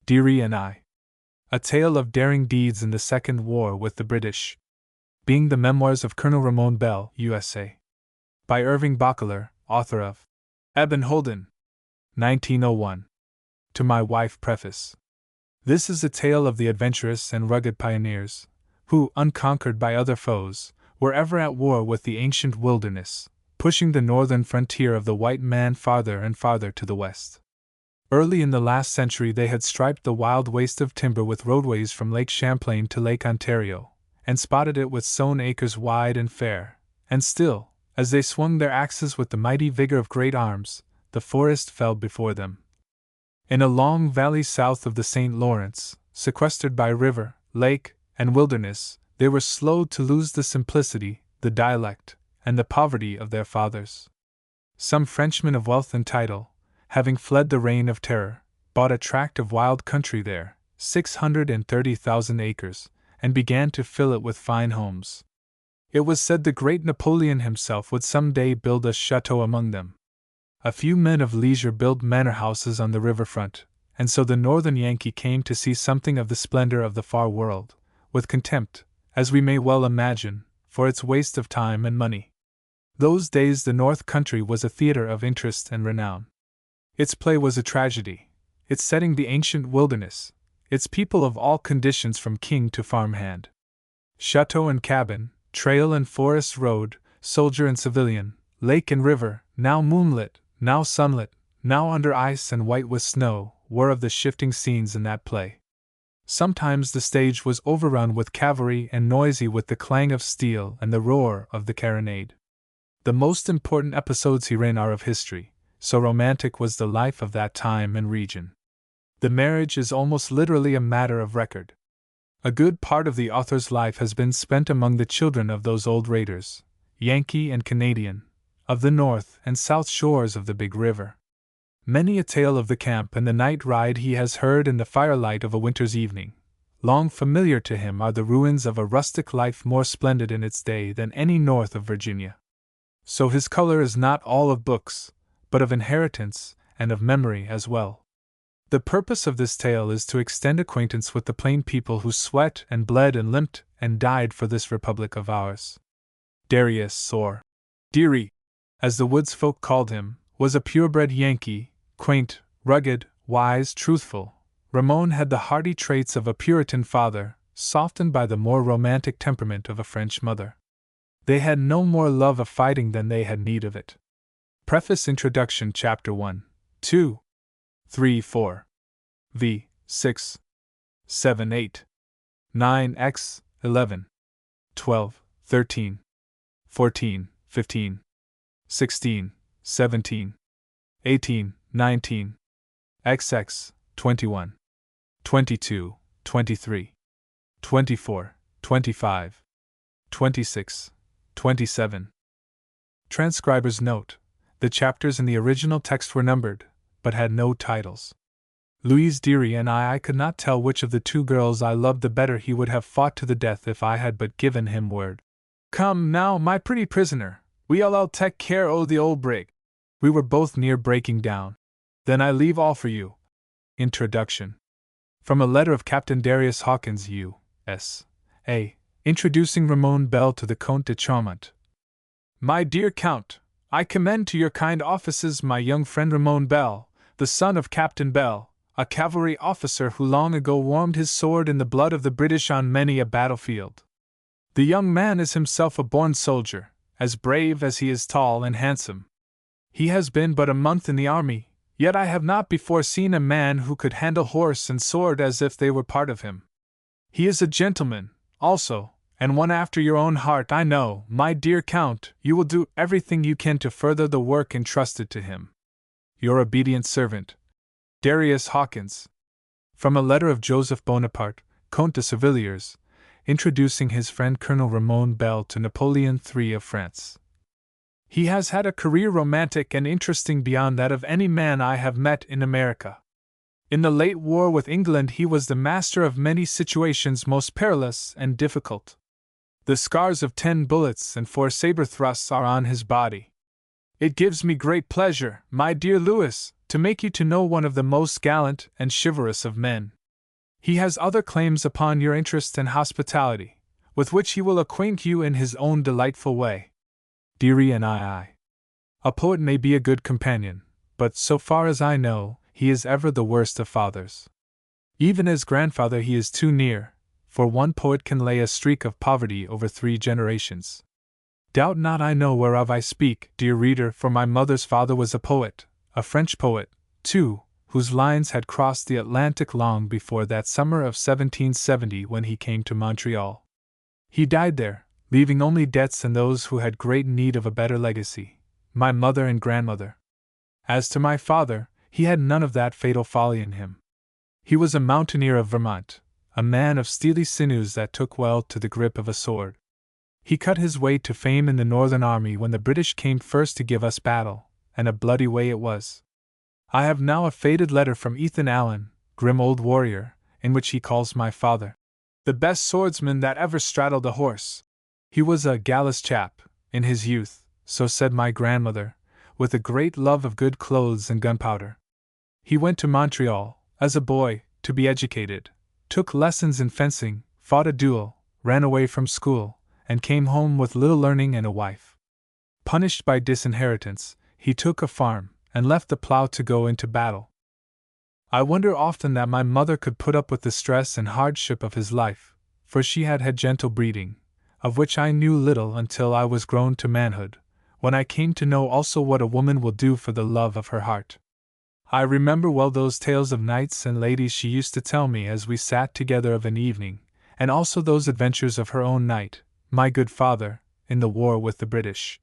Deary and I. A Tale of Daring Deeds in the Second War with the British. Being the Memoirs of Colonel Ramon Bell, USA. By Irving Bachler, author of Eben Holden, 1901. To my wife. Preface. This is a tale of the adventurous and rugged pioneers, who, unconquered by other foes, were ever at war with the ancient wilderness, pushing the northern frontier of the white man farther and farther to the west. Early in the last century they had striped the wild waste of timber with roadways from Lake Champlain to Lake Ontario, and spotted it with sown acres wide and fair, and still, as they swung their axes with the mighty vigor of great arms, the forest fell before them. In a long valley south of the St. Lawrence, sequestered by river, lake, and wilderness, they were slow to lose the simplicity, the dialect, and the poverty of their fathers. Some Frenchmen of wealth and title, having fled the reign of terror, bought a tract of wild country there, 630,000 acres, and began to fill it with fine homes. It was said the great Napoleon himself would some day build a chateau among them. A few men of leisure built manor houses on the riverfront, and so the northern Yankee came to see something of the splendor of the far world, with contempt, as we may well imagine, for its waste of time and money. Those days the North Country was a theater of interest and renown. Its play was a tragedy, its setting the ancient wilderness, its people of all conditions from king to farmhand. Chateau and cabin, trail and forest road, soldier and civilian, lake and river, now moonlit, now sunlit, now under ice and white with snow, were of the shifting scenes in that play. Sometimes the stage was overrun with cavalry and noisy with the clang of steel and the roar of the carronade. The most important episodes herein are of history, so romantic was the life of that time and region. The marriage is almost literally a matter of record. A good part of the author's life has been spent among the children of those old raiders, Yankee and Canadian, of the north and south shores of the big river. Many a tale of the camp and the night ride he has heard in the firelight of a winter's evening. Long familiar to him are the ruins of a rustic life more splendid in its day than any north of Virginia. So his color is not all of books, but of inheritance and of memory as well. The purpose of this tale is to extend acquaintance with the plain people who sweat and bled and limped and died for this republic of ours. Darius, or Deary, as the woods folk called him, was a purebred Yankee, quaint, rugged, wise, truthful. Ramon had the hearty traits of a Puritan father, softened by the more romantic temperament of a French mother. They had no more love of fighting than they had need of it. Preface. Introduction. Chapter 1, 2, 3, 4, v. 6, 7, 8, 9, x, 11, 12, 13, 14, 15, 16, 17, 18, 19, XX, 21, 22, 23, 24, 25, 26, 27. Transcriber's note: the chapters in the original text were numbered, but had no titles. Louise Deary and I could not tell which of the two girls I loved the better. He would have fought to the death if I had but given him word. Come now, my pretty prisoner, we'll take care o' the old brig. We were both near breaking down. Then I leave all for you. Introduction. From a letter of Captain Darius Hawkins, U.S.A., introducing Ramon Bell to the Comte de Chaumont. My dear Count, I commend to your kind offices my young friend Ramon Bell, the son of Captain Bell, a cavalry officer who long ago warmed his sword in the blood of the British on many a battlefield. The young man is himself a born soldier, as brave as he is tall and handsome. He has been but a month in the army, yet I have not before seen a man who could handle horse and sword as if they were part of him. He is a gentleman, also, and one after your own heart. I know, my dear Count, you will do everything you can to further the work entrusted to him. Your obedient servant, Darius Hawkins. From a letter of Joseph Bonaparte, Comte de Surveillers, introducing his friend Colonel Ramon Bell to Napoleon III of France. He has had a career romantic and interesting beyond that of any man I have met in America. In the late war with England he was the master of many situations most perilous and difficult. The scars of 10 bullets and 4 saber thrusts are on his body. It gives me great pleasure, my dear Louis, to make you to know one of the most gallant and chivalrous of men. He has other claims upon your interest and hospitality, with which he will acquaint you in his own delightful way. Dearie and I. A poet may be a good companion, but so far as I know, he is ever the worst of fathers. Even as grandfather he is too near, for one poet can lay a streak of poverty over 3 generations. Doubt not I know whereof I speak, dear reader, for my mother's father was a poet, a French poet, too, whose lines had crossed the Atlantic long before that summer of 1770 when he came to Montreal. He died there, leaving only debts and those who had great need of a better legacy, my mother and grandmother. As to my father, he had none of that fatal folly in him. He was a mountaineer of Vermont, a man of steely sinews that took well to the grip of a sword. He cut his way to fame in the Northern Army when the British came first to give us battle, and a bloody way it was. I have now a faded letter from Ethan Allen, grim old warrior, in which he calls my father the best swordsman that ever straddled a horse. He was a gallus chap, in his youth, so said my grandmother, with a great love of good clothes and gunpowder. He went to Montreal, as a boy, to be educated, took lessons in fencing, fought a duel, ran away from school, and came home with little learning and a wife. Punished by disinheritance, he took a farm, and left the plough to go into battle. I wonder often that my mother could put up with the stress and hardship of his life, for she had had gentle breeding, of which I knew little until I was grown to manhood, when I came to know also what a woman will do for the love of her heart. I remember well those tales of knights and ladies she used to tell me as we sat together of an evening, and also those adventures of her own knight, my good father, in the war with the British.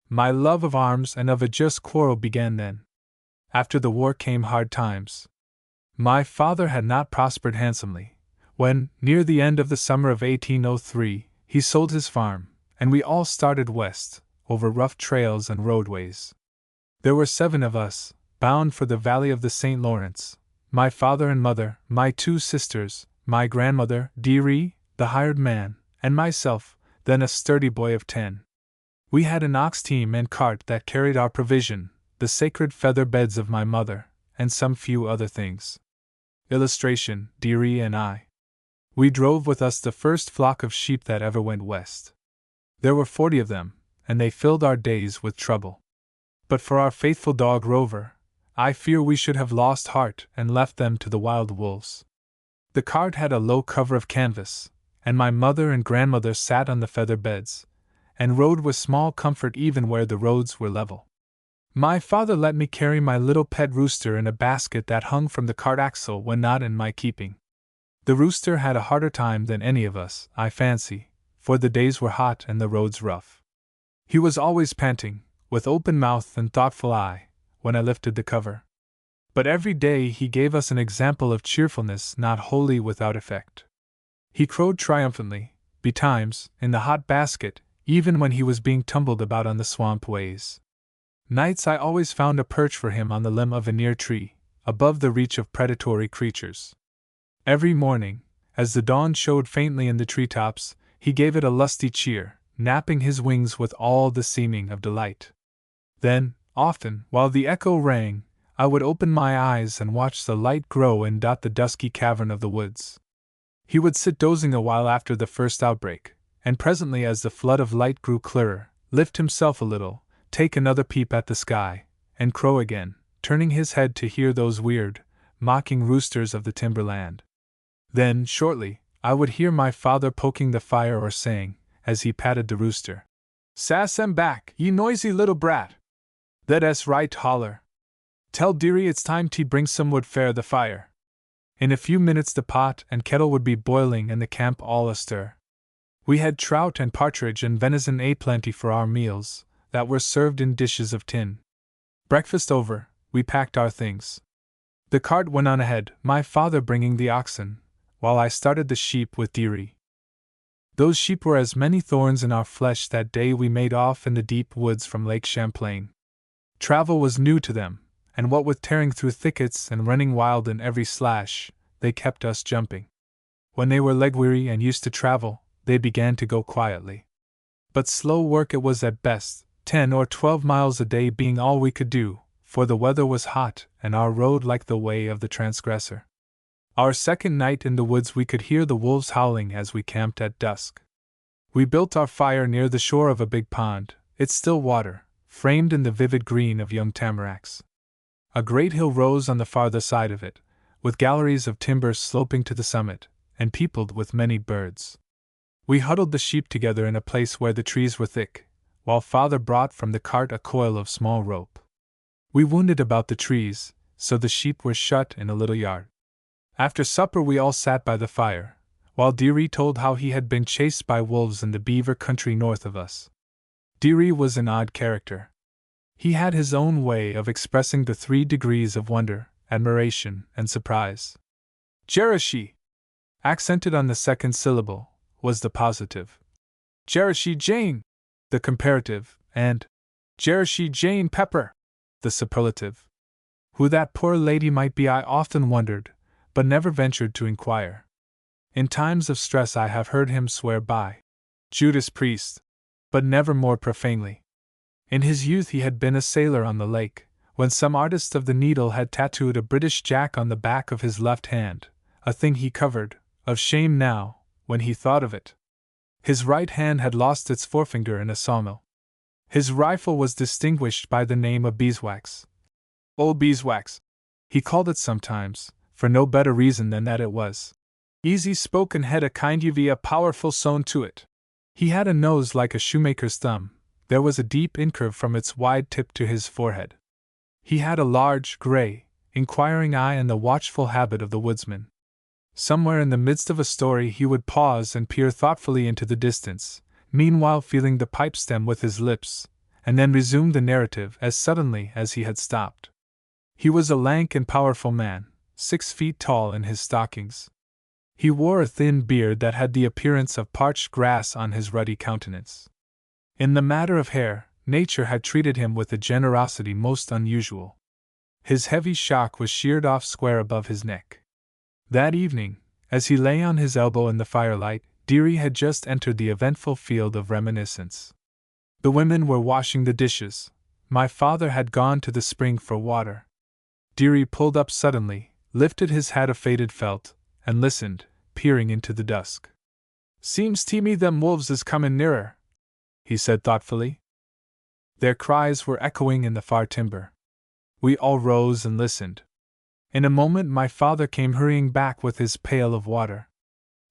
My love of arms and of a just quarrel began then. After the war came hard times. My father had not prospered handsomely, when, near the end of the summer of 1803, he sold his farm, and we all started west, over rough trails and roadways. There were 7 of us, bound for the valley of the St. Lawrence, my father and mother, my 2 sisters, my grandmother, Dearie, the hired man, and myself, then a sturdy boy of 10. We had an ox team and cart that carried our provision, the sacred feather beds of my mother, and some few other things. Illustration, Dearie and I. We drove with us the first flock of sheep that ever went west. There were 40 of them, and they filled our days with trouble. But for our faithful dog Rover, I fear we should have lost heart and left them to the wild wolves. The cart had a low cover of canvas, and my mother and grandmother sat on the feather beds, and rode with small comfort even where the roads were level. My father let me carry my little pet rooster in a basket that hung from the cart axle when not in my keeping. The rooster had a harder time than any of us, I fancy, for the days were hot and the roads rough. He was always panting, with open mouth and thoughtful eye, when I lifted the cover. But every day he gave us an example of cheerfulness not wholly without effect. He crowed triumphantly, betimes, in the hot basket, even when he was being tumbled about on the swamp ways. Nights I always found a perch for him on the limb of a near tree, above the reach of predatory creatures. Every morning, as the dawn showed faintly in the treetops, he gave it a lusty cheer, napping his wings with all the seeming of delight. Then, often, while the echo rang, I would open my eyes and watch the light grow and dot the dusky cavern of the woods. He would sit dozing a while after the first outbreak, and presently as the flood of light grew clearer, lift himself a little, take another peep at the sky, and crow again, turning his head to hear those weird, mocking roosters of the timberland. Then, shortly, I would hear my father poking the fire or saying, as he patted the rooster, "Sass em back, ye noisy little brat! That's right, holler! Tell Dearie it's time to bring some wood fair the fire." In a few minutes the pot and kettle would be boiling and the camp all astir. We had trout and partridge and venison aplenty for our meals, that were served in dishes of tin. Breakfast over, we packed our things. The cart went on ahead, my father bringing the oxen, while I started the sheep with Dearie. Those sheep were as many thorns in our flesh that day we made off in the deep woods from Lake Champlain. Travel was new to them, and what with tearing through thickets and running wild in every slash, they kept us jumping. When they were leg-weary and used to travel, they began to go quietly. But slow work it was at best, 10 or 12 miles a day being all we could do, for the weather was hot and our road like the way of the transgressor. Our second night in the woods, we could hear the wolves howling as we camped at dusk. We built our fire near the shore of a big pond, its still water, framed in the vivid green of young tamaracks. A great hill rose on the farther side of it, with galleries of timber sloping to the summit, and peopled with many birds. We huddled the sheep together in a place where the trees were thick, while Father brought from the cart a coil of small rope. We wound it about the trees, so the sheep were shut in a little yard. After supper we all sat by the fire, while Dearie told how he had been chased by wolves in the beaver country north of us. Dearie was an odd character. He had his own way of expressing the 3 degrees of wonder, admiration, and surprise. Jerashi, accented on the second syllable, was the positive. Jerashi Jane, the comparative, and Jerashi Jane Pepper, the superlative. Who that poor lady might be I often wondered, but never ventured to inquire. In times of stress I have heard him swear by Judas Priest, but never more profanely. In his youth he had been a sailor on the lake, when some artist of the needle had tattooed a British Jack on the back of his left hand, a thing he covered, of shame now, when he thought of it. His right hand had lost its forefinger in a sawmill. His rifle was distinguished by the name of Beeswax. Old Beeswax, he called it sometimes, for no better reason than that it was easy spoke and had a kind of a powerful sound to it. He had a nose like a shoemaker's thumb. There was a deep incurve from its wide tip to his forehead. He had a large, gray, inquiring eye and the watchful habit of the woodsman. Somewhere in the midst of a story he would pause and peer thoughtfully into the distance, meanwhile feeling the pipe stem with his lips, and then resume the narrative as suddenly as he had stopped. He was a lank and powerful man, 6 feet tall in his stockings. He wore a thin beard that had the appearance of parched grass on his ruddy countenance. In the matter of hair, nature had treated him with a generosity most unusual. His heavy shock was sheared off square above his neck. That evening, as he lay on his elbow in the firelight, Dearie had just entered the eventful field of reminiscence. The women were washing the dishes. My father had gone to the spring for water. Dearie pulled up suddenly, lifted his hat of faded felt, and listened, peering into the dusk. "Seems to me them wolves is comin' nearer," he said thoughtfully. Their cries were echoing in the far timber. We all rose and listened. In a moment my father came hurrying back with his pail of water.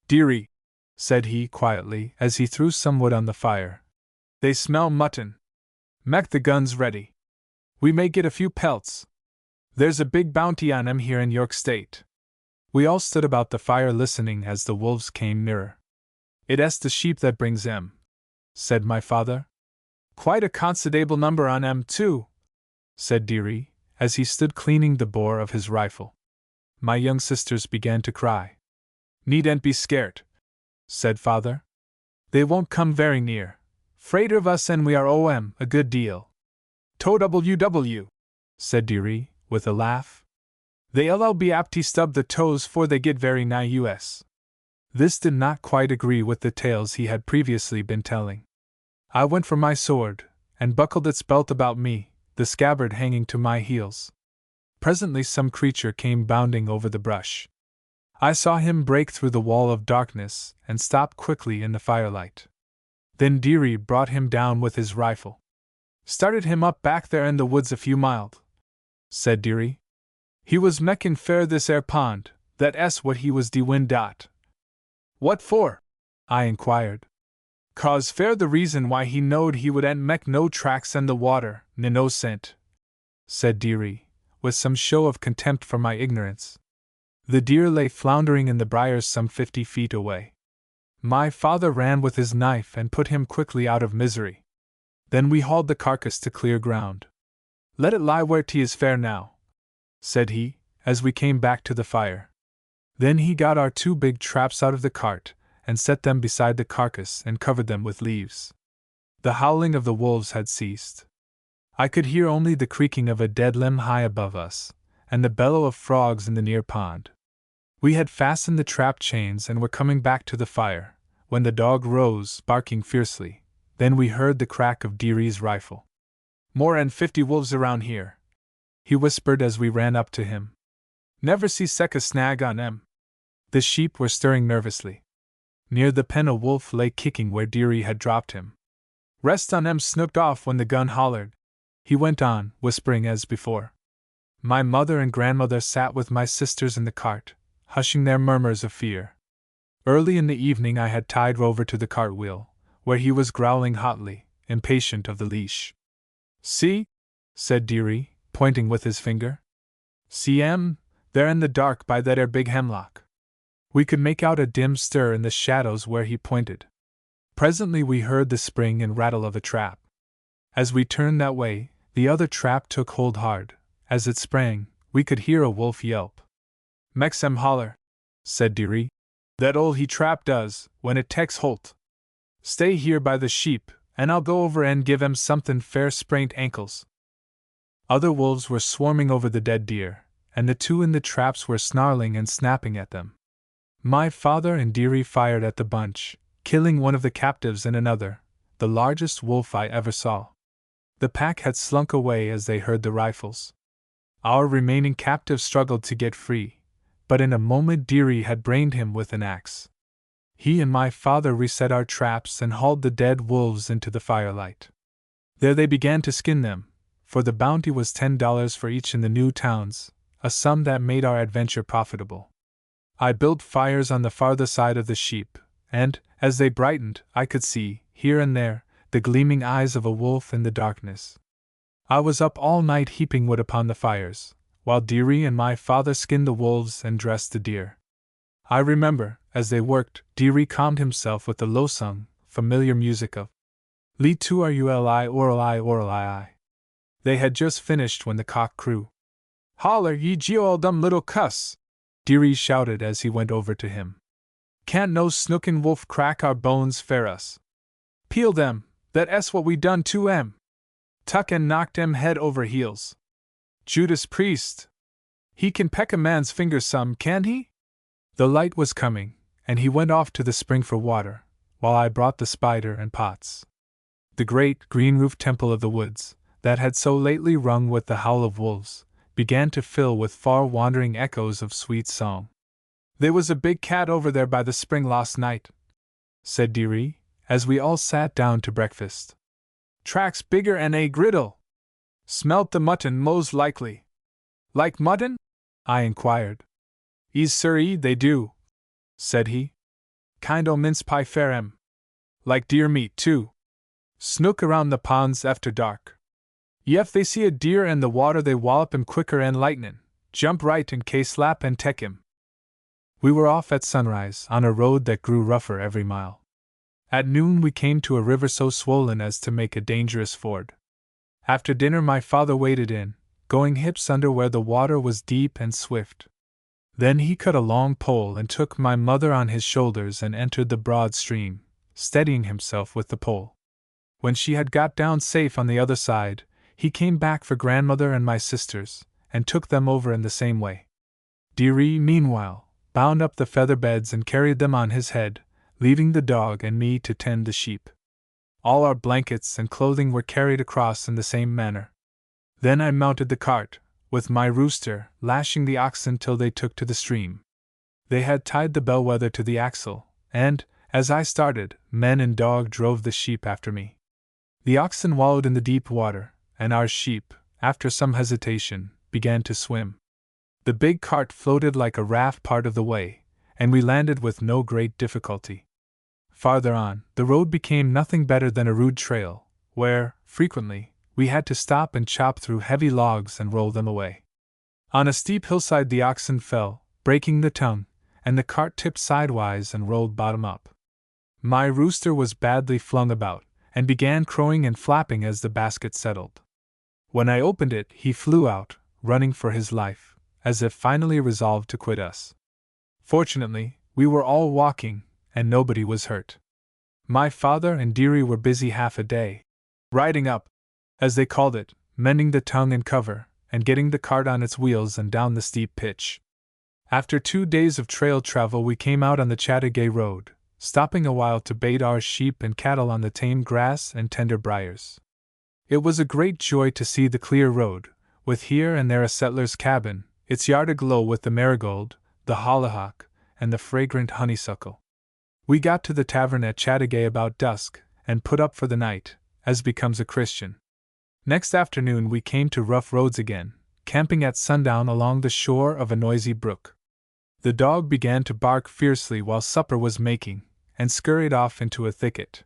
"Dearie," said he quietly as he threw some wood on the fire, "they smell mutton. Mek the guns ready. We may get a few pelts. There's a big bounty on 'em here in York State." We all stood about the fire listening as the wolves came nearer. "It's the sheep that brings 'em," said my father. "Quite a considerable number on 'em, too," said Dearie, as he stood cleaning the bore of his rifle. My young sisters began to cry. "Needn't be scared," said father. "They won't come very near. 'Fraid of us and we are a good deal." "To WW," said Dearie, with a laugh. "They'll be apt to stub the toes 'fore they get very nigh us." This did not quite agree with the tales he had previously been telling. I went for my sword, and buckled its belt about me, the scabbard hanging to my heels. Presently some creature came bounding over the brush. I saw him break through the wall of darkness and stop quickly in the firelight. Then Dearie brought him down with his rifle. "Started him up back there in the woods a few miles," said Dearie. "He was meckin' fair this air pond, that's what he was de wind dot." "What for?" I inquired. "'Cause fair the reason why he knowed he would ain't mek no tracks in the water, no scent," said Dearie, with some show of contempt for my ignorance. The deer lay floundering in the briars some 50 feet away. My father ran with his knife and put him quickly out of misery. Then we hauled the carcass to clear ground. "Let it lie where 'tis fair now," said he, as we came back to the fire. Then he got our 2 big traps out of the cart, and set them beside the carcass and covered them with leaves. The howling of the wolves had ceased. I could hear only the creaking of a dead limb high above us, and the bellow of frogs in the near pond. We had fastened the trap chains and were coming back to the fire, when the dog rose, barking fiercely. Then we heard the crack of Dearie's rifle. "More'n 50 wolves around here," he whispered as we ran up to him. "Never see sec a snag on 'em. The sheep were stirring nervously. Near the pen a wolf lay kicking where Dearie had dropped him. Rest on 'em snooked off when the gun hollered, he went on, whispering as before. My mother and grandmother sat with my sisters in the cart, hushing their murmurs of fear. Early in the evening I had tied Rover to the cart wheel, where he was growling hotly, impatient of the leash. See, said Dearie, pointing with his finger. See 'em, there in the dark by that 'ere big hemlock. We could make out a dim stir in the shadows where he pointed. Presently we heard the spring and rattle of a trap. As we turned that way, the other trap took hold hard. As it sprang, we could hear a wolf yelp. "Mex 'em holler," said Dearie. "That ol' he trap does, when it takes holt. Stay here by the sheep, and I'll go over and give 'em somethin' fair sprained ankles." Other wolves were swarming over the dead deer, and the two in the traps were snarling and snapping at them. My father and Dearie fired at the bunch, killing one of the captives and another, the largest wolf I ever saw. The pack had slunk away as they heard the rifles. Our remaining captive struggled to get free, but in a moment Dearie had brained him with an axe. He and my father reset our traps and hauled the dead wolves into the firelight. There they began to skin them, for the bounty was $10 for each in the new towns, a sum that made our adventure profitable. I built fires on the farther side of the sheep, and, as they brightened, I could see, here and there, the gleaming eyes of a wolf in the darkness. I was up all night heaping wood upon the fires, while Dearie and my father skinned the wolves and dressed the deer. I remember, as they worked, Dearie calmed himself with the low-sung, familiar music of Li tu ruli orli orli. They had just finished when the cock crew. "Holler, ye geoldum little cuss!" Dearie shouted as he went over to him. "Can't no snookin' wolf crack our bones fair us. Peel them, that es what we done to 'em. Tuck and knocked 'em head over heels. Judas Priest! He can peck a man's fingers some, can't he?" The light was coming, and he went off to the spring for water, while I brought the spider and pots. The great, green-roofed temple of the woods, that had so lately rung with the howl of wolves, began to fill with far-wandering echoes of sweet song. "There was a big cat over there by the spring last night," said Dearie, as we all sat down to breakfast. "Tracks bigger 'an a griddle. Smelt the mutton most likely." "Like mutton?" I inquired. "Ees siree, they do," said he. "Kind o' mince pie fair 'em. Like deer meat, too. Snook around the ponds after dark. Yef they see a deer in the water they wallop him quicker 'an lightnin', jump right in case slap and tek him." We were off at sunrise, on a road that grew rougher every mile. At noon we came to a river so swollen as to make a dangerous ford. After dinner my father waded in, going hips under where the water was deep and swift. Then he cut a long pole and took my mother on his shoulders and entered the broad stream, steadying himself with the pole. When she had got down safe on the other side, he came back for grandmother and my sisters, and took them over in the same way. Dearie, meanwhile, bound up the feather beds and carried them on his head, leaving the dog and me to tend the sheep. All our blankets and clothing were carried across in the same manner. Then I mounted the cart, with my rooster, lashing the oxen till they took to the stream. They had tied the bellwether to the axle, and, as I started, men and dog drove the sheep after me. The oxen wallowed in the deep water, and our sheep, after some hesitation, began to swim. The big cart floated like a raft part of the way, and we landed with no great difficulty. Farther on, the road became nothing better than a rude trail, where, frequently, we had to stop and chop through heavy logs and roll them away. On a steep hillside the oxen fell, breaking the tongue, and the cart tipped sidewise and rolled bottom up. My rooster was badly flung about, and began crowing and flapping as the basket settled. When I opened it, he flew out, running for his life, as if finally resolved to quit us. Fortunately, we were all walking, and nobody was hurt. My father and Dearie were busy half a day, riding up, as they called it, mending the tongue and cover, and getting the cart on its wheels and down the steep pitch. After 2 days of trail travel we came out on the Chattagay road, stopping a while to bait our sheep and cattle on the tame grass and tender briars. It was a great joy to see the clear road, with here and there a settler's cabin, its yard aglow with the marigold, the hollyhock, and the fragrant honeysuckle. We got to the tavern at Chattagay about dusk, and put up for the night, as becomes a Christian. Next afternoon we came to rough roads again, camping at sundown along the shore of a noisy brook. The dog began to bark fiercely while supper was making, and scurried off into a thicket.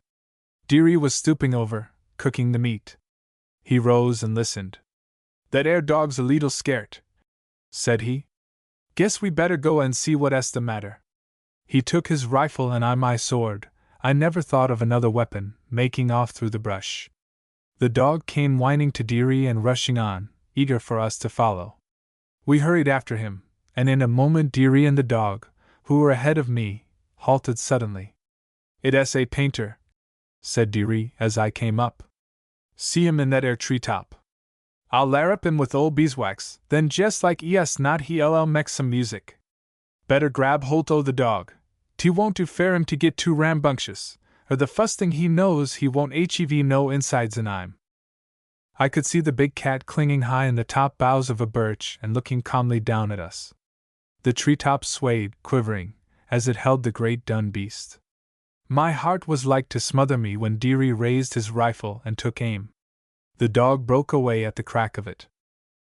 Dearie was stooping over, cooking the meat. He rose and listened. "That 'ere dog's a leetle scairt," said he. "Guess we better go and see what's the matter." He took his rifle and I my sword. I never thought of another weapon, making off through the brush. The dog came whining to Dearie and rushing on, eager for us to follow. We hurried after him, and in a moment Dearie and the dog, who were ahead of me, halted suddenly. "It's a painter," said Dearie as I came up. "See him in that 'ere tree-top. I'll larrup him with old beeswax, then jest like not he'll make some music. Better grab holt o' the dog. 'T won't do fair him to get too rambunctious, or the fust thing he knows he won't hev no insides in him." I could see the big cat clinging high in the top boughs of a birch and looking calmly down at us. The treetop swayed, quivering, as it held the great dun beast. My heart was like to smother me when Dearie raised his rifle and took aim. The dog broke away at the crack of it.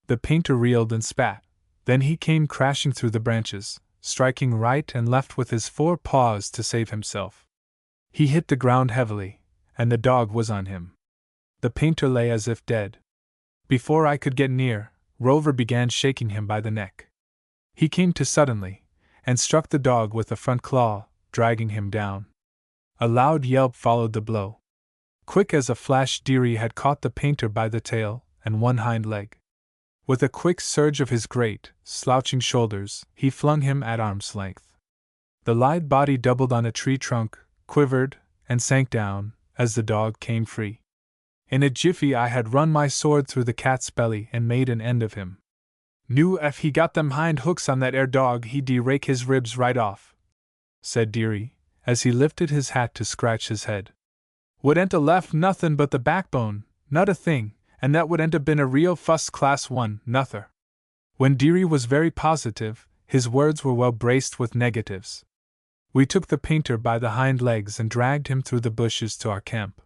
The painter reeled and spat. Then he came crashing through the branches, striking right and left with his 4 paws to save himself. He hit the ground heavily, and the dog was on him. The painter lay as if dead. Before I could get near, Rover began shaking him by the neck. He came to suddenly, and struck the dog with the front claw, dragging him down. A loud yelp followed the blow. Quick as a flash, Dearie had caught the painter by the tail and one hind leg. With a quick surge of his great, slouching shoulders, he flung him at arm's length. The lithe body doubled on a tree trunk, quivered, and sank down, as the dog came free. In a jiffy I had run my sword through the cat's belly and made an end of him. "Knew ef he got them hind hooks on that 'ere dog he'd rake his ribs right off," said Dearie, as he lifted his hat to scratch his head. "Wouldn't a left nothin' but the backbone, not a thing, and that wouldn't a been a real fust-class one, nother." When Dearie was very positive, his words were well braced with negatives. We took the painter by the hind legs and dragged him through the bushes to our camp.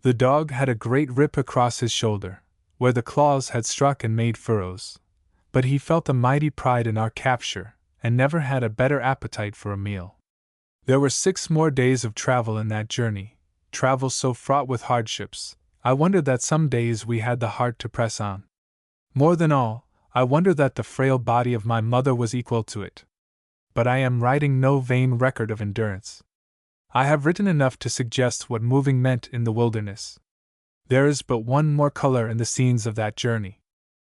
The dog had a great rip across his shoulder, where the claws had struck and made furrows, but he felt a mighty pride in our capture, and never had a better appetite for a meal. There were 6 more days of travel in that journey, travel so fraught with hardships. I wondered that some days we had the heart to press on. More than all, I wondered that the frail body of my mother was equal to it. But I am writing no vain record of endurance. I have written enough to suggest what moving meant in the wilderness. There is but one more color in the scenes of that journey.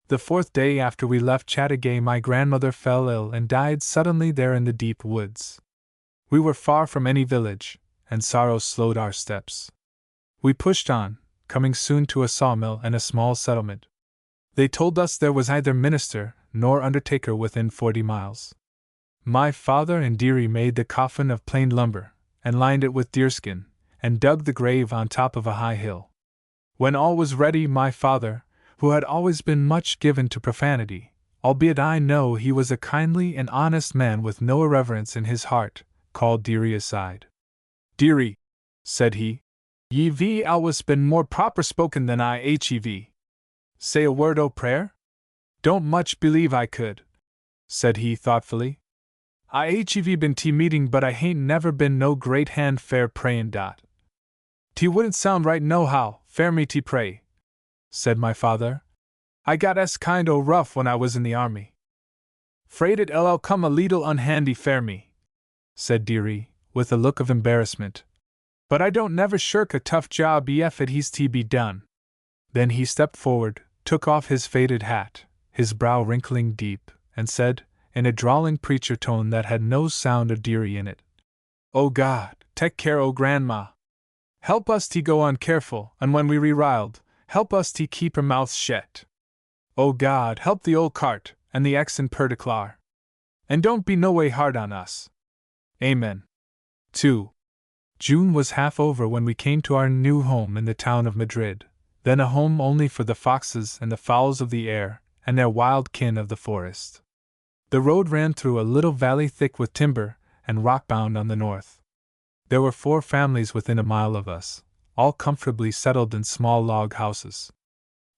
The 4th day after we left Chattagay, my grandmother fell ill and died suddenly there in the deep woods. We were far from any village, and sorrow slowed our steps. We pushed on, coming soon to a sawmill and a small settlement. They told us there was neither minister nor undertaker within 40 miles. My father and Dearie made the coffin of plain lumber, and lined it with deerskin, and dug the grave on top of a high hill. When all was ready, my father, who had always been much given to profanity, albeit I know he was a kindly and honest man with no irreverence in his heart, called Dearie aside. "Dearie," said he, "ye've always been more proper spoken than I hev. Say a word o' prayer?" "Don't much believe I could," said he thoughtfully. "I hev been to meeting, but I hain't never been no great hand fair prayin' dot." "T wouldn't sound right nohow, fair me to pray," said my father. "I got kind o' rough when I was in the army." "'Fraid it'll come a leetle unhandy fair me," said Dearie, with a look of embarrassment. "But I don't never shirk a tough job ef it he's to be done." Then he stepped forward, took off his faded hat, his brow wrinkling deep, and said, in a drawling preacher tone that had no sound of Dearie in it, "O God, take care o' Grandma. Help us to go on careful, and when we reriled, help us to keep her mouth shet. O God, help the old cart, and the ex in perticlar. And don't be no way hard on us. Amen." 2. June was half over when we came to our new home in the town of Madrid, then a home only for the foxes and the fowls of the air, and their wild kin of the forest. The road ran through a little valley thick with timber, and rock-bound on the north. There were 4 families within a mile of us, all comfortably settled in small log houses.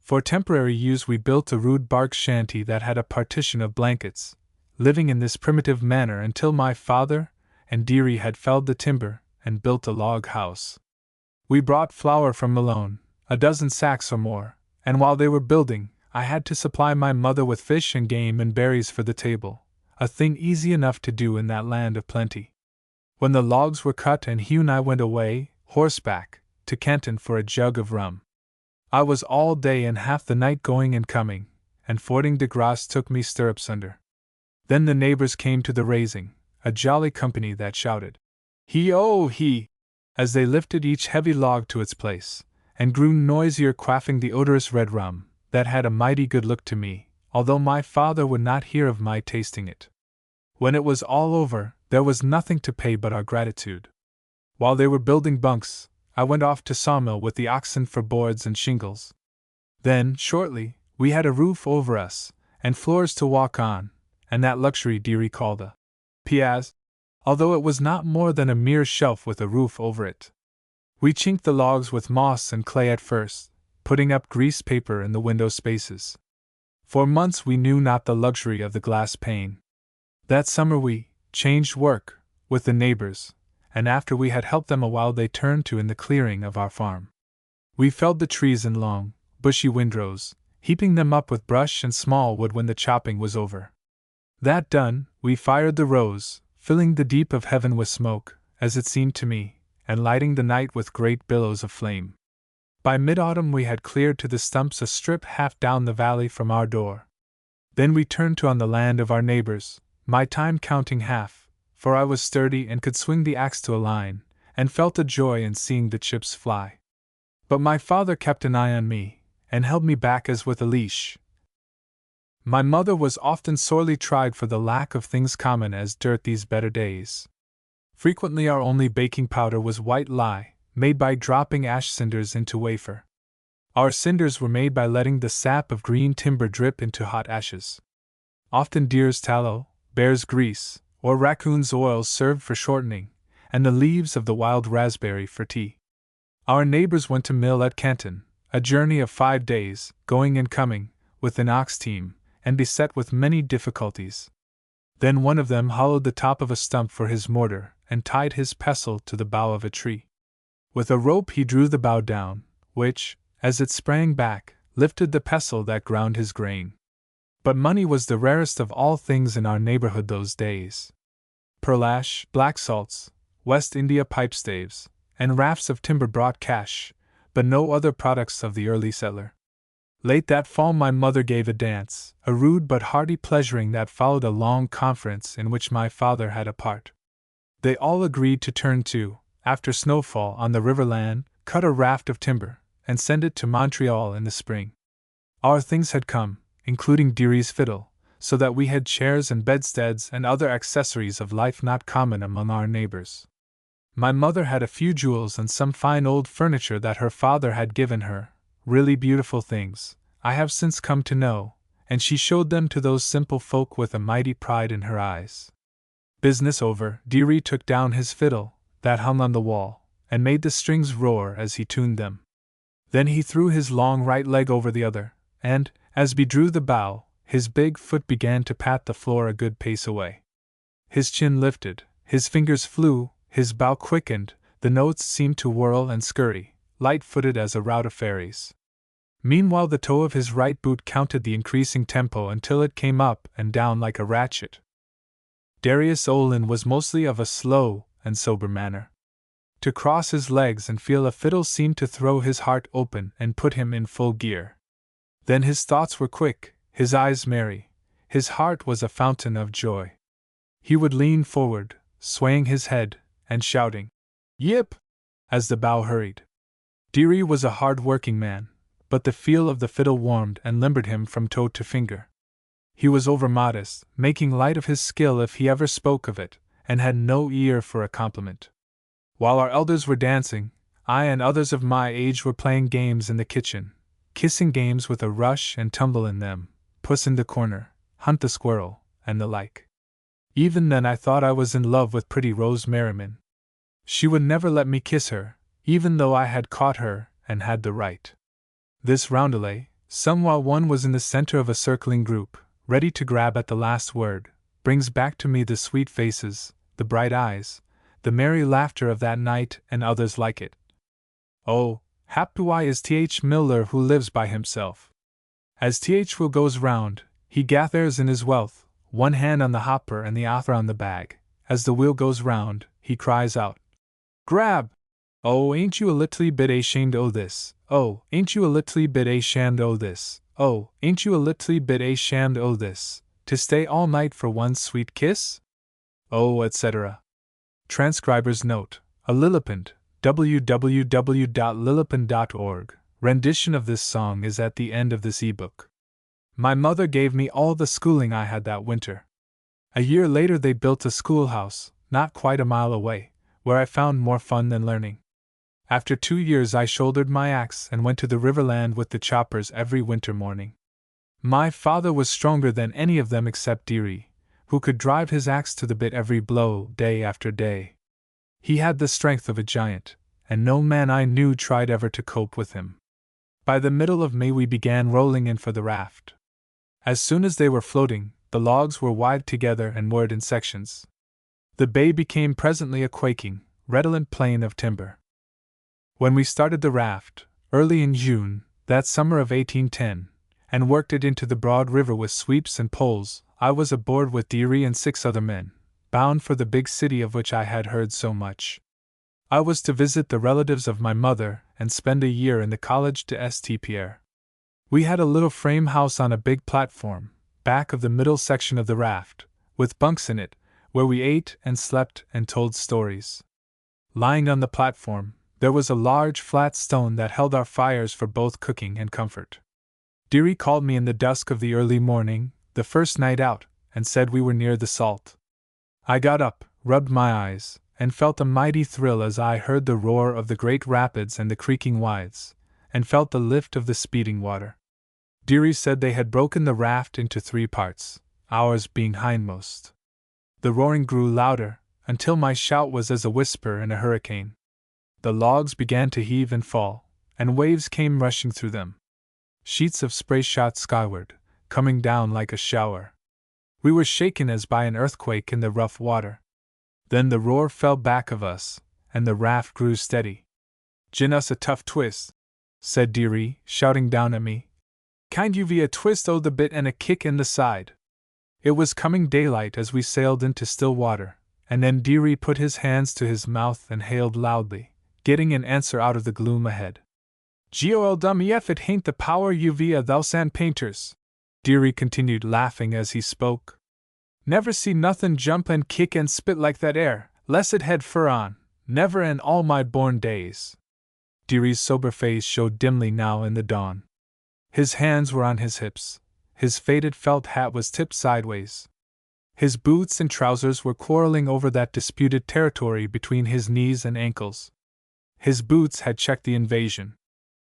For temporary use we built a rude bark shanty that had a partition of blankets, living in this primitive manner until my father and dearie had felled the timber and built a log house. We brought flour from Malone, a dozen sacks or more, and while they were building, I had to supply my mother with fish and game and berries for the table, a thing easy enough to do in that land of plenty. When the logs were cut and Hugh and I went away, horseback, to Canton for a jug of rum. I was all day and half the night going and coming, and fording de Grasse took me stirrups under. Then the neighbors came to the raising, a jolly company that shouted, "He-oh-he!" as they lifted each heavy log to its place, and grew noisier quaffing the odorous red rum, that had a mighty good look to me, although my father would not hear of my tasting it. When it was all over, there was nothing to pay but our gratitude. While they were building bunks, I went off to sawmill with the oxen for boards and shingles. Then, shortly, we had a roof over us, and floors to walk on, and that luxury dearie called a piazza, although it was not more than a mere shelf with a roof over it. We chinked the logs with moss and clay at first, putting up grease paper in the window spaces. For months we knew not the luxury of the glass pane. That summer we changed work with the neighbors, and after we had helped them a while they turned to in the clearing of our farm. We felled the trees in long, bushy windrows, heaping them up with brush and small wood when the chopping was over. That done, we fired the rows, filling the deep of heaven with smoke, as it seemed to me, and lighting the night with great billows of flame. By mid-autumn we had cleared to the stumps a strip half down the valley from our door. Then we turned to on the land of our neighbors, my time counting half, for I was sturdy and could swing the axe to a line, and felt a joy in seeing the chips fly. But my father kept an eye on me, and held me back as with a leash. My mother was often sorely tried for the lack of things common as dirt these better days. Frequently our only baking powder was white lye, made by dropping ash cinders into wafer. Our cinders were made by letting the sap of green timber drip into hot ashes. Often deer's tallow, bear's grease, or raccoon's oil served for shortening, and the leaves of the wild raspberry for tea. Our neighbors went to mill at Canton, a journey of 5 days, going and coming, with an ox team, and beset with many difficulties. Then one of them hollowed the top of a stump for his mortar, and tied his pestle to the bough of a tree. With a rope he drew the bough down, which, as it sprang back, lifted the pestle that ground his grain. But money was the rarest of all things in our neighborhood those days. Pearl ash, black salts, West India pipestaves, and rafts of timber brought cash, but no other products of the early settler. Late that fall my mother gave a dance, a rude but hearty pleasuring that followed a long conference in which my father had a part. They all agreed to turn to, after snowfall on the river land, cut a raft of timber, and send it to Montreal in the spring. Our things had come, including dearie's fiddle, so that we had chairs and bedsteads and other accessories of life not common among our neighbors. My mother had a few jewels and some fine old furniture that her father had given her, really beautiful things, I have since come to know, and she showed them to those simple folk with a mighty pride in her eyes. Business over, dearie took down his fiddle, that hung on the wall, and made the strings roar as he tuned them. Then he threw his long right leg over the other, and, as he drew the bow, his big foot began to pat the floor a good pace away. His chin lifted, his fingers flew, his bow quickened, the notes seemed to whirl and scurry, light-footed as a rout of fairies. Meanwhile the toe of his right boot counted the increasing tempo until it came up and down like a ratchet. Darius Olin was mostly of a slow and sober manner. To cross his legs and feel a fiddle seemed to throw his heart open and put him in full gear. Then his thoughts were quick, his eyes merry, his heart was a fountain of joy. He would lean forward, swaying his head, and shouting, "Yip!" as the bow hurried. Dearie was a hard-working man, but the feel of the fiddle warmed and limbered him from toe to finger. He was over-modest, making light of his skill if he ever spoke of it, and had no ear for a compliment. While our elders were dancing, I and others of my age were playing games in the kitchen, kissing games with a rush and tumble in them, puss in the corner, hunt the squirrel, and the like. Even then I thought I was in love with pretty Rose Merriman. She would never let me kiss her, even though I had caught her and had the right. This roundelay, some while one was in the center of a circling group, ready to grab at the last word, brings back to me the sweet faces, the bright eyes, the merry laughter of that night and others like it. Oh, happy is Th Miller who lives by himself. As Th wheel goes round, he gathers in his wealth, one hand on the hopper and the other on the bag. As the wheel goes round, he cries out, "Grab! Oh, ain't you a little bit ashamed o' this? Oh, ain't you a little bit ashamed o' this? Oh, ain't you a little bit ashamed o' this? To stay all night for one sweet kiss?" Oh, etc. Transcriber's note: a Lilliput, www.lilliput.org, rendition of this song is at the end of this ebook. My mother gave me all the schooling I had that winter. A year later they built a schoolhouse, not quite a mile away, where I found more fun than learning. After 2 years I shouldered my axe and went to the Riverland with the choppers every winter morning. My father was stronger than any of them except Dearie, who could drive his axe to the bit every blow, day after day. He had the strength of a giant, and no man I knew tried ever to cope with him. By the middle of May we began rolling in for the raft. As soon as they were floating, the logs were wived together and moored in sections. The bay became presently a quaking, redolent plain of timber. When we started the raft, early in June, that summer of 1810, and worked it into the broad river with sweeps and poles, I was aboard with Dearie and 6 other men, bound for the big city of which I had heard so much. I was to visit the relatives of my mother and spend a year in the College de St. Pierre. We had a little frame house on a big platform, back of the middle section of the raft, with bunks in it, where we ate and slept and told stories. Lying on the platform, there was a large flat stone that held our fires for both cooking and comfort. Dearie called me in the dusk of the early morning, the first night out, and said we were near the salt. I got up, rubbed my eyes, and felt a mighty thrill as I heard the roar of the great rapids and the creaking withes, and felt the lift of the speeding water. Dearie said they had broken the raft into 3 parts, ours being hindmost. The roaring grew louder, until my shout was as a whisper in a hurricane. The logs began to heave and fall, and waves came rushing through them. Sheets of spray shot skyward, coming down like a shower. We were shaken as by an earthquake in the rough water. Then the roar fell back of us, and the raft grew steady. "Gin us a tough twist," said Dearie, shouting down at me. "Kind you a twist o' the bit and a kick in the side." It was coming daylight as we sailed into still water, and then Dearie put his hands to his mouth and hailed loudly, getting an answer out of the gloom ahead. "Gol if it hain't the power a thou sand painters," Dearie continued, laughing as he spoke. "Never see nothin' jump and kick and spit like that air, less it had fur on, never in all my born days." Dearie's sober face showed dimly now in the dawn. His hands were on his hips, his faded felt hat was tipped sideways. His boots and trousers were quarreling over that disputed territory between his knees and ankles. His boots had checked the invasion.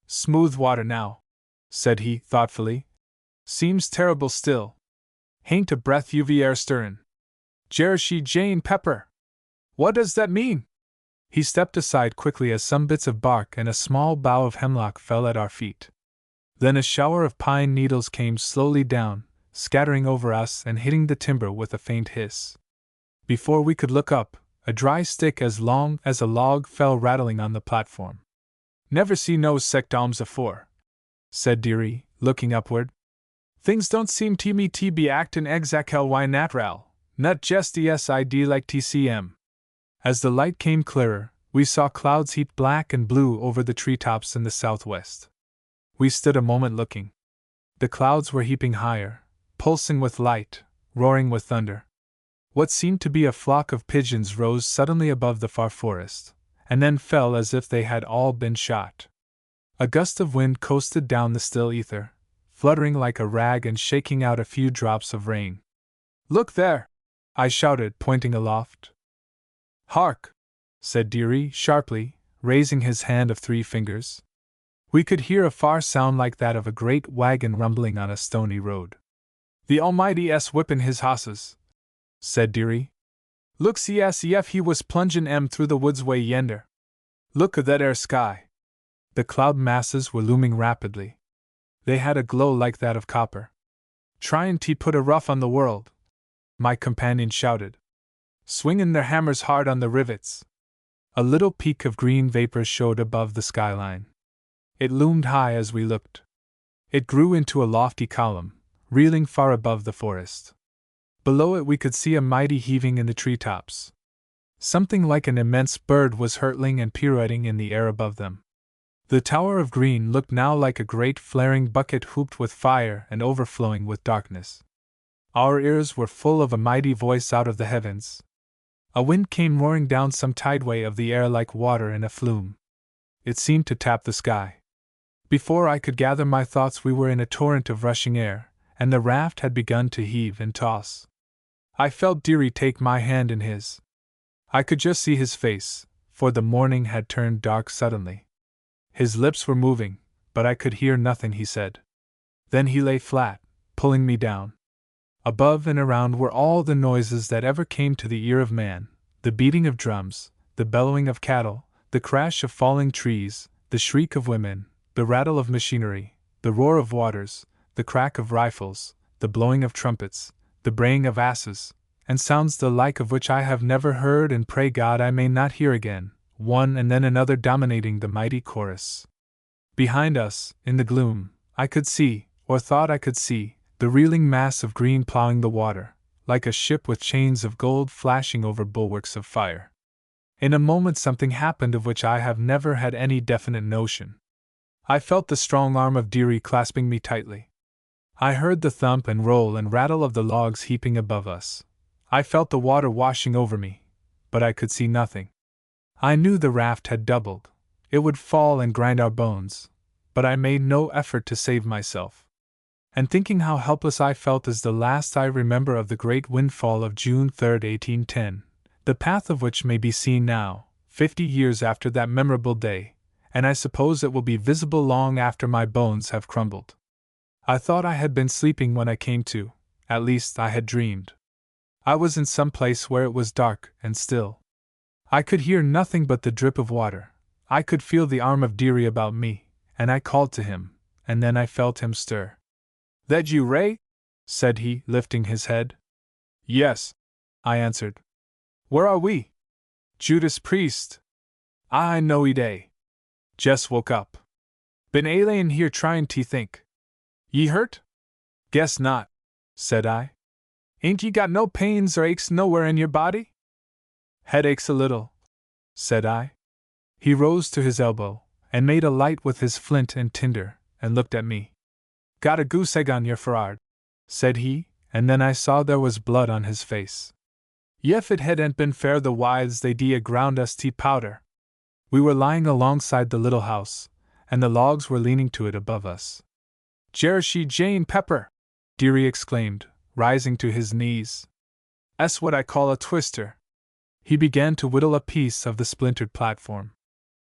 "Smooth water now," said he, thoughtfully. "Seems terrible still. Hain't a breath air stirrin'. Jerushy Jane Pepper! What does that mean?" He stepped aside quickly as some bits of bark and a small bough of hemlock fell at our feet. Then a shower of pine needles came slowly down, scattering over us and hitting the timber with a faint hiss. Before we could look up, a dry stick as long as a log fell rattling on the platform. "Never see no sectoms afore," said Dearie, looking upward. "Things don't seem to me to be actin' exactly why natral, not jest sid like TCM." As the light came clearer, we saw clouds heaped black and blue over the treetops in the southwest. We stood a moment looking. The clouds were heaping higher, pulsing with light, roaring with thunder. What seemed to be a flock of pigeons rose suddenly above the far forest, and then fell as if they had all been shot. A gust of wind coasted down the still ether, fluttering like a rag and shaking out a few drops of rain. "Look there!" I shouted, pointing aloft. "Hark!" said Dearie, sharply, raising his hand of 3 fingers. We could hear a far sound like that of a great wagon rumbling on a stony road. "The Almighty S whippin' his hosses," said Dearie. Look, CSEF, he was plungin' through the woods way yender. Look at that 'ere sky. The cloud masses were looming rapidly. They had a glow like that of copper. Tryin' to put a rough on the world, my companion shouted, swingin' their hammers hard on the rivets. A little peak of green vapor showed above the skyline. It loomed high as we looked. It grew into a lofty column, reeling far above the forest. Below it we could see a mighty heaving in the treetops. Something like an immense bird was hurtling and pirouetting in the air above them. The Tower of Green looked now like a great flaring bucket hooped with fire and overflowing with darkness. Our ears were full of a mighty voice out of the heavens. A wind came roaring down some tideway of the air like water in a flume. It seemed to tap the sky. Before I could gather my thoughts, we were in a torrent of rushing air, and the raft had begun to heave and toss. I felt Dearie take my hand in his. I could just see his face, for the morning had turned dark suddenly. His lips were moving, but I could hear nothing he said. Then he lay flat, pulling me down. Above and around were all the noises that ever came to the ear of man, the beating of drums, the bellowing of cattle, the crash of falling trees, the shriek of women, the rattle of machinery, the roar of waters, the crack of rifles, the blowing of trumpets, the braying of asses, and sounds the like of which I have never heard and pray God I may not hear again, one and then another dominating the mighty chorus. Behind us, in the gloom, I could see, or thought I could see, the reeling mass of green plowing the water, like a ship with chains of gold flashing over bulwarks of fire. In a moment something happened of which I have never had any definite notion. I felt the strong arm of Dearie clasping me tightly. I heard the thump and roll and rattle of the logs heaping above us. I felt the water washing over me, but I could see nothing. I knew the raft had doubled. It would fall and grind our bones, but I made no effort to save myself. And thinking how helpless I felt as the last I remember of the great windfall of June 3, 1810, the path of which may be seen now, 50 years after that memorable day, and I suppose it will be visible long after my bones have crumbled. I thought I had been sleeping when I came to, at least I had dreamed. I was in some place where it was dark and still. I could hear nothing but the drip of water. I could feel the arm of Dearie about me, and I called to him, and then I felt him stir. "That you, Ray?" said he, lifting his head. "Yes," I answered. "Where are we?" "Judas Priest." "I know ye day. Just woke up. Been a-layin' here tryin' to think. Ye hurt?" "Guess not," said I. "Ain't ye got no pains or aches nowhere in your body?" "Headaches a little," said I. He rose to his elbow, and made a light with his flint and tinder, and looked at me. "Got a goose egg on your forrard," said he, and then I saw there was blood on his face. "Yef it hadn't been fair the withes they'd ground us to powder." We were lying alongside the little house, and the logs were leaning to it above us. "Jerushy Jane Pepper!" Dearie exclaimed, rising to his knees. "'S what I call a twister." He began to whittle a piece of the splintered platform.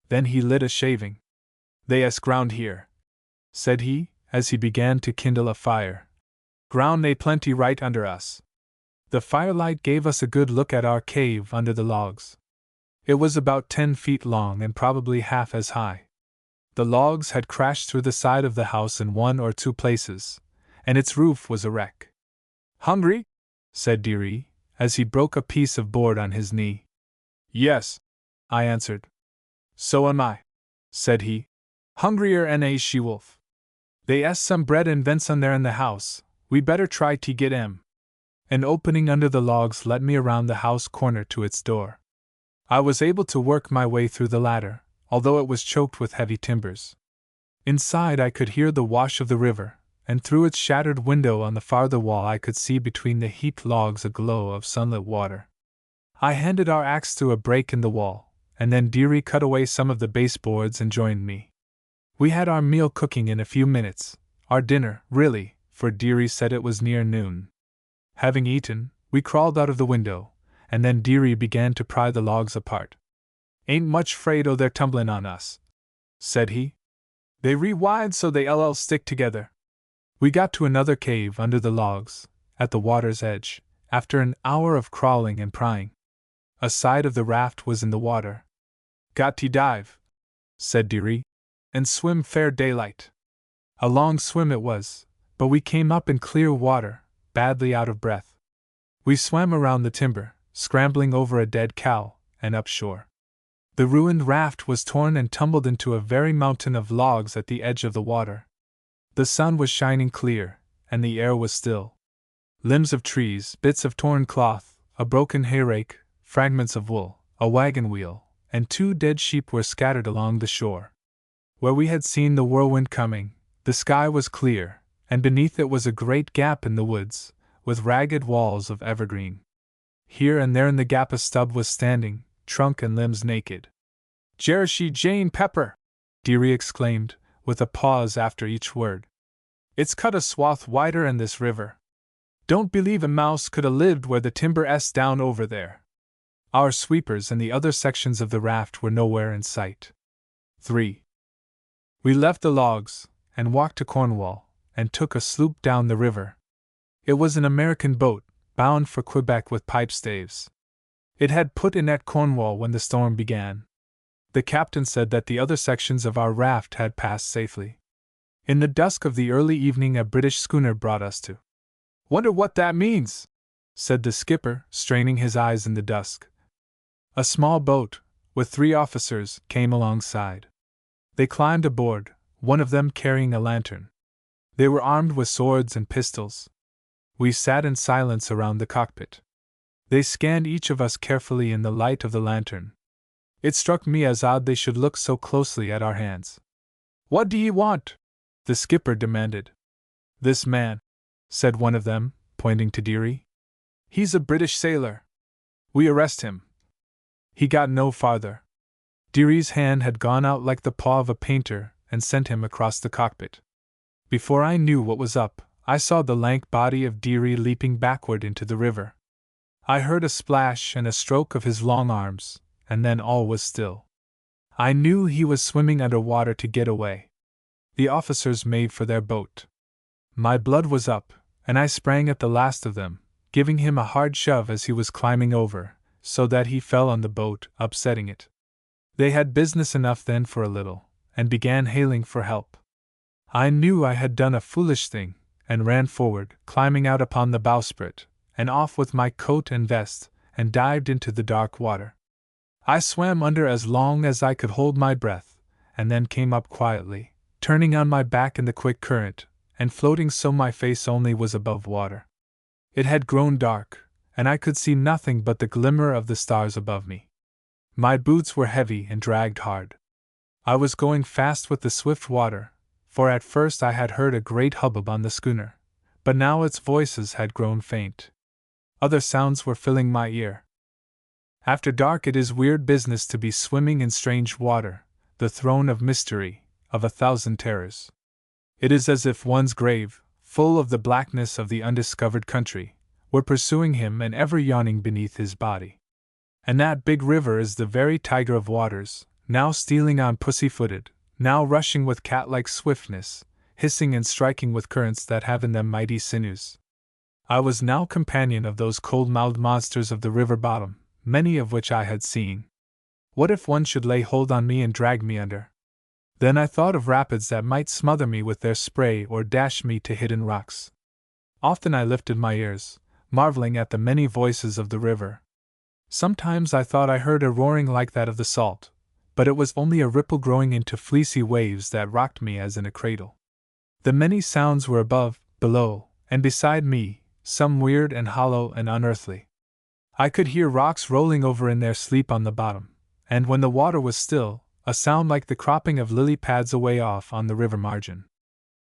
Then he lit a shaving. "They 'es ground here," said he, as he began to kindle a fire. "Ground they plenty right under us." The firelight gave us a good look at our cave under the logs. It was about 10 feet long and probably half as high. The logs had crashed through the side of the house in 1 or 2 places, and its roof was a wreck. "Hungry?" said Dearie, as he broke a piece of board on his knee. "Yes," I answered. "So am I," said he. "Hungrier 'n a she-wolf. They 'es some bread and venison there in the house, we better try to get 'em." An opening under the logs led me around the house corner to its door. I was able to work my way through the latter, although it was choked with heavy timbers. Inside I could hear the wash of the river, and through its shattered window on the farther wall I could see between the heaped logs a glow of sunlit water. I handed our axe through a break in the wall, and then Dearie cut away some of the baseboards and joined me. We had our meal cooking in a few minutes, our dinner, really, for Dearie said it was near noon. Having eaten, we crawled out of the window, and then Dearie began to pry the logs apart. "Ain't much 'fraid o' their tumblin' on us," said he. "They re-wide so they stick together." We got to another cave under the logs, at the water's edge, after an hour of crawling and prying. A side of the raft was in the water. "Got to dive," said Deary, "and swim fair daylight." A long swim it was, but we came up in clear water, badly out of breath. We swam around the timber, scrambling over a dead cow, and up shore. The ruined raft was torn and tumbled into a very mountain of logs at the edge of the water. The sun was shining clear, and the air was still. Limbs of trees, bits of torn cloth, a broken hayrake, fragments of wool, a wagon wheel, and 2 dead sheep were scattered along the shore. Where we had seen the whirlwind coming, the sky was clear, and beneath it was a great gap in the woods, with ragged walls of evergreen. Here and there in the gap a stub was standing, trunk and limbs naked. "Jerushy Jane Pepper!" Deary exclaimed, with a pause after each word. "It's cut a swath wider in this river. Don't believe a mouse could 'a' lived where the timber 's down over there." Our sweepers and the other sections of the raft were nowhere in sight. 3. We left the logs, and walked to Cornwall, and took a sloop down the river. It was an American boat, bound for Quebec with pipe staves. It had put in at Cornwall when the storm began. The captain said that the other sections of our raft had passed safely. In the dusk of the early evening a British schooner brought us to. "Wonder what that means?" said the skipper, straining his eyes in the dusk. A small boat, with 3 officers, came alongside. They climbed aboard, one of them carrying a lantern. They were armed with swords and pistols. We sat in silence around the cockpit. They scanned each of us carefully in the light of the lantern. It struck me as odd they should look so closely at our hands. "What do ye want?" the skipper demanded. "This man," said one of them, pointing to Deary. "He's a British sailor. We arrest him." He got no farther. Deary's hand had gone out like the paw of a painter and sent him across the cockpit. Before I knew what was up, I saw the lank body of Deary leaping backward into the river. I heard a splash and a stroke of his long arms, and then all was still. I knew he was swimming under water to get away. The officers made for their boat. My blood was up, and I sprang at the last of them, giving him a hard shove as he was climbing over, so that he fell on the boat, upsetting it. They had business enough then for a little, and began hailing for help. I knew I had done a foolish thing, and ran forward, climbing out upon the bowsprit, and off with my coat and vest, and dived into the dark water. I swam under as long as I could hold my breath, and then came up quietly, turning on my back in the quick current, and floating so my face only was above water. It had grown dark, and I could see nothing but the glimmer of the stars above me. My boots were heavy and dragged hard. I was going fast with the swift water, for at first I had heard a great hubbub on the schooner, but now its voices had grown faint. Other sounds were filling my ear. After dark it is weird business to be swimming in strange water, the throne of mystery, of 1,000 terrors. It is as if one's grave, full of the blackness of the undiscovered country, were pursuing him and ever yawning beneath his body. And that big river is the very tiger of waters, now stealing on pussy-footed, now rushing with cat-like swiftness, hissing and striking with currents that have in them mighty sinews. I was now companion of those cold-mouthed monsters of the river bottom, many of which I had seen. What if one should lay hold on me and drag me under? Then I thought of rapids that might smother me with their spray or dash me to hidden rocks. Often I lifted my ears, marveling at the many voices of the river. Sometimes I thought I heard a roaring like that of the salt, but it was only a ripple growing into fleecy waves that rocked me as in a cradle. The many sounds were above, below, and beside me, some weird and hollow and unearthly. I could hear rocks rolling over in their sleep on the bottom, and when the water was still, a sound like the cropping of lily pads away off on the river margin.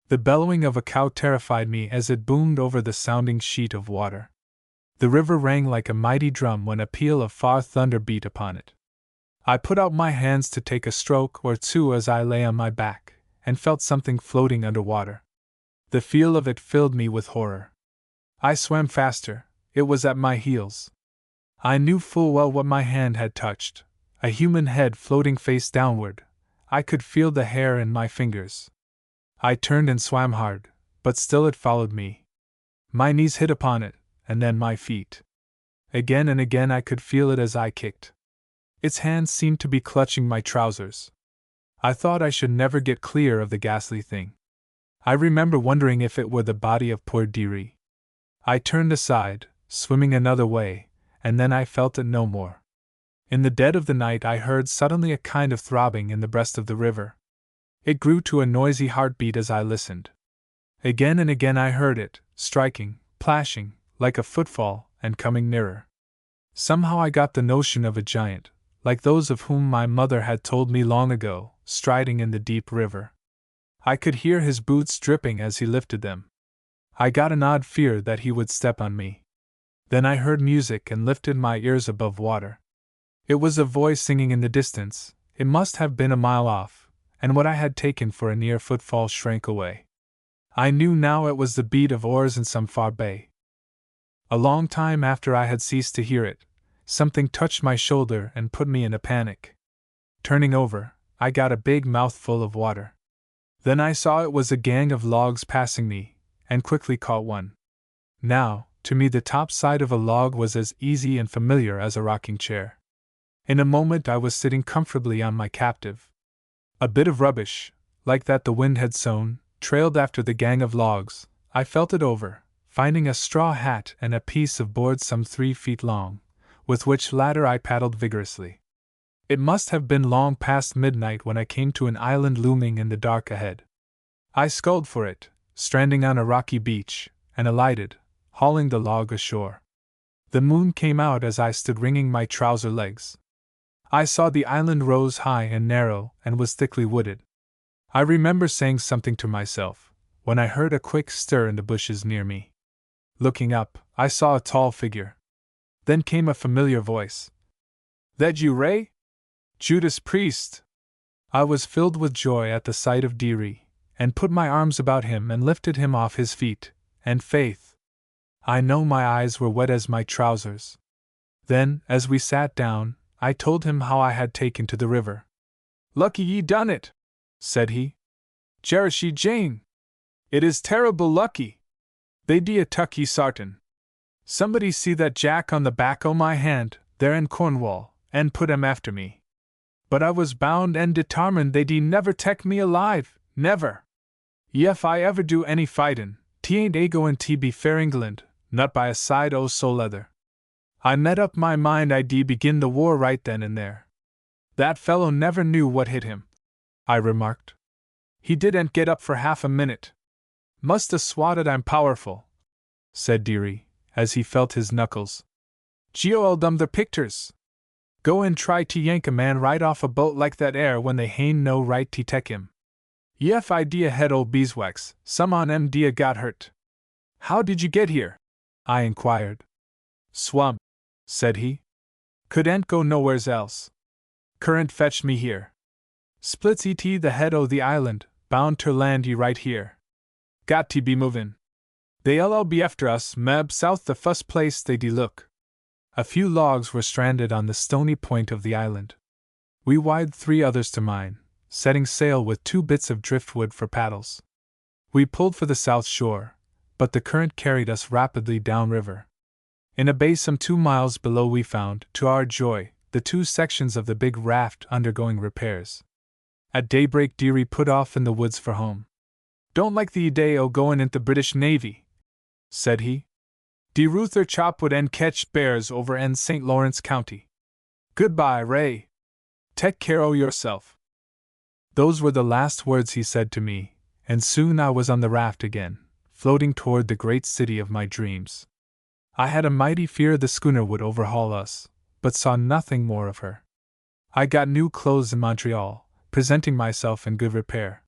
The bellowing of a cow terrified me as it boomed over the sounding sheet of water. The river rang like a mighty drum when a peal of far thunder beat upon it. I put out my hands to take a stroke or two as I lay on my back, and felt something floating under water. The feel of it filled me with horror. I swam faster, it was at my heels. I knew full well what my hand had touched, a human head floating face downward. I could feel the hair in my fingers. I turned and swam hard, but still it followed me. My knees hit upon it, and then my feet. Again and again I could feel it as I kicked. Its hands seemed to be clutching my trousers. I thought I should never get clear of the ghastly thing. I remember wondering if it were the body of poor Dearie. I turned aside, swimming another way, and then I felt it no more. In the dead of the night I heard suddenly a kind of throbbing in the breast of the river. It grew to a noisy heartbeat as I listened. Again and again I heard it, striking, plashing, like a footfall, and coming nearer. Somehow I got the notion of a giant, like those of whom my mother had told me long ago, striding in the deep river. I could hear his boots dripping as he lifted them. I got an odd fear that he would step on me. Then I heard music and lifted my ears above water. It was a voice singing in the distance. It must have been a mile off, and what I had taken for a near footfall shrank away. I knew now it was the beat of oars in some far bay. A long time after I had ceased to hear it, something touched my shoulder and put me in a panic. Turning over, I got a big mouthful of water. Then I saw it was a gang of logs passing me, and quickly caught one. Now, to me the top side of a log was as easy and familiar as a rocking chair. In a moment I was sitting comfortably on my captive. A bit of rubbish, like that the wind had sown, trailed after the gang of logs. I felt it over, finding a straw hat and a piece of board some 3 feet long, with which latter I paddled vigorously. It must have been long past midnight when I came to an island looming in the dark ahead. I sculled for it, stranding on a rocky beach, and alighted, hauling the log ashore. The moon came out as I stood wringing my trouser legs. I saw the island rose high and narrow and was thickly wooded. I remember saying something to myself, when I heard a quick stir in the bushes near me. Looking up, I saw a tall figure. Then came a familiar voice. "That you, Ray? Judas Priest!" I was filled with joy at the sight of Dearie, and put my arms about him and lifted him off his feet, and faith! I know my eyes were wet as my trousers. Then, as we sat down, I told him how I had taken to the river. "Lucky ye done it," said he. "Cherish ye Jane. It is terrible lucky. They dee a tuck ye sartin. Somebody see that jack on the back o' my hand, there in Cornwall, and put him after me. But I was bound and detarmined they dee never tek me alive, never. Yef I ever do any fightin', t ain't a goin' t be fair England, not by a side o' so leather. I made up my mind I dee begin the war right then and there." "That fellow never knew what hit him," I remarked. "He didn't get up for half a minute. Must a swatted I'm powerful," said Dearie, as he felt his knuckles. "Geo them the picters. Go and try to yank a man right off a boat like that air when they hain no right to tek him. Yef idea head old beeswax, some on em dia got hurt." "How did you get here?" I inquired. "Swum," said he. "Couldn't go nowheres else. Current fetched me here. Splits et the head o' the island, bound ter land ye right here. Got to be movin'. They'll all be after us, meb south the fust place they de look." A few logs were stranded on the stony point of the island. We wired 3 others to mine, setting sail with 2 bits of driftwood for paddles. We pulled for the south shore, but the current carried us rapidly downriver. In a bay some 2 miles below we found, to our joy, the 2 sections of the big raft undergoing repairs. At daybreak Dearie put off in the woods for home. "Don't like the idea o' goin' into the British Navy," said he. "De Ruther chop would en catch bears over en St. Lawrence County. Goodbye, Ray. Take care o' yourself." Those were the last words he said to me, and soon I was on the raft again, floating toward the great city of my dreams. I had a mighty fear the schooner would overhaul us, but saw nothing more of her. I got new clothes in Montreal, presenting myself in good repair.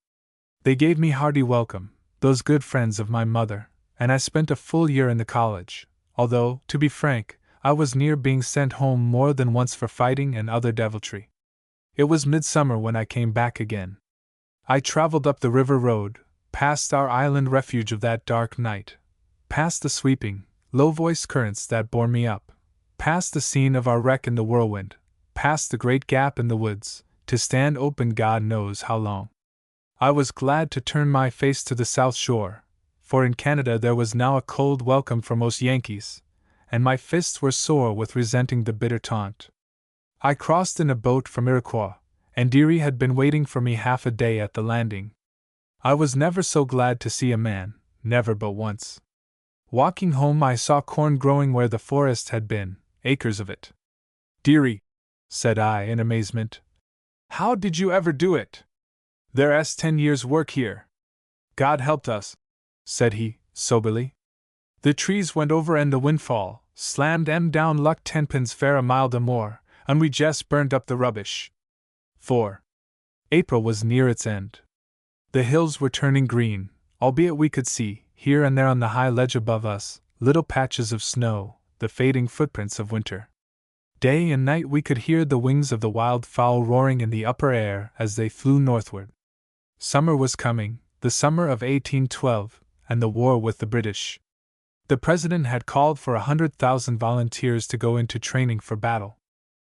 They gave me hearty welcome, those good friends of my mother, and I spent a full year in the college, although, to be frank, I was near being sent home more than once for fighting and other deviltry. It was midsummer when I came back again. I traveled up the river road, past our island refuge of that dark night, past the sweeping, low-voiced currents that bore me up, past the scene of our wreck in the whirlwind, past the great gap in the woods, to stand open God knows how long. I was glad to turn my face to the south shore, for in Canada there was now a cold welcome for most Yankees, and my fists were sore with resenting the bitter taunt. I crossed in a boat from Iroquois, and Dearie had been waiting for me half a day at the landing. I was never so glad to see a man, never but once. Walking home, I saw corn growing where the forest had been, acres of it. "Dearie," said I in amazement, "how did you ever do it? There's 10 years' work here." "God helped us," said he, soberly. "The trees went over and the windfall slammed 'em down luck 10 pins fair a mile or more, and we jest burned up the rubbish." 4. April was near its end. The hills were turning green, albeit we could see, here and there on the high ledge above us, little patches of snow, the fading footprints of winter. Day and night we could hear the wings of the wild fowl roaring in the upper air as they flew northward. Summer was coming, the summer of 1812, and the war with the British. The President had called for 100,000 volunteers to go into training for battle.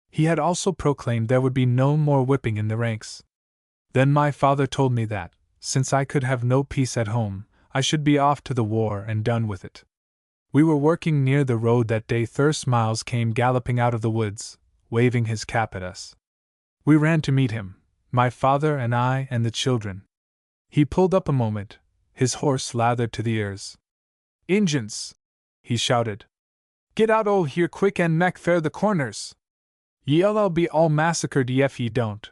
He had also proclaimed there would be no more whipping in the ranks. Then my father told me that, since I could have no peace at home, I should be off to the war and done with it. We were working near the road that day. Thirst Miles came galloping out of the woods, waving his cap at us. We ran to meet him, my father and I and the children. He pulled up a moment, his horse lathered to the ears. "Injuns!" he shouted. "Get out o' here quick and mek fair the corners! Ye'll be all massacred ef ye don't."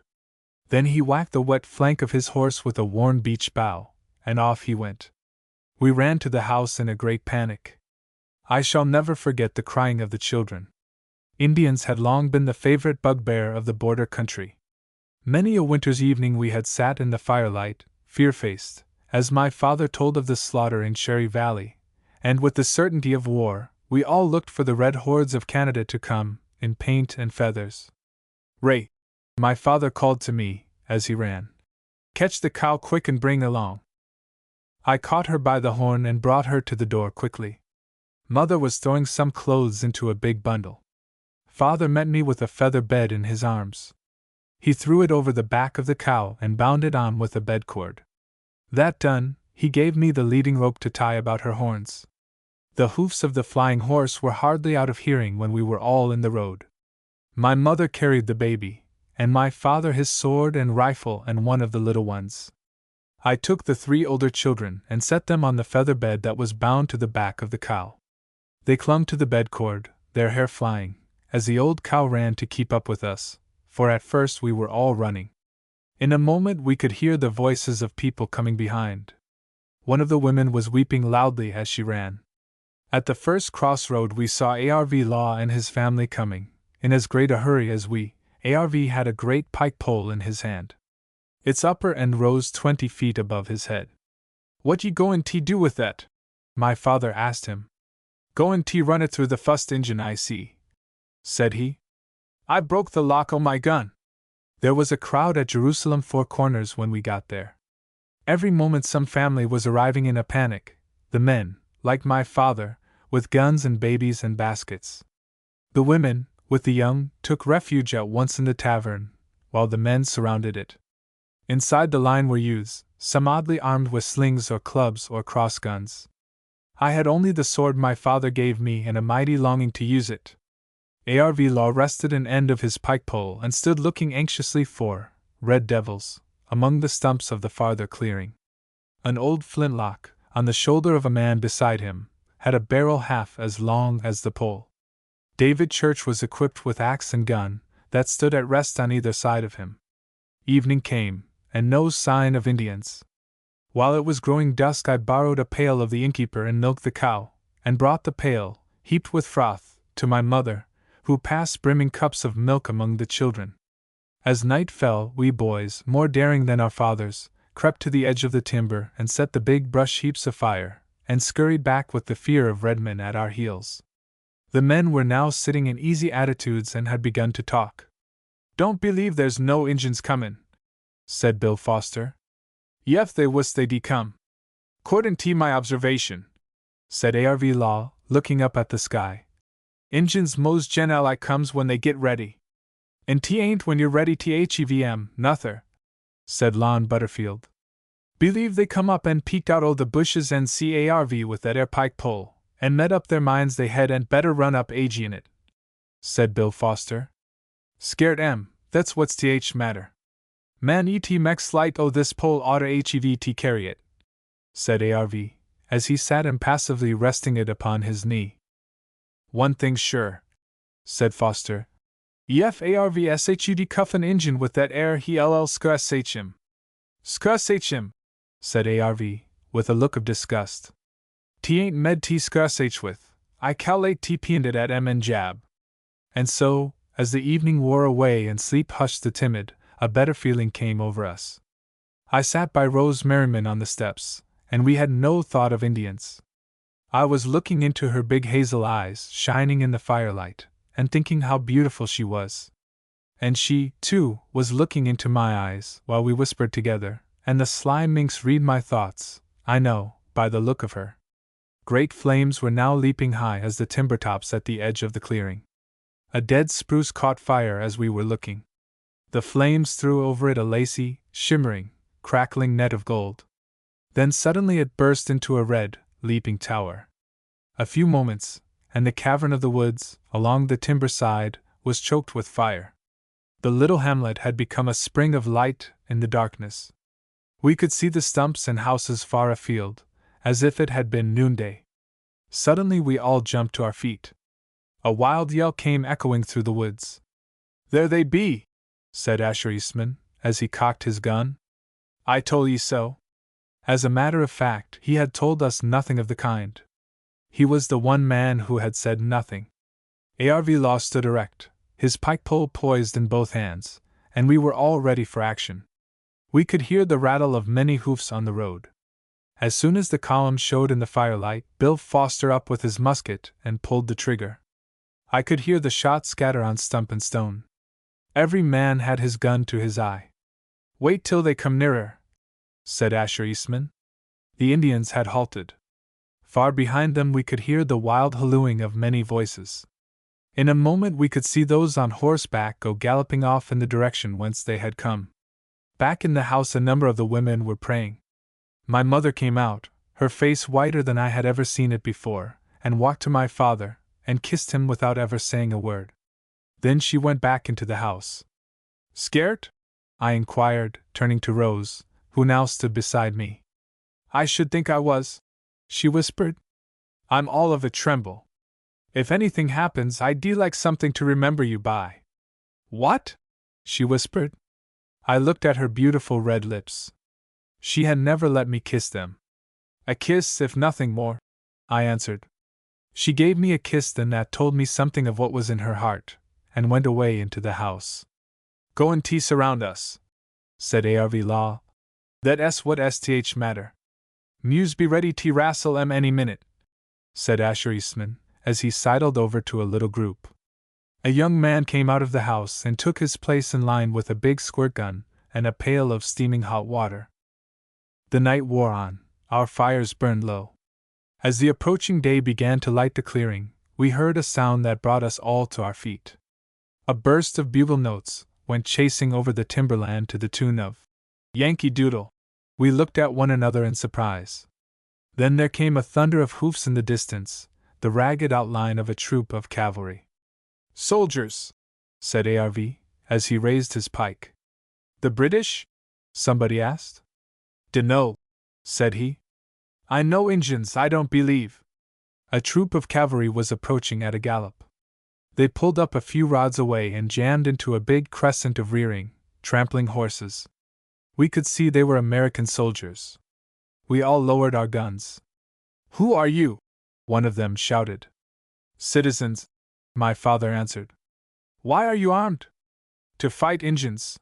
Then he whacked the wet flank of his horse with a worn beech bough, and off he went. We ran to the house in a great panic. I shall never forget the crying of the children. Indians had long been the favorite bugbear of the border country. Many a winter's evening we had sat in the firelight, fear-faced, as my father told of the slaughter in Cherry Valley, and with the certainty of war, we all looked for the red hordes of Canada to come, in paint and feathers. "Ray," my father called to me, as he ran. "Catch the cow quick and bring along." I caught her by the horn and brought her to the door quickly. Mother was throwing some clothes into a big bundle. Father met me with a feather bed in his arms. He threw it over the back of the cow and bound it on with a bedcord. That done, he gave me the leading rope to tie about her horns. The hoofs of the flying horse were hardly out of hearing when we were all in the road. My mother carried the baby, and my father his sword and rifle and one of the little ones. I took the 3 older children and set them on the feather bed that was bound to the back of the cow. They clung to the bedcord, their hair flying, as the old cow ran to keep up with us, for at first we were all running. In a moment we could hear the voices of people coming behind. One of the women was weeping loudly as she ran. At the first crossroad we saw A.R.V. Law and his family coming, in as great a hurry as we. A.R.V. had a great pike pole in his hand. Its upper end rose 20 feet above his head. "What ye goin' to do with that?" my father asked him. "Goin' to run it through the fust engine I see," said he. "I broke the lock o' my gun." There was a crowd at Jerusalem 4 Corners when we got there. Every moment some family was arriving in a panic, the men, like my father, with guns and babies and baskets. The women, with the young, took refuge at once in the tavern, while the men surrounded it. Inside the line were youths, some oddly armed with slings or clubs or cross guns. I had only the sword my father gave me and a mighty longing to use it. A.R.V. Law rested an end of his pike pole and stood looking anxiously for red devils among the stumps of the farther clearing. An old flintlock, on the shoulder of a man beside him, had a barrel half as long as the pole. David Church was equipped with axe and gun, that stood at rest on either side of him. Evening came, and no sign of Indians. While it was growing dusk I borrowed a pail of the innkeeper and milked the cow, and brought the pail, heaped with froth, to my mother, who passed brimming cups of milk among the children. As night fell, we boys, more daring than our fathers, crept to the edge of the timber and set the big brush heaps afire, and scurried back with the fear of redmen at our heels. The men were now sitting in easy attitudes and had begun to talk. "Don't believe there's no Injuns comin'," said Bill Foster. "Yef they wuss they de come." "'Cordin' to my observation," said A.R.V. Law, looking up at the sky, "Injuns mos generally comes when they git ready." "And T ain't when you're ready THEVM, nuther," said Lon Butterfield. "Believe they come up and peeked out o' the bushes and see A.R.V. with that 'ere pike pole, and made up their minds they had better run up ag in it, said Bill Foster. Scared that's what's th matter. Man et mex light this pole oughter hev carry it, said ARV, as he sat impassively resting it upon his knee. One thing's sure, said Foster. Ef ARV shud cuffin engine with that air he ll scush him. Scush him, said ARV, with a look of disgust. T ain't med t scush with, I cal'late t pinned it at and jab. And so, as the evening wore away and sleep hushed the timid, a better feeling came over us. I sat by Rose Merriman on the steps, and we had no thought of Indians. I was looking into her big hazel eyes shining in the firelight, and thinking how beautiful she was. And she, too, was looking into my eyes while we whispered together, and the sly minx read my thoughts, I know, by the look of her. Great flames were now leaping high as the timber tops at the edge of the clearing. A dead spruce caught fire as we were looking. The flames threw over it a lacy, shimmering, crackling net of gold. Then suddenly it burst into a red, leaping tower. A few moments, and the cavern of the woods, along the timber side, was choked with fire. The little hamlet had become a spring of light in the darkness. We could see the stumps and houses far afield, as if it had been noonday. Suddenly we all jumped to our feet. A wild yell came echoing through the woods. There they be, said Asher Eastman, as he cocked his gun. I told ye so. As a matter of fact, he had told us nothing of the kind. He was the one man who had said nothing. ARV Law stood erect, his pike pole poised in both hands, and we were all ready for action. We could hear the rattle of many hoofs on the road. As soon as the column showed in the firelight, Bill Foster up with his musket and pulled the trigger. I could hear the shot scatter on stump and stone. Every man had his gun to his eye. Wait till they come nearer, said Asher Eastman. The Indians had halted. Far behind them we could hear the wild hallooing of many voices. In a moment we could see those on horseback go galloping off in the direction whence they had come. Back in the house a number of the women were praying. My mother came out, her face whiter than I had ever seen it before, and walked to my father, and kissed him without ever saying a word. Then she went back into the house. Scared? I inquired, turning to Rose, who now stood beside me. I should think I was, she whispered. I'm all of a tremble. If anything happens, I'd like something to remember you by. What? She whispered. I looked at her beautiful red lips. She had never let me kiss them. A kiss, if nothing more, I answered. She gave me a kiss then that told me something of what was in her heart, and went away into the house. Go and surround us, said ARV Law. That's what sth matter. Muse be ready to wrestle any minute, said Asher Eastman, as he sidled over to a little group. A young man came out of the house and took his place in line with a big squirt gun and a pail of steaming hot water. The night wore on, our fires burned low. As the approaching day began to light the clearing, we heard a sound that brought us all to our feet. A burst of bugle notes went chasing over the timberland to the tune of Yankee Doodle. We looked at one another in surprise. Then there came a thunder of hoofs in the distance, the ragged outline of a troop of cavalry. Soldiers, said ARV, as he raised his pike. The British? Somebody asked. Dunno, said he. I know Injuns, I don't believe. A troop of cavalry was approaching at a gallop. They pulled up a few rods away and jammed into a big crescent of rearing, trampling horses. We could see they were American soldiers. We all lowered our guns. Who are you? One of them shouted. Citizens, my father answered. Why are you armed? To fight Injuns.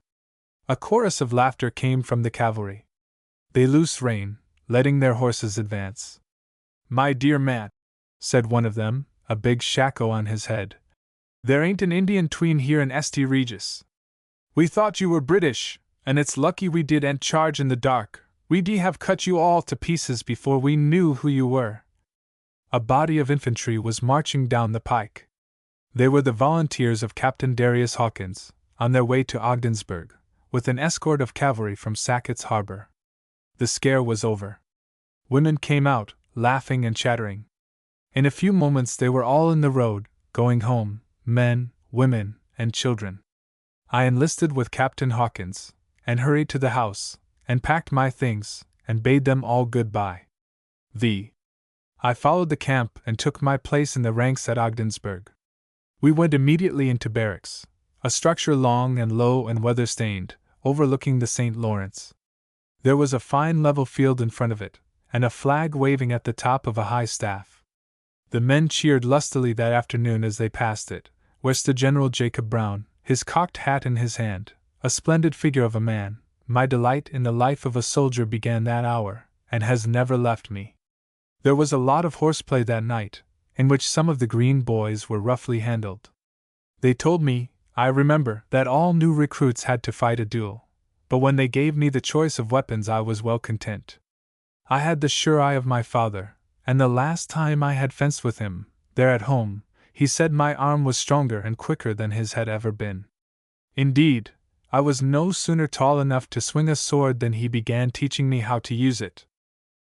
A chorus of laughter came from the cavalry. They loosed rein, letting their horses advance. My dear man, said one of them, a big shako on his head, there ain't an Indian tween here in St. Regis. We thought you were British, and it's lucky we didn't charge in the dark. We'd have cut you all to pieces before we knew who you were. A body of infantry was marching down the pike. They were the volunteers of Captain Darius Hawkins, on their way to Ogdensburg, with an escort of cavalry from Sackett's Harbor. The scare was over. Women came out, laughing and chattering. In a few moments they were all in the road, going home, men, women, and children. I enlisted with Captain Hawkins, and hurried to the house, and packed my things, and bade them all good-bye. I followed the camp and took my place in the ranks at Ogdensburg. We went immediately into barracks, a structure long and low and weather-stained, overlooking the St. Lawrence. There was a fine level field in front of it, and a flag waving at the top of a high staff. The men cheered lustily that afternoon as they passed it, where stood General Jacob Brown, his cocked hat in his hand, a splendid figure of a man. My delight in the life of a soldier began that hour, and has never left me. There was a lot of horseplay that night, in which some of the green boys were roughly handled. They told me, I remember, that all new recruits had to fight a duel, but when they gave me the choice of weapons I was well content. I had the sure eye of my father, and the last time I had fenced with him, there at home, he said my arm was stronger and quicker than his had ever been. Indeed, I was no sooner tall enough to swing a sword than he began teaching me how to use it.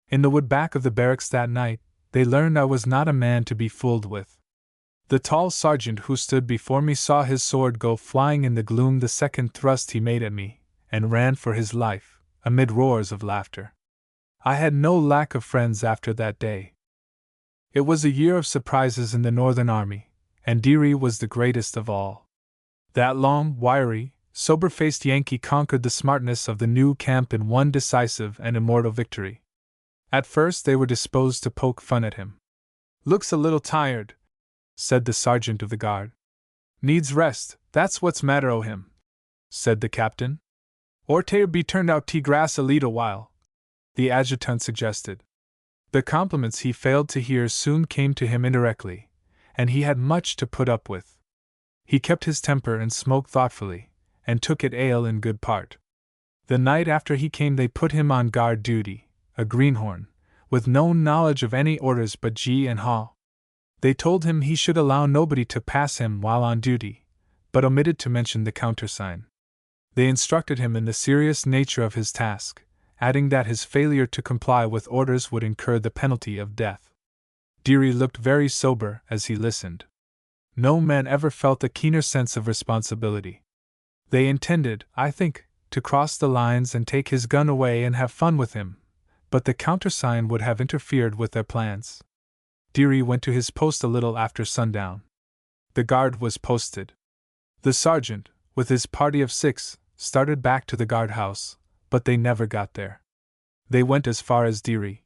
In the wood back of the barracks that night, they learned I was not a man to be fooled with. The tall sergeant who stood before me saw his sword go flying in the gloom the second thrust he made at me, and ran for his life, amid roars of laughter. I had no lack of friends after that day. It was a year of surprises in the Northern Army, and Deary was the greatest of all. That long, wiry, sober-faced Yankee conquered the smartness of the new camp in one decisive and immortal victory. At first they were disposed to poke fun at him. "Looks a little tired," said the sergeant of the guard. "Needs rest, that's what's matter o' him," said the captain. "Or'ter be turned out t' grass a leetle while," the adjutant suggested. The compliments he failed to hear soon came to him indirectly, and he had much to put up with. He kept his temper and smoked thoughtfully, and took it ale in good part. The night after he came they put him on guard duty, a greenhorn, with no knowledge of any orders but G and Haw. They told him he should allow nobody to pass him while on duty, but omitted to mention the countersign. They instructed him in the serious nature of his task, adding that his failure to comply with orders would incur the penalty of death. Deary looked very sober as he listened. No man ever felt a keener sense of responsibility. They intended, I think, to cross the lines and take his gun away and have fun with him, but the countersign would have interfered with their plans. Deary went to his post a little after sundown. The guard was posted. The sergeant, with his party of 6, started back to the guardhouse, but they never got there. They went as far as Deary.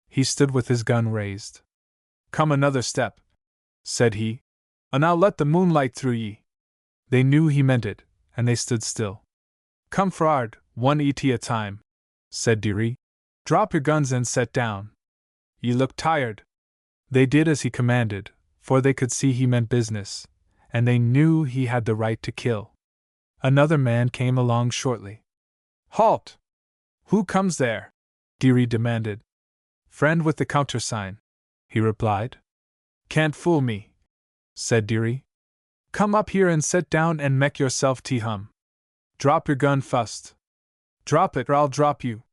He stood with his gun raised. "Come another step," said he, "and I'll let the moonlight through ye." They knew he meant it, and they stood still. "Come frard, one et a time," said Deary. "Drop your guns and set down. Ye look tired." They did as he commanded, for they could see he meant business, and they knew he had the right to kill. Another man came along shortly. "Halt! Who comes there?" Deary demanded. "Friend with the countersign," he replied. "Can't fool me," said Deary. "Come up here and set down and mek yourself t-hum. Drop your gun fust. Drop it or I'll drop you."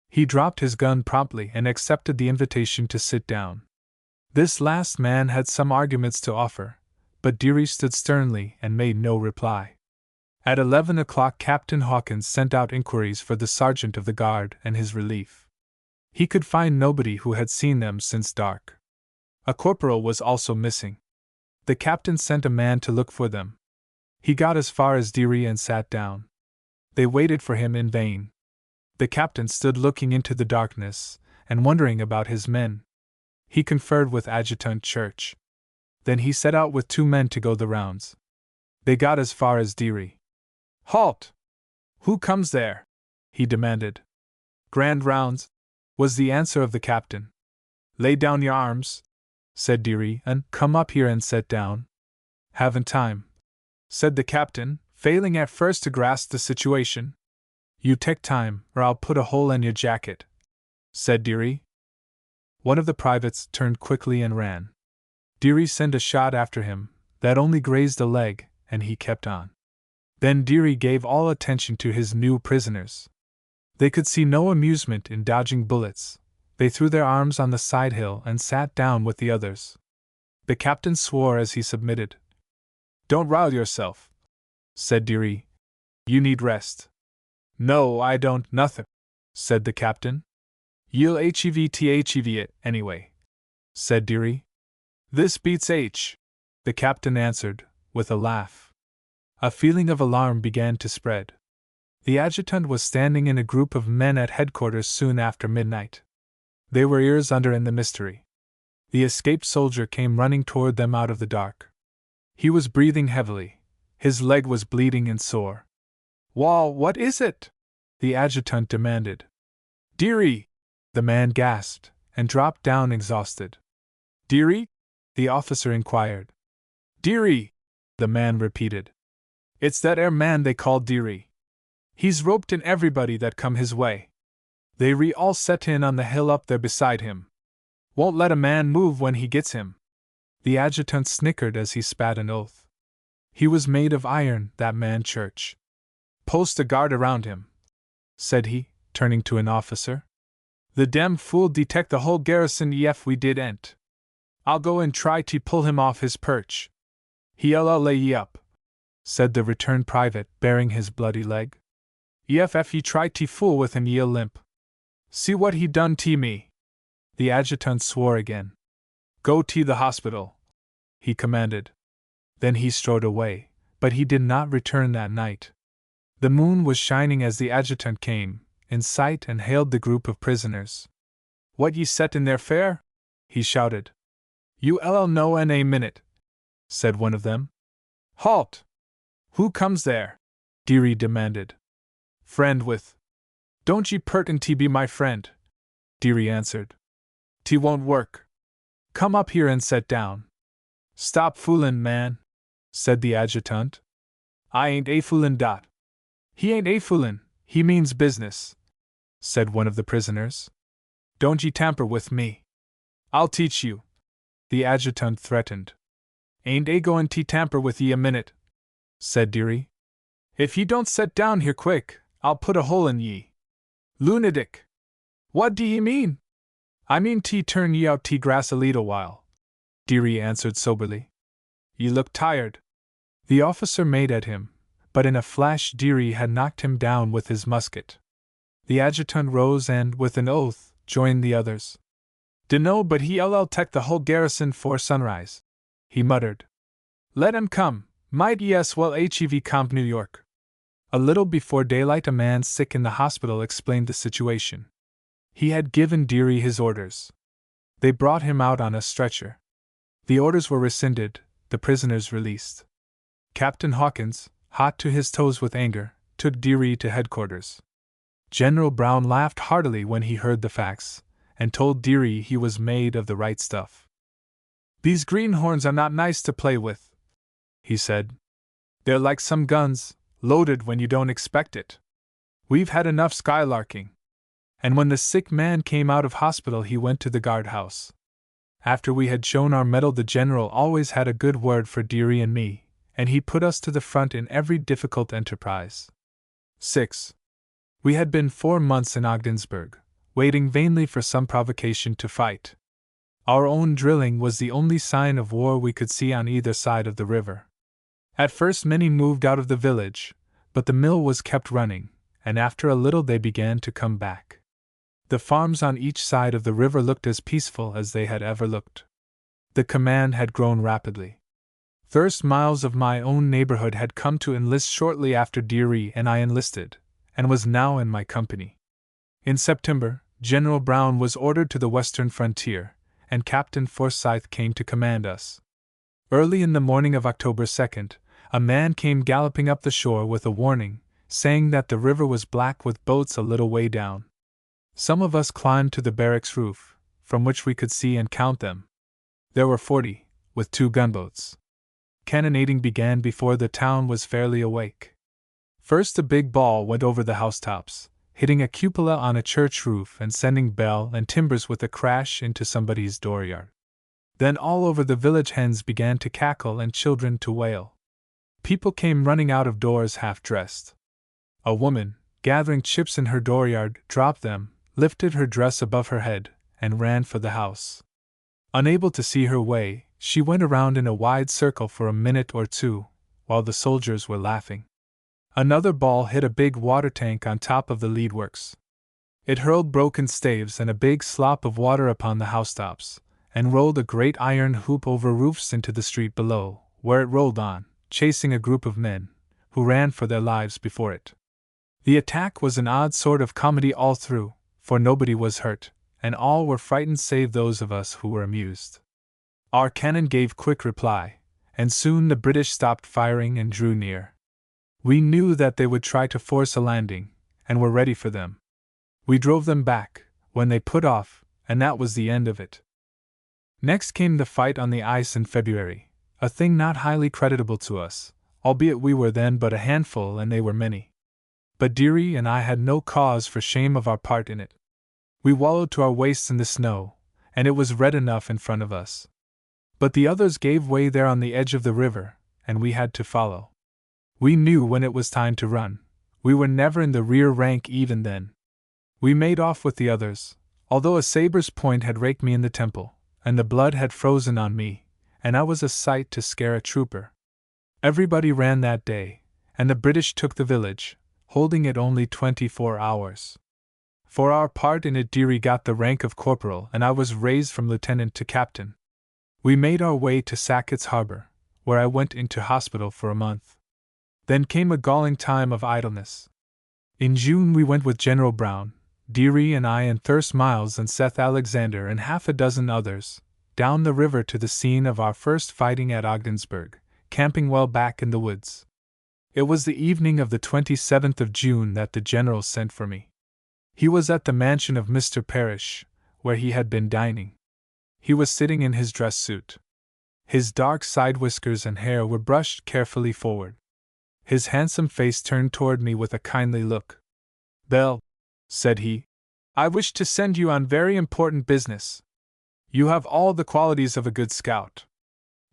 He dropped his gun promptly and accepted the invitation to sit down. This last man had some arguments to offer, but Deary stood sternly and made no reply. At 11 o'clock Captain Hawkins sent out inquiries for the sergeant of the guard and his relief. He could find nobody who had seen them since dark. A corporal was also missing. The captain sent a man to look for them. He got as far as Deary and sat down. They waited for him in vain. The captain stood looking into the darkness and wondering about his men. He conferred with Adjutant Church. Then he set out with 2 men to go the rounds. They got as far as Deary. "Halt! Who comes there?" he demanded. "Grand rounds," was the answer of the captain. "Lay down your arms," said Deary, "and come up here and set down." "Haven't time," said the captain, failing at first to grasp the situation. "You take time, or I'll put a hole in your jacket," said Deary. One of the privates turned quickly and ran. Deary sent a shot after him, that only grazed a leg, and he kept on. Then Deary gave all attention to his new prisoners. They could see no amusement in dodging bullets, They threw their arms on the side hill and sat down with the others. The captain swore as he submitted. "Don't rile yourself," said Deary. "You need rest." "No, I don't, nothing," said the captain. "You'll hev it, anyway," said Deary. "This beats H," the captain answered, with a laugh. A feeling of alarm began to spread. The adjutant was standing in a group of men at headquarters soon after midnight. They were ears under in the mystery. The escaped soldier came running toward them out of the dark. He was breathing heavily. His leg was bleeding and sore. "Wall, what is it?" the adjutant demanded. "Deary!" the man gasped, and dropped down exhausted. "Deary?" the officer inquired. "Deary!" the man repeated. "It's that 'ere man they call Deary. He's roped in everybody that come his way. They all set in on the hill up there beside him. Won't let a man move when he gets him." The adjutant snickered as he spat an oath. "He was made of iron, that man Church. Post a guard around him," said he, turning to an officer. "The dem fool detect the whole garrison ef we did ent. I'll go and try to pull him off his perch." "He'll lay ye up," said the returned private, baring his bloody leg. "Ef ye try to fool with him ye'll limp. See what he done to me." The adjutant swore again. "Go to the hospital," he commanded. Then he strode away, but he did not return that night. The moon was shining as the adjutant came in sight and hailed the group of prisoners. "What ye set in there fair?" he shouted. "You'll know in a minute," said one of them. "Halt! Who comes there?" Deary demanded. "Friend with." "Don't ye purtin' to be my friend," Deary answered. "T won't work. Come up here and set down." "Stop foolin', man," said the adjutant. "I ain't a foolin' dot." "He ain't a foolin', he means business," said one of the prisoners. "Don't ye tamper with me. I'll teach you," the adjutant threatened. "Ain't a goin' to tamper with ye a minute," said Deary. "If ye don't set down here quick, I'll put a hole in ye." "Lunatic! What do ye mean?" "I mean to turn ye out to grass a leetle while," Deary answered soberly. "Ye look tired." The officer made at him, but in a flash Deary had knocked him down with his musket. The adjutant rose and, with an oath, joined the others. "Dunno but he'll take the whole garrison 'fore sunrise," he muttered. "Let him come, might yes well hev comp New York." A little before daylight a man sick in the hospital explained the situation. He had given Deary his orders. They brought him out on a stretcher. The orders were rescinded, the prisoners released. Captain Hawkins, hot to his toes with anger, took Deary to headquarters. General Brown laughed heartily when he heard the facts, and told Deary he was made of the right stuff. "These greenhorns are not nice to play with," he said. "They're like some guns, loaded when you don't expect it. We've had enough skylarking." And when the sick man came out of hospital he went to the guardhouse. After we had shown our mettle the general always had a good word for Deary and me, and he put us to the front in every difficult enterprise. 6. We had been 4 months in Ogdensburg, waiting vainly for some provocation to fight. Our own drilling was the only sign of war we could see on either side of the river. At first many moved out of the village, but the mill was kept running, and after a little they began to come back. The farms on each side of the river looked as peaceful as they had ever looked. The command had grown rapidly. First Miles of my own neighborhood had come to enlist shortly after Deary and I enlisted, and was now in my company. In September, General Brown was ordered to the western frontier, and Captain Forsyth came to command us. Early in the morning of October 2nd, a man came galloping up the shore with a warning, saying that the river was black with boats a little way down. Some of us climbed to the barracks roof, from which we could see and count them. There were 40, with 2 gunboats. Cannonading began before the town was fairly awake. First a big ball went over the housetops, hitting a cupola on a church roof and sending bell and timbers with a crash into somebody's dooryard. Then all over the village hens began to cackle and children to wail. People came running out of doors half-dressed. A woman, gathering chips in her dooryard, dropped them, lifted her dress above her head, and ran for the house. Unable to see her way, she went around in a wide circle for a minute or two, while the soldiers were laughing. Another ball hit a big water tank on top of the leadworks. It hurled broken staves and a big slop of water upon the housetops, and rolled a great iron hoop over roofs into the street below, where it rolled on, chasing a group of men, who ran for their lives before it. The attack was an odd sort of comedy all through, for nobody was hurt, and all were frightened save those of us who were amused. Our cannon gave quick reply, and soon the British stopped firing and drew near. We knew that they would try to force a landing, and were ready for them. We drove them back, when they put off, and that was the end of it. Next came the fight on the ice in February, a thing not highly creditable to us, albeit we were then but a handful and they were many. But Deary and I had no cause for shame of our part in it. We wallowed to our waists in the snow, and it was red enough in front of us. But the others gave way there on the edge of the river, and we had to follow. We knew when it was time to run. We were never in the rear rank even then. We made off with the others, although a saber's point had raked me in the temple, and the blood had frozen on me, and I was a sight to scare a trooper. Everybody ran that day, and the British took the village, holding it only 24 hours. For our part in it, Deary got the rank of corporal, and I was raised from lieutenant to captain. We made our way to Sackett's Harbor, where I went into hospital for a month. Then came a galling time of idleness. In June we went with General Brown, Deary and I and Thirst Miles and Seth Alexander and half a dozen others, down the river to the scene of our first fighting at Ogdensburg, camping well back in the woods. It was the evening of the 27th of June that the general sent for me. He was at the mansion of Mr. Parrish, where he had been dining. He was sitting in his dress suit. His dark side whiskers and hair were brushed carefully forward. His handsome face turned toward me with a kindly look. "Bell," said he, "I wish to send you on very important business. You have all the qualities of a good scout.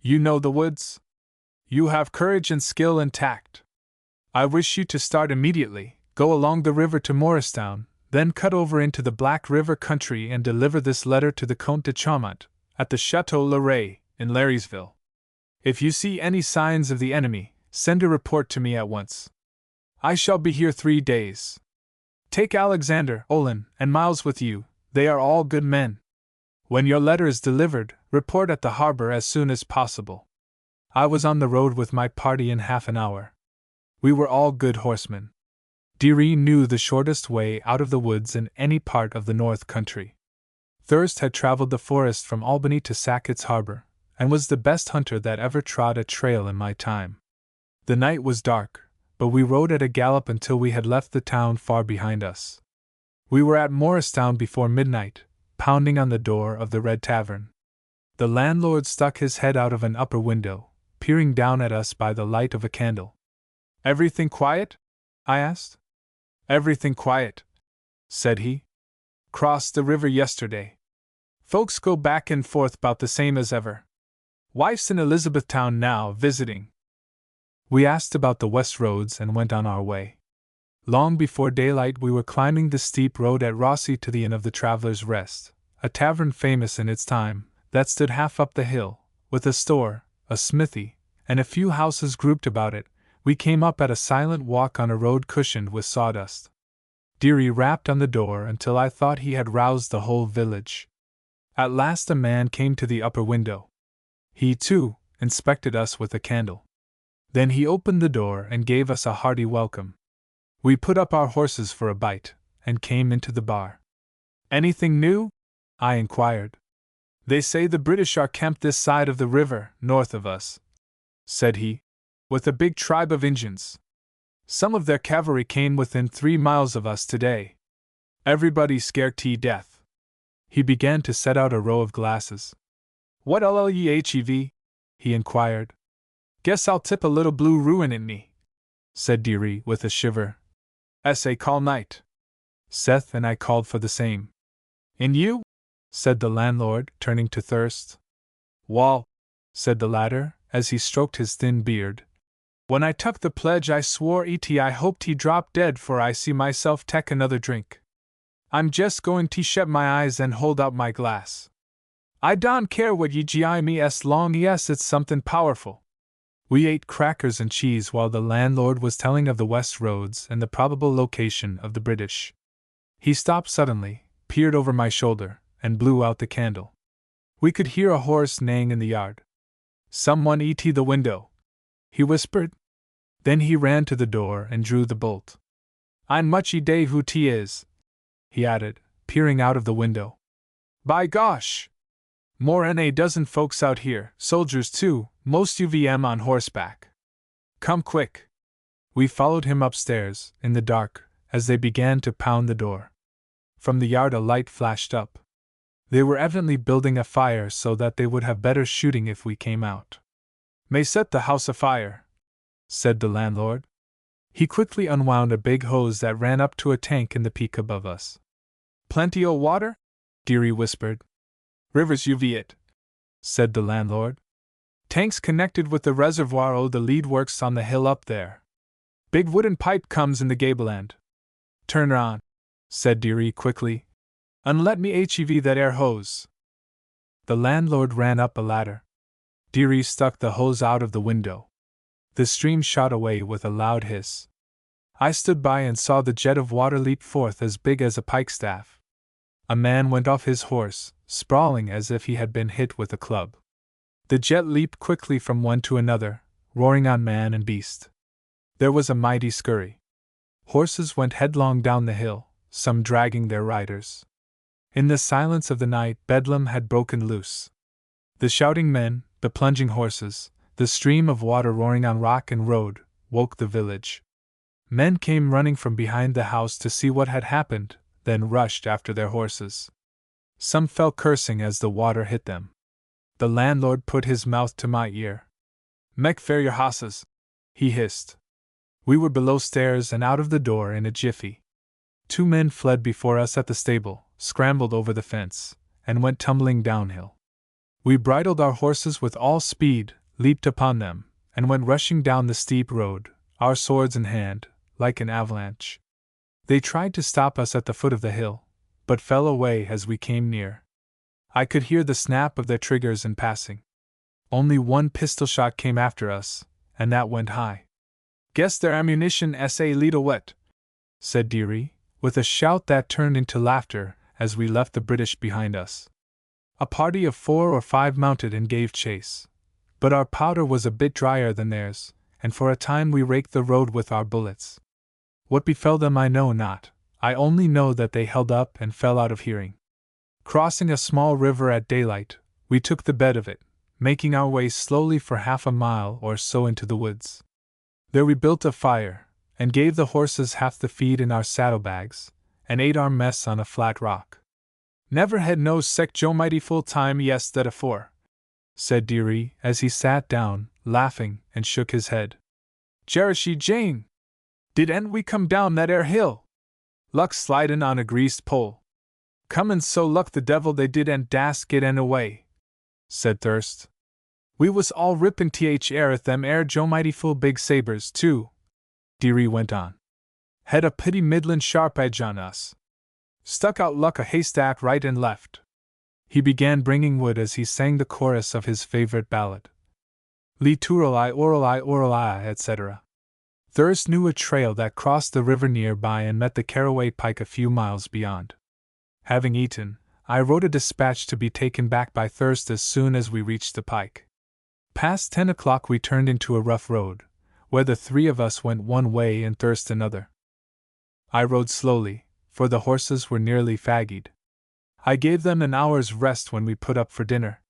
You know the woods. You have courage and skill and tact. I wish you to start immediately, go along the river to Morristown, then cut over into the Black River country and deliver this letter to the Comte de Chaumont, at the Chateau Larrey, in Larrysville. If you see any signs of the enemy, send a report to me at once. I shall be here 3 days. Take Alexander, Olin, and Miles with you, they are all good men. When your letter is delivered, report at the harbor as soon as possible." I was on the road with my party in half an hour. We were all good horsemen. Deary knew the shortest way out of the woods in any part of the North Country. Thirst had traveled the forest from Albany to Sackett's Harbor, and was the best hunter that ever trod a trail in my time. The night was dark, but we rode at a gallop until we had left the town far behind us. We were at Morristown before midnight, pounding on the door of the Red Tavern. The landlord stuck his head out of an upper window, peering down at us by the light of a candle. "Everything quiet?" I asked. "Everything quiet," said he. "Crossed the river yesterday. Folks go back and forth about the same as ever. Wife's in Elizabethtown now, visiting." We asked about the west roads and went on our way. Long before daylight we were climbing the steep road at Rossi to the Inn of the Traveller's Rest, a tavern famous in its time, that stood half up the hill, with a store, a smithy, and a few houses grouped about it. We came up at a silent walk on a road cushioned with sawdust. Deary rapped on the door until I thought he had roused the whole village. At last a man came to the upper window. He, too, inspected us with a candle. Then he opened the door and gave us a hearty welcome. We put up our horses for a bite, and came into the bar. "Anything new?" I inquired. "They say the British are camped this side of the river, north of us," said he, "with a big tribe of Injuns. Some of their cavalry came within 3 miles of us today. Everybody scared to death." He began to set out a row of glasses. "What LLEHEV?" he inquired. "Guess I'll tip a little blue ruin in me," said Deary with a shiver. "S.A. call night." Seth and I called for the same. "In you?" said the landlord, turning to Thirst. "Wall," said the latter, as he stroked his thin beard. "When I took the pledge I swore I hoped he dropped dead for I see myself take another drink. I'm just going to shut my eyes and hold out my glass. I don't care what ye gi me as long yes it's something powerful. We ate crackers and cheese while the landlord was telling of the West roads and the probable location of the British. He stopped suddenly, peered over my shoulder, and blew out the candle. We could hear a horse neighing in the yard. Someone et the window, he whispered. Then he ran to the door and drew the bolt. I'm muchy day who tea is, he added, peering out of the window. By gosh! More than a dozen folks out here, soldiers too, most UVM on horseback. Come quick. We followed him upstairs, in the dark, as they began to pound the door. From the yard a light flashed up. They were evidently building a fire so that they would have better shooting if we came out. May set the house afire, said the landlord. He quickly unwound a big hose that ran up to a tank in the peak above us. Plenty o' water? Dearie whispered. Rivers UV it, said the landlord. Tanks connected with the reservoir o' the lead works on the hill up there. Big wooden pipe comes in the gable end. Turn her on, said Dearie quickly. Let me hev that air hose. The landlord ran up a ladder. Dearie stuck the hose out of the window. The stream shot away with a loud hiss. I stood by and saw the jet of water leap forth as big as a pikestaff. A man went off his horse, sprawling as if he had been hit with a club. The jet leaped quickly from one to another, roaring on man and beast. There was a mighty scurry. Horses went headlong down the hill, some dragging their riders. In the silence of the night, bedlam had broken loose. The shouting men, the plunging horses, the stream of water roaring on rock and road, woke the village. Men came running from behind the house to see what had happened, then rushed after their horses. Some fell cursing as the water hit them. The landlord put his mouth to my ear. "Mek fair your hosses," he hissed. We were below stairs and out of the door in a jiffy. 2 men fled before us at the stable, scrambled over the fence, and went tumbling downhill. We bridled our horses with all speed, leaped upon them, and went rushing down the steep road, our swords in hand, like an avalanche. They tried to stop us at the foot of the hill, but fell away as we came near. I could hear the snap of their triggers in passing. Only one pistol shot came after us, and that went high. "Guess their ammunition a little wet," said Dearie, with a shout that turned into laughter as we left the British behind us. A party of 4 or 5 mounted and gave chase. But our powder was a bit drier than theirs, and for a time we raked the road with our bullets. What befell them I know not, I only know that they held up and fell out of hearing. Crossing a small river at daylight, we took the bed of it, making our way slowly for half a mile or so into the woods. There we built a fire, and gave the horses half the feed in our saddlebags, and ate our mess on a flat rock. "Never had no sec Joe mighty full time yes that afore," said Dearie as he sat down, laughing, and shook his head. "Jerushy Jane! Didn't we come down that air hill? Luck slidin' on a greased pole. Comin' so luck the devil they didn't dast get en away," said Thirst. "We was all rippin' air at them air Joe mighty full big sabers, too," Dearie went on. "Had a pretty middlin' sharp edge on us. Stuck out luck a haystack right and left." He began bringing wood as he sang the chorus of his favorite ballad. "Li Orali, etc." Thirst knew a trail that crossed the river nearby and met the Caraway Pike a few miles beyond. Having eaten, I wrote a dispatch to be taken back by Thirst as soon as we reached the pike. Past 10 o'clock we turned into a rough road, where the 3 of us went one way and Thirst another. I rode slowly, for the horses were nearly faggied. I gave them an hour's rest when we put up for dinner.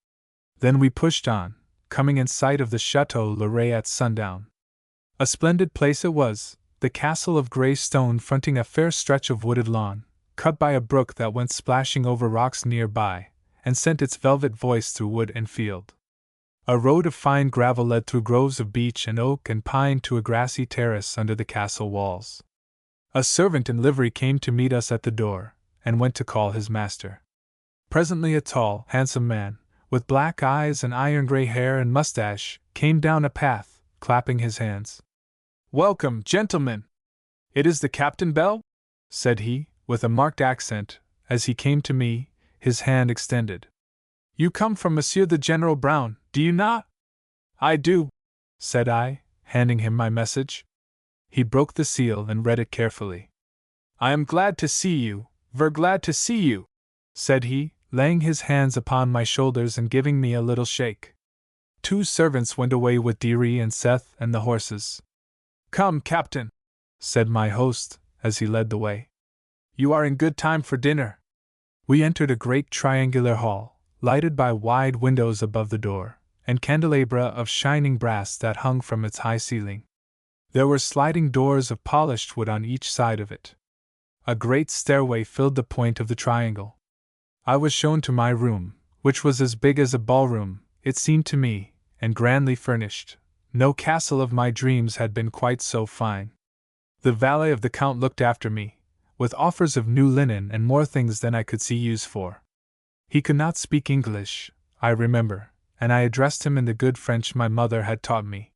Then we pushed on, coming in sight of the Chateau Luray at sundown. A splendid place it was, the castle of grey stone fronting a fair stretch of wooded lawn, cut by a brook that went splashing over rocks nearby, and sent its velvet voice through wood and field. A road of fine gravel led through groves of beech and oak and pine to a grassy terrace under the castle walls. A servant in livery came to meet us at the door, and went to call his master. Presently a tall, handsome man, with black eyes and iron-gray hair and mustache, came down a path, clapping his hands. "Welcome, gentlemen! It is the Captain Bell?" said he, with a marked accent, as he came to me, his hand extended. "You come from Monsieur the General Brown, do you not?" "I do," said I, handing him my message. He broke the seal and read it carefully. "I am glad to see you, ver glad to see you," said he, laying his hands upon my shoulders and giving me a little shake. 2 servants went away with Dearie and Seth and the horses. "Come, Captain," said my host, as he led the way. "You are in good time for dinner." We entered a great triangular hall, lighted by wide windows above the door, and candelabra of shining brass that hung from its high ceiling. There were sliding doors of polished wood on each side of it. A great stairway filled the point of the triangle. I was shown to my room, which was as big as a ballroom, it seemed to me, and grandly furnished. No castle of my dreams had been quite so fine. The valet of the Count looked after me, with offers of new linen and more things than I could see use for. He could not speak English, I remember, and I addressed him in the good French my mother had taught me.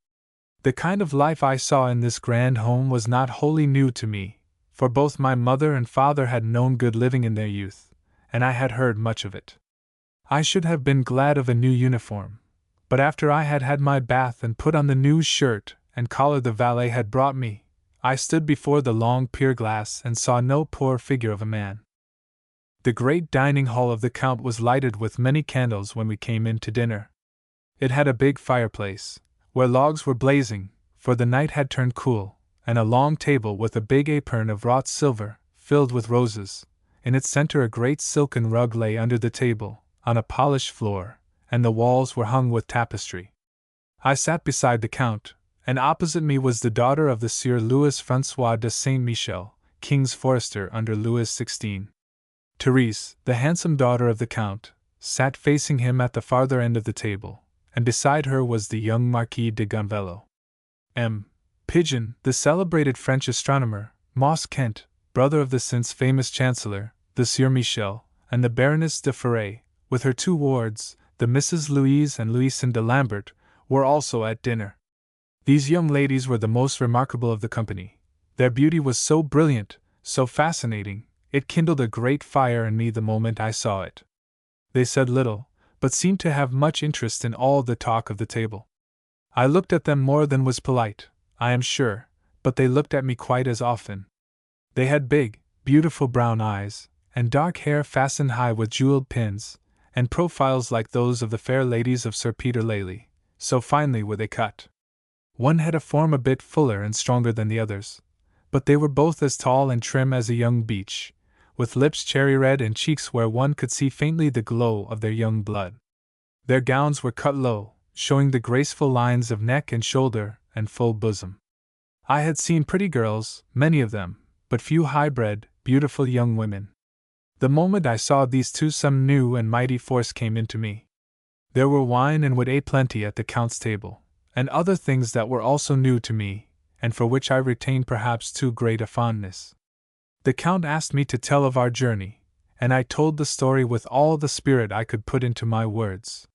The kind of life I saw in this grand home was not wholly new to me, for both my mother and father had known good living in their youth, and I had heard much of it. I should have been glad of a new uniform, but after I had had my bath and put on the new shirt and collar the valet had brought me, I stood before the long pier glass and saw no poor figure of a man. The great dining hall of the Count was lighted with many candles when we came in to dinner. It had a big fireplace, where logs were blazing, for the night had turned cool, and a long table with a big apron of wrought silver, filled with roses. In its center a great silken rug lay under the table, on a polished floor, and the walls were hung with tapestry. I sat beside the Count, and opposite me was the daughter of the Sieur Louis François de Saint-Michel, King's Forester under Louis XVI. Therese, the handsome daughter of the Count, sat facing him at the farther end of the table, and beside her was the young Marquis de Gonvello. M. Pigeon, the celebrated French astronomer, Moss Kent, brother of the since famous Chancellor, the Sieur Michel, and the Baroness de Ferré, with her 2 wards, the Misses Louise and Louison de Lambert, were also at dinner. These young ladies were the most remarkable of the company. Their beauty was so brilliant, so fascinating, it kindled a great fire in me the moment I saw it. They said little, but seemed to have much interest in all the talk of the table. I looked at them more than was polite, I am sure, but they looked at me quite as often. They had big, beautiful brown eyes, and dark hair fastened high with jeweled pins, and profiles like those of the fair ladies of Sir Peter Lely, so finely were they cut. One had a form a bit fuller and stronger than the others, but they were both as tall and trim as a young beech, with lips cherry red and cheeks where one could see faintly the glow of their young blood. Their gowns were cut low, showing the graceful lines of neck and shoulder and full bosom. I had seen pretty girls, many of them, but few high-bred, beautiful young women. The moment I saw these 2 some new and mighty force came into me. There were wine and wood aplenty at the Count's table, and other things that were also new to me, and for which I retained perhaps too great a fondness. The Count asked me to tell of our journey, and I told the story with all the spirit I could put into my words.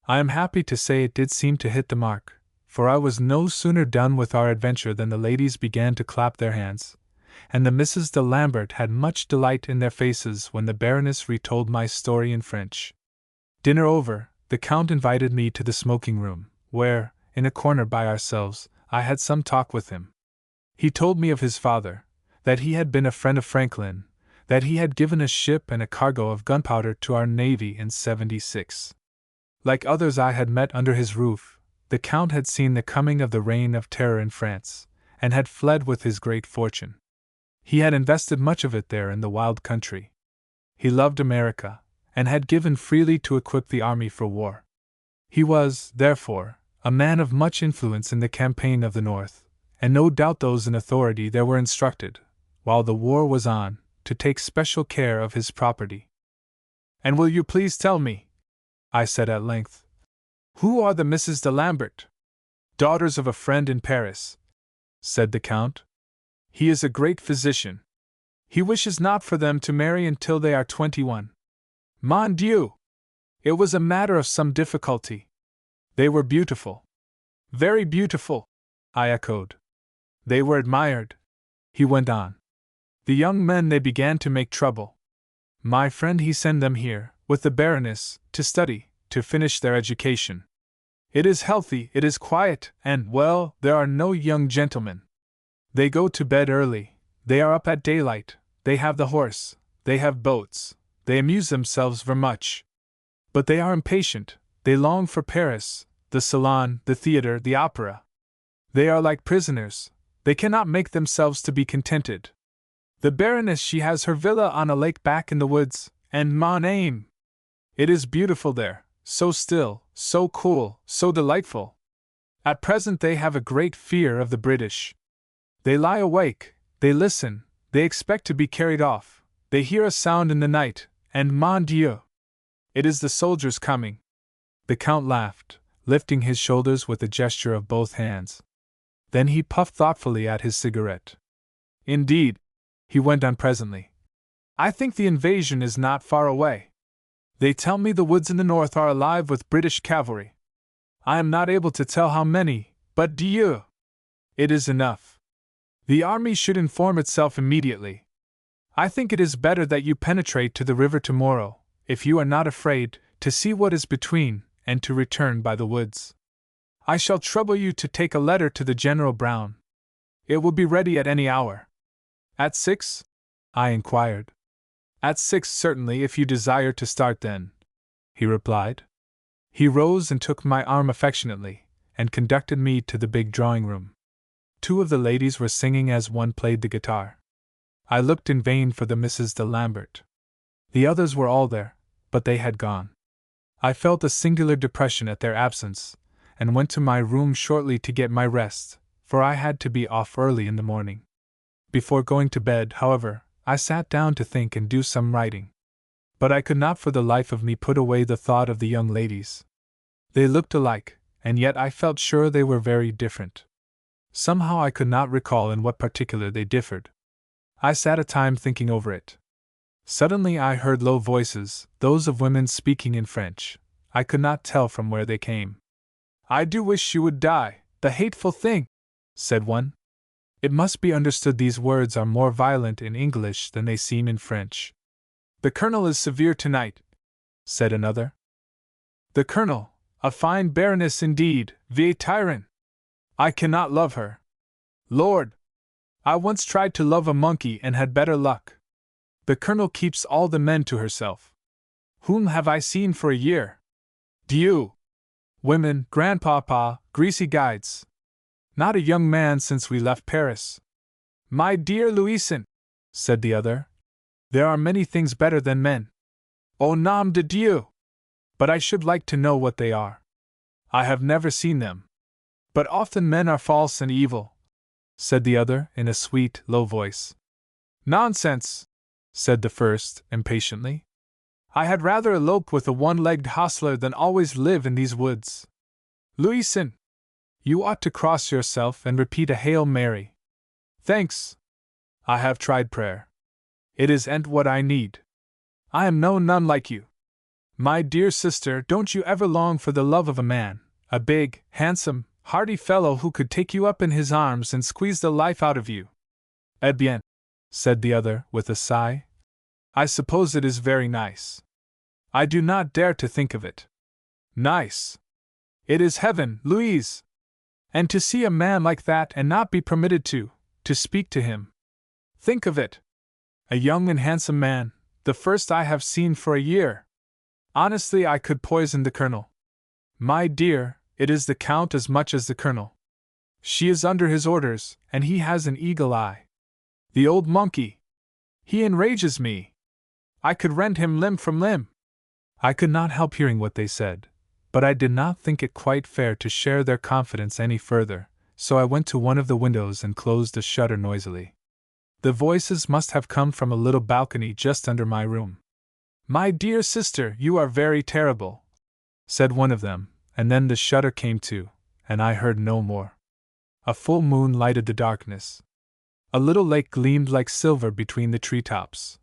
I am happy to say it did seem to hit the mark, for I was no sooner done with our adventure than the ladies began to clap their hands, and the Misses de Lambert had much delight in their faces when the Baroness retold my story in French. Dinner over, the Count invited me to the smoking room, where, in a corner by ourselves, I had some talk with him. He told me of his father, that he had been a friend of Franklin, that he had given a ship and a cargo of gunpowder to our navy in '76. Like others I had met under his roof, the Count had seen the coming of the reign of terror in France, and had fled with his great fortune. He had invested much of it there in the wild country. He loved America, and had given freely to equip the army for war. He was, therefore, a man of much influence in the campaign of the North, and no doubt those in authority there were instructed, while the war was on, to take special care of his property. "And will you please tell me," I said at length, "who are the Misses de Lambert?" "Daughters of a friend in Paris," said the Count. "He is a great physician. He wishes not for them to marry until they are 21. Mon Dieu! It was a matter of some difficulty. They were beautiful." "Very beautiful," I echoed. "They were admired," he went on. The young men they began to make trouble. My friend he sent them here, with the Baroness, to study, to finish their education. It is healthy, it is quiet, and, well, there are no young gentlemen. They go to bed early, they are up at daylight, they have the horse, they have boats, they amuse themselves very much. But they are impatient, they long for Paris, the salon, the theatre, the opera. They are like prisoners, they cannot make themselves to be contented. The Baroness she has her villa on a lake back in the woods, and mon âme! It is beautiful there, so still, so cool, so delightful. At present they have a great fear of the British. They lie awake, they listen, they expect to be carried off, they hear a sound in the night, and mon Dieu! It is the soldiers coming. The Count laughed, lifting his shoulders with a gesture of both hands. Then he puffed thoughtfully at his cigarette. Indeed, he went on presently, I think the invasion is not far away. They tell me the woods in the north are alive with British cavalry. I am not able to tell how many, but Dieu! It is enough. The army should inform itself immediately. I think it is better that you penetrate to the river tomorrow, if you are not afraid, to see what is between, and to return by the woods. I shall trouble you to take a letter to the General Brown. It will be ready at any hour. At 6? I inquired. At 6 certainly, if you desire to start then, he replied. He rose and took my arm affectionately, and conducted me to the big drawing-room. 2 of the ladies were singing as one played the guitar. I looked in vain for the Misses de Lambert. The others were all there, but they had gone. I felt a singular depression at their absence, and went to my room shortly to get my rest, for I had to be off early in the morning. Before going to bed, however, I sat down to think and do some writing. But I could not for the life of me put away the thought of the young ladies. They looked alike, and yet I felt sure they were very different. Somehow I could not recall in what particular they differed. I sat a time thinking over it. Suddenly I heard low voices, those of women speaking in French. I could not tell from where they came. I do wish she would die, the hateful thing, said one. It must be understood these words are more violent in English than they seem in French. The Colonel is severe tonight, said another. The Colonel, a fine Baroness indeed, vieille tyrant. I cannot love her. Lord! I once tried to love a monkey and had better luck. The Colonel keeps all the men to herself. Whom have I seen for a year? Dieu! Women, grandpapa, greasy guides. Not a young man since we left Paris. My dear Louison, said the other, there are many things better than men. Au nom de Dieu! But I should like to know what they are. I have never seen them. But often men are false and evil, said the other in a sweet, low voice. Nonsense, said the first, impatiently. I had rather elope with a one-legged hostler than always live in these woods. Louison, you ought to cross yourself and repeat a Hail Mary. Thanks. I have tried prayer. It isn't what I need. I am no nun like you. My dear sister, don't you ever long for the love of a man, a big, handsome, hearty fellow who could take you up in his arms and squeeze the life out of you? Eh bien, said the other, with a sigh. I suppose it is very nice. I do not dare to think of it. Nice! It is heaven, Louise! And to see a man like that and not be permitted to speak to him. Think of it! A young and handsome man, the first I have seen for a year. Honestly, I could poison the Colonel. My dear, it is the Count as much as the Colonel. She is under his orders, and he has an eagle eye. The old monkey! He enrages me. I could rend him limb from limb. I could not help hearing what they said, but I did not think it quite fair to share their confidence any further, so I went to one of the windows and closed the shutter noisily. The voices must have come from a little balcony just under my room. My dear sister, you are very terrible, said one of them, and then the shutter came to, and I heard no more. A full moon lighted the darkness. A little lake gleamed like silver between the treetops.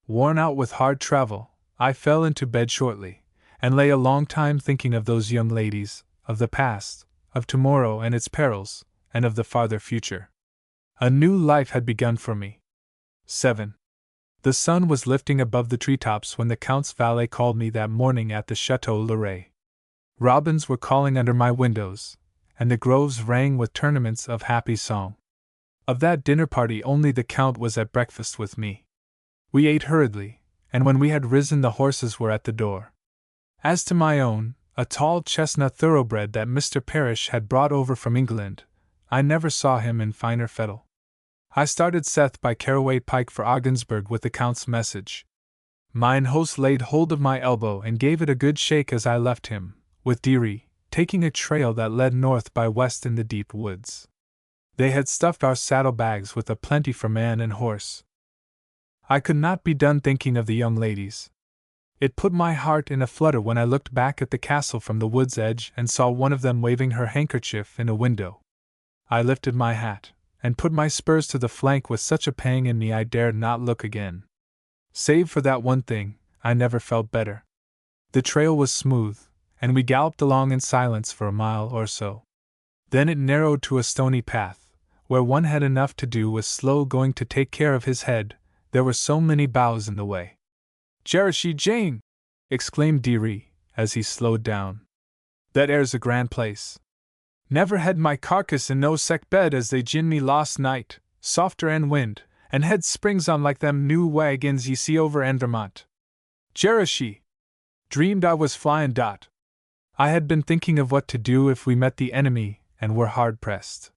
Worn out with hard travel, I fell into bed shortly, and lay a long time thinking of those young ladies, of the past, of tomorrow and its perils, and of the farther future. A new life had begun for me. 7. The sun was lifting above the treetops when the Count's valet called me that morning at the Chateau Leray. Robins were calling under my windows, and the groves rang with tournaments of happy song. Of that dinner party only the Count was at breakfast with me. We ate hurriedly, and when we had risen the horses were at the door. As to my own, a tall chestnut thoroughbred that Mr. Parrish had brought over from England, I never saw him in finer fettle. I started Seth by Caraway Pike for Ogdensburg with the Count's message. Mine host laid hold of my elbow and gave it a good shake as I left him, with Dearie, taking a trail that led north by west in the deep woods. They had stuffed our saddlebags with a plenty for man and horse. I could not be done thinking of the young ladies. It put my heart in a flutter when I looked back at the castle from the wood's edge and saw one of them waving her handkerchief in a window. I lifted my hat, and put my spurs to the flank with such a pang in me I dared not look again. Save for that one thing, I never felt better. The trail was smooth, and we galloped along in silence for a mile or so. Then it narrowed to a stony path, where one had enough to do with slow going to take care of his head, there were so many boughs in the way. "Cherishie Jane!" exclaimed Dearie, as he slowed down. "That air's a grand place. Never had my carcass in no sec bed as they gin me last night, softer and wind, and head springs on like them new wagons ye see over Andermont. Cherishie! Dreamed I was flyin' dot." I had been thinking of what to do if we met the enemy and were hard pressed.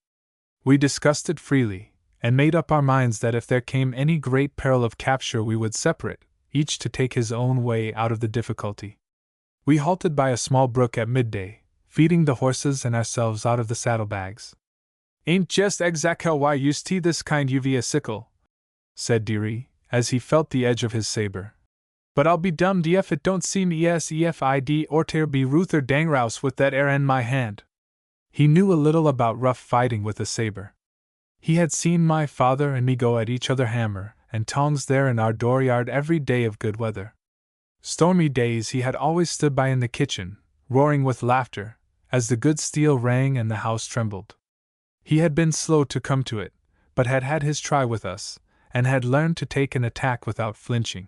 We discussed it freely, and made up our minds that if there came any great peril of capture we would separate, each to take his own way out of the difficulty. We halted by a small brook at midday, feeding the horses and ourselves out of the saddlebags. "Ain't jest exact how why use tea this kind UV a sickle," said Dearie, as he felt the edge of his saber. "But I'll be dummed ef it don't seem ESEFID or ter be Ruther Dangrouse with that air in my hand." He knew a little about rough fighting with a saber. He had seen my father and me go at each other hammer and tongs there in our dooryard every day of good weather. Stormy days he had always stood by in the kitchen, roaring with laughter, as the good steel rang and the house trembled. He had been slow to come to it, but had had his try with us, and had learned to take an attack without flinching.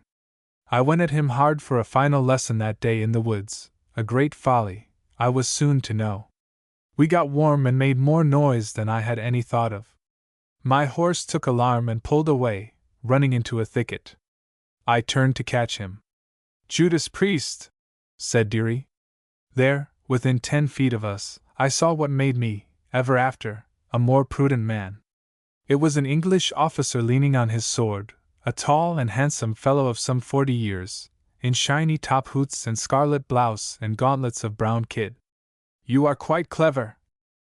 I went at him hard for a final lesson that day in the woods, a great folly, I was soon to know. We got warm and made more noise than I had any thought of. My horse took alarm and pulled away, running into a thicket. I turned to catch him. "Judas Priest!" said Dearie. There, within 10 feet of us, I saw what made me, ever after, a more prudent man. It was an English officer leaning on his sword, a tall and handsome fellow of some 40 years, in shiny top boots and scarlet blouse and gauntlets of brown kid. "You are quite clever,"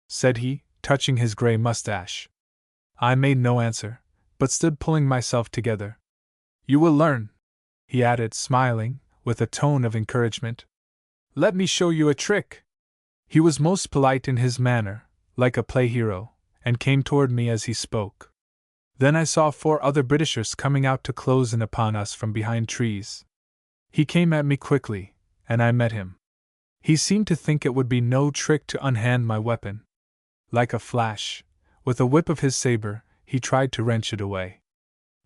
said he, touching his grey mustache. I made no answer, but stood pulling myself together. "You will learn," he added, smiling, with a tone of encouragement. "Let me show you a trick." He was most polite in his manner, like a play hero, and came toward me as he spoke. Then I saw 4 other Britishers coming out to close in upon us from behind trees. He came at me quickly, and I met him. He seemed to think it would be no trick to unhand my weapon. Like a flash, with a whip of his saber, he tried to wrench it away.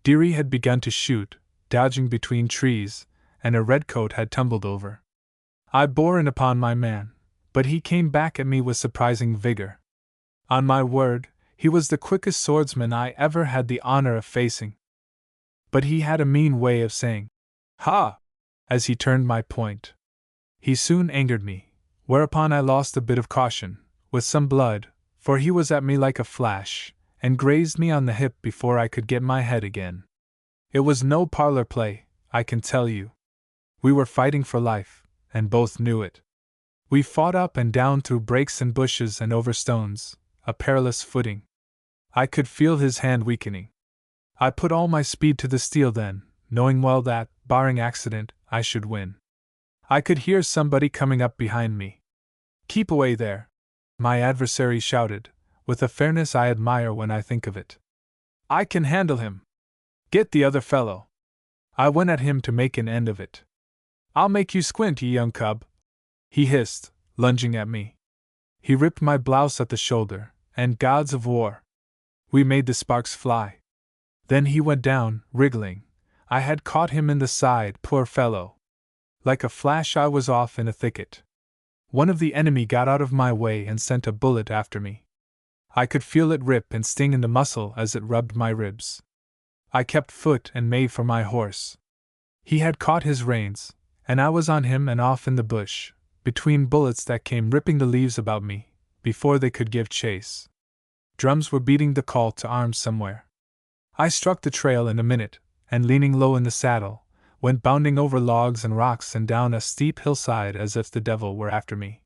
Dearie had begun to shoot, dodging between trees, and a redcoat had tumbled over. I bore in upon my man, but he came back at me with surprising vigor. On my word, he was the quickest swordsman I ever had the honor of facing. But he had a mean way of saying, "Ha!" as he turned my point. He soon angered me, whereupon I lost a bit of caution, with some blood, for he was at me like a flash, and grazed me on the hip before I could get my head again. It was no parlor play, I can tell you. We were fighting for life, and both knew it. We fought up and down through brakes and bushes and over stones, a perilous footing. I could feel his hand weakening. I put all my speed to the steel then, knowing well that, barring accident, I should win. I could hear somebody coming up behind me. "Keep away there!" my adversary shouted, with a fairness I admire when I think of it. "I can handle him. Get the other fellow." I went at him to make an end of it. "I'll make you squint, ye young cub," he hissed, lunging at me. He ripped my blouse at the shoulder, and gods of war! We made the sparks fly. Then he went down, wriggling. I had caught him in the side, poor fellow. Like a flash I was off in a thicket. One of the enemy got out of my way and sent a bullet after me. I could feel it rip and sting in the muscle as it rubbed my ribs. I kept foot and made for my horse. He had caught his reins, and I was on him and off in the bush, between bullets that came ripping the leaves about me, before they could give chase. Drums were beating the call to arms somewhere. I struck the trail in a minute, and leaning low in the saddle, went bounding over logs and rocks and down a steep hillside as if the devil were after me.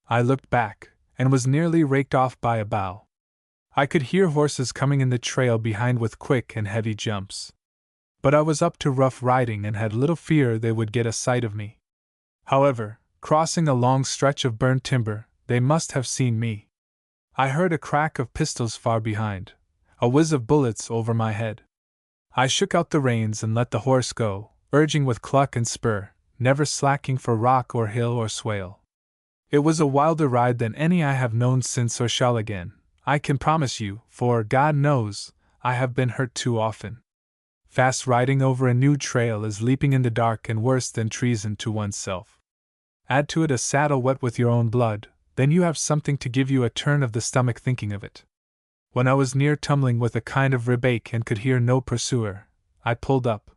I looked back, and was nearly raked off by a bough. I could hear horses coming in the trail behind with quick and heavy jumps. But I was up to rough riding and had little fear they would get a sight of me. However, crossing a long stretch of burned timber, they must have seen me. I heard a crack of pistols far behind, a whiz of bullets over my head. I shook out the reins and let the horse go, urging with cluck and spur, never slacking for rock or hill or swale. It was a wilder ride than any I have known since or shall again, I can promise you, for, God knows, I have been hurt too often. Fast riding over a new trail is leaping in the dark and worse than treason to oneself. Add to it a saddle wet with your own blood, then you have something to give you a turn of the stomach thinking of it. When I was near tumbling with a kind of rib-ache and could hear no pursuer, I pulled up.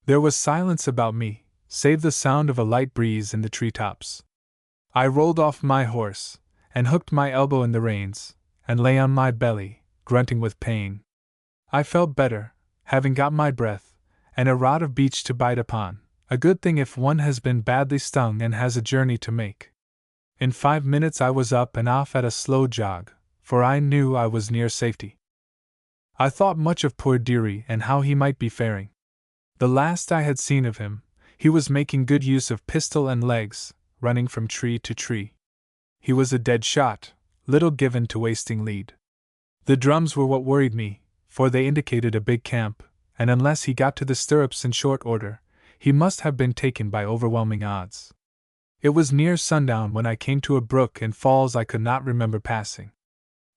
There was silence about me, save the sound of a light breeze in the treetops. I rolled off my horse, and hooked my elbow in the reins, and lay on my belly, grunting with pain. I felt better, having got my breath, and a rod of beech to bite upon, a good thing if one has been badly stung and has a journey to make. In 5 minutes I was up and off at a slow jog, for I knew I was near safety. I thought much of poor dearie and how he might be faring. The last I had seen of him, he was making good use of pistol and legs, running from tree to tree. He was a dead shot, little given to wasting lead. The drums were what worried me, for they indicated a big camp, and unless he got to the stirrups in short order, he must have been taken by overwhelming odds. It was near sundown when I came to a brook and falls I could not remember passing.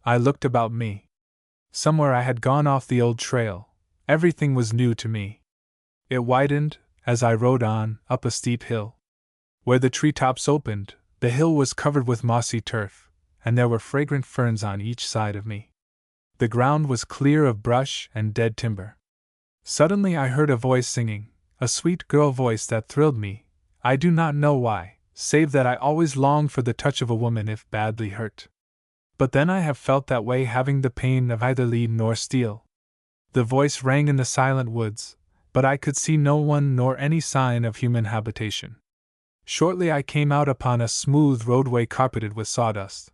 I looked about me. Somewhere I had gone off the old trail. Everything was new to me. It widened, as I rode on, up a steep hill. Where the treetops opened, the hill was covered with mossy turf, and there were fragrant ferns on each side of me. The ground was clear of brush and dead timber. Suddenly I heard a voice singing, a sweet girl voice that thrilled me, I do not know why, save that I always long for the touch of a woman if badly hurt. But then I have felt that way having the pain of either lead nor steel. The voice rang in the silent woods, but I could see no one nor any sign of human habitation. Shortly I came out upon a smooth roadway carpeted with sawdust.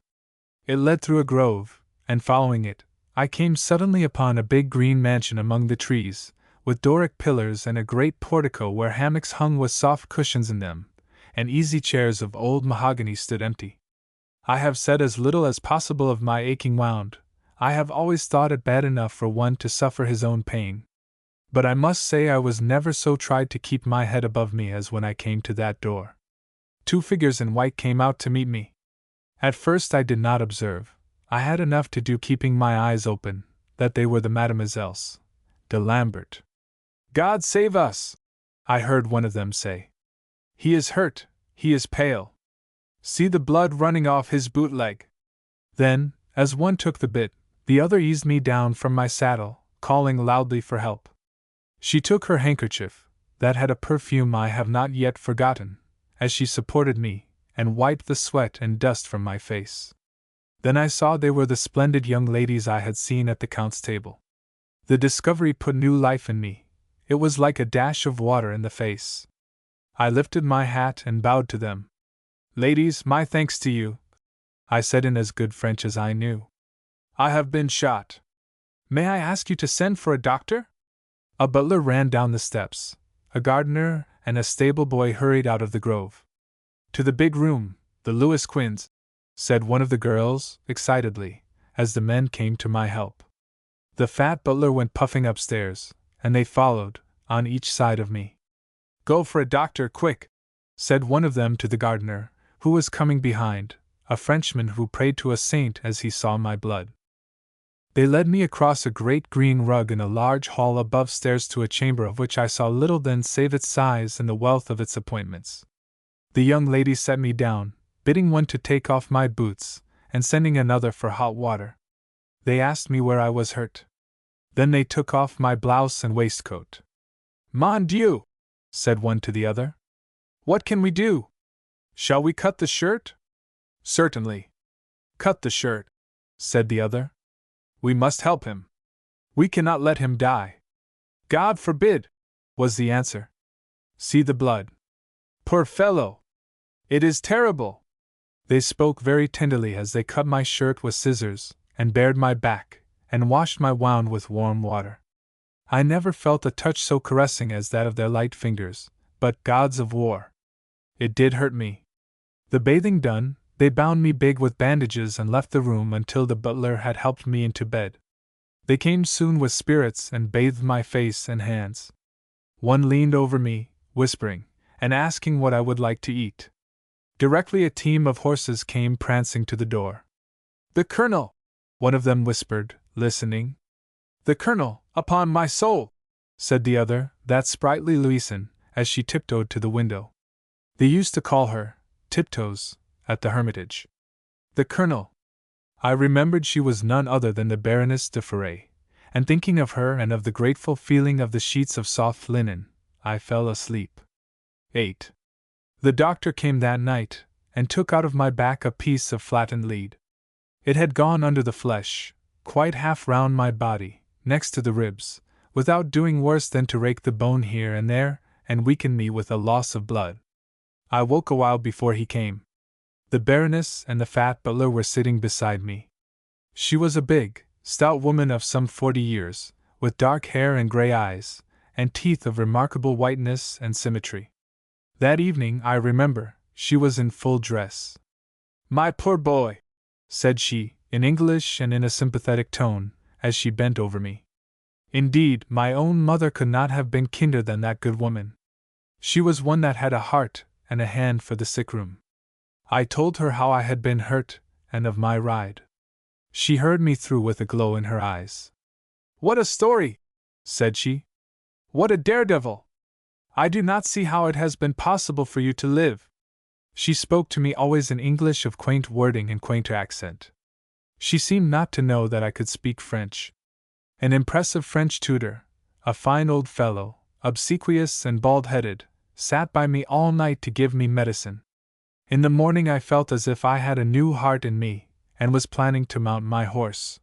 It led through a grove, and following it, I came suddenly upon a big green mansion among the trees, with Doric pillars and a great portico where hammocks hung with soft cushions in them, and easy chairs of old mahogany stood empty. I have said as little as possible of my aching wound. I have always thought it bad enough for one to suffer his own pain. But I must say I was never so tried to keep my head above me as when I came to that door. 2 figures in white came out to meet me. At first I did not observe. I had enough to do keeping my eyes open, that they were the Mademoiselles de Lambert. God save us! I heard one of them say. He is hurt, he is pale. See the blood running off his boot leg. Then, as one took the bit, the other eased me down from my saddle, calling loudly for help. She took her handkerchief, that had a perfume I have not yet forgotten, as she supported me, and wiped the sweat and dust from my face. Then I saw they were the splendid young ladies I had seen at the Count's table. The discovery put new life in me. It was like a dash of water in the face. I lifted my hat and bowed to them. Ladies, my thanks to you, I said in as good French as I knew. I have been shot. May I ask you to send for a doctor? A butler ran down the steps. A gardener and a stable boy hurried out of the grove. To the big room, the Louis Quinze, said one of the girls, excitedly, as the men came to my help. The fat butler went puffing upstairs, and they followed, on each side of me. Go for a doctor, quick, said one of them to the gardener, who was coming behind, a Frenchman who prayed to a saint as he saw my blood. They led me across a great green rug in a large hall above stairs to a chamber of which I saw little then save its size and the wealth of its appointments. The young ladies set me down, bidding one to take off my boots, and sending another for hot water. They asked me where I was hurt. Then they took off my blouse and waistcoat. Mon Dieu! Said one to the other. What can we do? Shall we cut the shirt? Certainly. Cut the shirt, said the other. We must help him. We cannot let him die. God forbid, was the answer. See the blood. Poor fellow! It is terrible! They spoke very tenderly as they cut my shirt with scissors, and bared my back, and washed my wound with warm water. I never felt a touch so caressing as that of their light fingers, but gods of war! It did hurt me. The bathing done, they bound me big with bandages and left the room until the butler had helped me into bed. They came soon with spirits and bathed my face and hands. One leaned over me, whispering, and asking what I would like to eat. Directly a team of horses came prancing to the door. The Colonel! One of them whispered, listening. The Colonel, upon my soul! Said the other, that sprightly Louisan, as she tiptoed to the window. They used to call her Tiptoes at the Hermitage. The Colonel! I remembered she was none other than the Baroness de Foray, and thinking of her and of the grateful feeling of the sheets of soft linen, I fell asleep. 8. The doctor came that night, and took out of my back a piece of flattened lead. It had gone under the flesh, quite half round my body, next to the ribs, without doing worse than to rake the bone here and there, and weaken me with a loss of blood. I woke a while before he came. The Baroness and the fat butler were sitting beside me. She was a big, stout woman of some 40 years, with dark hair and grey eyes, and teeth of remarkable whiteness and symmetry. That evening, I remember, she was in full dress. My poor boy! Said she, in English and in a sympathetic tone, as she bent over me. Indeed, my own mother could not have been kinder than that good woman. She was one that had a heart and a hand for the sick room. I told her how I had been hurt, and of my ride. She heard me through with a glow in her eyes. What a story! Said she. What a daredevil! I do not see how it has been possible for you to live. She spoke to me always in English of quaint wording and quainter accent. She seemed not to know that I could speak French. An impressive French tutor, a fine old fellow, obsequious and bald-headed, sat by me all night to give me medicine. In the morning I felt as if I had a new heart in me, and was planning to mount my horse.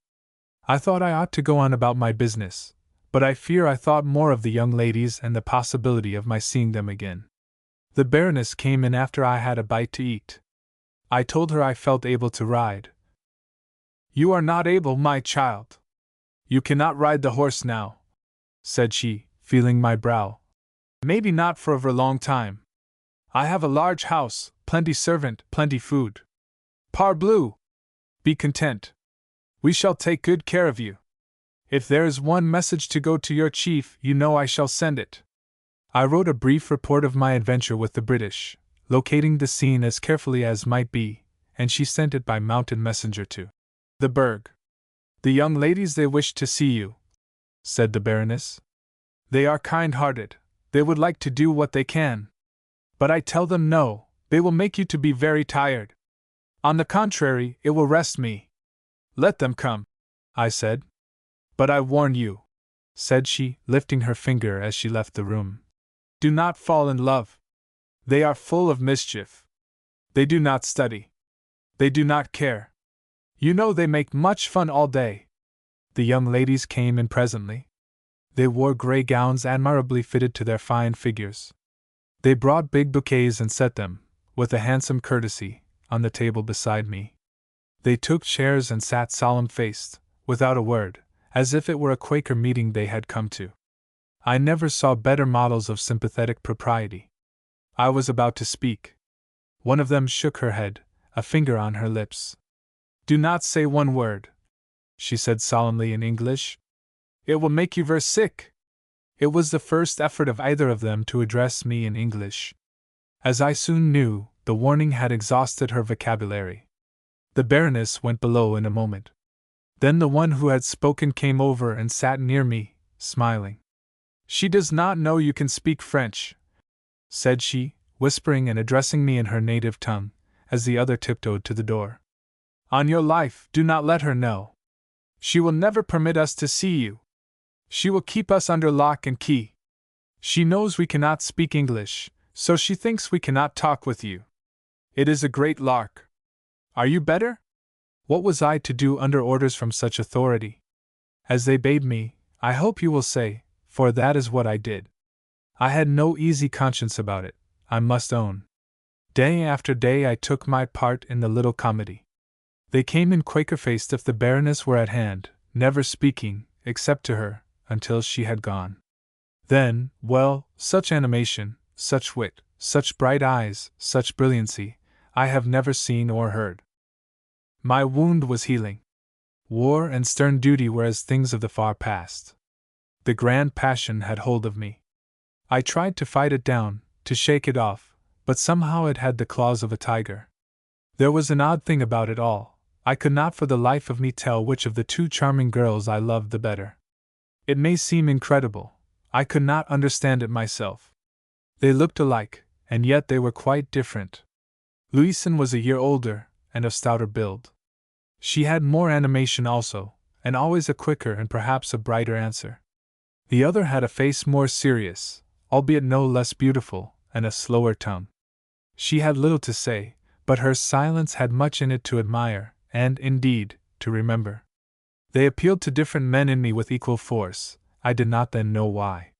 I thought I ought to go on about my business, but I fear I thought more of the young ladies and the possibility of my seeing them again. The Baroness came in after I had a bite to eat. I told her I felt able to ride. You are not able, my child. You cannot ride the horse now, said she, feeling my brow. Maybe not for a very long time. I have a large house, plenty servant, plenty food. Parbleu! Be content. We shall take good care of you. If there is one message to go to your chief, you know I shall send it. I wrote a brief report of my adventure with the British, locating the scene as carefully as might be, and she sent it by mounted messenger to the Burg. The young ladies, they wish to see you, said the Baroness. They are kind-hearted, they would like to do what they can. But I tell them no, they will make you to be very tired. On the contrary, it will rest me. Let them come, I said. But I warn you, said she, lifting her finger as she left the room. Do not fall in love. They are full of mischief. They do not study. They do not care. You know they make much fun all day. The young ladies came in presently. They wore grey gowns admirably fitted to their fine figures. They brought big bouquets and set them, with a handsome courtesy, on the table beside me. They took chairs and sat solemn-faced, without a word, as if it were a Quaker meeting they had come to. I never saw better models of sympathetic propriety. I was about to speak. One of them shook her head, a finger on her lips. Do not say one word, she said solemnly in English. It will make you very sick. It was the first effort of either of them to address me in English. As I soon knew, the warning had exhausted her vocabulary. The Baroness went below in a moment. Then the one who had spoken came over and sat near me, smiling. "She does not know you can speak French," said she, whispering and addressing me in her native tongue, as the other tiptoed to the door. "On your life, do not let her know. She will never permit us to see you. She will keep us under lock and key. She knows we cannot speak English, so she thinks we cannot talk with you. It is a great lark. Are you better?" What was I to do under orders from such authority? As they bade me, "I hope you will say," for that is what I did. I had no easy conscience about it, I must own. Day after day I took my part in the little comedy. They came in Quaker-faced if the Baroness were at hand, never speaking, except to her, until she had gone. Then, well, such animation, such wit, such bright eyes, such brilliancy, I have never seen or heard. My wound was healing. War and stern duty were as things of the far past. The grand passion had hold of me. I tried to fight it down, to shake it off, but somehow it had the claws of a tiger. There was an odd thing about it all. I could not for the life of me tell which of the two charming girls I loved the better. It may seem incredible. I could not understand it myself. They looked alike, and yet they were quite different. Louison was a year older, and of stouter build. She had more animation also, and always a quicker and perhaps a brighter answer. The other had a face more serious, albeit no less beautiful, and a slower tongue. She had little to say, but her silence had much in it to admire, and, indeed, to remember. They appealed to different men in me with equal force. I did not then know why.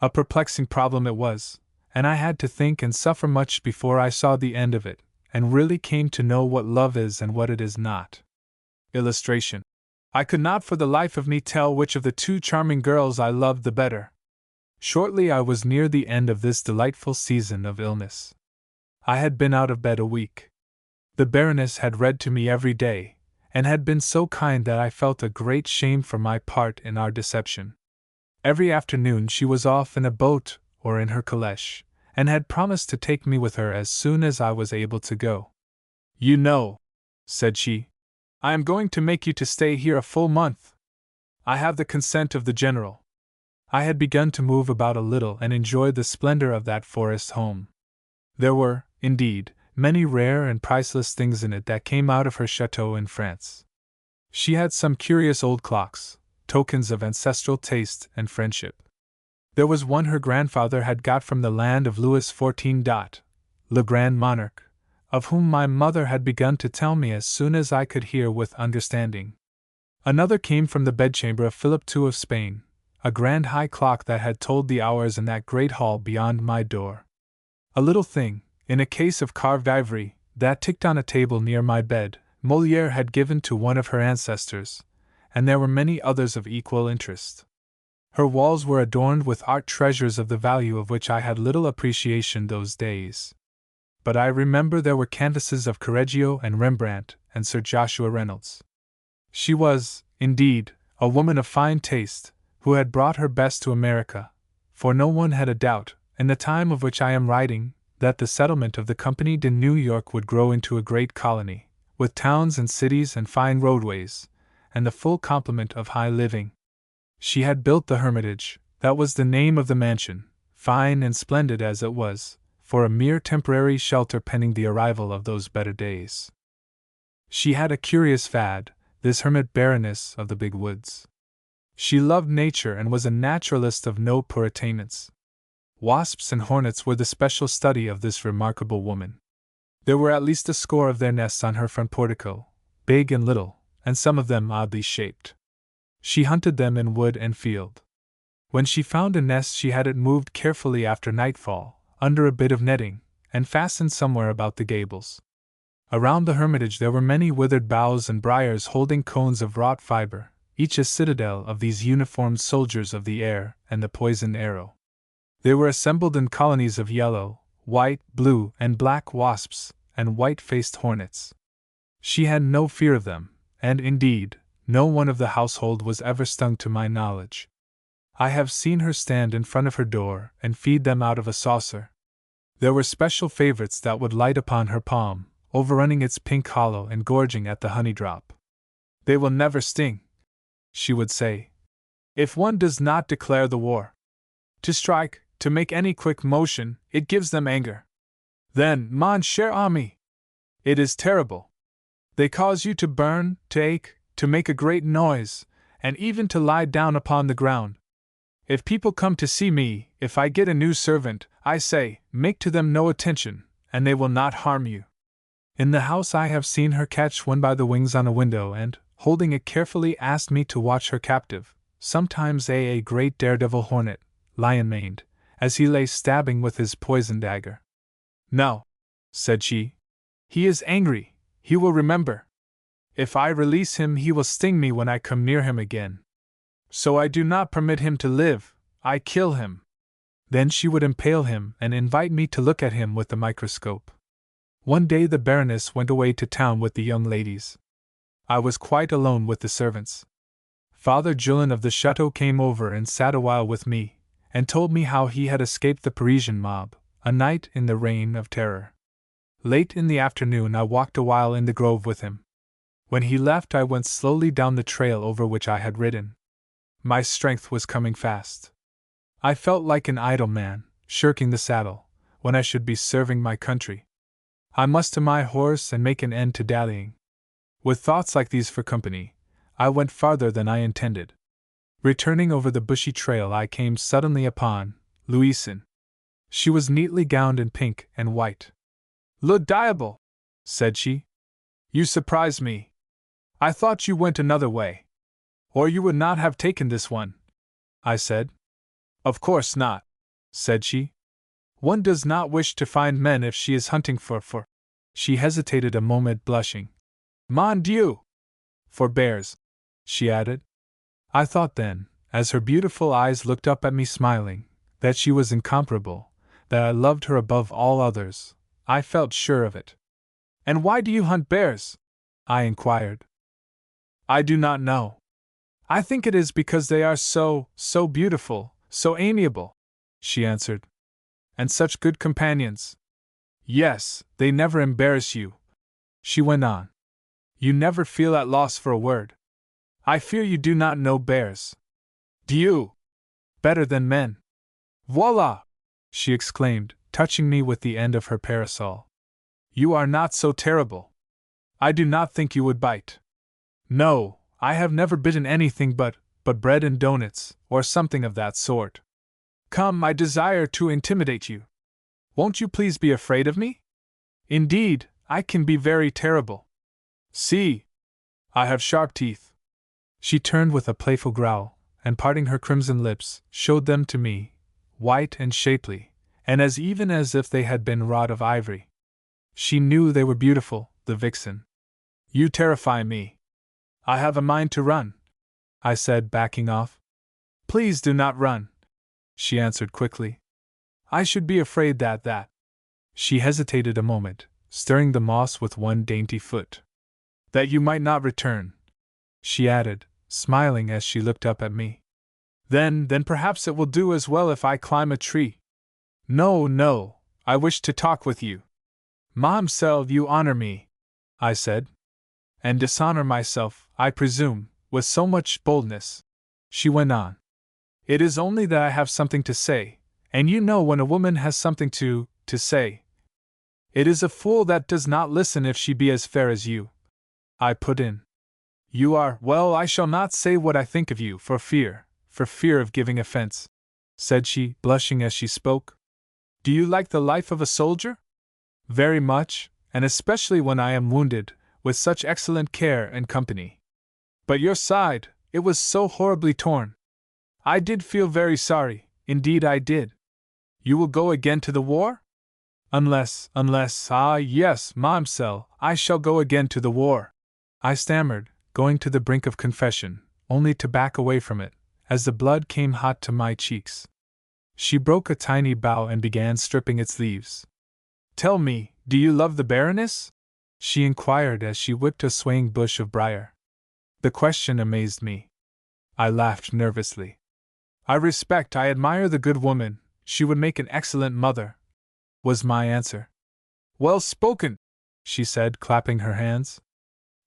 A perplexing problem it was, and I had to think and suffer much before I saw the end of it, and really came to know what love is and what it is not. Illustration. I could not for the life of me tell which of the two charming girls I loved the better. Shortly I was near the end of this delightful season of illness. I had been out of bed a week. The Baroness had read to me every day, and had been so kind that I felt a great shame for my part in our deception. Every afternoon she was off in a boat or in her calèche, and had promised to take me with her as soon as I was able to go. "You know," said she, "I am going to make you to stay here a full month. I have the consent of the General." I had begun to move about a little and enjoy the splendor of that forest home. There were, indeed, many rare and priceless things in it that came out of her chateau in France. She had some curious old clocks, tokens of ancestral taste and friendship. There was one her grandfather had got from the land of Louis XIV, le Grand Monarque, of whom my mother had begun to tell me as soon as I could hear with understanding. Another came from the bedchamber of Philip II of Spain, a grand high clock that had told the hours in that great hall beyond my door. A little thing, in a case of carved ivory, that ticked on a table near my bed, Molière had given to one of her ancestors, and there were many others of equal interest. Her walls were adorned with art treasures of the value of which I had little appreciation those days. But I remember there were canvases of Correggio and Rembrandt and Sir Joshua Reynolds. She was, indeed, a woman of fine taste, who had brought her best to America, for no one had a doubt, in the time of which I am writing, that the settlement of the Company de New York would grow into a great colony, with towns and cities and fine roadways, and the full complement of high living. She had built the Hermitage, that was the name of the mansion, fine and splendid as it was, for a mere temporary shelter pending the arrival of those better days. She had a curious fad, this hermit baroness of the big woods. She loved nature and was a naturalist of no poor attainments. Wasps and hornets were the special study of this remarkable woman. There were at least a score of their nests on her front portico, big and little, and some of them oddly shaped. She hunted them in wood and field. When she found a nest she had it moved carefully after nightfall, under a bit of netting, and fastened somewhere about the gables. Around the hermitage there were many withered boughs and briars holding cones of wrought fiber, each a citadel of these uniformed soldiers of the air and the poisoned arrow. They were assembled in colonies of yellow, white, blue, and black wasps, and white-faced hornets. She had no fear of them, and, indeed, no one of the household was ever stung to my knowledge. I have seen her stand in front of her door and feed them out of a saucer. There were special favorites that would light upon her palm, overrunning its pink hollow and gorging at the honey drop. They will never sting, she would say, if one does not declare the war. To strike, to make any quick motion, it gives them anger. Then, mon cher ami, it is terrible. They cause you to burn, to ache, to make a great noise, and even to lie down upon the ground. If people come to see me, if I get a new servant, I say, make to them no attention, and they will not harm you. In the house I have seen her catch one by the wings on a window and, holding it carefully, asked me to watch her captive, sometimes a great daredevil hornet, lion-maned, as he lay stabbing with his poison dagger. No, said she. He is angry, he will remember. If I release him, he will sting me when I come near him again. So I do not permit him to live, I kill him. Then she would impale him and invite me to look at him with the microscope. One day the Baroness went away to town with the young ladies. I was quite alone with the servants. Father Julian of the chateau came over and sat a while with me, and told me how he had escaped the Parisian mob, a night in the reign of terror. Late in the afternoon I walked a while in the grove with him. When he left I went slowly down the trail over which I had ridden. My strength was coming fast. I felt like an idle man, shirking the saddle, when I should be serving my country. I must to my horse and make an end to dallying. With thoughts like these for company, I went farther than I intended. Returning over the bushy trail I came suddenly upon Louisin. She was neatly gowned in pink and white. Le diable, said she. You surprise me. I thought you went another way. Or you would not have taken this one, I said. Of course not, said she. One does not wish to find men if she is hunting for. She hesitated a moment, blushing. Mon Dieu! For bears, she added. I thought then, as her beautiful eyes looked up at me smiling, that she was incomparable, that I loved her above all others. I felt sure of it. And why do you hunt bears? I inquired. I do not know. I think it is because they are so beautiful, so amiable, she answered. And such good companions. Yes, they never embarrass you, she went on. You never feel at loss for a word. I fear you do not know bears. Do you? Better than men. Voila! She exclaimed, touching me with the end of her parasol. You are not so terrible. I do not think you would bite. No, I have never bitten anything but bread and doughnuts, or something of that sort. Come, I desire to intimidate you. Won't you please be afraid of me? Indeed, I can be very terrible. See! I have sharp teeth. She turned with a playful growl, and parting her crimson lips, showed them to me, white and shapely, and as even as if they had been wrought of ivory. She knew they were beautiful, the vixen. You terrify me. I have a mind to run, I said, backing off. Please do not run, she answered quickly. I should be afraid that. She hesitated a moment, stirring the moss with one dainty foot. That you might not return, she added, smiling as she looked up at me. Then perhaps it will do as well if I climb a tree. No, I wish to talk with you. Mamselle, you honor me, I said. And dishonor myself, I presume, with so much boldness, she went on. It is only that I have something to say, and you know when a woman has something to say. It is a fool that does not listen if she be as fair as you, I put in. You are, well, I shall not say what I think of you for fear of giving offense, said she, blushing as she spoke. Do you like the life of a soldier? Very much, and especially when I am wounded, with such excellent care and company. But your side, it was so horribly torn. I did feel very sorry, indeed I did. You will go again to the war? Unless, yes, Mamselle, I shall go again to the war, I stammered, going to the brink of confession, only to back away from it, as the blood came hot to my cheeks. She broke a tiny bough and began stripping its leaves. Tell me, do you love the Baroness? She inquired as she whipped a swaying bush of briar. The question amazed me. I laughed nervously. I admire the good woman, she would make an excellent mother, was my answer. Well spoken, she said, clapping her hands.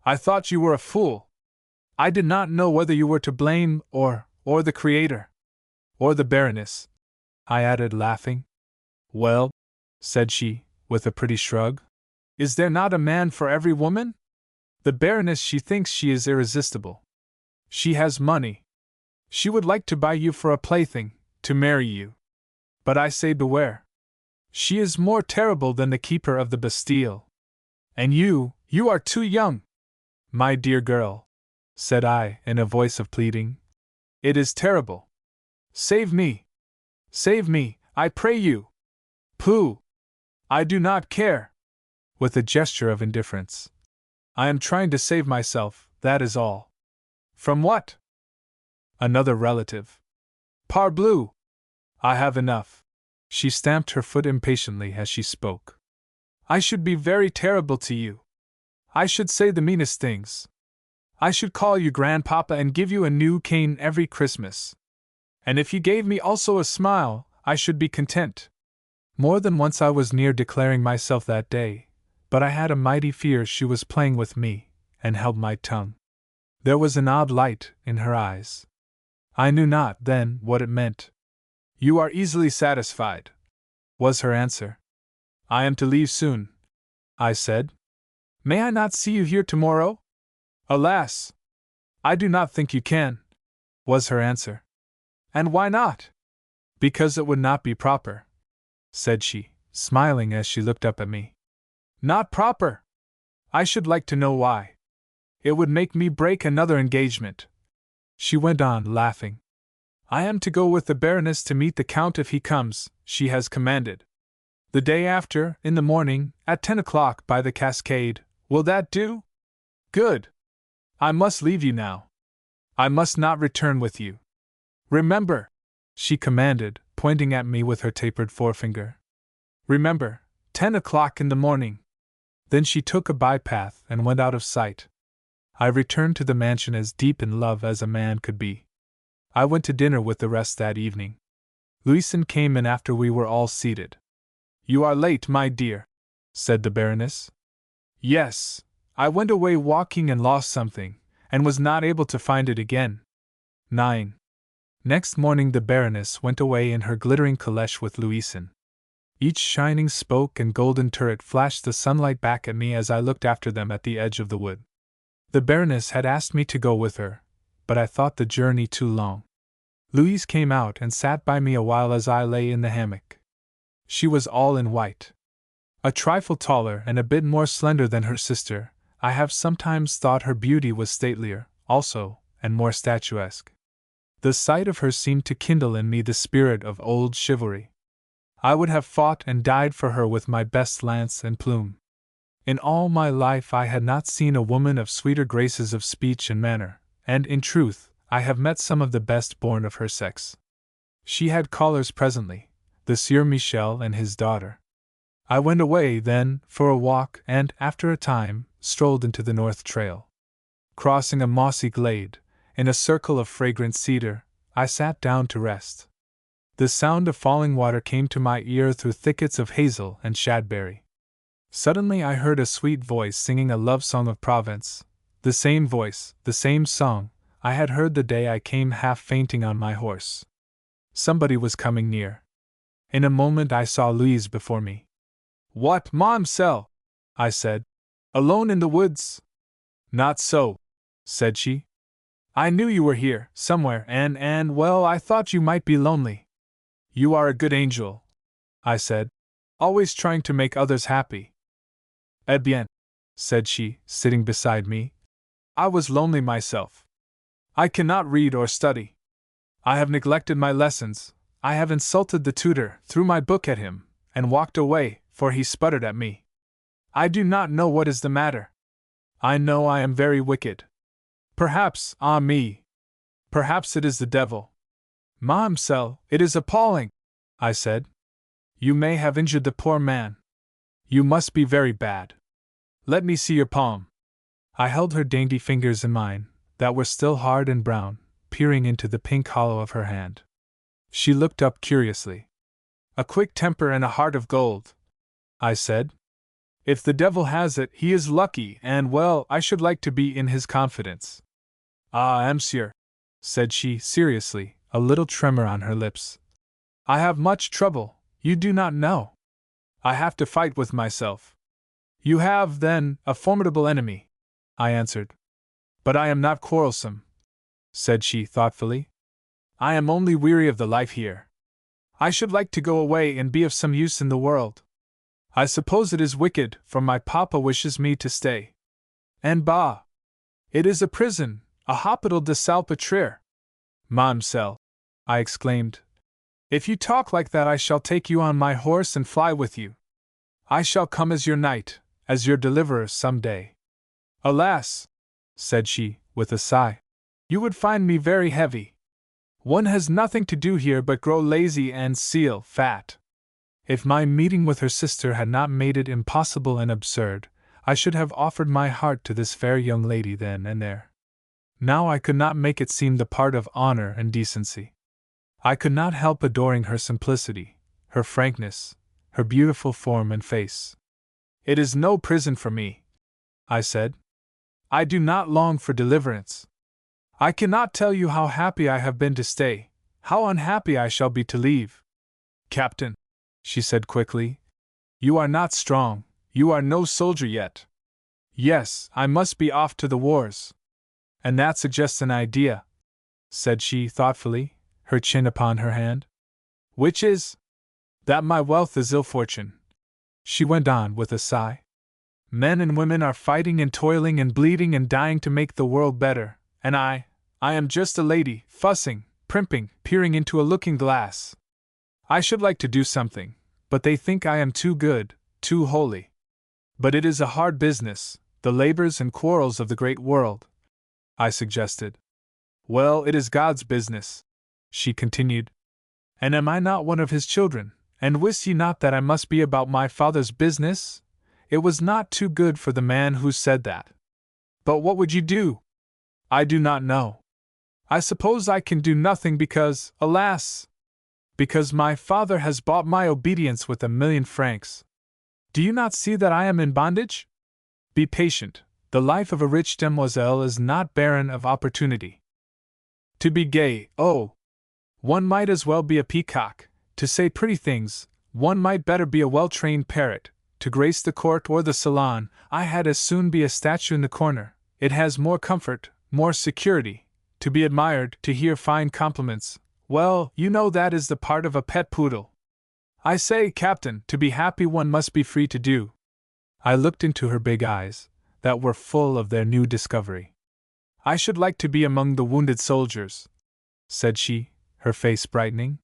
I thought you were a fool. I did not know whether you were to blame, or the Creator. Or the Baroness, I added, laughing. Well, said she, with a pretty shrug, is there not a man for every woman? The Baroness, she thinks she is irresistible. She has money. She would like to buy you for a plaything, to marry you. But I say beware. She is more terrible than the keeper of the Bastille. And you are too young. My dear girl, said I, in a voice of pleading. It is terrible. Save me. Save me, I pray you. Pooh! I do not care. With a gesture of indifference. I am trying to save myself, that is all. From what? Another relative. Parbleu! I have enough. She stamped her foot impatiently as she spoke. I should be very terrible to you. I should say the meanest things. I should call you grandpapa and give you a new cane every Christmas. And if you gave me also a smile, I should be content. More than once I was near declaring myself that day, but I had a mighty fear she was playing with me, and held my tongue. There was an odd light in her eyes. I knew not then what it meant. You are easily satisfied, was her answer. I am to leave soon, I said. May I not see you here tomorrow? Alas! I do not think you can, was her answer. And why not? Because it would not be proper, said she, smiling as she looked up at me. Not proper? I should like to know why. It would make me break another engagement. She went on, laughing. I am to go with the Baroness to meet the Count if he comes, she has commanded. The day after, in the morning, at 10 o'clock by the cascade. Will that do? Good. I must leave you now. I must not return with you. Remember, she commanded, pointing at me with her tapered forefinger. Remember, 10 o'clock in the morning. Then she took a bypath and went out of sight. I returned to the mansion as deep in love as a man could be. I went to dinner with the rest that evening. Louison came in after we were all seated. You are late, my dear, said the Baroness. Yes, I went away walking and lost something, and was not able to find it again. 9. Next morning the Baroness went away in her glittering calèche with Louison. Each shining spoke and golden turret flashed the sunlight back at me as I looked after them at the edge of the wood. The Baroness had asked me to go with her, but I thought the journey too long. Louise came out and sat by me a while as I lay in the hammock. She was all in white. A trifle taller and a bit more slender than her sister, I have sometimes thought her beauty was statelier, also, and more statuesque. The sight of her seemed to kindle in me the spirit of old chivalry. I would have fought and died for her with my best lance and plume. In all my life I had not seen a woman of sweeter graces of speech and manner, and in truth, I have met some of the best born of her sex. She had callers presently, the Sieur Michel and his daughter. I went away, then, for a walk, and, after a time, strolled into the north trail. Crossing a mossy glade, in a circle of fragrant cedar, I sat down to rest. The sound of falling water came to my ear through thickets of hazel and shadberry. Suddenly I heard a sweet voice singing a love song of Provence, the same voice, the same song, I had heard the day I came half fainting on my horse. Somebody was coming near. In a moment I saw Louise before me. What, Ma'amselle? I said. Alone in the woods? Not so, said she. I knew you were here, somewhere, and well, I thought you might be lonely. You are a good angel, I said, always trying to make others happy. Eh bien, said she, sitting beside me. I was lonely myself. I cannot read or study. I have neglected my lessons, I have insulted the tutor, threw my book at him, and walked away, for he sputtered at me. I do not know what is the matter. I know I am very wicked. Perhaps, ah me! Perhaps it is the devil. Ma'amselle, it is appalling, I said. You may have injured the poor man. You must be very bad. Let me see your palm. I held her dainty fingers in mine, that were still hard and brown, peering into the pink hollow of her hand. She looked up curiously. A quick temper and a heart of gold, I said. If the devil has it, he is lucky, and well, I should like to be in his confidence. Ah, monsieur, said she seriously, a little tremor on her lips. I have much trouble, you do not know. I have to fight with myself. You have, then, a formidable enemy, I answered. But I am not quarrelsome, said she thoughtfully. I am only weary of the life here. I should like to go away and be of some use in the world. I suppose it is wicked, for my papa wishes me to stay. And bah! It is a prison, a hôpital de Salpêtrière. Mamselle, I exclaimed, if you talk like that I shall take you on my horse and fly with you. I shall come as your knight, as your deliverer some day. Alas, said she, with a sigh, you would find me very heavy. One has nothing to do here but grow lazy and seal fat. If my meeting with her sister had not made it impossible and absurd, I should have offered my heart to this fair young lady then and there. Now I could not make it seem the part of honor and decency. I could not help adoring her simplicity, her frankness, her beautiful form and face. It is no prison for me, I said. I do not long for deliverance. I cannot tell you how happy I have been to stay, how unhappy I shall be to leave. Captain, she said quickly, you are not strong, you are no soldier yet. Yes, I must be off to the wars. And that suggests an idea, said she thoughtfully, her chin upon her hand. Which is? That my wealth is ill fortune, she went on with a sigh. Men and women are fighting and toiling and bleeding and dying to make the world better, and I am just a lady, fussing, primping, peering into a looking-glass. I should like to do something, but they think I am too good, too holy. But it is a hard business, the labors and quarrels of the great world, I suggested. Well, it is God's business, she continued. And am I not one of his children, and wist ye not that I must be about my Father's business? It was not too good for the man who said that. But what would you do? I do not know. I suppose I can do nothing because, alas! Because my father has bought my obedience with 1,000,000 francs. Do you not see that I am in bondage? Be patient, the life of a rich demoiselle is not barren of opportunity. To be gay, oh! One might as well be a peacock, to say pretty things, one might better be a well-trained parrot, to grace the court or the salon, I had as soon be a statue in the corner, it has more comfort, more security, to be admired, to hear fine compliments, well, you know that is the part of a pet poodle. I say, Captain, to be happy one must be free to do. I looked into her big eyes, that were full of their new discovery. I should like to be among the wounded soldiers, said she, her face brightening.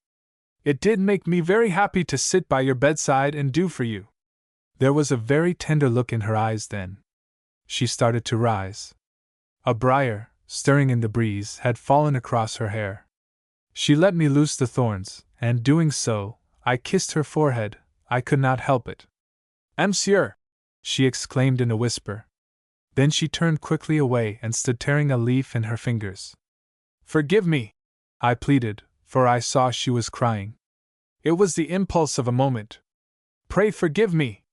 It did make me very happy to sit by your bedside and do for you. There was a very tender look in her eyes then. She started to rise. A briar, stirring in the breeze, had fallen across her hair. She let me loose the thorns, and doing so, I kissed her forehead. I could not help it. Monsieur! She exclaimed in a whisper. Then she turned quickly away and stood tearing a leaf in her fingers. Forgive me, I pleaded, for I saw she was crying. It was the impulse of a moment. Pray forgive me!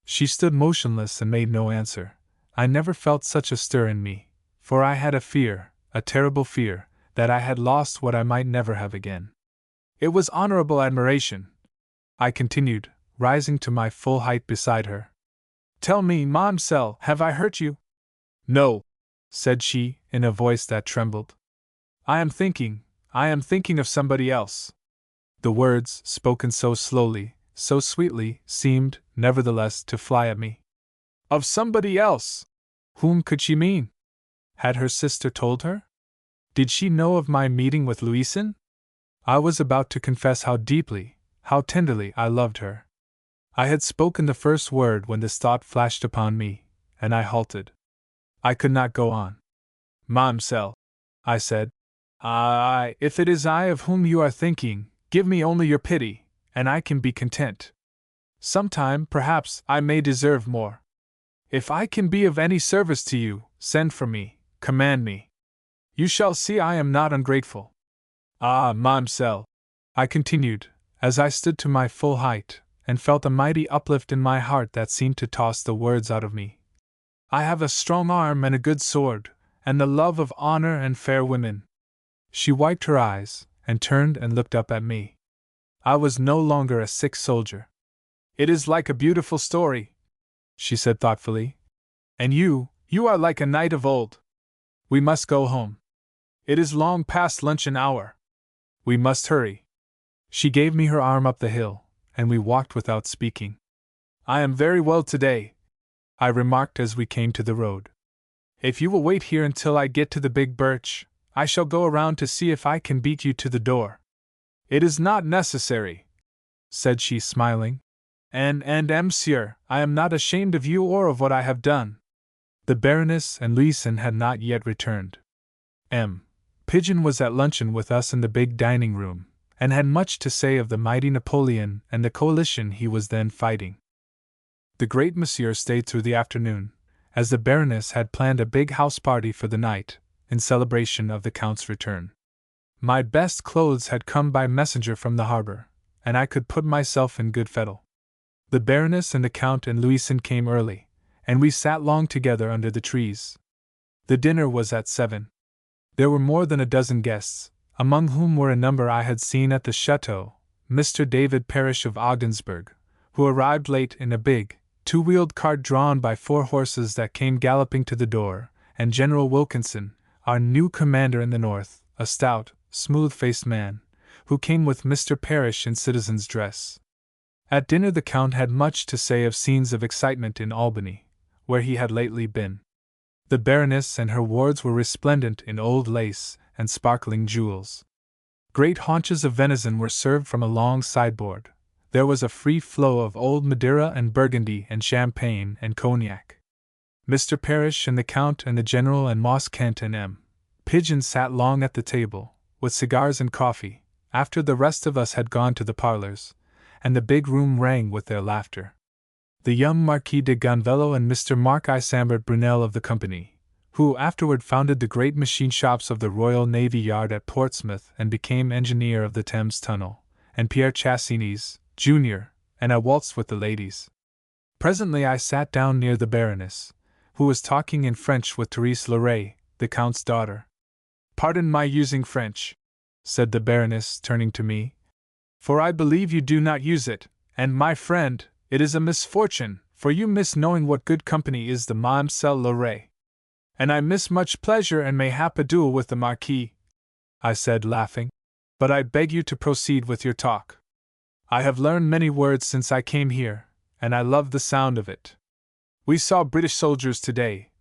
She stood motionless and made no answer. I never felt such a stir in me, for I had a fear, a terrible fear, that I had lost what I might never have again. It was honorable admiration, I continued, rising to my full height beside her. Tell me, Mamselle, have I hurt you? No, said she, in a voice that trembled. I am thinking of somebody else. The words, spoken so slowly, so sweetly, seemed, nevertheless, to fly at me. Of somebody else! Whom could she mean? Had her sister told her? Did she know of my meeting with Louison? I was about to confess how deeply, how tenderly I loved her. I had spoken the first word when this thought flashed upon me, and I halted. I could not go on. Mamselle, I said, if it is I of whom you are thinking, give me only your pity, and I can be content. Sometime, perhaps, I may deserve more. If I can be of any service to you, send for me, command me. You shall see I am not ungrateful. Ah, Mamselle, I continued, as I stood to my full height, and felt a mighty uplift in my heart that seemed to toss the words out of me. I have a strong arm and a good sword, and the love of honor and fair women. She wiped her eyes, and turned and looked up at me. I was no longer a sick soldier. It is like a beautiful story, she said thoughtfully. And you are like a knight of old. We must go home. It is long past luncheon hour. We must hurry. She gave me her arm up the hill, and we walked without speaking. I am very well today, I remarked as we came to the road. If you will wait here until I get to the big birch, I shall go around to see if I can beat you to the door. It is not necessary, said she, smiling. And monsieur, I am not ashamed of you or of what I have done. The Baroness and Louison had not yet returned. Pigeon was at luncheon with us in the big dining room, and had much to say of the mighty Napoleon and the coalition he was then fighting. The great monsieur stayed through the afternoon, as the Baroness had planned a big house party for the night, in celebration of the Count's return. My best clothes had come by messenger from the harbor, and I could put myself in good fettle. The Baroness and the Count and Louison came early, and we sat long together under the trees. The dinner was at 7. There were more than a dozen guests, among whom were a number I had seen at the chateau, Mr. David Parrish of Ogdensburg, who arrived late in a big, two-wheeled cart drawn by 4 horses that came galloping to the door, and General Wilkinson, our new commander in the north, a stout, smooth-faced man, who came with Mr. Parrish in citizen's dress. At dinner the Count had much to say of scenes of excitement in Albany, where he had lately been. The Baroness and her wards were resplendent in old lace and sparkling jewels. Great haunches of venison were served from a long sideboard. There was a free flow of old Madeira and Burgundy and champagne and cognac. Mr. Parrish and the Count and the General and Moss Kent and Pigeon sat long at the table, with cigars and coffee, after the rest of us had gone to the parlors, and the big room rang with their laughter. The young Marquis de Gonvello and Mr. Mark I. Sambert Brunel of the company, who afterward founded the great machine shops of the Royal Navy Yard at Portsmouth and became engineer of the Thames Tunnel, and Pierre Chassines, Jr., and I waltzed with the ladies. Presently I sat down near the Baroness, who was talking in French with Therese Leray, the Count's daughter. Pardon my using French, said the Baroness, turning to me, for I believe you do not use it, and, my friend, it is a misfortune, for you miss knowing what good company is the Mademoiselle Leray. And I miss much pleasure and mayhap a duel with the Marquis, I said, laughing. But I beg you to proceed with your talk. I have learned many words since I came here, and I love the sound of it. We saw British soldiers today,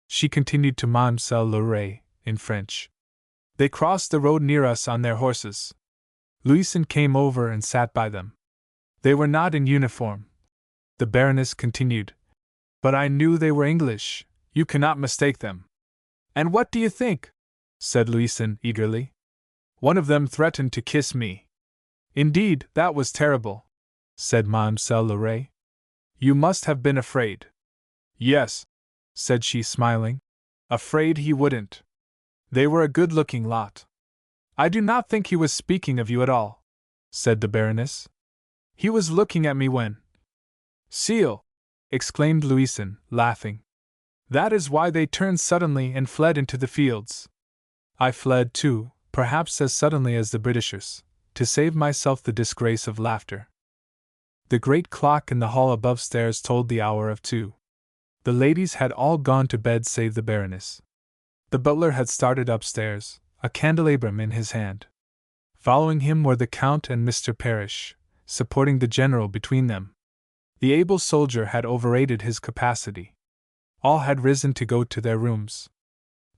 she continued to Mademoiselle Leray, in French. They crossed the road near us on their horses. Louison came over and sat by them. They were not in uniform, the Baroness continued, but I knew they were English. You cannot mistake them. And what do you think? Said Louison eagerly. One of them threatened to kiss me. Indeed, that was terrible, said Mademoiselle Leray. You must have been afraid. Yes, said she, smiling. Afraid he wouldn't. They were a good-looking lot. I do not think he was speaking of you at all, said the Baroness. He was looking at me when. Seal! Exclaimed Louison, laughing. That is why they turned suddenly and fled into the fields. I fled too, perhaps as suddenly as the Britishers, to save myself the disgrace of laughter. The great clock in the hall above stairs told the hour of 2. The ladies had all gone to bed save the Baroness. The butler had started upstairs, a candelabrum in his hand. Following him were the Count and Mr. Parrish, supporting the General between them. The able soldier had overrated his capacity. All had risen to go to their rooms.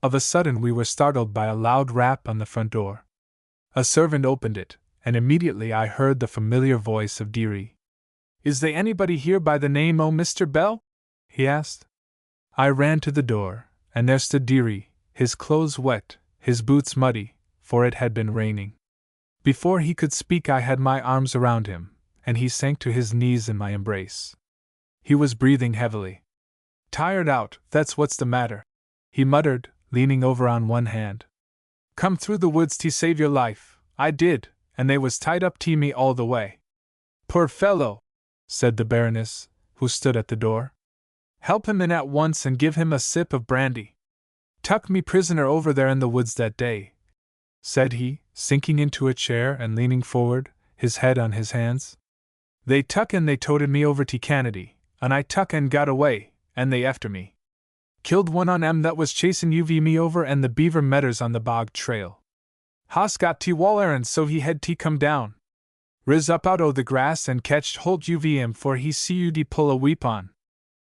Of a sudden we were startled by a loud rap on the front door. A servant opened it, and immediately I heard the familiar voice of Deary. "Is there anybody here by the name o' Mr. Bell?" he asked. I ran to the door, and there stood Deary, his clothes wet, his boots muddy, for it had been raining. Before he could speak I had my arms around him, and he sank to his knees in my embrace. He was breathing heavily. "Tired out, that's what's the matter," he muttered, leaning over on one hand. "Come through the woods to save your life, I did, and they was tied up to me all the way." "Poor fellow," said the Baroness, who stood at the door. "Help him in at once and give him a sip of brandy." Tuck me prisoner over there in the woods that day, said he, sinking into a chair and leaning forward, his head on his hands. They tuck and they toted me over to Canady, and I tuck and got away, and they after me. Killed one on 'em that was chasing me over and the beaver medders on the bog trail. Haas got t wall errands so he had t come down. Riz up out o' the grass and catched holt him for he see ud pull a weep on.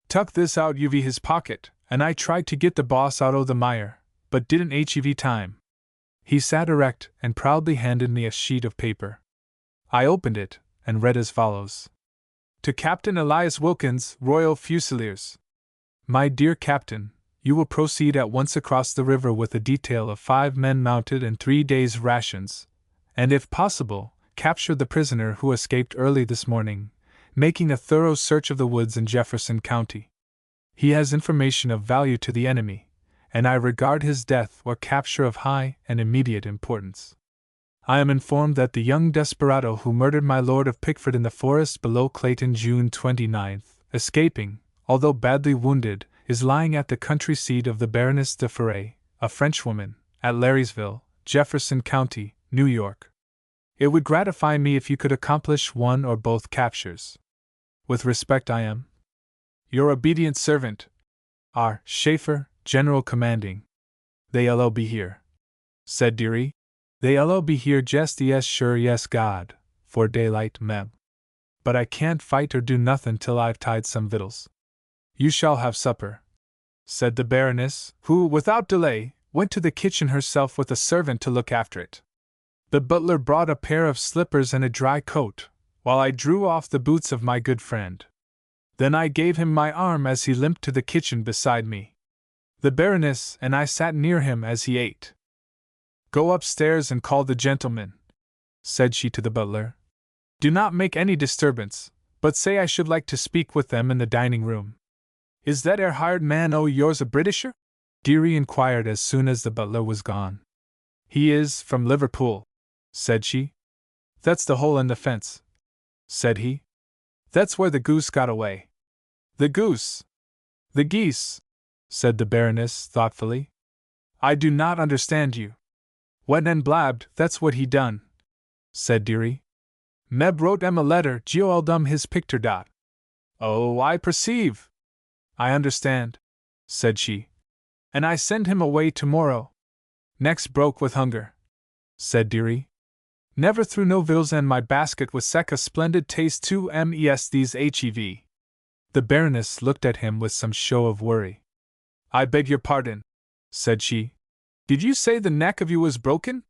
Tuck this out his pocket, and I tried to get the boss out o' the mire, but didn't hev time. He sat erect and proudly handed me a sheet of paper. I opened it and read as follows. To Captain Elias Wilkins, Royal Fusiliers. My dear Captain, you will proceed at once across the river with a detail of 5 men mounted and 3 days' rations, and if possible, capture the prisoner who escaped early this morning, making a thorough search of the woods in Jefferson County. He has information of value to the enemy, and I regard his death or capture of high and immediate importance. I am informed that the young desperado who murdered my Lord of Pickford in the forest below Clayton June 29th, escaping, although badly wounded, is lying at the country seat of the Baroness de Ferret, a Frenchwoman, at Larrysville, Jefferson County, New York. It would gratify me if you could accomplish one or both captures. With respect, I am your obedient servant, R. Schaefer, General Commanding. They'll be here, said Deary. They'll be here just yes sure yes God, for daylight mem. But I can't fight or do nothing till I've tied some victuals. You shall have supper, said the Baroness, who, without delay, went to the kitchen herself with a servant to look after it. The butler brought a pair of slippers and a dry coat, while I drew off the boots of my good friend. Then I gave him my arm as he limped to the kitchen beside me. The Baroness and I sat near him as he ate. Go upstairs and call the gentlemen, said she to the butler. Do not make any disturbance, but say I should like to speak with them in the dining room. Is that hired man o' yours a Britisher? Deary inquired as soon as the butler was gone. He is from Liverpool, said she. That's the hole in the fence, said he. That's where the goose got away. The goose? The geese, said the Baroness thoughtfully. I do not understand you. Went and blabbed, that's what he done, said Deary. Meb wrote em a letter, geoldum his picture dot. Oh, I perceive. I understand, said she. And I send him away tomorrow. Next broke with hunger, said Deary. Never threw no victuals and my basket was sec a splendid taste to mes these hev. The Baroness looked at him with some show of worry. I beg your pardon, said she. Did you say the neck of you was broken?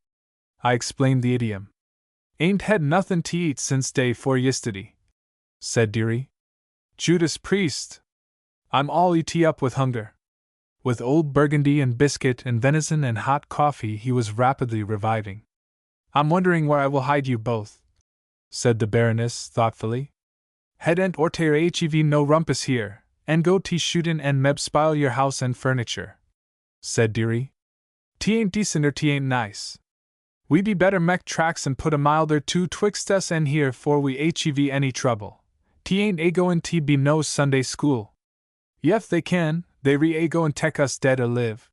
I explained the idiom. Ain't had nothin' to eat since day 4 yistiddy, said Deary. Judas Priest. I'm all eat up with hunger. With old Burgundy and biscuit and venison and hot coffee he was rapidly reviving. I'm wondering where I will hide you both, said the Baroness thoughtfully. Head and orter hev no rumpus here, and go t shootin' and meb spile your house and furniture, said Deary. T ain't decent or t ain't nice. We be better mek tracks and put a milder two twixt us and here for we hev any trouble. T ain't a goin' t be no Sunday school. Yef they can, they re a goin' tek us dead or live.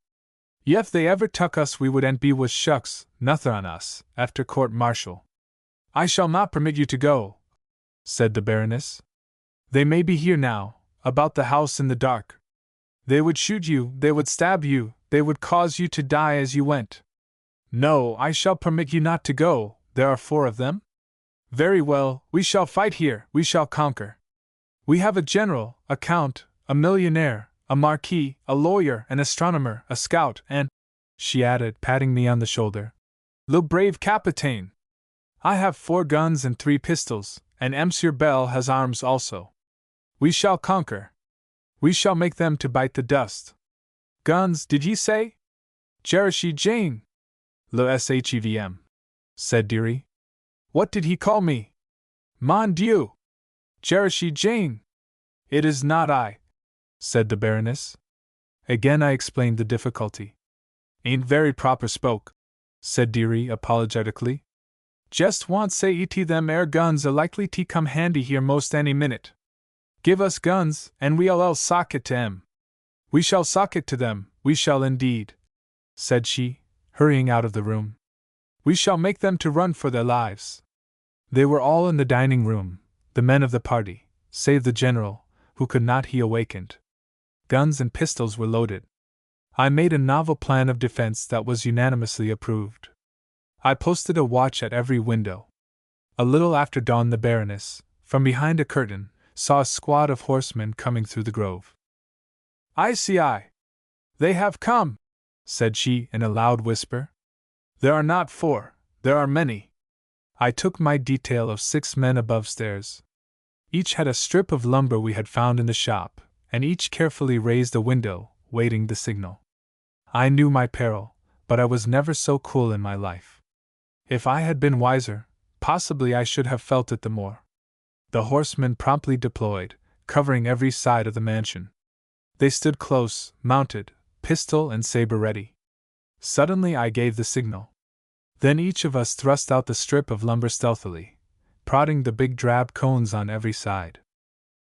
Yef they ever tuck us we would and be was shucks, nother on us, after court-martial. I shall not permit you to go, said the Baroness. They may be here now, about the house in the dark. They would shoot you, they would stab you, they would cause you to die as you went. No, I shall permit you not to go, there are 4 of them. Very well, we shall fight here, we shall conquer. We have a general, a count, a millionaire, a marquis, a lawyer, an astronomer, a scout, and, she added, patting me on the shoulder, le brave capitaine. I have 4 guns and 3 pistols, and Monsieur Bell has arms also. We shall conquer. We shall make them to bite the dust. Guns, did ye say? Cherishie Jane. Le shvm, said Deary. What did he call me? Mon Dieu! Cherishie Jane. It is not I, said the Baroness. Again I explained the difficulty. Ain't very proper spoke, said Deary apologetically. Just want say them guns are likely to come handy here most any minute. Give us guns, and we'll sock it to 'em. "We shall sock it to them, we shall indeed," said she, hurrying out of the room. "We shall make them to run for their lives." They were all in the dining room, the men of the party, save the general, who could not be awakened. Guns and pistols were loaded. I made a novel plan of defense that was unanimously approved. I posted a watch at every window. A little after dawn the Baroness, from behind a curtain, saw a squad of horsemen coming through the grove. "I see. They have come," said she in a loud whisper. "There are not 4, there are many." I took my detail of 6 men above stairs. Each had a strip of lumber we had found in the shop, and each carefully raised a window, waiting the signal. I knew my peril, but I was never so cool in my life. If I had been wiser, possibly I should have felt it the more. The horsemen promptly deployed, covering every side of the mansion. They stood close, mounted, pistol and saber ready. Suddenly I gave the signal. Then each of us thrust out the strip of lumber stealthily, prodding the big drab cones on every side.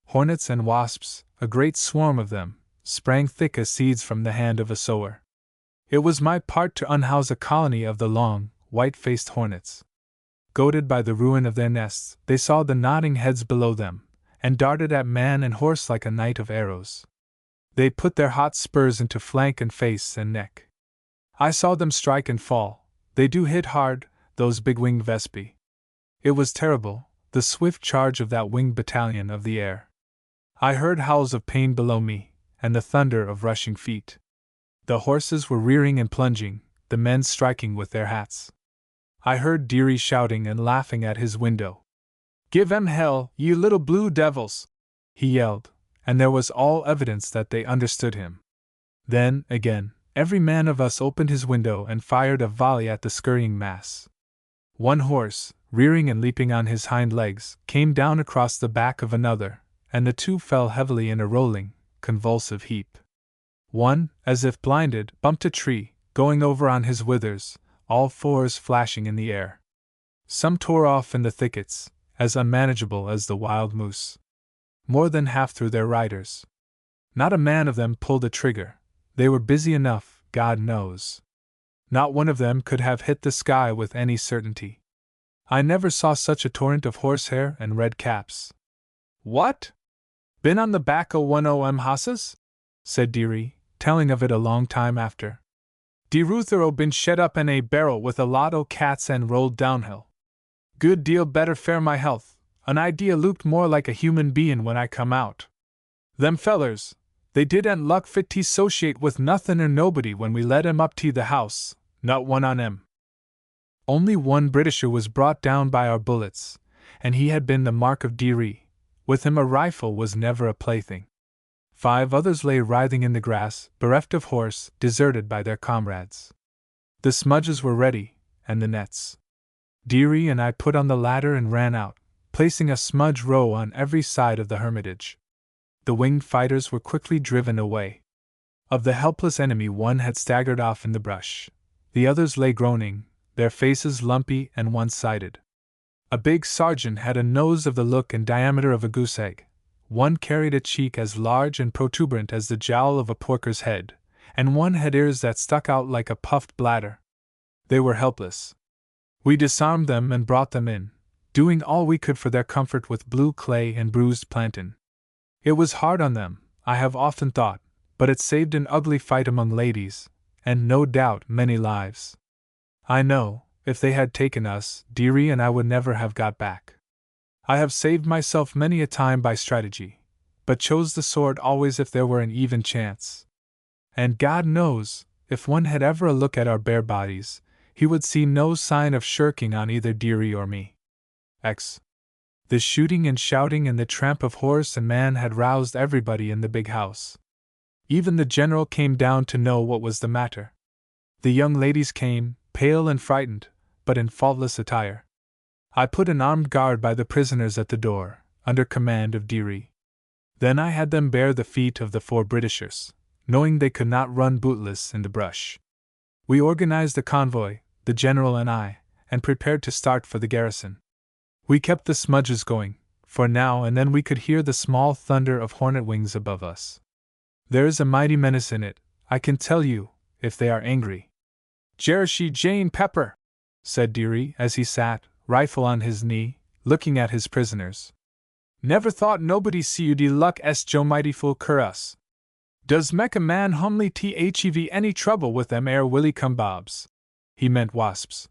Hornets and wasps, a great swarm of them, sprang thick as seeds from the hand of a sower. It was my part to unhouse a colony of the long, white-faced hornets. Goaded by the ruin of their nests, they saw the nodding heads below them, and darted at man and horse like a night of arrows. They put their hot spurs into flank and face and neck. I saw them strike and fall. They do hit hard, those big-winged Vespi. It was terrible, the swift charge of that winged battalion of the air. I heard howls of pain below me, and the thunder of rushing feet. The horses were rearing and plunging, the men striking with their hats. I heard Dearie shouting and laughing at his window. "Give 'em hell, ye little blue devils!" he yelled, and there was all evidence that they understood him. Then, again, every man of us opened his window and fired a volley at the scurrying mass. One horse, rearing and leaping on his hind legs, came down across the back of another, and the two fell heavily in a rolling, convulsive heap. One, as if blinded, bumped a tree, going over on his withers, all 4s flashing in the air. Some tore off in the thickets, as unmanageable as the wild moose. More than half threw their riders. Not a man of them pulled a trigger. They were busy enough, God knows. Not one of them could have hit the sky with any certainty. I never saw such a torrent of horsehair and red caps. "What? Been on the back o' one o' 'em hosses?" said Dearie, telling of it a long time after. "De Ruther been shet up in a barrel with a lot o' cats and rolled downhill. Good deal better fare my health, an idea looked more like a human bein' when I come out. Them fellers, they didn't luck fit to associate with nothin' or nobody when we led 'em up to the house, not one on 'em." Only one Britisher was brought down by our bullets, and he had been the mark of Dearie. With him a rifle was never a plaything. 5 others lay writhing in the grass, bereft of horse, deserted by their comrades. The smudges were ready, and the nets. Dearie and I put on the ladder and ran out, placing a smudge row on every side of the hermitage. The winged fighters were quickly driven away. Of the helpless enemy one had staggered off in the brush. The others lay groaning, their faces lumpy and one-sided. A big sergeant had a nose of the look and diameter of a goose egg. One carried a cheek as large and protuberant as the jowl of a porker's head, and one had ears that stuck out like a puffed bladder. They were helpless. We disarmed them and brought them in, doing all we could for their comfort with blue clay and bruised plantain. It was hard on them, I have often thought, but it saved an ugly fight among ladies, and no doubt many lives. I know, if they had taken us, Dearie and I would never have got back. I have saved myself many a time by strategy, but chose the sword always if there were an even chance. And God knows, if one had ever a look at our bare bodies, he would see no sign of shirking on either Dearie or me. The shooting and shouting and the tramp of horse and man had roused everybody in the big house. Even the general came down to know what was the matter. The young ladies came, pale and frightened, but in faultless attire. I put an armed guard by the prisoners at the door, under command of Dearie. Then I had them bear the feet of the 4 Britishers, knowing they could not run bootless in the brush. We organized a convoy, the general and I, and prepared to start for the garrison. We kept the smudges going, for now and then we could hear the small thunder of hornet wings above us. There is a mighty menace in it, I can tell you, if they are angry. Jerushy Jane Pepper, said Dearie as he sat, rifle on his knee, looking at his prisoners. Never thought nobody see de luck est Joe mighty fool cur us. Does mek a man humly thev any trouble with them ere willy cum bobs? He meant wasps.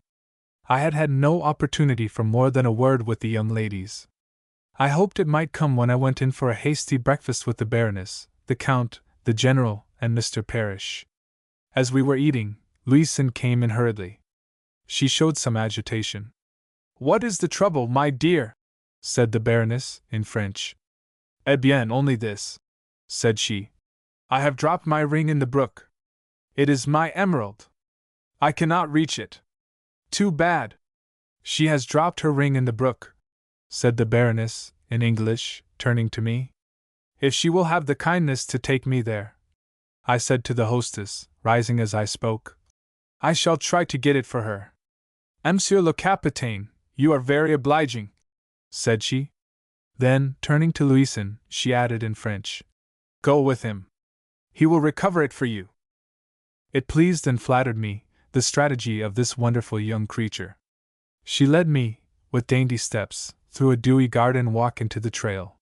I had had no opportunity for more than a word with the young ladies. I hoped it might come when I went in for a hasty breakfast with the Baroness, the Count, the General, and Mr. Parrish. As we were eating, Louison came in hurriedly. She showed some agitation. What is the trouble, my dear? Said the Baroness, in French. Eh bien, only this, said she. I have dropped my ring in the brook. It is my emerald. I cannot reach it. Too bad. She has dropped her ring in the brook, said the Baroness, in English, turning to me. If she will have the kindness to take me there, I said to the hostess, rising as I spoke, I shall try to get it for her. Monsieur le Capitaine, you are very obliging, said she. Then, turning to Louison, she added in French, Go with him. He will recover it for you. It pleased and flattered me, the strategy of this wonderful young creature. She led me, with dainty steps, through a dewy garden walk into the trail.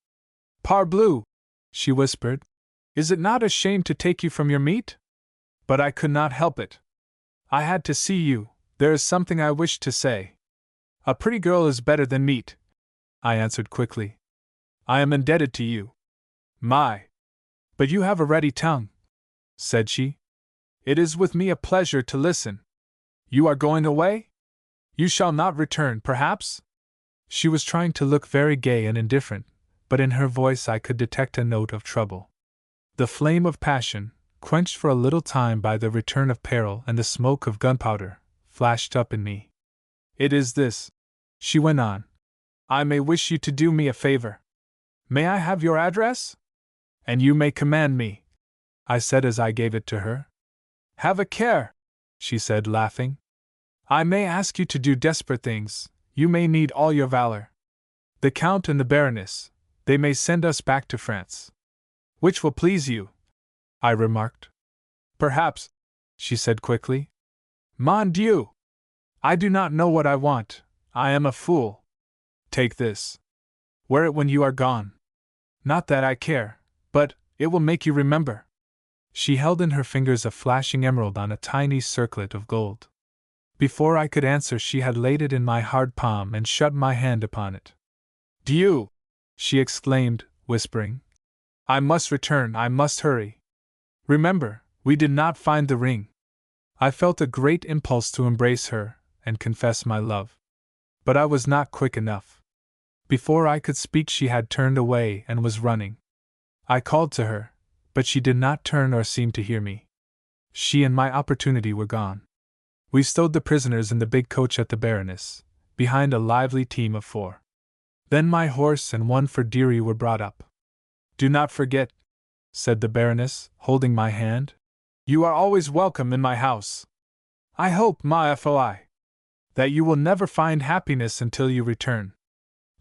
Parbleu, she whispered, is it not a shame to take you from your meat? But I could not help it. I had to see you, there is something I wished to say. A pretty girl is better than meat, I answered quickly. I am indebted to you. My! But you have a ready tongue, said she. It is with me a pleasure to listen. You are going away? You shall not return, perhaps? She was trying to look very gay and indifferent, but in her voice I could detect a note of trouble. The flame of passion, quenched for a little time by the return of peril and the smoke of gunpowder, flashed up in me. It is this, she went on. I may wish you to do me a favor. May I have your address? And you may command me, I said as I gave it to her. Have a care, she said, laughing. I may ask you to do desperate things, you may need all your valor. The Count and the Baroness, they may send us back to France. Which will please you? I remarked. Perhaps, she said quickly. Mon Dieu! I do not know what I want, I am a fool. Take this. Wear it when you are gone. Not that I care, but it will make you remember. She held in her fingers a flashing emerald on a tiny circlet of gold. Before I could answer, she had laid it in my hard palm and shut my hand upon it. Dieu! She exclaimed, whispering. I must return, I must hurry. Remember, we did not find the ring. I felt a great impulse to embrace her and confess my love. But I was not quick enough. Before I could speak, she had turned away and was running. I called to her, but she did not turn or seem to hear me. She and my opportunity were gone. We stowed the prisoners in the big coach at the Baroness, behind a lively team of 4. Then my horse and one for Dearie were brought up. Do not forget, said the Baroness, holding my hand. You are always welcome in my house. I hope, ma foi, that you will never find happiness until you return.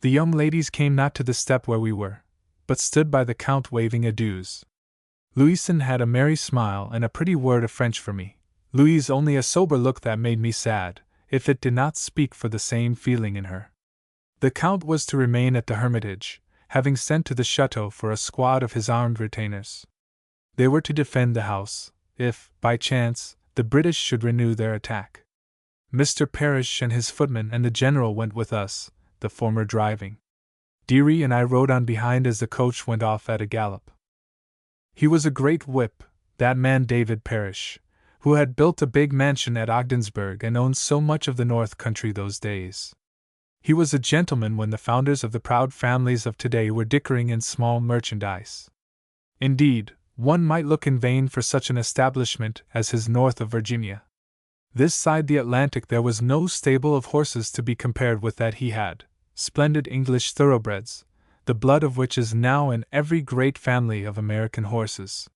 The young ladies came not to the step where we were, but stood by the Count waving adieus. Louison had a merry smile and a pretty word of French for me. Louise only a sober look that made me sad, if it did not speak for the same feeling in her. The Count was to remain at the Hermitage, having sent to the chateau for a squad of his armed retainers. They were to defend the house, if, by chance, the British should renew their attack. Mr. Parrish and his footman and the General went with us, the former driving. Dearie and I rode on behind as the coach went off at a gallop. He was a great whip, that man David Parrish, who had built a big mansion at Ogdensburg and owned so much of the North Country those days. He was a gentleman when the founders of the proud families of today were dickering in small merchandise. Indeed, one might look in vain for such an establishment as his north of Virginia. This side the Atlantic there was no stable of horses to be compared with that he had, splendid English thoroughbreds, the blood of which is now in every great family of American horses.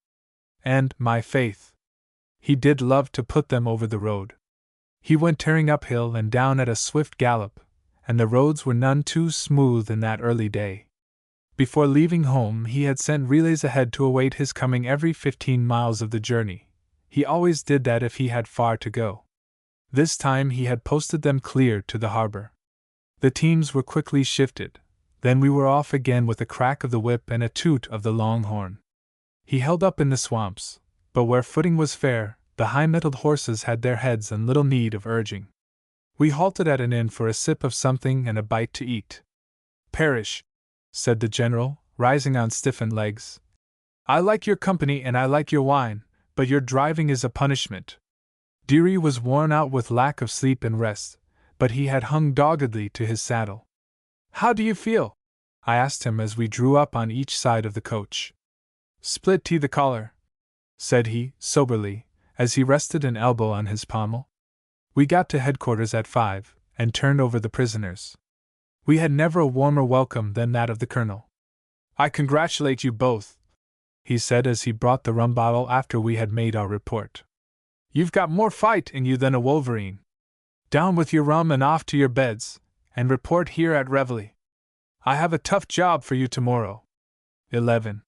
And, my faith, he did love to put them over the road. He went tearing uphill and down at a swift gallop, and the roads were none too smooth in that early day. Before leaving home, he had sent relays ahead to await his coming every 15 miles of the journey. He always did that if he had far to go. This time he had posted them clear to the harbor. The teams were quickly shifted. Then we were off again with a crack of the whip and a toot of the long horn. He held up in the swamps, but where footing was fair, the high-mettled horses had their heads and little need of urging. We halted at an inn for a sip of something and a bite to eat. "Parrish," said the general, rising on stiffened legs, "I like your company and I like your wine, but your driving is a punishment." Deary was worn out with lack of sleep and rest, but he had hung doggedly to his saddle. "How do you feel?" I asked him as we drew up on each side of the coach. "Split the collar," said he, soberly, as he rested an elbow on his pommel. We got to headquarters at 5, and turned over the prisoners. We had never a warmer welcome than that of the colonel. "I congratulate you both," he said as he brought the rum bottle after we had made our report. "You've got more fight in you than a wolverine. Down with your rum and off to your beds, and report here at Reveille. I have a tough job for you tomorrow." 11.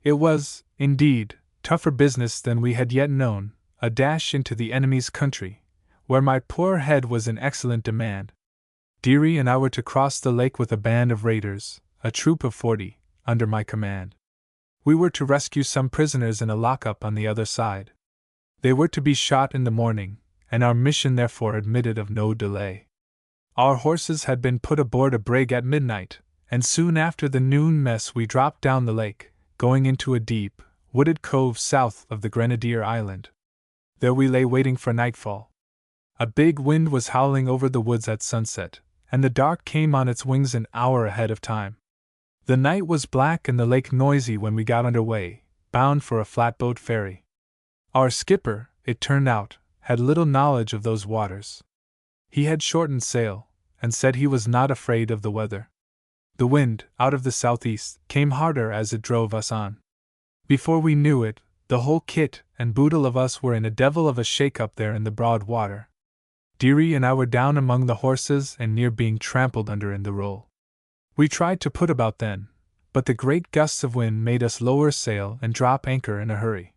It was, indeed, tougher business than we had yet known, a dash into the enemy's country, where my poor head was in excellent demand. Deary and I were to cross the lake with a band of raiders, a troop of 40, under my command. We were to rescue some prisoners in a lockup on the other side. They were to be shot in the morning, and our mission therefore admitted of no delay. Our horses had been put aboard a brig at midnight, and soon after the noon mess we dropped down the lake, going into a deep, wooded cove south of the Grenadier Island. There we lay waiting for nightfall. A big wind was howling over the woods at sunset, and the dark came on its wings an hour ahead of time. The night was black and the lake noisy when we got under way, bound for a flatboat ferry. Our skipper, it turned out, had little knowledge of those waters. He had shortened sail, and said he was not afraid of the weather. The wind, out of the southeast, came harder as it drove us on. Before we knew it, the whole kit and boodle of us were in a devil of a shake-up there in the broad water. Deary and I were down among the horses and near being trampled under in the roll. We tried to put about then, but the great gusts of wind made us lower sail and drop anchor in a hurry.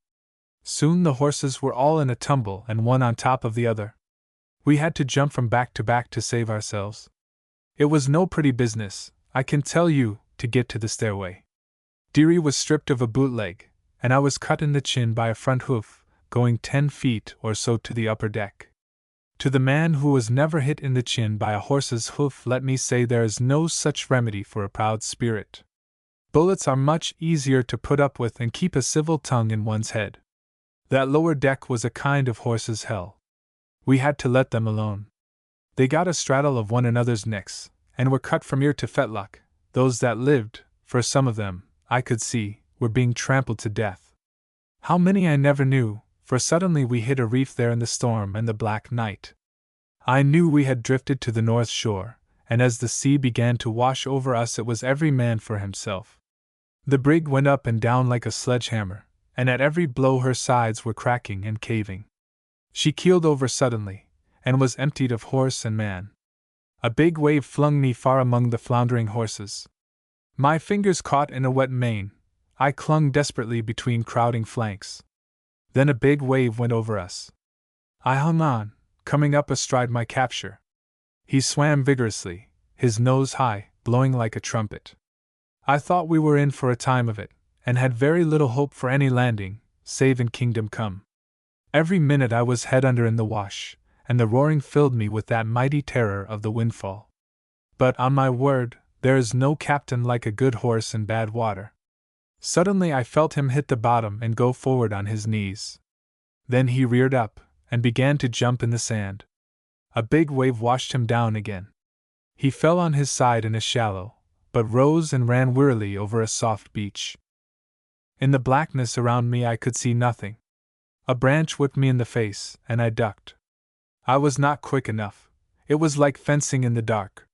Soon the horses were all in a tumble and one on top of the other. We had to jump from back to save ourselves. It was no pretty business, I can tell you, to get to the stairway. Deary was stripped of a bootleg, and I was cut in the chin by a front hoof, going 10 feet or so to the upper deck. To the man who was never hit in the chin by a horse's hoof, let me say there is no such remedy for a proud spirit. Bullets are much easier to put up with and keep a civil tongue in one's head. That lower deck was a kind of horse's hell. We had to let them alone. They got a straddle of one another's necks, and were cut from ear to fetlock. Those that lived, for some of them, I could see, were being trampled to death. How many I never knew, for suddenly we hit a reef there in the storm and the black night. I knew we had drifted to the north shore, and as the sea began to wash over us it was every man for himself. The brig went up and down like a sledgehammer, and at every blow her sides were cracking and caving. She keeled over suddenly, and was emptied of horse and man. A big wave flung me far among the floundering horses. My fingers caught in a wet mane. I clung desperately between crowding flanks. Then a big wave went over us. I hung on, coming up astride my capture. He swam vigorously, his nose high, blowing like a trumpet. I thought we were in for a time of it, and had very little hope for any landing, save in Kingdom Come. Every minute I was head under in the wash, and the roaring filled me with that mighty terror of the windfall. But, on my word, there is no captain like a good horse in bad water. Suddenly I felt him hit the bottom and go forward on his knees. Then he reared up, and began to jump in the sand. A big wave washed him down again. He fell on his side in a shallow, but rose and ran wearily over a soft beach. In the blackness around me I could see nothing. A branch whipped me in the face, and I ducked. I was not quick enough. It was like fencing in the dark.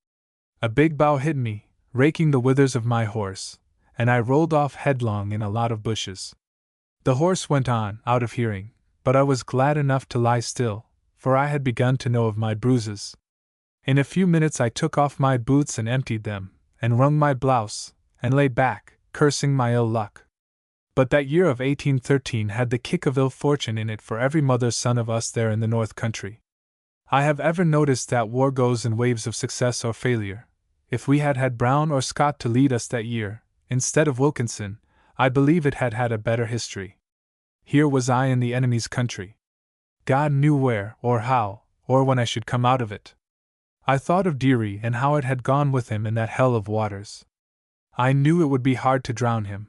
A big bough hit me, raking the withers of my horse, and I rolled off headlong in a lot of bushes. The horse went on, out of hearing, but I was glad enough to lie still, for I had begun to know of my bruises. In a few minutes I took off my boots and emptied them, and wrung my blouse, and lay back, cursing my ill luck. But that year of 1813 had the kick of ill fortune in it for every mother's son of us there in the North Country. I have ever noticed that war goes in waves of success or failure. If we had had Brown or Scott to lead us that year, instead of Wilkinson, I believe it had had a better history. Here was I in the enemy's country. God knew where, or how, or when I should come out of it. I thought of Deary and how it had gone with him in that hell of waters. I knew it would be hard to drown him.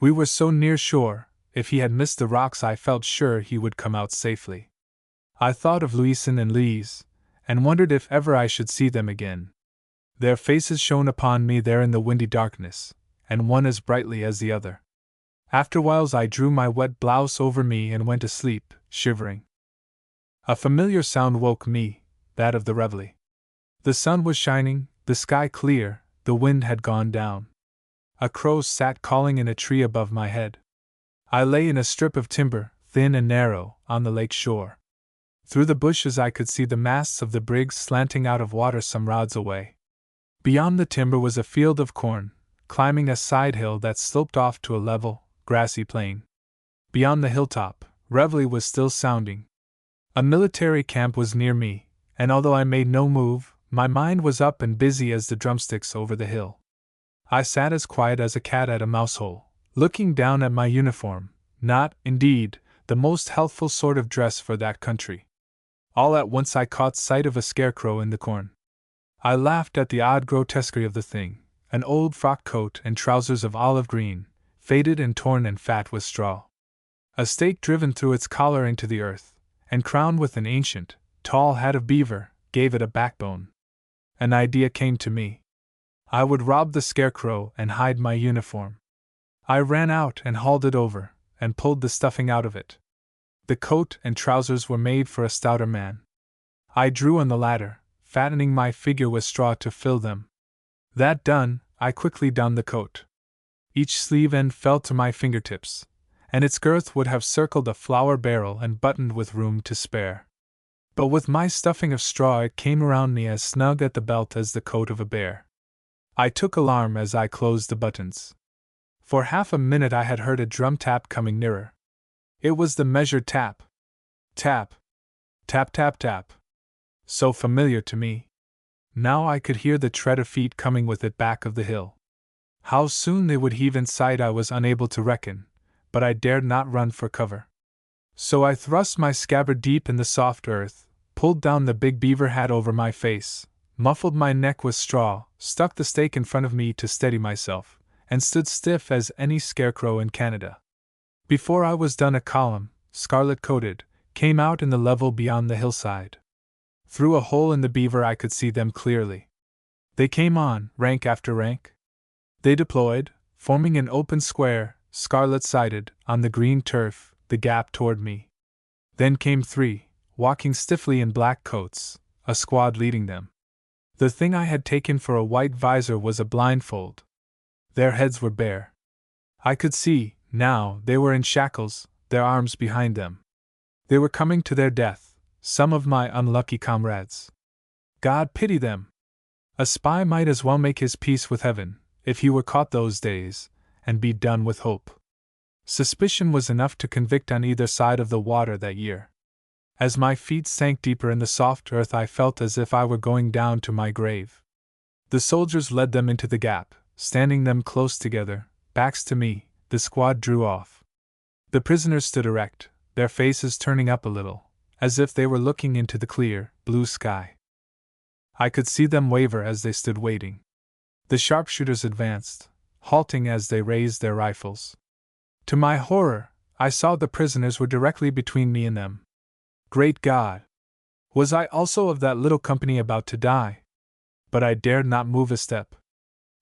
We were so near shore, if he had missed the rocks I felt sure he would come out safely. I thought of Leeson and Lees, and wondered if ever I should see them again. Their faces shone upon me there in the windy darkness, and one as brightly as the other. Afterwhiles I drew my wet blouse over me and went to sleep, shivering. A familiar sound woke me, that of the reveille. The sun was shining, the sky clear, the wind had gone down. A crow sat calling in a tree above my head. I lay in a strip of timber, thin and narrow, on the lake shore. Through the bushes I could see the masts of the brig slanting out of water some rods away. Beyond the timber was a field of corn, climbing a side hill that sloped off to a level, grassy plain. Beyond the hilltop, reveille was still sounding. A military camp was near me, and although I made no move, my mind was up and busy as the drumsticks over the hill. I sat as quiet as a cat at a mousehole, looking down at my uniform, not, indeed, the most healthful sort of dress for that country. All at once I caught sight of a scarecrow in the corn. I laughed at the odd grotesquerie of the thing, an old frock coat and trousers of olive green, faded and torn and fat with straw. A stake driven through its collar into the earth, and crowned with an ancient, tall hat of beaver, gave it a backbone. An idea came to me. I would rob the scarecrow and hide my uniform. I ran out and hauled it over, and pulled the stuffing out of it. The coat and trousers were made for a stouter man. I drew on the latter, fattening my figure with straw to fill them. That done, I quickly donned the coat. Each sleeve end fell to my fingertips, and its girth would have circled a flour barrel and buttoned with room to spare. But with my stuffing of straw it came around me as snug at the belt as the coat of a bear. I took alarm as I closed the buttons. For half a minute I had heard a drum tap coming nearer. It was the measured tap. Tap. Tap, tap, tap. So familiar to me. Now I could hear the tread of feet coming with it back of the hill. How soon they would heave in sight I was unable to reckon, but I dared not run for cover. So I thrust my scabbard deep in the soft earth, pulled down the big beaver hat over my face, muffled my neck with straw, stuck the stake in front of me to steady myself, and stood stiff as any scarecrow in Canada. Before I was done a column, scarlet-coated, came out in the level beyond the hillside. Through a hole in the beaver I could see them clearly. They came on, rank after rank. They deployed, forming an open square, scarlet-sided, on the green turf, the gap toward me. Then came three, walking stiffly in black coats, a squad leading them. The thing I had taken for a white visor was a blindfold. Their heads were bare. I could see, now, they were in shackles, their arms behind them. They were coming to their death, some of my unlucky comrades. God pity them! A spy might as well make his peace with heaven, if he were caught those days, and be done with hope. Suspicion was enough to convict on either side of the water that year. As my feet sank deeper in the soft earth I felt as if I were going down to my grave. The soldiers led them into the gap, standing them close together, backs to me. The squad drew off. The prisoners stood erect, their faces turning up a little, as if they were looking into the clear, blue sky. I could see them waver as they stood waiting. The sharpshooters advanced, halting as they raised their rifles. To my horror, I saw the prisoners were directly between me and them. Great God! Was I also of that little company about to die? But I dared not move a step.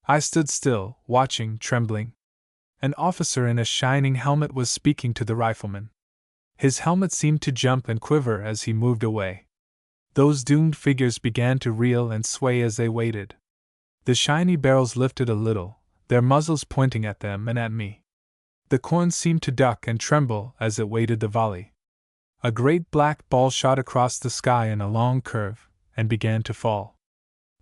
I stood still, watching, trembling. An officer in a shining helmet was speaking to the rifleman. His helmet seemed to jump and quiver as he moved away. Those doomed figures began to reel and sway as they waited. The shiny barrels lifted a little, their muzzles pointing at them and at me. The corn seemed to duck and tremble as it waited the volley. A great black ball shot across the sky in a long curve, and began to fall.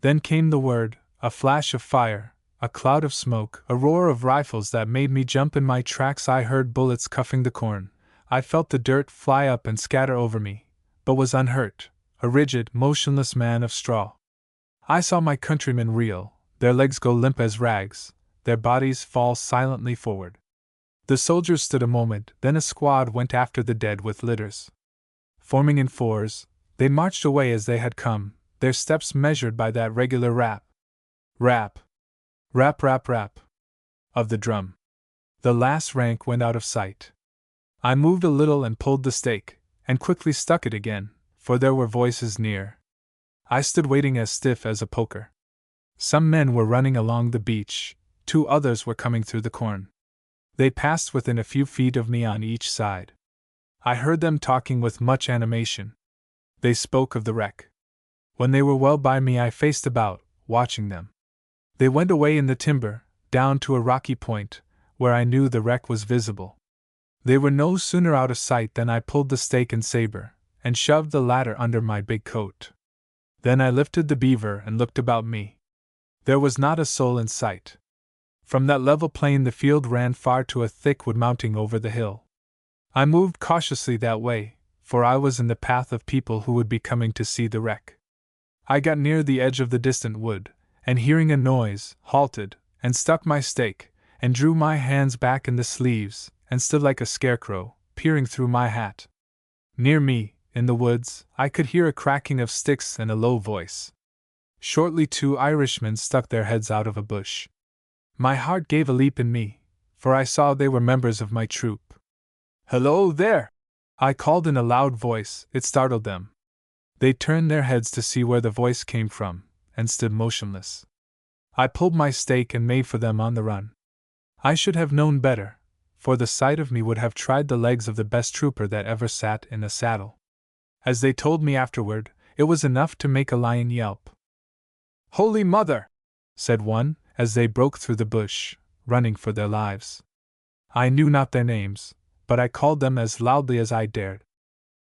Then came the word, a flash of fire, a cloud of smoke, a roar of rifles that made me jump in my tracks. I heard bullets cuffing the corn. I felt the dirt fly up and scatter over me, but was unhurt, a rigid, motionless man of straw. I saw my countrymen reel, their legs go limp as rags, their bodies fall silently forward. The soldiers stood a moment, then a squad went after the dead with litters. Forming in fours, they marched away as they had come, their steps measured by that regular rap, rap, rap, rap, rap of the drum. The last rank went out of sight. I moved a little and pulled the stake, and quickly stuck it again, for there were voices near. I stood waiting as stiff as a poker. Some men were running along the beach, 2 others were coming through the corn. They passed within a few feet of me on each side. I heard them talking with much animation. They spoke of the wreck. When they were well by me, I faced about, watching them. They went away in the timber, down to a rocky point, where I knew the wreck was visible. They were no sooner out of sight than I pulled the stake and saber, and shoved the latter under my big coat. Then I lifted the beaver and looked about me. There was not a soul in sight. From that level plain the field ran far to a thick wood mounting over the hill. I moved cautiously that way, for I was in the path of people who would be coming to see the wreck. I got near the edge of the distant wood, and hearing a noise, halted, and stuck my stake, and drew my hands back in the sleeves, and stood like a scarecrow, peering through my hat. Near me, in the woods, I could hear a cracking of sticks and a low voice. Shortly 2 Irishmen stuck their heads out of a bush. My heart gave a leap in me, for I saw they were members of my troop. "Hello there!" I called in a loud voice. It startled them. They turned their heads to see where the voice came from, and stood motionless. I pulled my stake and made for them on the run. I should have known better, for the sight of me would have tried the legs of the best trooper that ever sat in a saddle. As they told me afterward, it was enough to make a lion yelp. "Holy Mother!" said one, as they broke through the bush, running for their lives. I knew not their names, but I called them as loudly as I dared.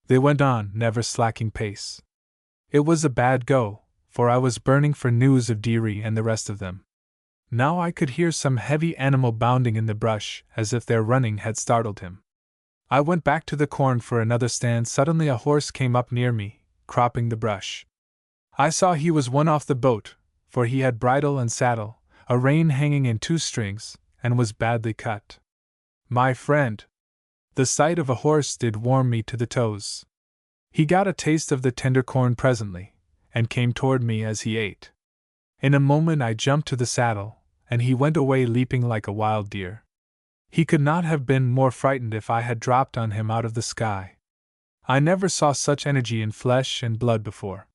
They went on, never slacking pace. It was a bad go, for I was burning for news of Deary and the rest of them. Now I could hear some heavy animal bounding in the brush, as if their running had startled him. I went back to the corn for another stand. Suddenly a horse came up near me, cropping the brush. I saw he was one off the boat, for he had bridle and saddle, a rein hanging in 2 strings, and was badly cut. My friend! The sight of a horse did warm me to the toes. He got a taste of the tender corn presently, and came toward me as he ate. In a moment I jumped to the saddle, and he went away leaping like a wild deer. He could not have been more frightened if I had dropped on him out of the sky. I never saw such energy in flesh and blood before.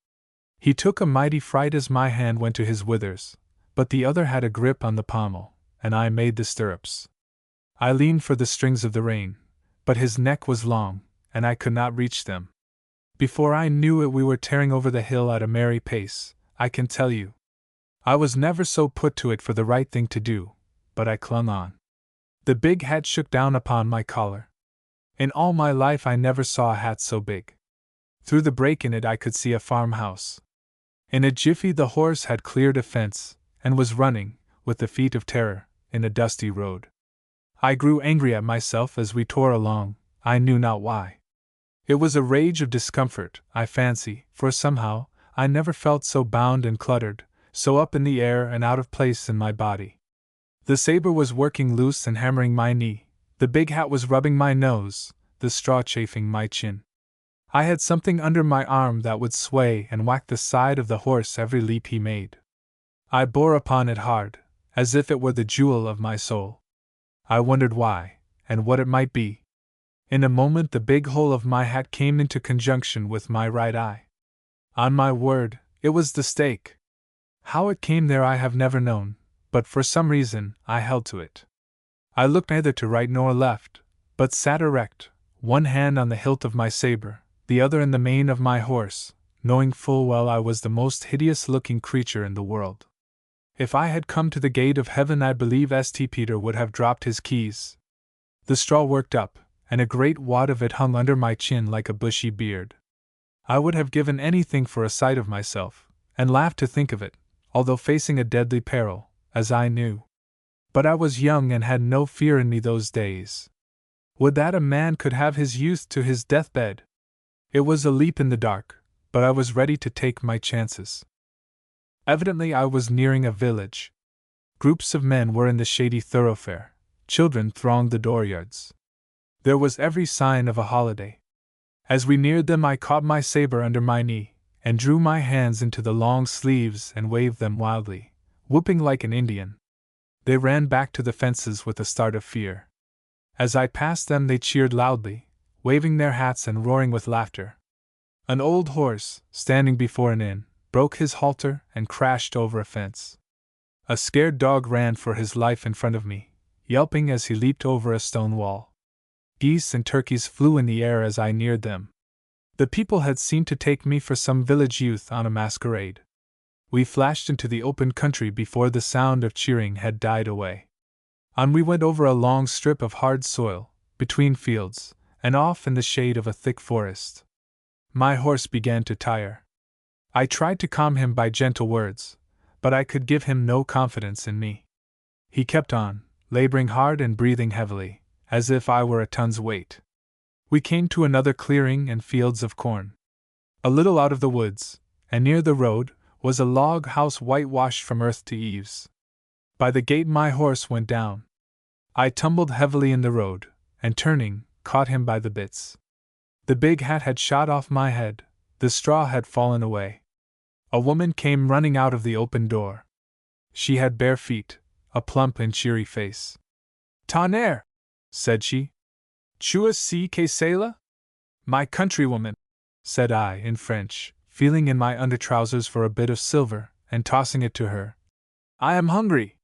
He took a mighty fright as my hand went to his withers, but the other had a grip on the pommel, and I made the stirrups. I leaned for the strings of the rein, but his neck was long, and I could not reach them. Before I knew it we were tearing over the hill at a merry pace, I can tell you. I was never so put to it for the right thing to do, but I clung on. The big hat shook down upon my collar. In all my life I never saw a hat so big. Through the break in it I could see a farmhouse. In a jiffy the horse had cleared a fence, and was running, with the feet of terror, in a dusty road. I grew angry at myself as we tore along, I knew not why. It was a rage of discomfort, I fancy, for somehow, I never felt so bound and cluttered, so up in the air and out of place in my body. The saber was working loose and hammering my knee, the big hat was rubbing my nose, the straw chafing my chin. I had something under my arm that would sway and whack the side of the horse every leap he made. I bore upon it hard, as if it were the jewel of my soul. I wondered why, and what it might be. In a moment the big hole of my hat came into conjunction with my right eye. On my word, it was the stake. How it came there I have never known, but for some reason I held to it. I looked neither to right nor left, but sat erect, one hand on the hilt of my saber, the other in the mane of my horse, knowing full well I was the most hideous-looking creature in the world. If I had come to the gate of heaven I believe St. Peter would have dropped his keys. The straw worked up, and a great wad of it hung under my chin like a bushy beard. I would have given anything for a sight of myself, and laughed to think of it, although facing a deadly peril, as I knew. But I was young and had no fear in me those days. Would that a man could have his youth to his deathbed! It was a leap in the dark, but I was ready to take my chances. Evidently I was nearing a village. Groups of men were in the shady thoroughfare, children thronged the dooryards. There was every sign of a holiday. As we neared them I caught my saber under my knee, and drew my hands into the long sleeves and waved them wildly, whooping like an Indian. They ran back to the fences with a start of fear. As I passed them they cheered loudly, waving their hats and roaring with laughter. An old horse, standing before an inn, broke his halter and crashed over a fence. A scared dog ran for his life in front of me, yelping as he leaped over a stone wall. Geese and turkeys flew in the air as I neared them. The people had seemed to take me for some village youth on a masquerade. We flashed into the open country before the sound of cheering had died away. On we went over a long strip of hard soil, between fields, and off in the shade of a thick forest. My horse began to tire. I tried to calm him by gentle words, but I could give him no confidence in me. He kept on, laboring hard and breathing heavily, as if I were a ton's weight. We came to another clearing and fields of corn. A little out of the woods, and near the road, was a log house whitewashed from earth to eaves. By the gate my horse went down. I tumbled heavily in the road, and turning, caught him by the bits. The big hat had shot off my head, the straw had fallen away. A woman came running out of the open door. She had bare feet, a plump and cheery face. "Tonnerre!" said she. "Tu es si que cela?" "My countrywoman," said I in French, feeling in my undertrousers for a bit of silver, and tossing it to her. "I am hungry."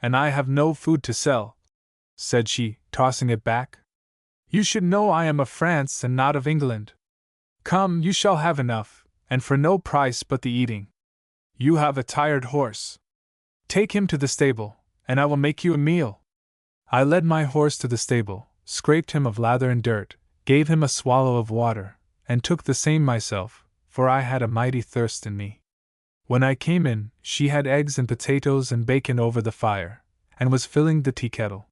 "And I have no food to sell," said she, tossing it back. "You should know I am of France and not of England. Come, you shall have enough, and for no price but the eating. You have a tired horse. Take him to the stable, and I will make you a meal." I led my horse to the stable, scraped him of lather and dirt, gave him a swallow of water, and took the same myself, for I had a mighty thirst in me. When I came in, she had eggs and potatoes and bacon over the fire, and was filling the tea kettle.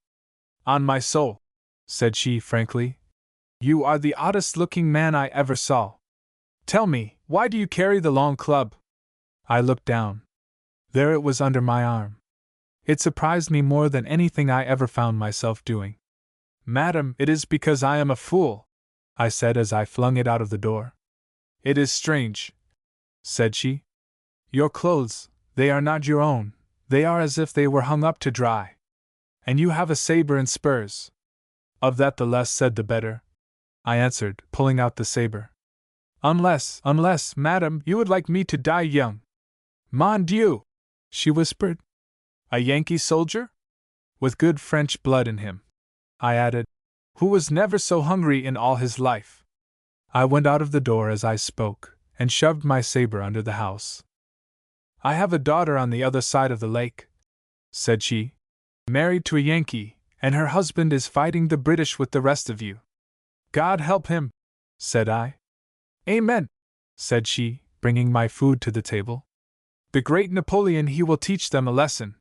"On my soul," said she frankly, "you are the oddest-looking man I ever saw. Tell me, why do you carry the long club?" I looked down. There it was under my arm. It surprised me more than anything I ever found myself doing. "Madam, it is because I am a fool," I said as I flung it out of the door. "It is strange," said she. "Your clothes, they are not your own, they are as if they were hung up to dry. And you have a saber and spurs." "Of that the less said the better," I answered, pulling out the saber. Unless, madam, you would like me to die young." "Mon Dieu!" she whispered. "A Yankee soldier? With good French blood in him," I added, "who was never so hungry in all his life." I went out of the door as I spoke, and shoved my saber under the house. "I have a daughter on the other side of the lake," said she, "married to a Yankee, and her husband is fighting the British with the rest of you." "God help him," said I. "Amen," said she, bringing my food to the table. "The great Napoleon, he will teach them a lesson."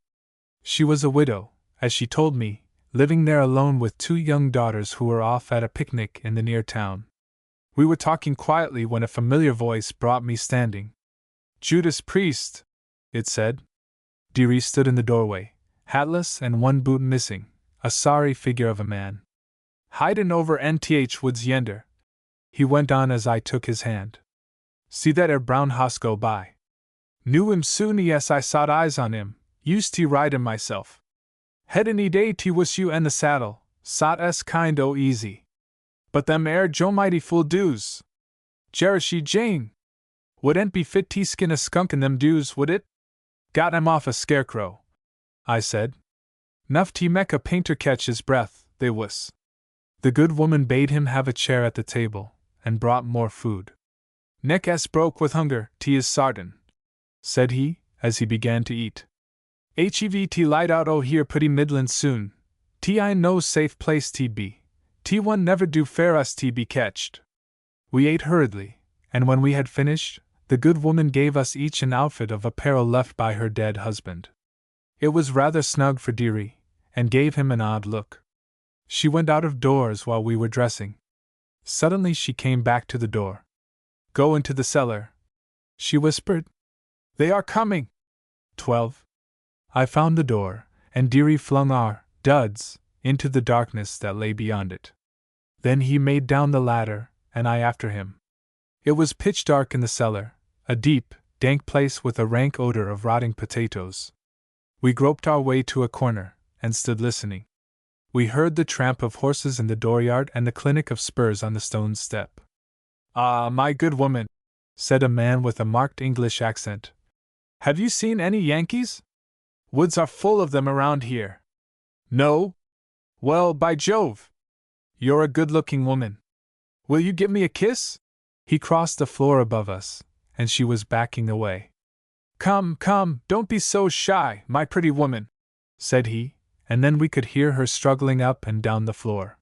She was a widow, as she told me, living there alone with 2 young daughters who were off at a picnic in the near town. We were talking quietly when a familiar voice brought me standing. "Judas Priest," it said. Dearie stood in the doorway, hatless and one boot missing, a sorry figure of a man. "Hiden over nth woods yender," he went on as I took his hand. "See that brown hoss go by. Knew him soon as I sot eyes on him, used to ride him myself. Head any day to wish you and the saddle, sot s kind o easy. But them jomighty full dews. Cherishie Jane! Wouldn't be fit to skin a skunk in them dews, would it? Got him off a scarecrow," I said. "Nuff to mek a painter catch his breath, they wuss." The good woman bade him have a chair at the table, and brought more food. "Neck s broke with hunger, tea is sartin," said he, as he began to eat. "Hev light out o here pretty midland soon. T I no safe place t be. T one never do fair us t be catched." We ate hurriedly, and when we had finished, the good woman gave us each an outfit of apparel left by her dead husband. It was rather snug for Dearie, and gave him an odd look. She went out of doors while we were dressing. Suddenly she came back to the door. "Go into the cellar," she whispered. "They are coming." 12. I found the door, and Dearie flung our duds into the darkness that lay beyond it. Then he made down the ladder, and I after him. It was pitch dark in the cellar, a deep, dank place with a rank odor of rotting potatoes. We groped our way to a corner, and stood listening. We heard the tramp of horses in the dooryard and the clink of spurs on the stone step. "Ah, my good woman," said a man with a marked English accent. "Have you seen any Yankees? Woods are full of them around here." "No? Well, by Jove! You're a good-looking woman. Will you give me a kiss?" He crossed the floor above us, and she was backing away. "Come, come, don't be so shy, my pretty woman," said he, and then we could hear her struggling up and down the floor.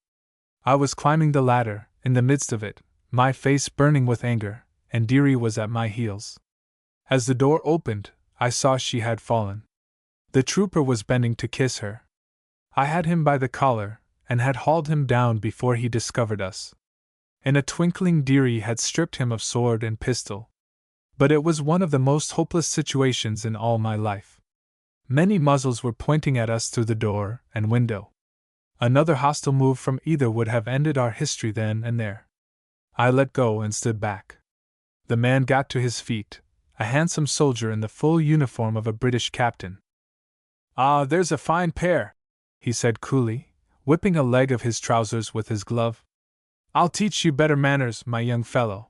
I was climbing the ladder, in the midst of it, my face burning with anger, and Dearie was at my heels. As the door opened, I saw she had fallen. The trooper was bending to kiss her. I had him by the collar, and had hauled him down before he discovered us. In a twinkling Dearie had stripped him of sword and pistol. But it was one of the most hopeless situations in all my life. Many muzzles were pointing at us through the door and window. Another hostile move from either would have ended our history then and there. I let go and stood back. The man got to his feet, a handsome soldier in the full uniform of a British captain. "Ah, there's a fine pair," he said coolly, whipping a leg of his trousers with his glove. "I'll teach you better manners, my young fellow.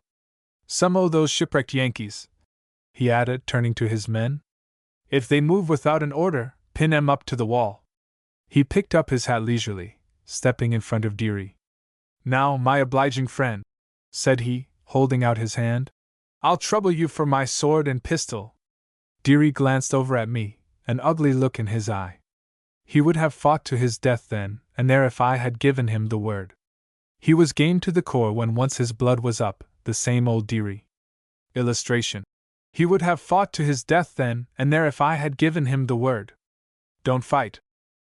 Some o' those shipwrecked Yankees," he added, turning to his men. "If they move without an order, pin 'em up to the wall." He picked up his hat leisurely, stepping in front of Dearie. "Now, my obliging friend," said he, holding out his hand, "I'll trouble you for my sword and pistol." Dearie glanced over at me, an ugly look in his eye. He would have fought to his death then and there if I had given him the word. He was game to the core when once his blood was up, the same old Dearie. Illustration. He would have fought to his death then and there if I had given him the word. "Don't fight,"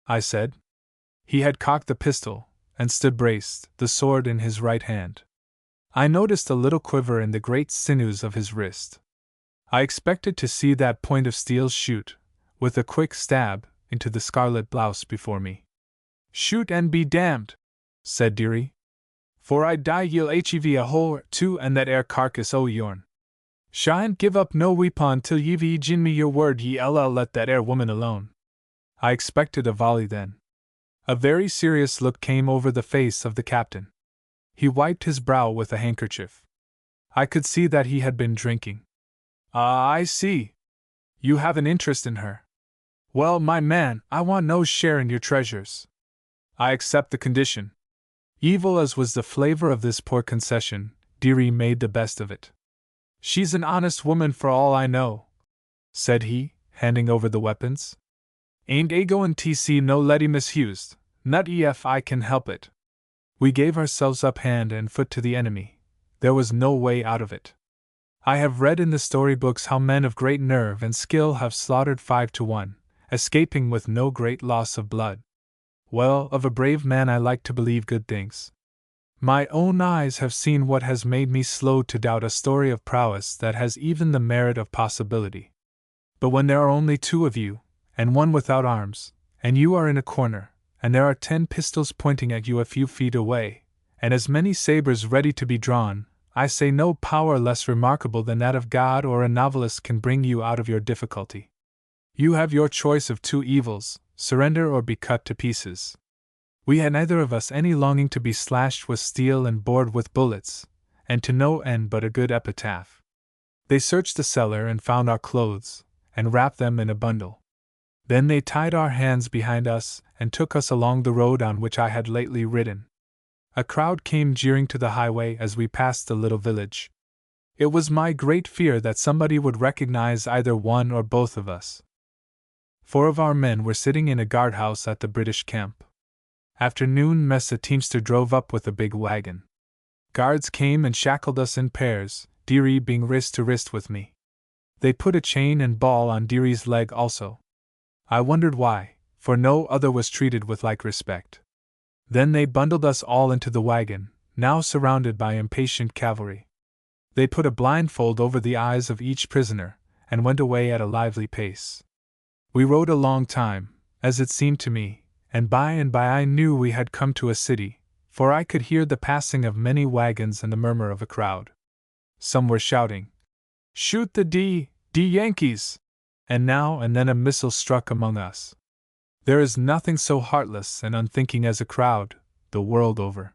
I said. He had cocked the pistol, and stood braced, the sword in his right hand. I noticed a little quiver in the great sinews of his wrist. I expected to see that point of steel shoot, with a quick stab, into the scarlet blouse before me. "Shoot and be damned," said Dearie. "For I die ye'll hev a hole or two and that ere carcass o' yourn. Shan't give up no weepon till ye've gin me your word ye'll let that ere woman alone." I expected a volley then. A very serious look came over the face of the captain. He wiped his brow with a handkerchief. I could see that he had been drinking. "Ah, I see. You have an interest in her. Well, my man, I want no share in your treasures. I accept the condition." Evil as was the flavor of this poor concession, Dearie made the best of it. "She's an honest woman for all I know," said he, handing over the weapons. "Ain't a goin' to see no leddy misused, not ef I can help it." We gave ourselves up hand and foot to the enemy. There was no way out of it. I have read in the storybooks how men of great nerve and skill have slaughtered 5 to 1, escaping with no great loss of blood. Well, of a brave man I like to believe good things. My own eyes have seen what has made me slow to doubt a story of prowess that has even the merit of possibility. But when there are only 2 of you, and one without arms, and you are in a corner, and there are 10 pistols pointing at you a few feet away, and as many sabers ready to be drawn, I say no power less remarkable than that of God or a novelist can bring you out of your difficulty. You have your choice of 2 evils, surrender or be cut to pieces. We had neither of us any longing to be slashed with steel and bored with bullets, and to no end but a good epitaph. They searched the cellar and found our clothes, and wrapped them in a bundle. Then they tied our hands behind us and took us along the road on which I had lately ridden. A crowd came jeering to the highway as we passed the little village. It was my great fear that somebody would recognize either one or both of us. 4 of our men were sitting in a guardhouse at the British camp. After noon mess a teamster drove up with a big wagon. Guards came and shackled us in pairs, Dearie being wrist to wrist with me. They put a chain and ball on Dearie's leg also. I wondered why, for no other was treated with like respect. Then they bundled us all into the wagon, now surrounded by impatient cavalry. They put a blindfold over the eyes of each prisoner, and went away at a lively pace. We rode a long time, as it seemed to me, and by I knew we had come to a city, for I could hear the passing of many wagons and the murmur of a crowd. Some were shouting, "Shoot the D Yankees!" And now and then a missile struck among us. There is nothing so heartless and unthinking as a crowd, the world over.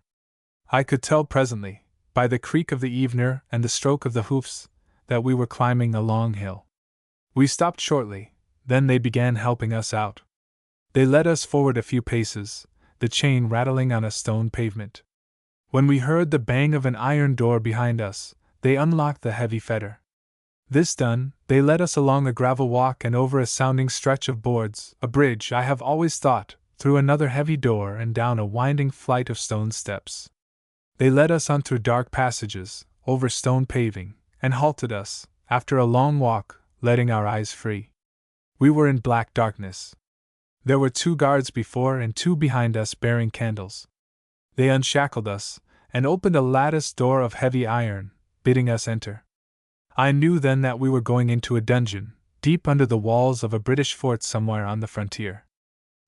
I could tell presently, by the creak of the evener and the stroke of the hoofs, that we were climbing a long hill. We stopped shortly, then they began helping us out. They led us forward a few paces, the chain rattling on a stone pavement. When we heard the bang of an iron door behind us, they unlocked the heavy fetter. This done, they led us along a gravel walk and over a sounding stretch of boards, a bridge I have always thought, through another heavy door and down a winding flight of stone steps. They led us on through dark passages, over stone paving, and halted us, after a long walk, letting our eyes free. We were in black darkness. There were 2 guards before and 2 behind us bearing candles. They unshackled us, and opened a latticed door of heavy iron, bidding us enter. I knew then that we were going into a dungeon, deep under the walls of a British fort somewhere on the frontier.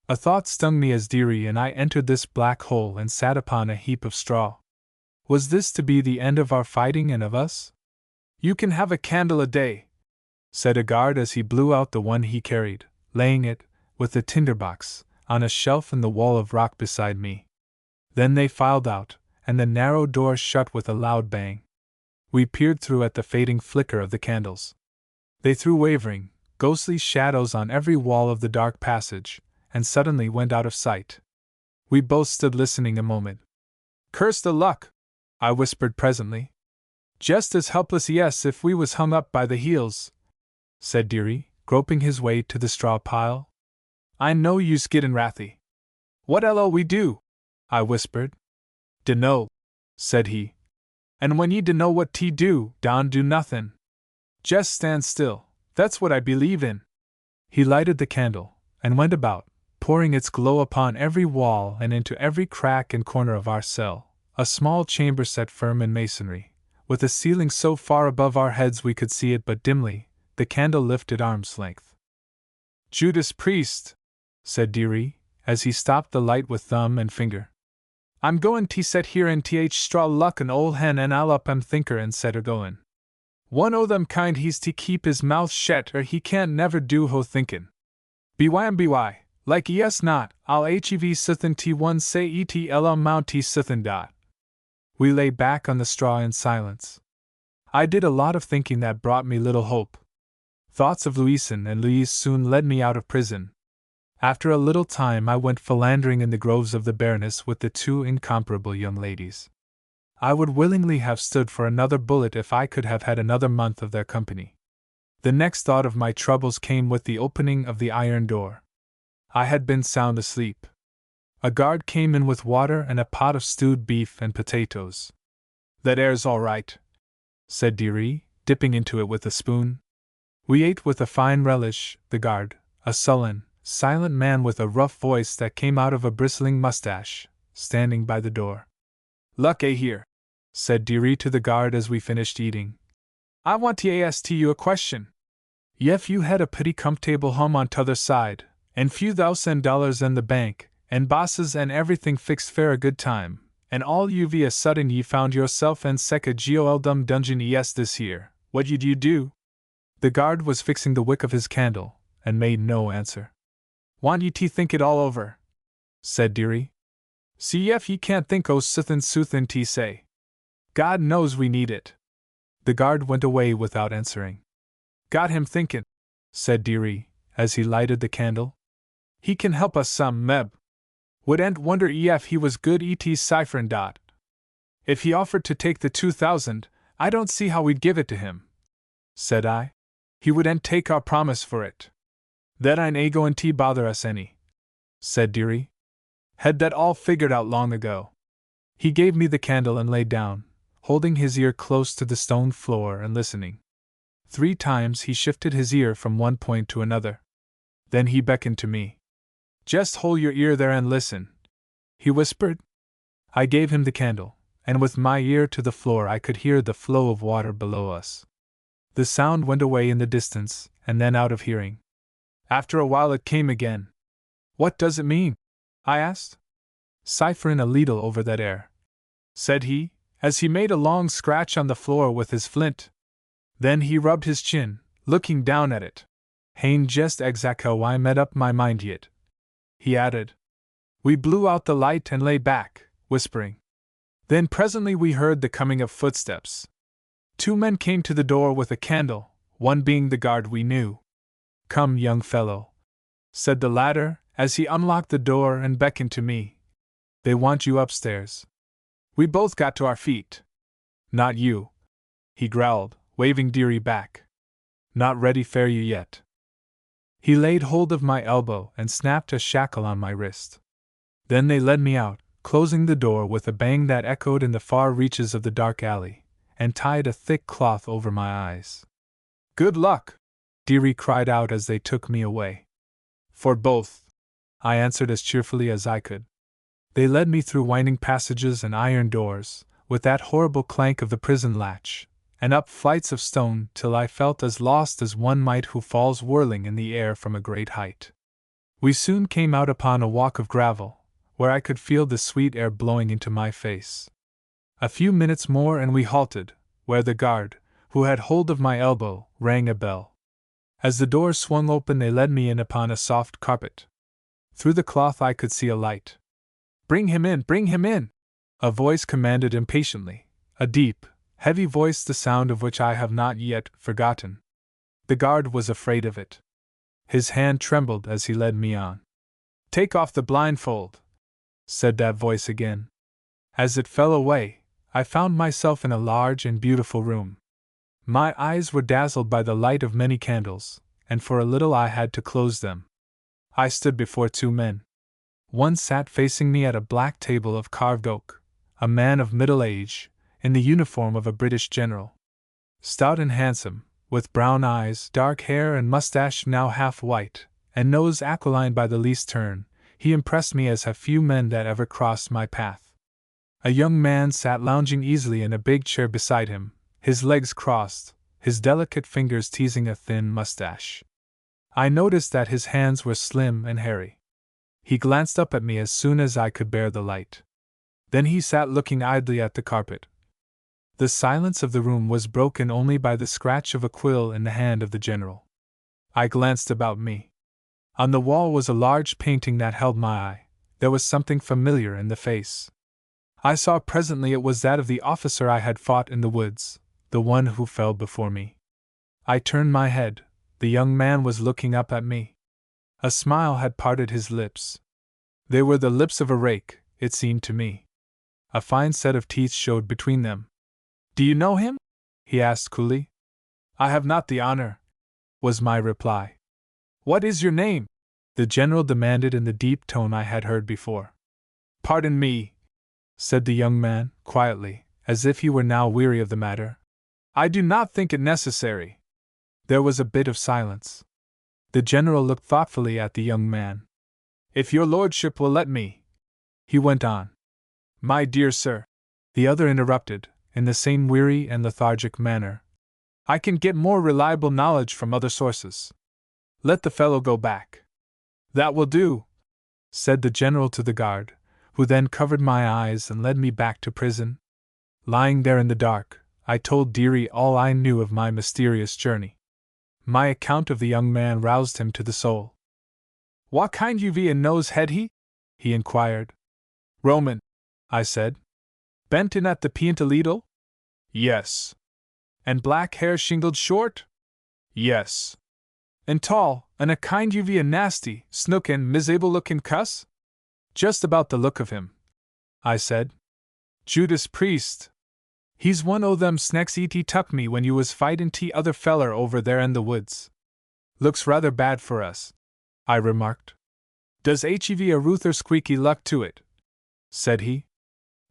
A thought stung me as Dearie and I entered this black hole and sat upon a heap of straw. Was this to be the end of our fighting and of us? "You can have a candle a day," said a guard as he blew out the one he carried, laying it, with the tinderbox, on a shelf in the wall of rock beside me. Then they filed out, and the narrow door shut with a loud bang. We peered through at the fading flicker of the candles. They threw wavering, ghostly shadows on every wall of the dark passage, and suddenly went out of sight. We both stood listening a moment. "Curse the luck!" I whispered presently. "Just as helpless, yes, if we was hung up by the heels," said Dearie, groping his way to the straw pile. "I know you's gettin' wrathy." "What 'll we do?" I whispered. "Dunno," said he. "And when ye dunno what t' do, don't do nothin'. Jest stand still, that's what I believe in." He lighted the candle, and went about, pouring its glow upon every wall and into every crack and corner of our cell, a small chamber set firm in masonry, with a ceiling so far above our heads we could see it but dimly, the candle lifted arm's length. "Judas Priest," said Dearie, as he stopped the light with thumb and finger. "I'm goin' t' set here and th straw luck an ol' hen and I'll up 'em thinker and set her goin'. One o' them kind he's t' keep his mouth shet or he can't never do ho thinkin'. By, like yes not, I'll hev suthin t' say etl mount t' suthin dot." We lay back on the straw in silence. I did a lot of thinking that brought me little hope. Thoughts of Louison and Louise soon led me out of prison. After a little time I went philandering in the groves of the Baroness with the 2 incomparable young ladies. I would willingly have stood for another bullet if I could have had another month of their company. The next thought of my troubles came with the opening of the iron door. I had been sound asleep. A guard came in with water and a pot of stewed beef and potatoes. "That air's all right," said Dearie, dipping into it with a spoon. We ate with a fine relish, the guard, a sullen, silent man with a rough voice that came out of a bristling mustache, standing by the door. "Luck here," said Dearie to the guard as we finished eating. "I want to ask you a question. Yef you had a pretty comfortable home on t'other side, and few $1,000 in the bank, and bosses and everything fixed fair a good time, and all you a sudden ye found yourself en sec a goldum dungeon this year, what you'd you do?" The guard was fixing the wick of his candle, and made no answer. "Want ye to think it all over," said Dearie. "See if ye can't think o' suthin' t' say. God knows we need it." The guard went away without answering. "Got him thinkin'," said Dearie, as he lighted the candle. "He can help us some, Meb. Wouldn't wonder ef he was good cipherin' dot. If he offered to take the 2,000, I don't see how we'd give it to him," said I. "He wouldn't take our promise for it." "That ain't goin' to bother us any," said Dearie. "Had that all figured out long ago." He gave me the candle and lay down, holding his ear close to the stone floor and listening. 3 times he shifted his ear from one point to another. Then he beckoned to me. Just hold your ear there and listen, he whispered. I gave him the candle, and with my ear to the floor I could hear the flow of water below us. The sound went away in the distance, and then out of hearing. After a while it came again. What does it mean? I asked. Cipherin a leetle over that air, said he, as he made a long scratch on the floor with his flint. Then he rubbed his chin, looking down at it. Hain just exact how I made up my mind yet, he added. We blew out the light and lay back, whispering. Then presently we heard the coming of footsteps. 2 men came to the door with a candle, one being the guard we knew. Come, young fellow, said the latter, as he unlocked the door and beckoned to me. They want you upstairs. We both got to our feet. Not you, he growled, waving Dearie back. Not ready for you yet. He laid hold of my elbow and snapped a shackle on my wrist. Then they led me out, closing the door with a bang that echoed in the far reaches of the dark alley, and tied a thick cloth over my eyes. Good luck, Dearie cried out as they took me away. For both, I answered as cheerfully as I could. They led me through winding passages and iron doors, with that horrible clank of the prison latch, and up flights of stone till I felt as lost as one might who falls whirling in the air from a great height. We soon came out upon a walk of gravel, where I could feel the sweet air blowing into my face. A few minutes more and we halted, where the guard, who had hold of my elbow, rang a bell. As the doors swung open they led me in upon a soft carpet. Through the cloth I could see a light. Bring him in, a voice commanded impatiently, a deep, heavy voice the sound of which I have not yet forgotten. The guard was afraid of it. His hand trembled as he led me on. Take off the blindfold, said that voice again. As it fell away, I found myself in a large and beautiful room. My eyes were dazzled by the light of many candles, and for a little I had to close them. I stood before 2 men. One sat facing me at a black table of carved oak, a man of middle age, in the uniform of a British general. Stout and handsome, with brown eyes, dark hair and mustache now half white, and nose aquiline by the least turn, he impressed me as have few men that ever crossed my path. A young man sat lounging easily in a big chair beside him, his legs crossed, his delicate fingers teasing a thin mustache. I noticed that his hands were slim and hairy. He glanced up at me as soon as I could bear the light. Then he sat looking idly at the carpet. The silence of the room was broken only by the scratch of a quill in the hand of the general. I glanced about me. On the wall was a large painting that held my eye. There was something familiar in the face. I saw presently it was that of the officer I had fought in the woods, the one who fell before me. I turned my head. The young man was looking up at me. A smile had parted his lips. They were the lips of a rake, it seemed to me. A fine set of teeth showed between them. Do you know him? He asked coolly. I have not the honor, was my reply. What is your name? The general demanded in the deep tone I had heard before. Pardon me, said the young man, quietly, as if he were now weary of the matter. I do not think it necessary. There was a bit of silence. The general looked thoughtfully at the young man. If your lordship will let me, he went on. My dear sir, the other interrupted, in the same weary and lethargic manner. I can get more reliable knowledge from other sources. Let the fellow go back. That will do, said the general to the guard, who then covered my eyes and led me back to prison. Lying there in the dark, I told Dearie all I knew of my mysterious journey. My account of the young man roused him to the soul. What kind UV and nose had he? He inquired. Roman, I said. Bent in at the pient a little? Yes. And black hair shingled short? Yes. And tall, and a kind UV and nasty, snook and misable looking cuss? Just about the look of him, I said. Judas Priest. He's one o' them snacks et tuck me when you was fightin' t other feller over there in the woods. Looks rather bad for us, I remarked. Does hev a ruther squeaky luck to it, said he.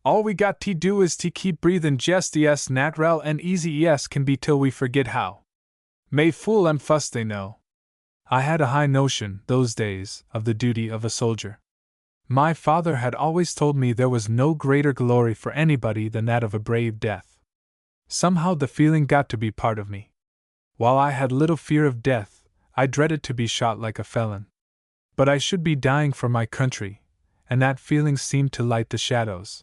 All we got to do is to keep breathin' jest es nat'ral and easy es can be till we forget how. May fool em fuss they know. I had a high notion, those days, of the duty of a soldier. My father had always told me there was no greater glory for anybody than that of a brave death. Somehow the feeling got to be part of me. While I had little fear of death, I dreaded to be shot like a felon. But I should be dying for my country, and that feeling seemed to light the shadows.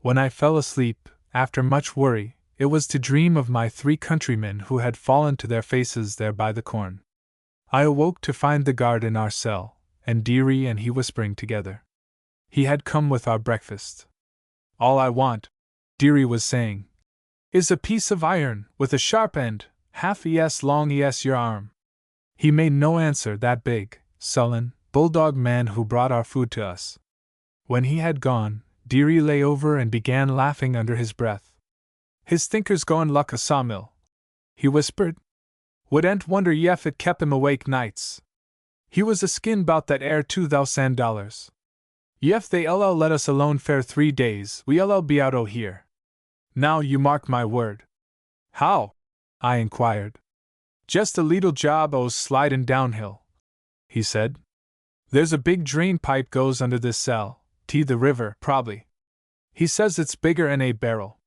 When I fell asleep, after much worry, it was to dream of my 3 countrymen who had fallen to their faces there by the corn. I awoke to find the guard in our cell, and Dearie and he whispering together. He had come with our breakfast. All I want, Dearie was saying, is a piece of iron, with a sharp end, half es long es your arm. He made no answer, that big, sullen, bulldog man who brought our food to us. When he had gone, Dearie lay over and began laughing under his breath. His thinker's goin' like a sawmill, he whispered. Wouldn't wonder yef it kep him awake nights. He was a skin bout that air $2,000. Yef they ll let us alone fair 3 days, we ll be out o' here. Now you mark my word. How? I inquired. Just a leetle job o' slidin' downhill, he said. There's a big drain pipe goes under this cell, to the river, probably. He says it's bigger 'n a barrel.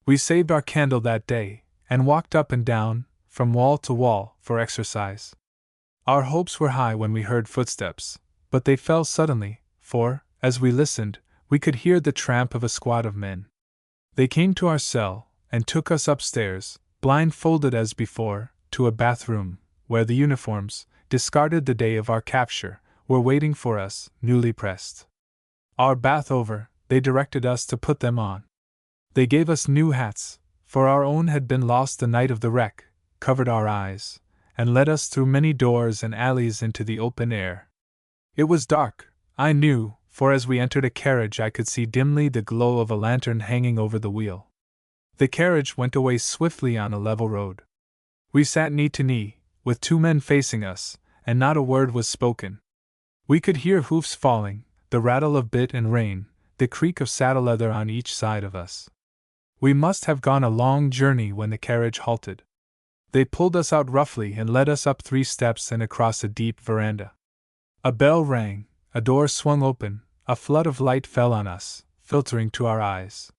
We saved our candle that day, and walked up and down, from wall to wall, for exercise. Our hopes were high when we heard footsteps, but they fell suddenly, for, as we listened, we could hear the tramp of a squad of men. They came to our cell, and took us upstairs, blindfolded as before, to a bathroom, where the uniforms, discarded the day of our capture, were waiting for us, newly pressed. Our bath over, they directed us to put them on. They gave us new hats, for our own had been lost the night of the wreck, covered our eyes, and led us through many doors and alleys into the open air. It was dark, I knew, for as we entered a carriage I could see dimly the glow of a lantern hanging over the wheel. The carriage went away swiftly on a level road. We sat knee to knee, with 2 men facing us, and not a word was spoken. We could hear hoofs falling, the rattle of bit and rein, the creak of saddle leather on each side of us. We must have gone a long journey when the carriage halted. They pulled us out roughly and led us up 3 steps and across a deep veranda. A bell rang, a door swung open, a flood of light fell on us, filtering to our eyes.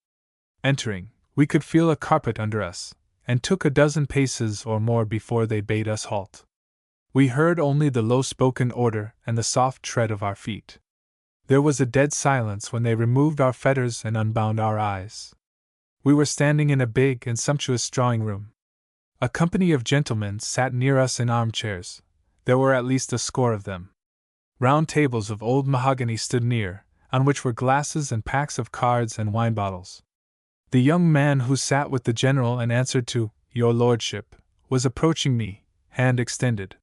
Entering, we could feel a carpet under us, and took a dozen paces or more before they bade us halt. We heard only the low-spoken order and the soft tread of our feet. There was a dead silence when they removed our fetters and unbound our eyes. We were standing in a big and sumptuous drawing-room. A company of gentlemen sat near us in armchairs. There were at least a score of them. Round tables of old mahogany stood near, on which were glasses and packs of cards and wine bottles. The young man who sat with the general and answered to "Your Lordship" was approaching me, hand extended.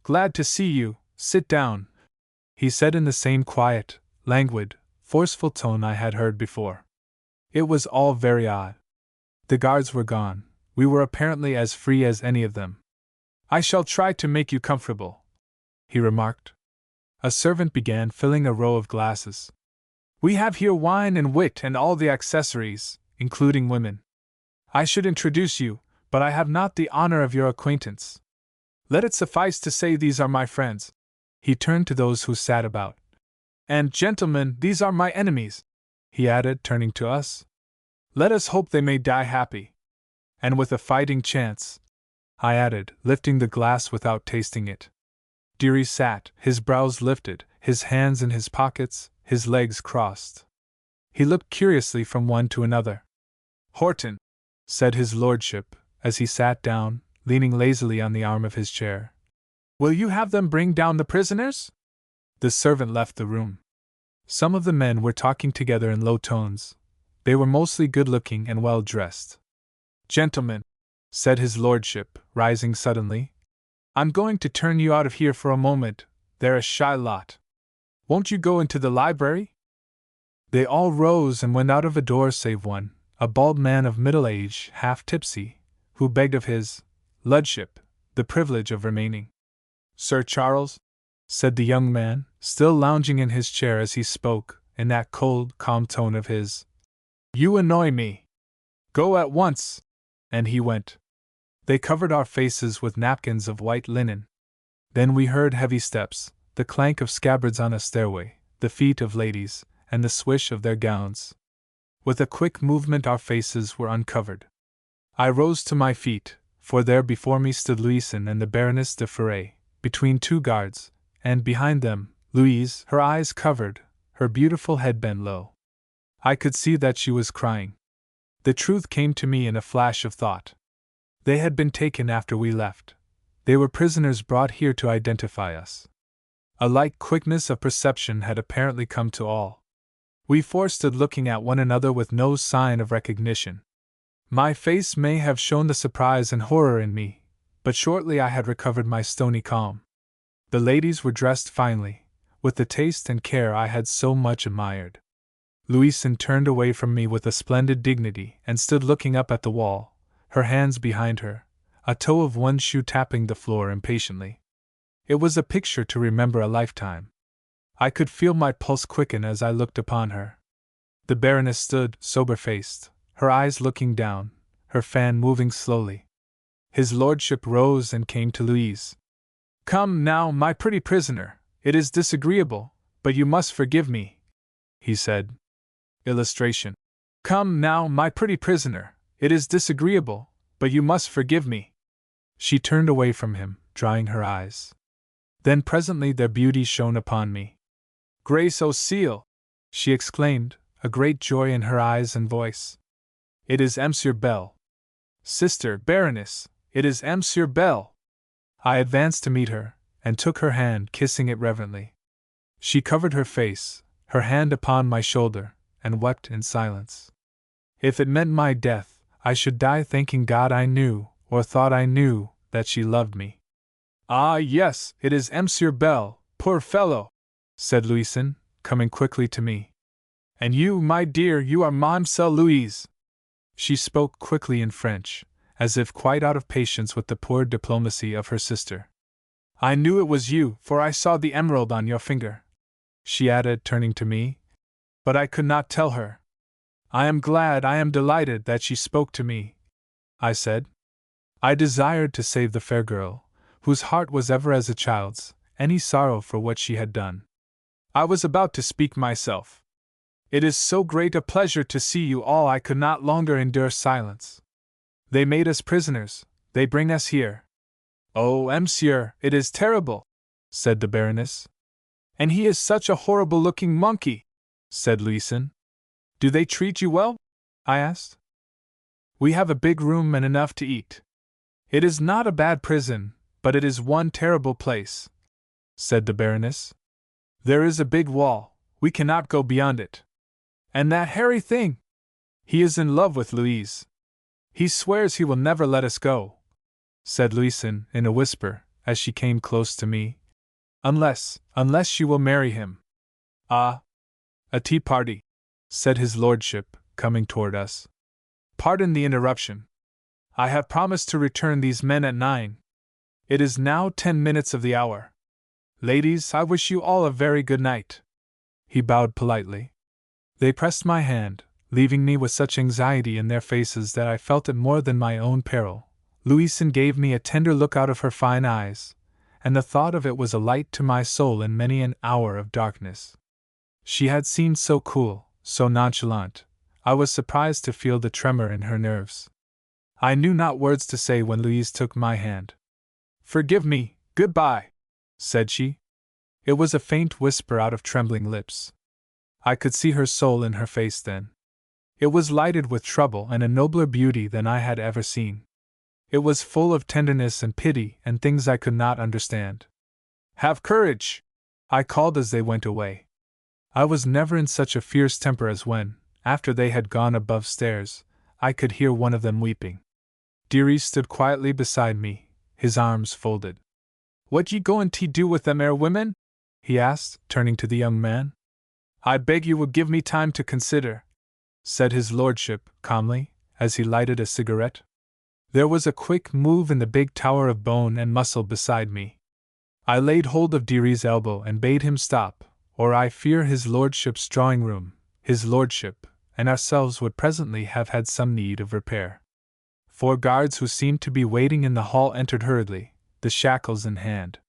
"Glad to see you, sit down," he said in the same quiet, languid, forceful tone I had heard before. It was all very odd. The guards were gone. We were apparently as free as any of them. "I shall try to make you comfortable," he remarked. A servant began filling a row of glasses. "We have here wine and wit and all the accessories, including women. I should introduce you, but I have not the honor of your acquaintance. Let it suffice to say these are my friends." He turned to those who sat about. "And, gentlemen, these are my enemies," he added, turning to us. "Let us hope they may die happy. And with a fighting chance," I added, lifting the glass without tasting it. Dearie sat, his brows lifted, his hands in his pockets, his legs crossed. He looked curiously from one to another. "Horton," said his lordship, as he sat down, leaning lazily on the arm of his chair, "will you have them bring down the prisoners?" The servant left the room. Some of the men were talking together in low tones. They were mostly good-looking and well-dressed. "Gentlemen," said his lordship, rising suddenly, "I'm going to turn you out of here for a moment, they're a shy lot. Won't you go into the library?" They all rose and went out of a door save one, a bald man of middle age, half tipsy, who begged of his lordship the privilege of remaining. "Sir Charles," said the young man, still lounging in his chair as he spoke, in that cold, calm tone of his, "you annoy me. Go at once." And he went. They covered our faces with napkins of white linen. Then we heard heavy steps, the clank of scabbards on a stairway, the feet of ladies, and the swish of their gowns. With a quick movement our faces were uncovered. I rose to my feet, for there before me stood Louison and the Baroness de Ferré, between two guards, and behind them, Louise, her eyes covered, her beautiful head bent low. I could see that she was crying. The truth came to me in a flash of thought. They had been taken after we left. They were prisoners brought here to identify us. A like quickness of perception had apparently come to all. We four stood looking at one another with no sign of recognition. My face may have shown the surprise and horror in me, but shortly I had recovered my stony calm. The ladies were dressed finely, with the taste and care I had so much admired. Louison turned away from me with a splendid dignity and stood looking up at the wall, her hands behind her, a toe of one shoe tapping the floor impatiently. It was a picture to remember a lifetime. I could feel my pulse quicken as I looked upon her. The Baroness stood, sober-faced, her eyes looking down, her fan moving slowly. His lordship rose and came to Louise. "Come now, my pretty prisoner, it is disagreeable, but you must forgive me," he said. Illustration. "Come now, my pretty prisoner, it is disagreeable, but you must forgive me." She turned away from him, drying her eyes. Then presently their beauty shone upon me. "Grace O'Seal!" she exclaimed, a great joy in her eyes and voice. "It is Monsieur Bell. Sister Baroness, it is Monsieur Bell." I advanced to meet her, and took her hand, kissing it reverently. She covered her face, her hand upon my shoulder, and wept in silence. If it meant my death, I should die thanking God I knew, or thought I knew, that she loved me. "Ah, yes, it is Monsieur Bell, poor fellow," said Louison, coming quickly to me. "And you, my dear, you are Mademoiselle Louise." She spoke quickly in French, as if quite out of patience with the poor diplomacy of her sister. "I knew it was you, for I saw the emerald on your finger," she added, turning to me. "But I could not tell her." I am delighted that she spoke to me," I said. I desired to save the fair girl, whose heart was ever as a child's, any sorrow for what she had done. I was about to speak myself. "It is so great a pleasure to see you all, I could not longer endure silence. They made us prisoners, they bring us here." "Oh, monsieur, it is terrible," said the Baroness. "And he is such a horrible-looking monkey," said Louison. "Do they treat you well?" I asked. "We have a big room and enough to eat. It is not a bad prison, but it is one terrible place," said the Baroness. "There is a big wall, we cannot go beyond it. And that hairy thing! He is in love with Louise. He swears he will never let us go," said Louison in a whisper, as she came close to me. Unless she will marry him." "Ah! A tea party," said his lordship, coming toward us. "Pardon the interruption. I have promised to return these men at 9. It is now 10 minutes of the hour. Ladies, I wish you all a very good night." He bowed politely. They pressed my hand, leaving me with such anxiety in their faces that I felt it more than my own peril. Louison gave me a tender look out of her fine eyes, and the thought of it was a light to my soul in many an hour of darkness. She had seemed so cool, so nonchalant, I was surprised to feel the tremor in her nerves. I knew not words to say when Louise took my hand. "Forgive me, good-bye," said she. It was a faint whisper out of trembling lips. I could see her soul in her face then. It was lighted with trouble and a nobler beauty than I had ever seen. It was full of tenderness and pity and things I could not understand. "Have courage!" I called as they went away. I was never in such a fierce temper as when, after they had gone above stairs, I could hear one of them weeping. Dearie stood quietly beside me, his arms folded. "What ye goin' to do with them 'ere women?" he asked, turning to the young man. "I beg you will give me time to consider," said his lordship, calmly, as he lighted a cigarette. There was a quick move in the big tower of bone and muscle beside me. I laid hold of Dearie's elbow and bade him stop, or I fear his lordship's drawing-room, his lordship, and ourselves would presently have had some need of repair. 4 guards who seemed to be waiting in the hall entered hurriedly, the shackles in hand.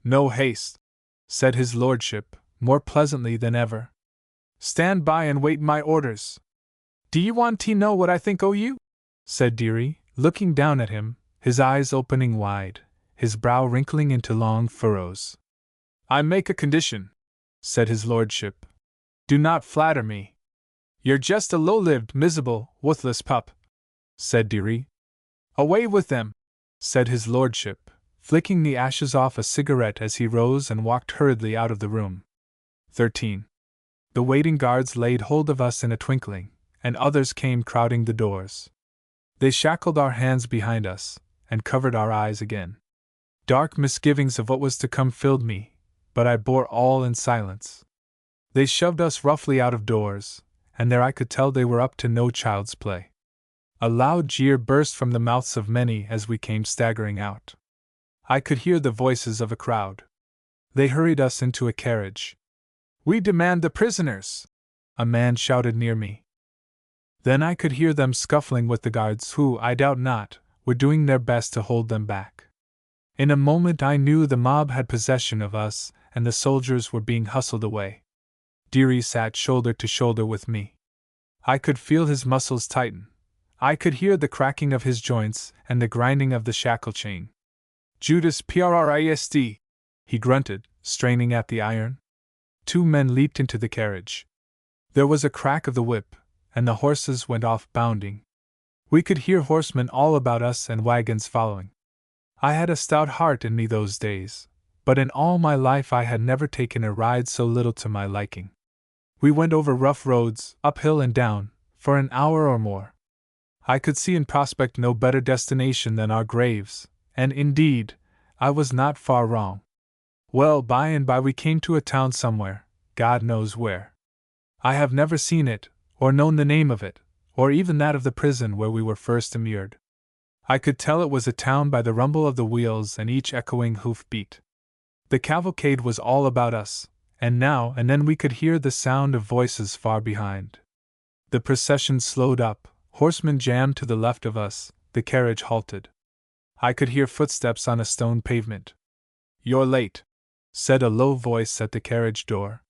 No haste, said his lordship, more pleasantly than ever. Stand by and wait my orders. Do you want to know what I think o' you? Said Dearie, looking down at him, his eyes opening wide, his brow wrinkling into long furrows. I make a condition, said his lordship. Do not flatter me. You're just a low-lived, miserable, worthless pup, said Dearie. Away with them, said his lordship, flicking the ashes off a cigarette as he rose and walked hurriedly out of the room. 13. The waiting guards laid hold of us in a twinkling, and others came crowding the doors. They shackled our hands behind us, and covered our eyes again. Dark misgivings of what was to come filled me, but I bore all in silence. They shoved us roughly out of doors, and there I could tell they were up to no child's play. A loud jeer burst from the mouths of many as we came staggering out. I could hear the voices of a crowd. They hurried us into a carriage. We demand the prisoners! A man shouted near me. Then I could hear them scuffling with the guards who, I doubt not, were doing their best to hold them back. In a moment I knew the mob had possession of us, and the soldiers were being hustled away. Dearie sat shoulder to shoulder with me. I could feel his muscles tighten. I could hear the cracking of his joints and the grinding of the shackle chain. Judas Christ, he grunted, straining at the iron. 2 men leaped into the carriage. There was a crack of the whip, and the horses went off bounding. We could hear horsemen all about us and wagons following. I had a stout heart in me those days, but in all my life I had never taken a ride so little to my liking. We went over rough roads, uphill and down, for an hour or more. I could see in prospect no better destination than our graves, and indeed, I was not far wrong. Well, by and by we came to a town somewhere, God knows where. I have never seen it, or known the name of it, or even that of the prison where we were first immured. I could tell it was a town by the rumble of the wheels and each echoing hoof-beat. The cavalcade was all about us, and now and then we could hear the sound of voices far behind. The procession slowed up, horsemen jammed to the left of us, the carriage halted. I could hear footsteps on a stone pavement. You're late, said a low voice at the carriage door.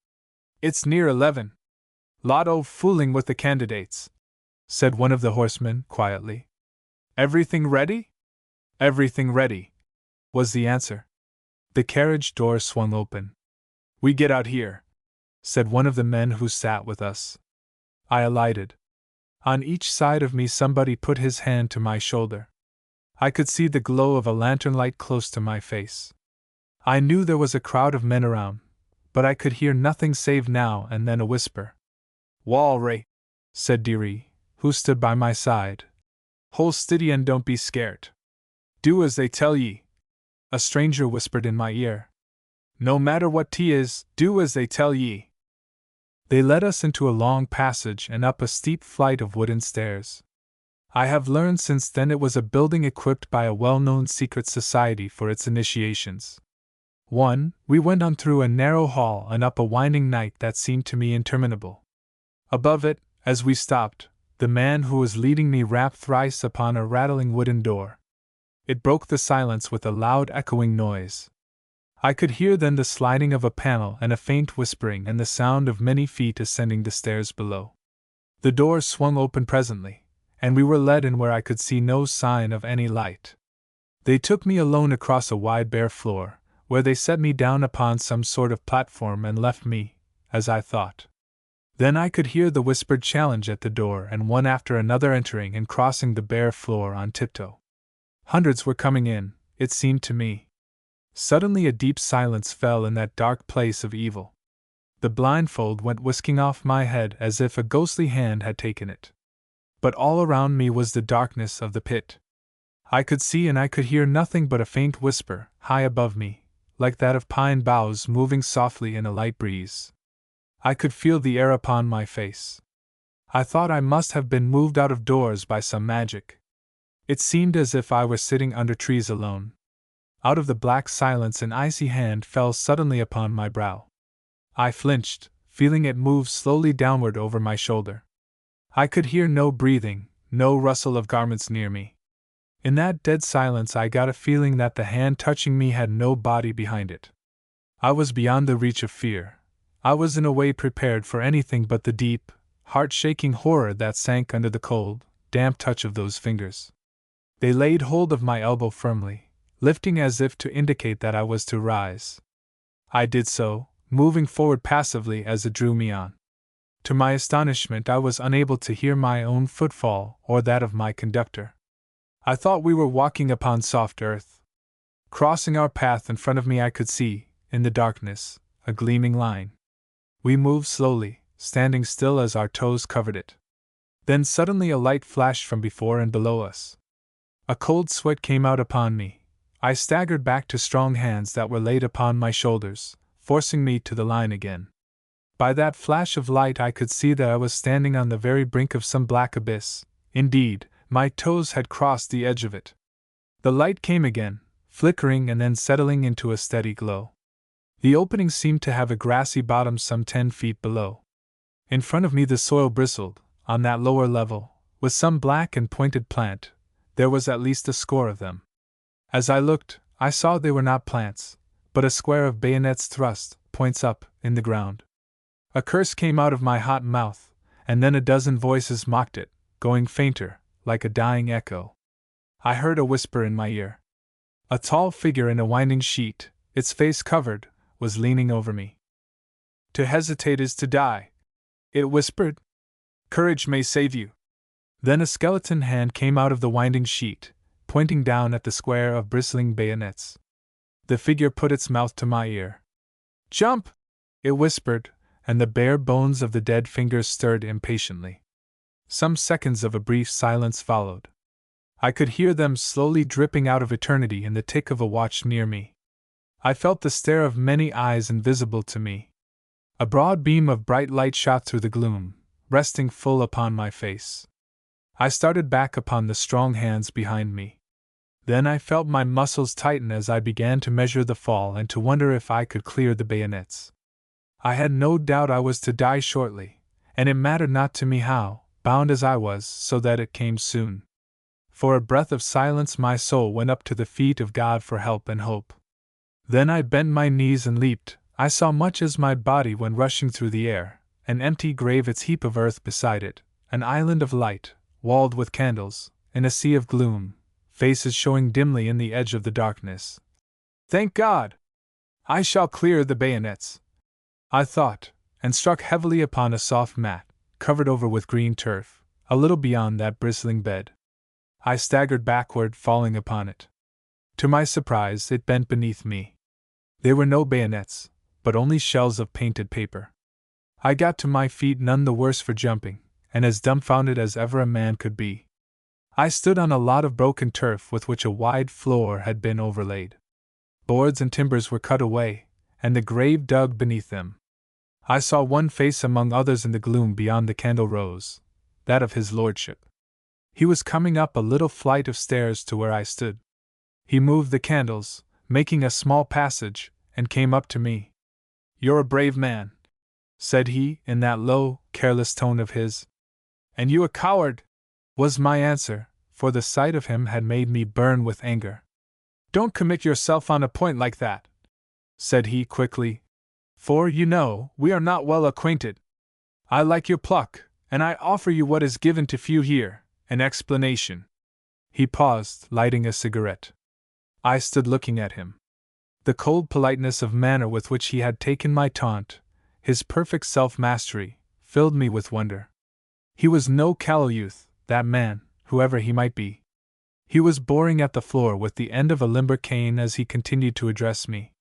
It's near 11. Lot o' fooling with the candidates, said one of the horsemen, quietly. Everything ready? Everything ready, was the answer. The carriage door swung open. We get out here, said one of the men who sat with us. I alighted. On each side of me somebody put his hand to my shoulder. I could see the glow of a lantern light close to my face. I knew there was a crowd of men around, but I could hear nothing save now and then a whisper. Wall Ray, said Dearie, who stood by my side. Hold steady and don't be scared. Do as they tell ye. A stranger whispered in my ear. No matter what 'tis, do as they tell ye. They led us into a long passage and up a steep flight of wooden stairs. I have learned since then it was a building equipped by a well-known secret society for its initiations. We went on through a narrow hall and up a winding night that seemed to me interminable. Above it, as we stopped, the man who was leading me rapped thrice upon a rattling wooden door. It broke the silence with a loud echoing noise. I could hear then the sliding of a panel and a faint whispering and the sound of many feet ascending the stairs below. The door swung open presently, and we were led in where I could see no sign of any light. They took me alone across a wide bare floor, where they set me down upon some sort of platform and left me, as I thought. Then I could hear the whispered challenge at the door and one after another entering and crossing the bare floor on tiptoe. Hundreds were coming in, it seemed to me. Suddenly a deep silence fell in that dark place of evil. The blindfold went whisking off my head as if a ghostly hand had taken it. But all around me was the darkness of the pit. I could see and I could hear nothing but a faint whisper, high above me, like that of pine boughs moving softly in a light breeze. I could feel the air upon my face. I thought I must have been moved out of doors by some magic. It seemed as if I were sitting under trees alone. Out of the black silence an icy hand fell suddenly upon my brow. I flinched, feeling it move slowly downward over my shoulder. I could hear no breathing, no rustle of garments near me. In that dead silence I got a feeling that the hand touching me had no body behind it. I was beyond the reach of fear. I was in a way prepared for anything but the deep, heart-shaking horror that sank under the cold, damp touch of those fingers. They laid hold of my elbow firmly, lifting as if to indicate that I was to rise. I did so, moving forward passively as it drew me on. To my astonishment, I was unable to hear my own footfall or that of my conductor. I thought we were walking upon soft earth. Crossing our path in front of me, I could see, in the darkness, a gleaming line. We moved slowly, standing still as our toes covered it. Then suddenly a light flashed from before and below us. A cold sweat came out upon me. I staggered back to strong hands that were laid upon my shoulders, forcing me to the line again. By that flash of light I could see that I was standing on the very brink of some black abyss. Indeed, my toes had crossed the edge of it. The light came again, flickering and then settling into a steady glow. The opening seemed to have a grassy bottom some 10 feet below. In front of me the soil bristled, on that lower level, with some black and pointed plant. There was at least a score of them. As I looked, I saw they were not plants, but a square of bayonets thrust, points up, in the ground. A curse came out of my hot mouth, and then a dozen voices mocked it, going fainter, like a dying echo. I heard a whisper in my ear. A tall figure in a winding sheet, its face covered, was leaning over me. "To hesitate is to die," it whispered. "Courage may save you." Then a skeleton hand came out of the winding sheet, pointing down at the square of bristling bayonets. The figure put its mouth to my ear. "Jump!" it whispered, and the bare bones of the dead fingers stirred impatiently. Some seconds of a brief silence followed. I could hear them slowly dripping out of eternity in the tick of a watch near me. I felt the stare of many eyes invisible to me. A broad beam of bright light shot through the gloom, resting full upon my face. I started back upon the strong hands behind me. Then I felt my muscles tighten as I began to measure the fall and to wonder if I could clear the bayonets. I had no doubt I was to die shortly, and it mattered not to me how, bound as I was, so that it came soon. For a breath of silence my soul went up to the feet of God for help and hope. Then I bent my knees and leaped. I saw much as my body went rushing through the air, an empty grave, its heap of earth beside it, an island of light, walled with candles, in a sea of gloom, faces showing dimly in the edge of the darkness. "Thank God! I shall clear the bayonets," I thought, and struck heavily upon a soft mat, covered over with green turf, a little beyond that bristling bed. I staggered backward, falling upon it. To my surprise, it bent beneath me. There were no bayonets, but only shells of painted paper. I got to my feet none the worse for jumping, and as dumbfounded as ever a man could be. I stood on a lot of broken turf with which a wide floor had been overlaid. Boards and timbers were cut away, and the grave dug beneath them. I saw one face among others in the gloom beyond the candle rose, that of his lordship. He was coming up a little flight of stairs to where I stood. He moved the candles, making a small passage, and came up to me. "You're a brave man," said he, in that low, careless tone of his. "And you a coward," was my answer, for the sight of him had made me burn with anger. "Don't commit yourself on a point like that," said he quickly, "for, you know, we are not well acquainted. I like your pluck, and I offer you what is given to few here, an explanation." He paused, lighting a cigarette. I stood looking at him. The cold politeness of manner with which he had taken my taunt, his perfect self-mastery, filled me with wonder. He was no callow youth, that man, whoever he might be. He was boring at the floor with the end of a limber cane as he continued to address me.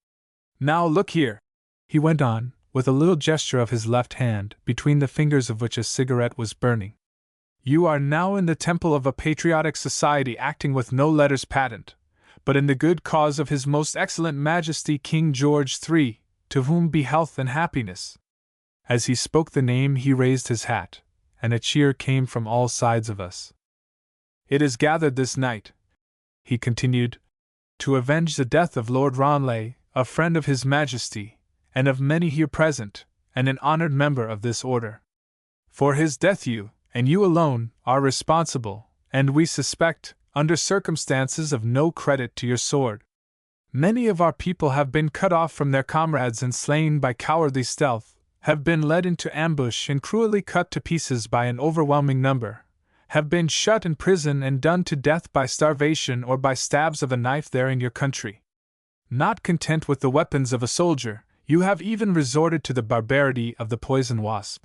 "Now look here," he went on, with a little gesture of his left hand, between the fingers of which a cigarette was burning. "You are now in the temple of a patriotic society acting with no letters patent, but in the good cause of His Most Excellent Majesty King George III, to whom be health and happiness." As he spoke the name he raised his hat, and a cheer came from all sides of us. "It is gathered this night," he continued, "to avenge the death of Lord Ranelagh, a friend of His Majesty, and of many here present, and an honored member of this order. For his death you, and you alone, are responsible, and we suspect, under circumstances of no credit to your sword. Many of our people have been cut off from their comrades and slain by cowardly stealth, have been led into ambush and cruelly cut to pieces by an overwhelming number, have been shut in prison and done to death by starvation or by stabs of a knife there in your country. Not content with the weapons of a soldier, you have even resorted to the barbarity of the poison wasp.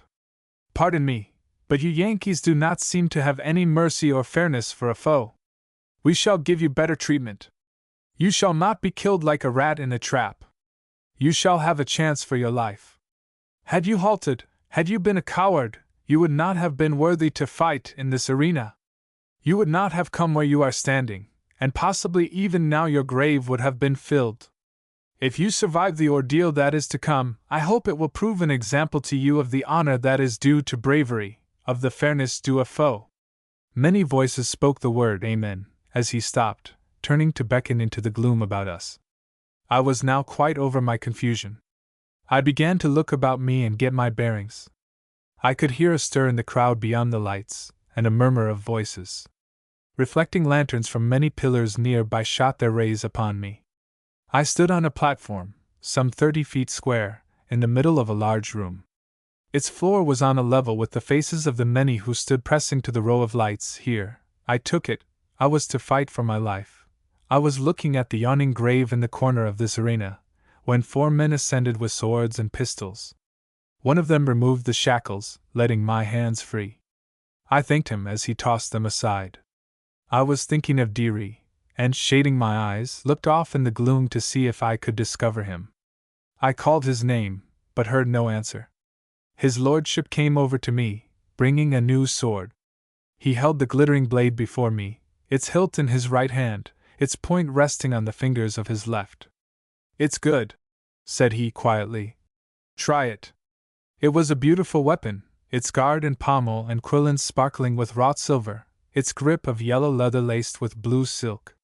Pardon me, but you Yankees do not seem to have any mercy or fairness for a foe. We shall give you better treatment. You shall not be killed like a rat in a trap. You shall have a chance for your life. Had you halted, had you been a coward, you would not have been worthy to fight in this arena. You would not have come where you are standing, and possibly even now your grave would have been filled. If you survive the ordeal that is to come, I hope it will prove an example to you of the honor that is due to bravery, of the fairness due a foe. Many voices spoke the word Amen, as he stopped, turning to beckon into the gloom about us. I was now quite over my confusion. I began to look about me and get my bearings. I could hear a stir in the crowd beyond the lights, and a murmur of voices. Reflecting lanterns from many pillars near by shot their rays upon me. I stood on a platform, some 30 feet square, in the middle of a large room. Its floor was on a level with the faces of the many who stood pressing to the row of lights here. I took it, I was to fight for my life. I was looking at the yawning grave in the corner of this arena, when 4 men ascended with swords and pistols. One of them removed the shackles, letting my hands free. I thanked him as he tossed them aside. I was thinking of Deary, and, shading my eyes, looked off in the gloom to see if I could discover him. I called his name, but heard no answer. His lordship came over to me, bringing a new sword. He held the glittering blade before me, its hilt in his right hand, its point resting on the fingers of his left. "It's good," said he quietly. "Try it." It was a beautiful weapon, its guard and pommel and quillins sparkling with wrought silver, its grip of yellow leather laced with blue silk.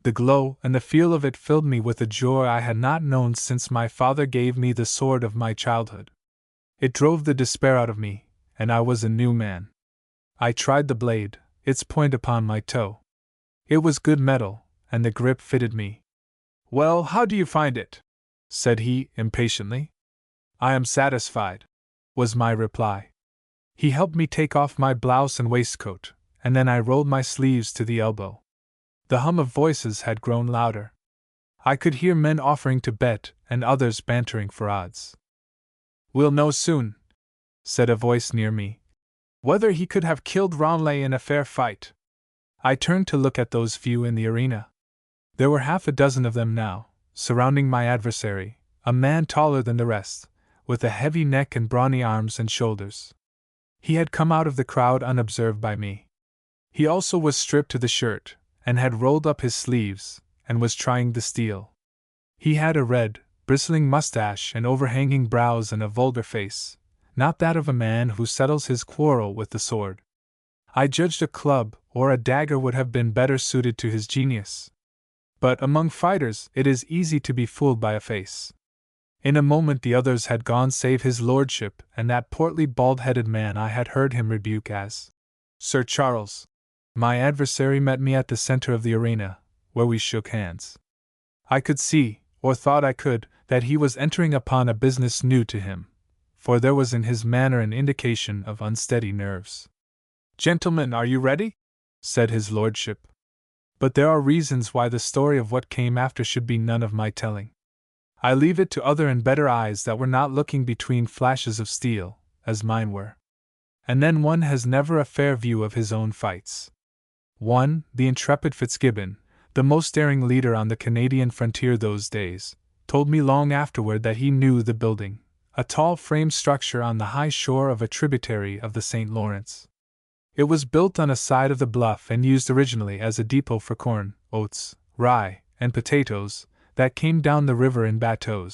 The glow and the feel of it filled me with a joy I had not known since my father gave me the sword of my childhood. It drove the despair out of me, and I was a new man. I tried the blade, its point upon my toe. It was good metal, and the grip fitted me. "Well, how do you find it?" said he, impatiently. "I am satisfied," was my reply. He helped me take off my blouse and waistcoat, and then I rolled my sleeves to the elbow. The hum of voices had grown louder. I could hear men offering to bet and others bantering for odds. "We'll know soon," said a voice near me, "whether he could have killed Ronley in a fair fight." I turned to look at those few in the arena. There were half a dozen of them now, surrounding my adversary, a man taller than the rest, with a heavy neck and brawny arms and shoulders. He had come out of the crowd unobserved by me. He also was stripped to the shirt, and had rolled up his sleeves, and was trying the steel. He had a red, bristling mustache and overhanging brows and a vulgar face, not that of a man who settles his quarrel with the sword. I judged a club or a dagger would have been better suited to his genius. But among fighters it is easy to be fooled by a face. In a moment the others had gone save his lordship and that portly bald-headed man I had heard him rebuke as Sir Charles. My adversary met me at the center of the arena, where we shook hands. I could see, or thought I could, that he was entering upon a business new to him, for there was in his manner an indication of unsteady nerves. "Gentlemen, are you ready?" said his lordship. But there are reasons why the story of what came after should be none of my telling. I leave it to other and better eyes that were not looking between flashes of steel, as mine were. And then one has never a fair view of his own fights. One, the intrepid Fitzgibbon, the most daring leader on the Canadian frontier those days, told me long afterward that he knew the building, a tall frame structure on the high shore of a tributary of the St. Lawrence. It was built on a side of the bluff and used originally as a depot for corn, oats, rye, and potatoes that came down the river in bateaux.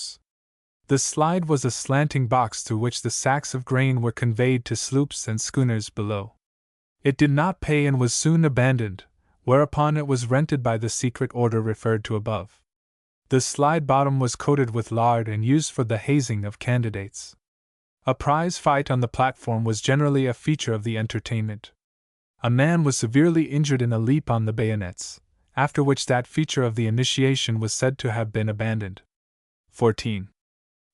The slide was a slanting box through which the sacks of grain were conveyed to sloops and schooners below. It did not pay and was soon abandoned, whereupon it was rented by the secret order referred to above. The slide bottom was coated with lard and used for the hazing of candidates. A prize fight on the platform was generally a feature of the entertainment. A man was severely injured in a leap on the bayonets, after which that feature of the initiation was said to have been abandoned. 14.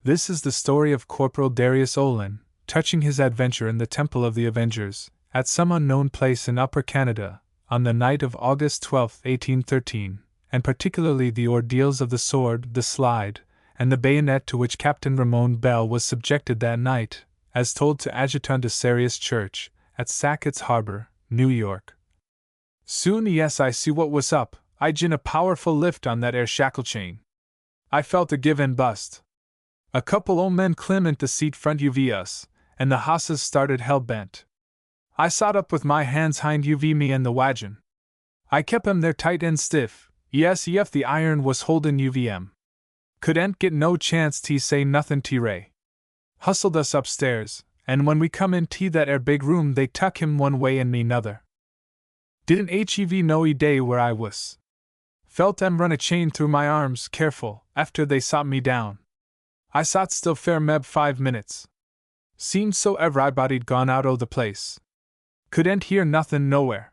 This is the story of Corporal Darius Olin, touching his adventure in the Temple of the Avengers, at some unknown place in Upper Canada, on the night of August 12, 1813, and particularly the ordeals of the sword, the slide, and the bayonet to which Captain Ramon Bell was subjected that night, as told to Adjutant Asarius Church, at Sackett's Harbor, New York. Soon yes I see what was up, I gin a powerful lift on that air shackle chain. I felt a give and bust. A couple o' men clim int the seat front uv us, and the hosses started hell-bent. I sot up with my hands hind uv me and the wagon. I kep 'em there tight and stiff, yes ef the iron was holdin' UVM. Couldn't get no chance t say nothin' t Ray. Hustled us upstairs, and when we come in t that air big room they tuck him one way and me nother. Didn't hev no day where I was. Felt em run a chain through my arms careful, after they sot me down. I sot still fair meb 5 minutes. Seemed so everybody'd gone out o' the place. Couldn't hear nothin' nowhere.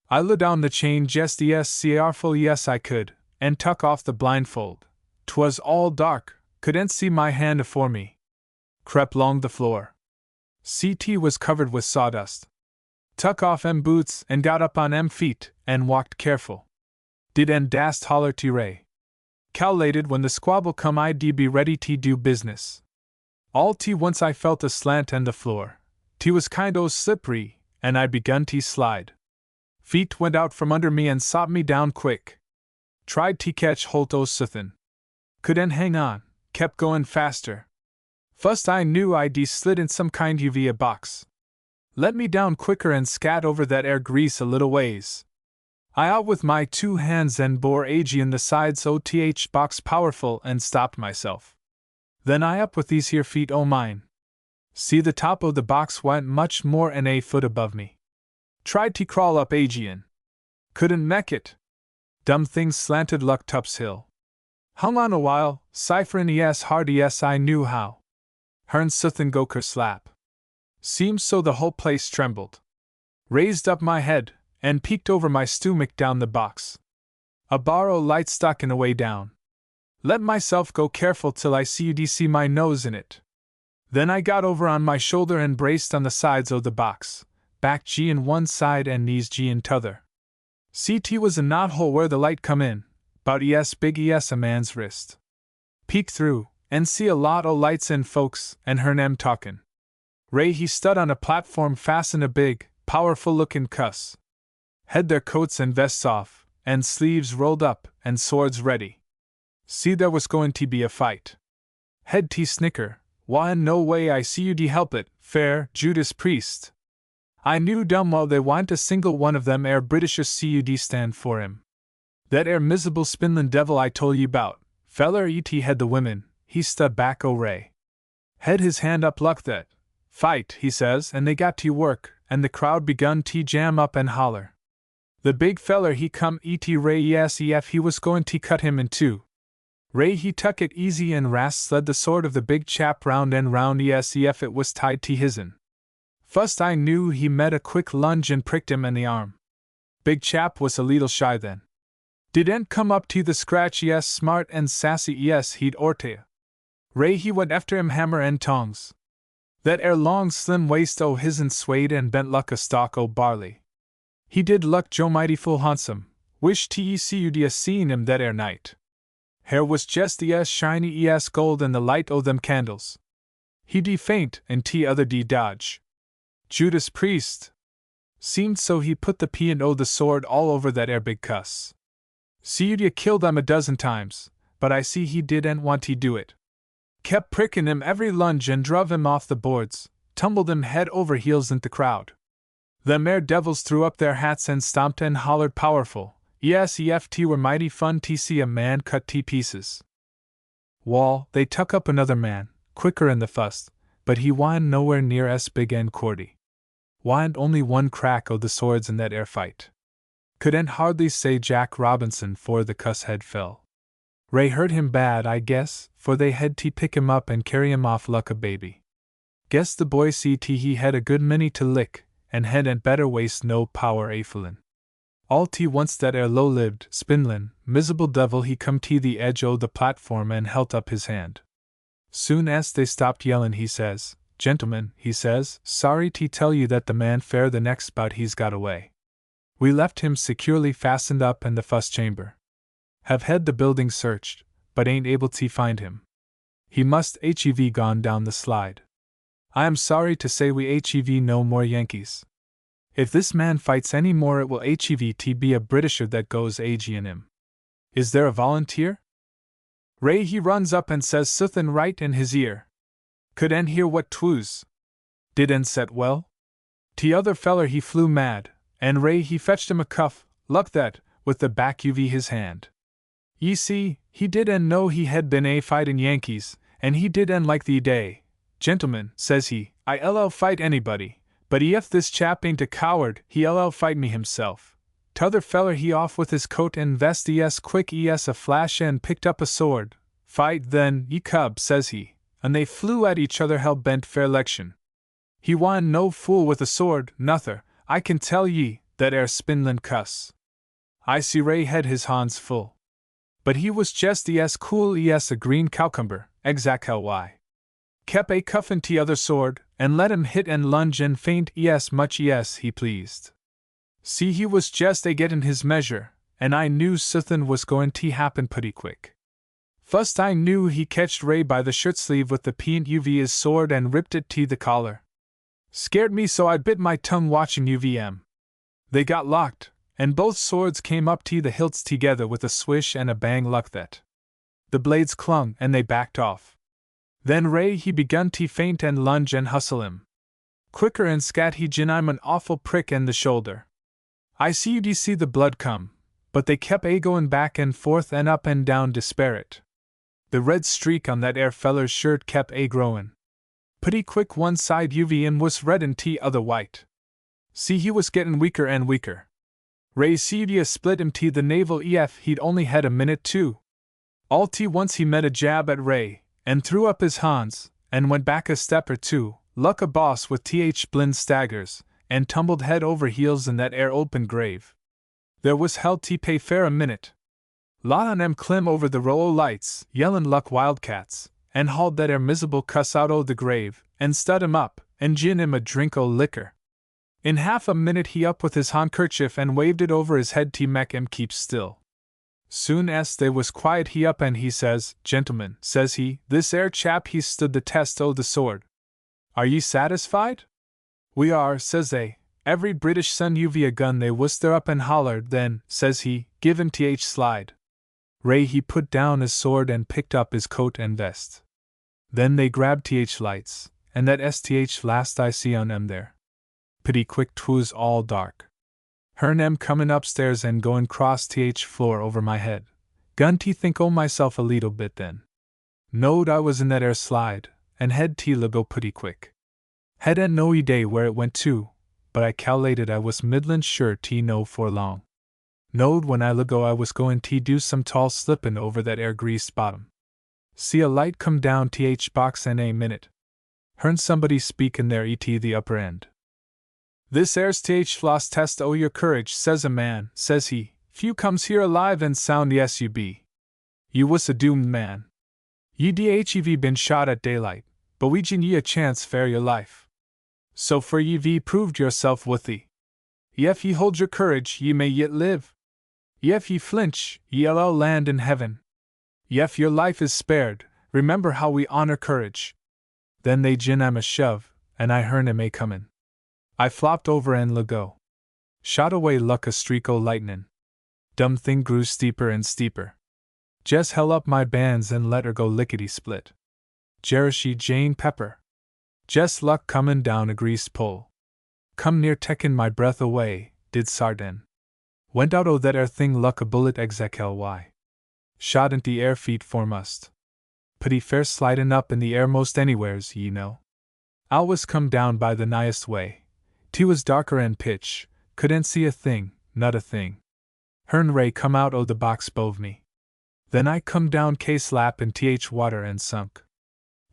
I lay down the chain jest careful yes I could, and tuck off the blindfold. 'Twas all dark, couldn't see my hand afore me. Crept long the floor. CT was covered with sawdust. Tuck off em boots and got up on em feet, and walked careful. Did en dast holler t Ray. Cal'lated when the squabble come I'd be ready t do business. All t once I felt a slant and the floor. T was kind o' slippery, and I begun t slide. Feet went out from under me and sot me down quick. Tried t catch holt o' suthin. Couldn't hang on, kept goin' faster. Fust I knew I'd slid in some kind uv a box. Let me down quicker and scat over that air grease a little ways. I out with my 2 hands and bore ag in the sides o' th box powerful and stopped myself. Then I up with these here feet o' mine. See the top o' the box went much more n a foot above me. Tried to crawl up Aegean. Couldn't mek it. Dumb things slanted luck Tups Hill. Hung on a while, cipherin' es hard es I knew how. Hern suthin go ker slap. Seemed so the whole place trembled. Raised up my head, and peeked over my stomach down the box. A bar o' light stockin' away down. Let myself go careful till I see my nose in it. Then I got over on my shoulder and braced on the sides o' the box. Back G in one side and knees G in t'other. CT was a knot hole where the light come in, 'bout big a man's wrist. Peek through, and see a lot o' lights and folks, and hern em talkin'. Ray he stood on a platform fasten a big, powerful lookin' cuss. Had their coats and vests off, and sleeves rolled up, and swords ready. See there was goin' to be a fight. Head t snicker, wa'n't no way I see you'd help it, fair Judas Priest. I knew dumb well they wa'n't a single one of them air Britishers CUD stand for him. That air miserable spinlin' devil I told ye 'bout, feller had the women, he stood back o' Ray. Had his hand up luck that, fight, he says, and they got to work, and the crowd begun to jam up and holler. The big feller he come Ray ef he was goin' to cut him in two. Ray he tuck it easy and rast sled the sword of the big chap round and round ef it was tied to his'n. Fust I knew he met a quick lunge and pricked him in the arm. Big chap was a leetle shy then. Didn't come up to the scratch smart and sassy he'd orte. Ray he went after him hammer and tongs. That air long slim waist o' his'n swayed and bent luck a stalk o' barley. He did luck Joe mighty full handsome, wish t'cud seen him that air night. Hair was jest shiny gold and the light o' them candles. He de faint and other de dodge. Judas Priest. Seemed so he put the P and O the sword all over that air big cuss. CUD killed them a dozen times, but I see he didn't want to do it. Kept prickin' him every lunge and druv him off the boards, tumbled him head over heels in the crowd. Them air devils threw up their hats and stomped and hollered powerful. Eft were mighty fun to see a man cut to pieces. Wall, they tuck up another man, quicker in the fuss, but he wa'n't nowhere near as big and Cordy. Wa'n't only one crack o' the swords in that air fight. Couldn't hardly say Jack Robinson 'fore the cuss head fell. Ray hurt him bad I guess, for they had to pick him up and carry him off like a baby. Guess the boy CT he had a good many to lick, and hadn't better waste no power a fillin'. All t once that ere low-lived, spinlin, miserable devil he come t the edge o' the platform and held up his hand. Soon as they stopped yellin' he says, "Gentlemen," he says, "sorry to tell you that the man fair the next bout he's got away. We left him securely fastened up in the fuss chamber. Have had the building searched, but ain't able to find him. He must hev gone down the slide. I am sorry to say we hev no more Yankees. If this man fights any more it will hev be a Britisher that goes agyin him. Is there a volunteer?" Ray he runs up and says suthin right in his ear. Could en hear what 'twas? Did en set well? T other feller he flew mad, and Ray he fetched him a cuff, luck that, with the back uv his hand. Ye see, he did en know he had been a fightin' Yankees, and he did en like the day. "Gentlemen," says he, "I'll fight anybody, but ef this chap ain't a coward, he'll fight me himself." T'other feller he off with his coat and vest quick a flash and picked up a sword. "Fight then, ye cub," says he, and they flew at each other hell bent fair 'lection. He wa'n't no fool with a sword, nuther, I can tell ye, that ere spinlin' cuss. I see Ray had his hands full. But he was jest cool a green cowcumber, exactly. Kep a cuffin' t'other sword, and let him hit and lunge and feint much he pleased. See he was jest a gettin' his measure, and I knew suthin was goin' to happen putty quick. Fust I knew he catched Ray by the shirt sleeve with the p'int uv his sword and ripped it to the collar. Scared me so I bit my tongue watchin' UVM. They got locked, and both swords came up to the hilts together with a swish and a bang luck that. The blades clung and they backed off. Then Ray he begun to feint and lunge and hustle him. Quicker and scat he gin I'm an awful prick in the shoulder. I see the blood come, but they kep a goin' back and forth and up and down disparate. The red streak on that air feller's shirt kep a growin'. Putty quick one side UVN was red and t'other white. See he was gettin' weaker and weaker. Ray see'd split him to the navel he'd only had a minute too. All t once he met a jab at Ray, and threw up his hands, and went back a step or two, luck a boss with blind staggers, and tumbled head over heels in that air open grave. There was hell to pay fair a minute. Lot on 'em clim over the row o' lights, yellin' luck wildcats, and hauled that air miserable cuss out o' the grave, and stud him up, and gin him a drink o' liquor. In half a minute he up with his handkerchief and waved it over his head to mek him keep still. Soon as they was quiet he up and he says, "Gentlemen," says he, "this air chap he's stood the test o' the sword. Are ye satisfied?" "We are," says they. "Every British son uv a gun they wuster up and hollered." "Then," says he, "give him slide." Ray he put down his sword and picked up his coat and vest. Then they grabbed lights, and that last I see on 'em there. Pretty quick 'twas all dark. Hearn 'em comin' upstairs and goin' cross floor over my head. Gun to think o' myself a leetle bit then. Knowed I was in that air slide, and head to go putty quick. Hadn't no idea where it went to, but I cal'lated I was middlin' sure to know for long. Knowed when I go I was goin' to do some tall slippin' over that air greased bottom. See a light come down box in a minute. Hearn somebody speak in there the upper end. "This air's floss test o' your courage," says a man, says he. "Few comes here alive and sound, yes you be. You was a doomed man. Ye d'hev been shot at daylight, but we gin ye a chance fair your life. So for ye proved yourself worthy. Ef ye hold your courage, ye may yet live. Ef ye flinch, ye'll land in heaven. Ef your life is spared, remember how we honor courage." Then they gin I'm a shove, and I hearn him a comin'. I flopped over and go. Shot away luck a streak o' lightnin'. Dumb thing grew steeper and steeper. Jess held up my bands and let her go lickety-split. Jerushy Jane Pepper. Jess luck comin' down a greased pole. Come near tekin' my breath away, did Sardin. Went out o' that air thing luck a bullet exactly. Shot in the air feet foremost. Putty fair slidin' up in the air most anywheres, ye know. Al was come down by the nighest way. 'T was darker and pitch, couldn't see a thing, not a thing. Hearn Ray come out o' the box bove me. Then I come down case lap in water and sunk.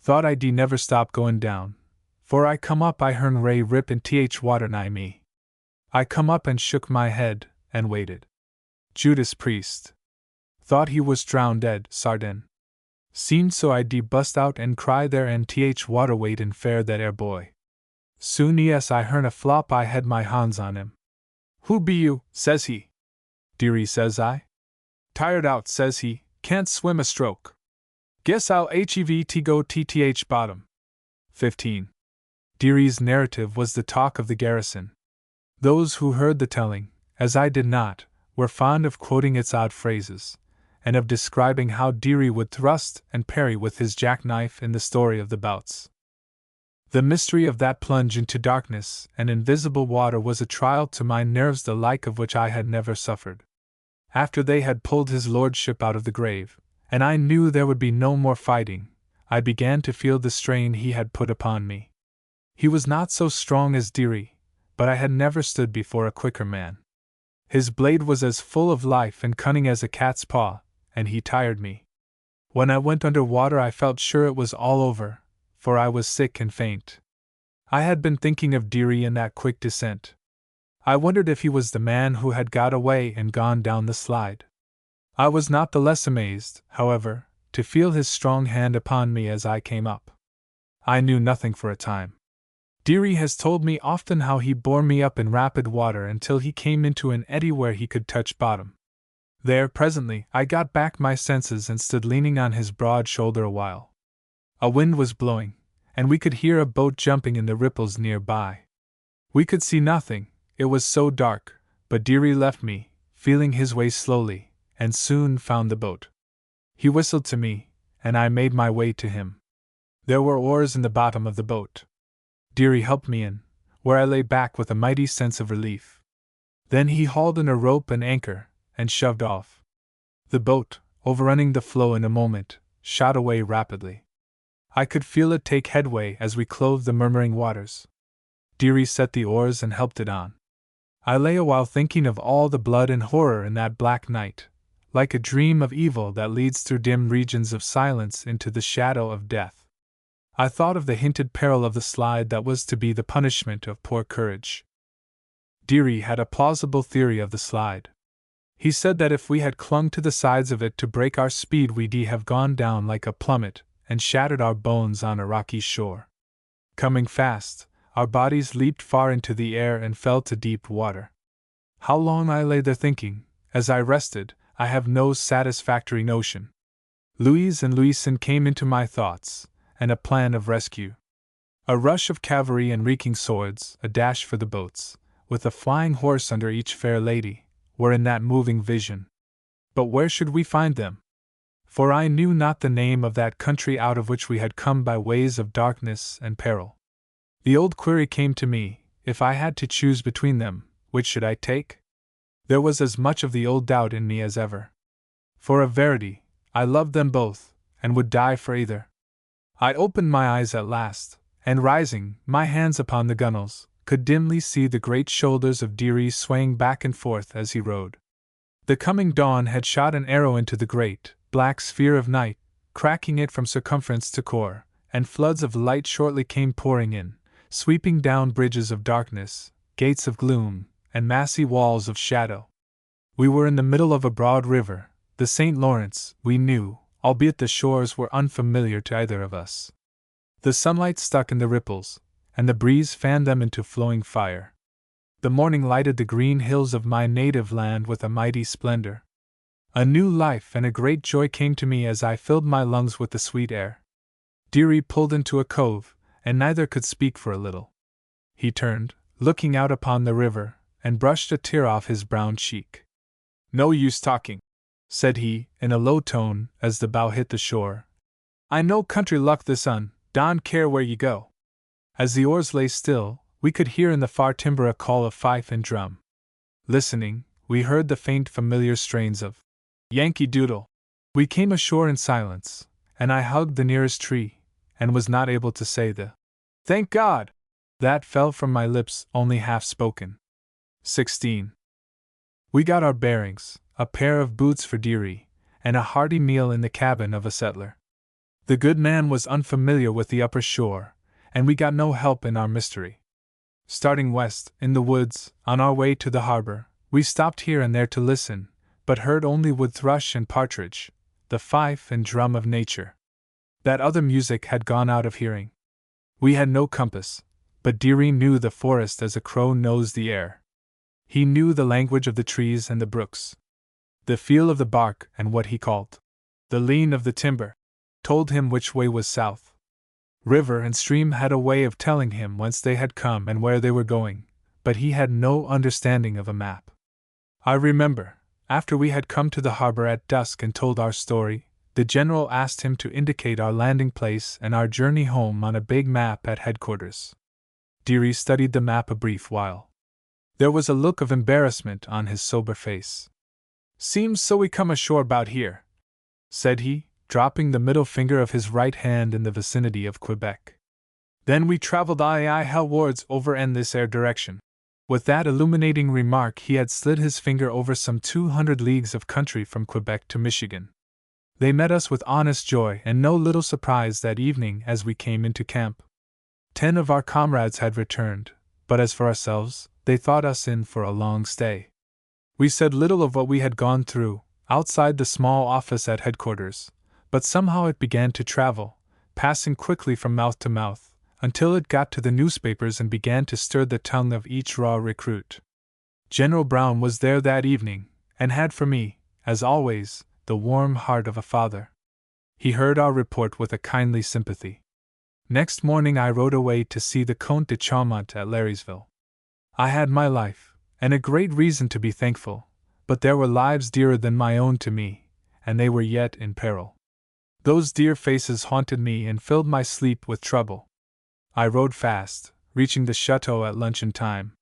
Thought I never stop goin' down, for I come up I hearn Ray rip in water nigh me. I come up and shook my head, and waited. Judas Priest. Thought he was drowned dead, Sardin. Seemed so I'd bust out and cry there and water wait and fair that air boy. Soon yes I hearn a flop I had my hands on him. Who be you, says he. Dearie, says I. Tired out, says he, can't swim a stroke. Guess I'll hev go tth bottom. 15. Dearie's narrative was the talk of the garrison. Those who heard the telling, as I did not, were fond of quoting its odd phrases, and of describing how Dearie would thrust and parry with his jackknife in the story of the bouts. The mystery of that plunge into darkness and invisible water was a trial to my nerves the like of which I had never suffered. After they had pulled his lordship out of the grave, and I knew there would be no more fighting, I began to feel the strain he had put upon me. He was not so strong as Dearie, but I had never stood before a quicker man. His blade was as full of life and cunning as a cat's paw, and he tired me. When I went under water I felt sure it was all over, for I was sick and faint. I had been thinking of Dearie in that quick descent. I wondered if he was the man who had got away and gone down the slide. I was not the less amazed, however, to feel his strong hand upon me as I came up. I knew nothing for a time. Dearie has told me often how he bore me up in rapid water until he came into an eddy where he could touch bottom. There, presently, I got back my senses and stood leaning on his broad shoulder a while. A wind was blowing, and we could hear a boat jumping in the ripples near by. We could see nothing, it was so dark, but Dearie left me, feeling his way slowly, and soon found the boat. He whistled to me, and I made my way to him. There were oars in the bottom of the boat. Dearie helped me in, where I lay back with a mighty sense of relief. Then he hauled in a rope and anchor, and shoved off. The boat, overrunning the floe in a moment, shot away rapidly. I could feel it take headway as we clove the murmuring waters. Dearie set the oars and helped it on. I lay a while thinking of all the blood and horror in that black night, like a dream of evil that leads through dim regions of silence into the shadow of death. I thought of the hinted peril of the slide that was to be the punishment of poor courage. Dearie had a plausible theory of the slide. He said that if we had clung to the sides of it to break our speed we'd have gone down like a plummet and shattered our bones on a rocky shore. Coming fast, our bodies leaped far into the air and fell to deep water. How long I lay there thinking, as I rested, I have no satisfactory notion. Louise and Louison came into my thoughts, and a plan of rescue. A rush of cavalry and reeking swords, a dash for the boats, with a flying horse under each fair lady, were in that moving vision. But where should we find them? For I knew not the name of that country out of which we had come by ways of darkness and peril. The old query came to me, if I had to choose between them, which should I take? There was as much of the old doubt in me as ever. For a verity, I loved them both, and would die for either. I opened my eyes at last, and rising, my hands upon the gunwales, could dimly see the great shoulders of Dearie swaying back and forth as he rode. The coming dawn had shot an arrow into the great, black sphere of night, cracking it from circumference to core, and floods of light shortly came pouring in, sweeping down bridges of darkness, gates of gloom, and massy walls of shadow. We were in the middle of a broad river, the St. Lawrence, we knew, albeit the shores were unfamiliar to either of us. The sunlight stuck in the ripples, and the breeze fanned them into flowing fire. The morning lighted the green hills of my native land with a mighty splendor. A new life and a great joy came to me as I filled my lungs with the sweet air. Dearie pulled into a cove, and neither could speak for a little. He turned, looking out upon the river, and brushed a tear off his brown cheek. "No use talking," said he, in a low tone, as the bow hit the shore. "I know country luck this don't care where you go." As the oars lay still, we could hear in the far timber a call of fife and drum. Listening, we heard the faint familiar strains of Yankee Doodle. We came ashore in silence, and I hugged the nearest tree, and was not able to say the "Thank God!" that fell from my lips only half spoken. 16. We got our bearings, a pair of boots for Dearie, and a hearty meal in the cabin of a settler. The good man was unfamiliar with the upper shore, and we got no help in our mystery. Starting west, in the woods, on our way to the harbor, We stopped here and there to listen, but heard only wood thrush and partridge, the fife and drum of nature. That other music had gone out of hearing. We had no compass, but Deary knew the forest as a crow knows the air. He knew the language of the trees and the brooks. The feel of the bark and what he called the lean of the timber told him which way was south. River and stream had a way of telling him whence they had come and where they were going, but he had no understanding of a map. I remember, after we had come to the harbor at dusk and told our story, the general asked him to indicate our landing place and our journey home on a big map at headquarters. Deary studied the map a brief while. There was a look of embarrassment on his sober face. "Seems so we come ashore 'bout here," said he, dropping the middle finger of his right hand in the vicinity of Quebec. "Then we traveled hellwards over in this air direction." With that illuminating remark he had slid his finger over some 200 leagues of country from Quebec to Michigan. They met us with honest joy and no little surprise that evening as we came into camp. 10 of our comrades had returned, but as for ourselves, they thought us in for a long stay. We said little of what we had gone through, outside the small office at headquarters, but somehow it began to travel, passing quickly from mouth to mouth, until it got to the newspapers and began to stir the tongue of each raw recruit. General Brown was there that evening, and had for me, as always, the warm heart of a father. He heard our report with a kindly sympathy. Next morning I rode away to see the Comte de Chaumont at Larrysville. I had my life, and a great reason to be thankful, but there were lives dearer than my own to me, and they were yet in peril. Those dear faces haunted me and filled my sleep with trouble. I rode fast, reaching the chateau at luncheon time.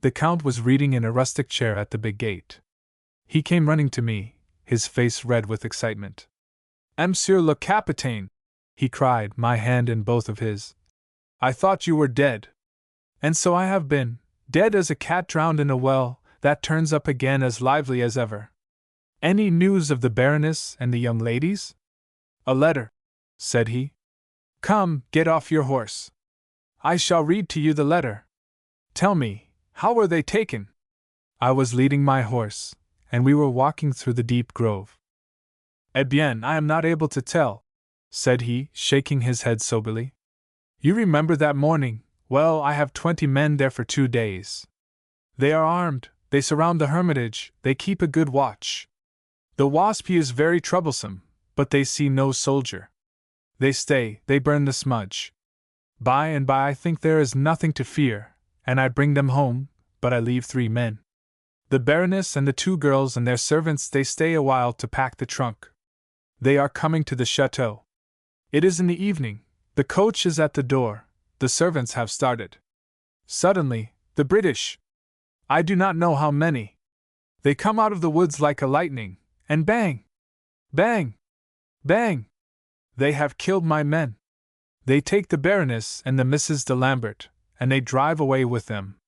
The Count was reading in a rustic chair at the big gate. He came running to me, his face red with excitement. "Monsieur le Capitaine!" he cried, my hand in both of his. "I thought you were dead." "And so I have been, dead as a cat drowned in a well, that turns up again as lively as ever. Any news of the Baroness and the young ladies?" "A letter," said he. "Come, get off your horse. I shall read to you the letter. Tell me, how were they taken?" I was leading my horse, and we were walking through the deep grove. "Eh bien, I am not able to tell," said he, shaking his head soberly. "You remember that morning? Well, I have 20 men there for 2 days. They are armed, they surround the hermitage, they keep a good watch. The wasp he is very troublesome, but they see no soldier. They stay, they burn the smudge. By and by I think there is nothing to fear, and I bring them home, but I leave 3 men. The Baroness and the 2 girls and their servants, they stay a while to pack the trunk. They are coming to the chateau. It is in the evening, the coach is at the door, the servants have started. Suddenly, the British, I do not know how many, they come out of the woods like a lightning, and bang! Bang! Bang! They have killed my men. They take the Baroness and the Mrs. de Lambert, and they drive away with them.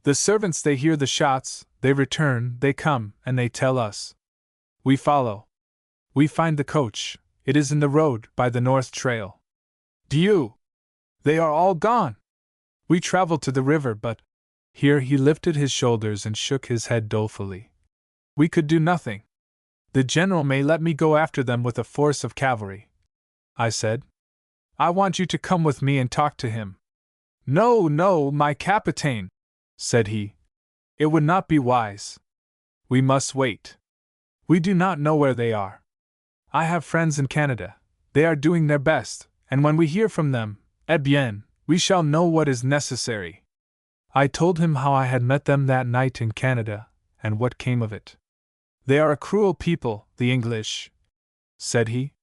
The servants, they hear the shots, they return, they come, and they tell us. We follow. We find the coach, it is in the road, by the north trail. Dieu! They are all gone! We traveled to the river, but—" Here he lifted his shoulders and shook his head dolefully. "We could do nothing. The general may let me go after them with a force of cavalry," I said. "I want you to come with me and talk to him." "No, no, my capitaine," said he. "It would not be wise. We must wait. We do not know where they are. I have friends in Canada. They are doing their best, and when we hear from them, eh bien, we shall know what is necessary." I told him how I had met them that night in Canada, and what came of it. "They are a cruel people, the English," said he.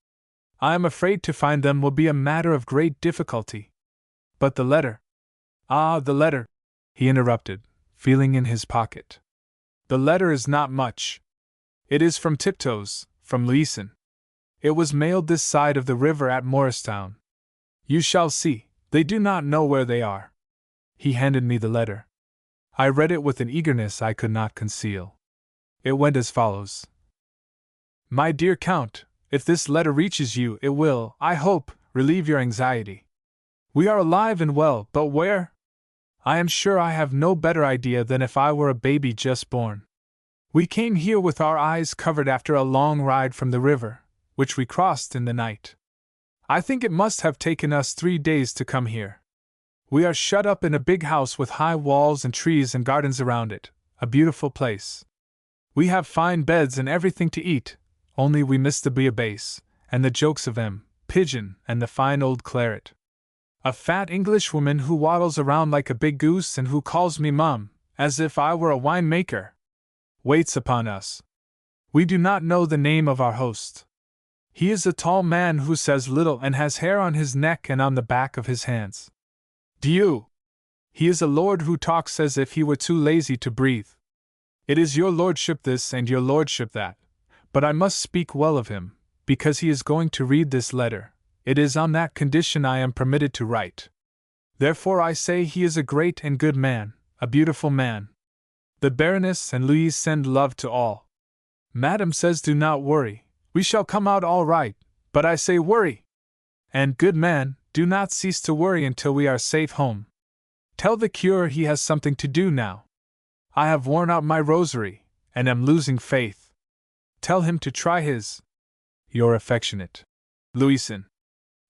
"I am afraid to find them will be a matter of great difficulty. But the letter—" "Ah, the letter," he interrupted, feeling in his pocket. "The letter is not much. It is from Tiptoes, from Leeson. It was mailed this side of the river at Morristown. You shall see, they do not know where they are." He handed me the letter. I read it with an eagerness I could not conceal. It went as follows. "My dear Count, if this letter reaches you, it will, I hope, relieve your anxiety. We are alive and well, but where? I am sure I have no better idea than if I were a baby just born. We came here with our eyes covered after a long ride from the river, which we crossed in the night. I think it must have taken us 3 days to come here. We are shut up in a big house with high walls and trees and gardens around it, a beautiful place. We have fine beds and everything to eat, only we miss the bouillabaisse, and the jokes of M. Pigeon, and the fine old claret. A fat Englishwoman who waddles around like a big goose and who calls me Mum, as if I were a winemaker, waits upon us. We do not know the name of our host. He is a tall man who says little and has hair on his neck and on the back of his hands. Do you? He is a lord who talks as if he were too lazy to breathe. It is your lordship this and your lordship that, but I must speak well of him, because he is going to read this letter. It is on that condition I am permitted to write. Therefore I say he is a great and good man, a beautiful man. The Baroness and Louise send love to all. Madame says do not worry, we shall come out all right, but I say worry! And, good man, do not cease to worry until we are safe home. Tell the cure he has something to do now. I have worn out my rosary, and am losing faith. Tell him to try his. Your affectionate Louison.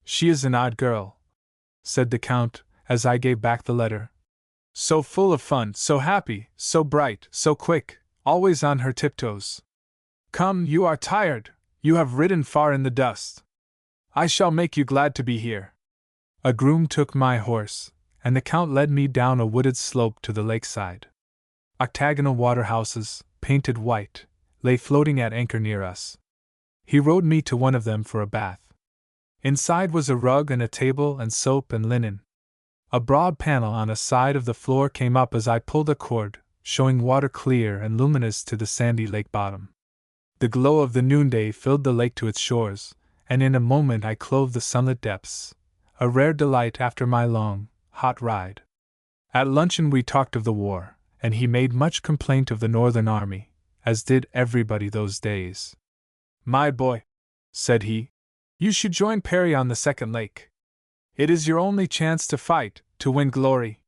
She is an odd girl, said the Count, as I gave back the letter. So full of fun, so happy, so bright, so quick, always on her tiptoes. Come, you are tired, you have ridden far in the dust. I shall make you glad to be here. A groom took my horse, and the Count led me down a wooded slope to the lakeside. Octagonal water houses, painted white, lay floating at anchor near us. He rowed me to one of them for a bath. Inside was a rug and a table and soap and linen. A broad panel on a side of the floor came up as I pulled a cord, showing water clear and luminous to the sandy lake bottom. The glow of the noonday filled the lake to its shores, and in a moment I clove the sunlit depths, a rare delight after my long, hot ride. At luncheon we talked of the war, and he made much complaint of the Northern Army, as did everybody those days. My boy, said he, you should join Perry on the second lake. It is your only chance to fight, to win glory.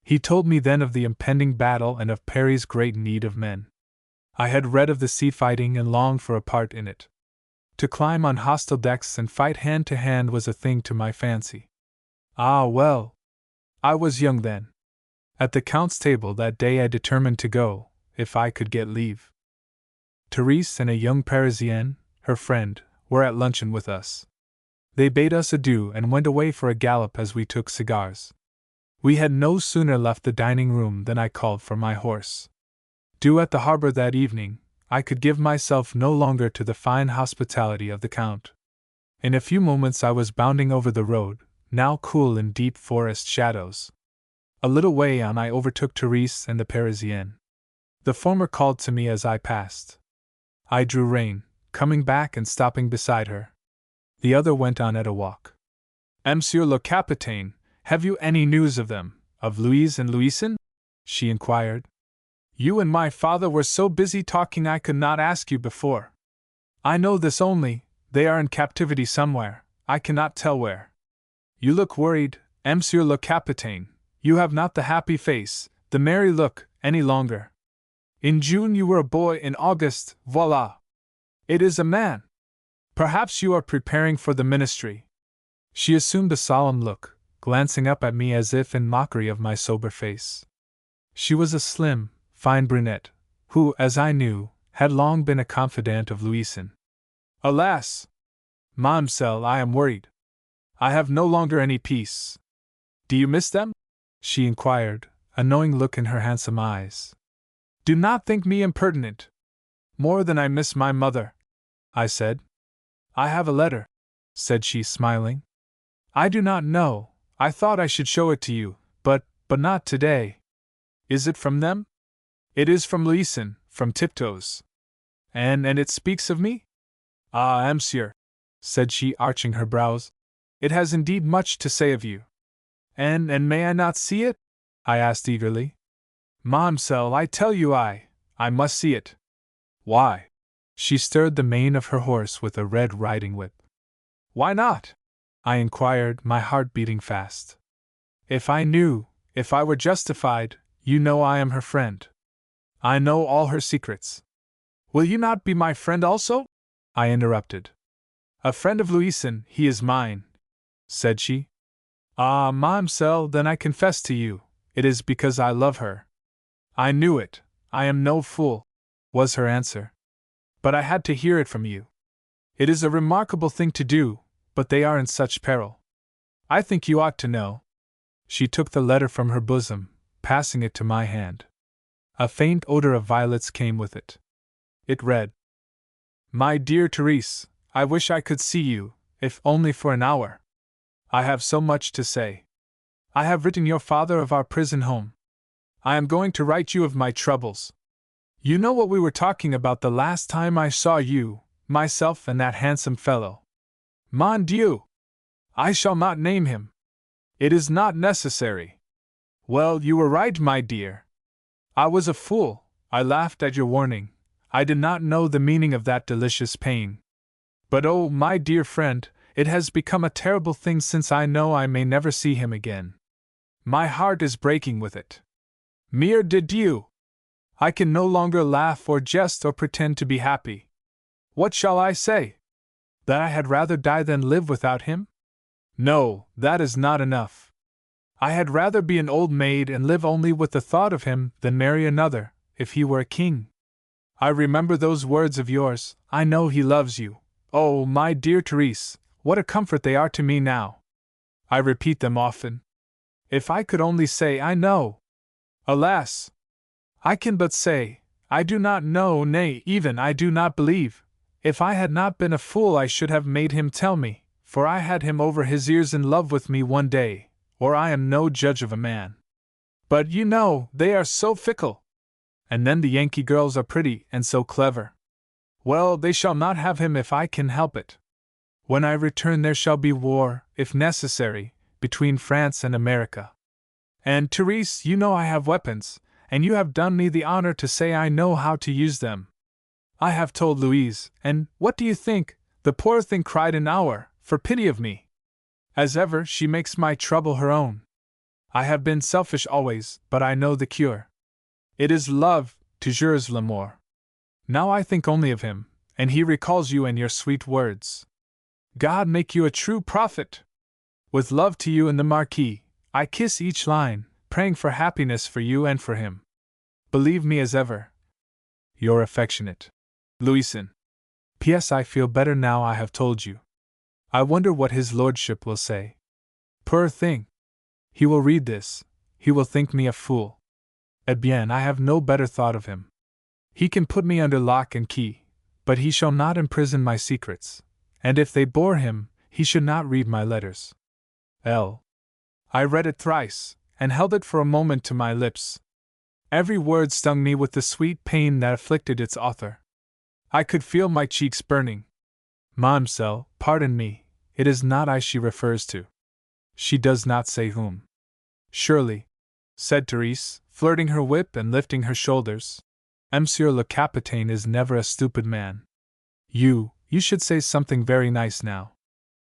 He told me then of the impending battle and of Perry's great need of men. I had read of the sea fighting and longed for a part in it. To climb on hostile decks and fight hand to hand was a thing to my fancy. Ah, well! I was young then. At the Count's table that day I determined to go, if I could get leave. Therese and a young Parisienne, her friend, were at luncheon with us. They bade us adieu and went away for a gallop as we took cigars. We had no sooner left the dining room than I called for my horse. Due at the harbor that evening, I could give myself no longer to the fine hospitality of the Count. In a few moments I was bounding over the road, now cool in deep forest shadows. A little way on I overtook Therese and the Parisienne. The former called to me as I passed. I drew rein, coming back and stopping beside her. The other went on at a walk. Monsieur le Capitaine, have you any news of them, of Louise and Louison? She inquired. You and my father were so busy talking I could not ask you before. I know this only, they are in captivity somewhere, I cannot tell where. You look worried, Monsieur le Capitaine. You have not the happy face, the merry look, any longer. In June you were a boy, in August, voila! It is a man. Perhaps you are preparing for the ministry. She assumed a solemn look, glancing up at me as if in mockery of my sober face. She was a slim, fine brunette, who, as I knew, had long been a confidante of Louison. Alas! Mamselle, I am worried. I have no longer any peace. Do you miss them? She inquired, a knowing look in her handsome eyes. Do not think me impertinent. More than I miss my mother, I said. I have a letter, said she, smiling. I do not know, I thought I should show it to you, but not today. Is it from them? It is from Louison, from Tiptoes. And it speaks of me? Ah, monsieur, said she, arching her brows, it has indeed much to say of you. And may I not see it? I asked eagerly. Mamselle, I tell you I must see it. Why? She stirred the mane of her horse with a red riding whip. Why not? I inquired, my heart beating fast. If I knew, if I were justified, you know I am her friend. I know all her secrets. Will you not be my friend also? I interrupted. A friend of Louison, he is mine, said she. Ah, Mamselle, then I confess to you, it is because I love her. I knew it, I am no fool, was her answer. But I had to hear it from you. It is a remarkable thing to do, but they are in such peril. I think you ought to know. She took the letter from her bosom, passing it to my hand. A faint odor of violets came with it. It read, My dear Therese, I wish I could see you, if only for an hour. I have so much to say. I have written your father of our prison home. I am going to write you of my troubles. You know what we were talking about the last time I saw you, myself and that handsome fellow. Mon Dieu! I shall not name him. It is not necessary. Well, you were right, my dear. I was a fool, I laughed at your warning. I did not know the meaning of that delicious pain. But oh, my dear friend, it has become a terrible thing since I know I may never see him again. My heart is breaking with it. Mere de Dieu! I can no longer laugh or jest or pretend to be happy. What shall I say? That I had rather die than live without him? No, that is not enough. I had rather be an old maid and live only with the thought of him than marry another, if he were a king. I remember those words of yours, I know he loves you. Oh, my dear Therese, what a comfort they are to me now. I repeat them often. If I could only say I know. Alas! I can but say, I do not know, nay, even I do not believe. If I had not been a fool I should have made him tell me, for I had him over his ears in love with me one day, or I am no judge of a man. But you know, they are so fickle. And then the Yankee girls are pretty and so clever. Well, they shall not have him if I can help it. When I return there shall be war, if necessary, between France and America. And, Therese, you know I have weapons, and you have done me the honor to say I know how to use them. I have told Louise, and, what do you think, the poor thing cried an hour, for pity of me. As ever, she makes my trouble her own. I have been selfish always, but I know the cure. It is love, toujours l'amour. Now I think only of him, and he recalls you and your sweet words. God make you a true prophet! With love to you and the Marquis, I kiss each line, praying for happiness for you and for him. Believe me as ever, your affectionate Louison. P.S. I feel better now I have told you. I wonder what his lordship will say. Poor thing! He will read this, he will think me a fool. Eh bien, I have no better thought of him. He can put me under lock and key, but he shall not imprison my secrets, and if they bore him, he should not read my letters. L. I read it thrice, and held it for a moment to my lips. Every word stung me with the sweet pain that afflicted its author. I could feel my cheeks burning. Mamselle, pardon me, it is not I she refers to. She does not say whom. Surely, said Therese, flirting her whip and lifting her shoulders, Monsieur le Capitaine is never a stupid man. You should say something very nice now.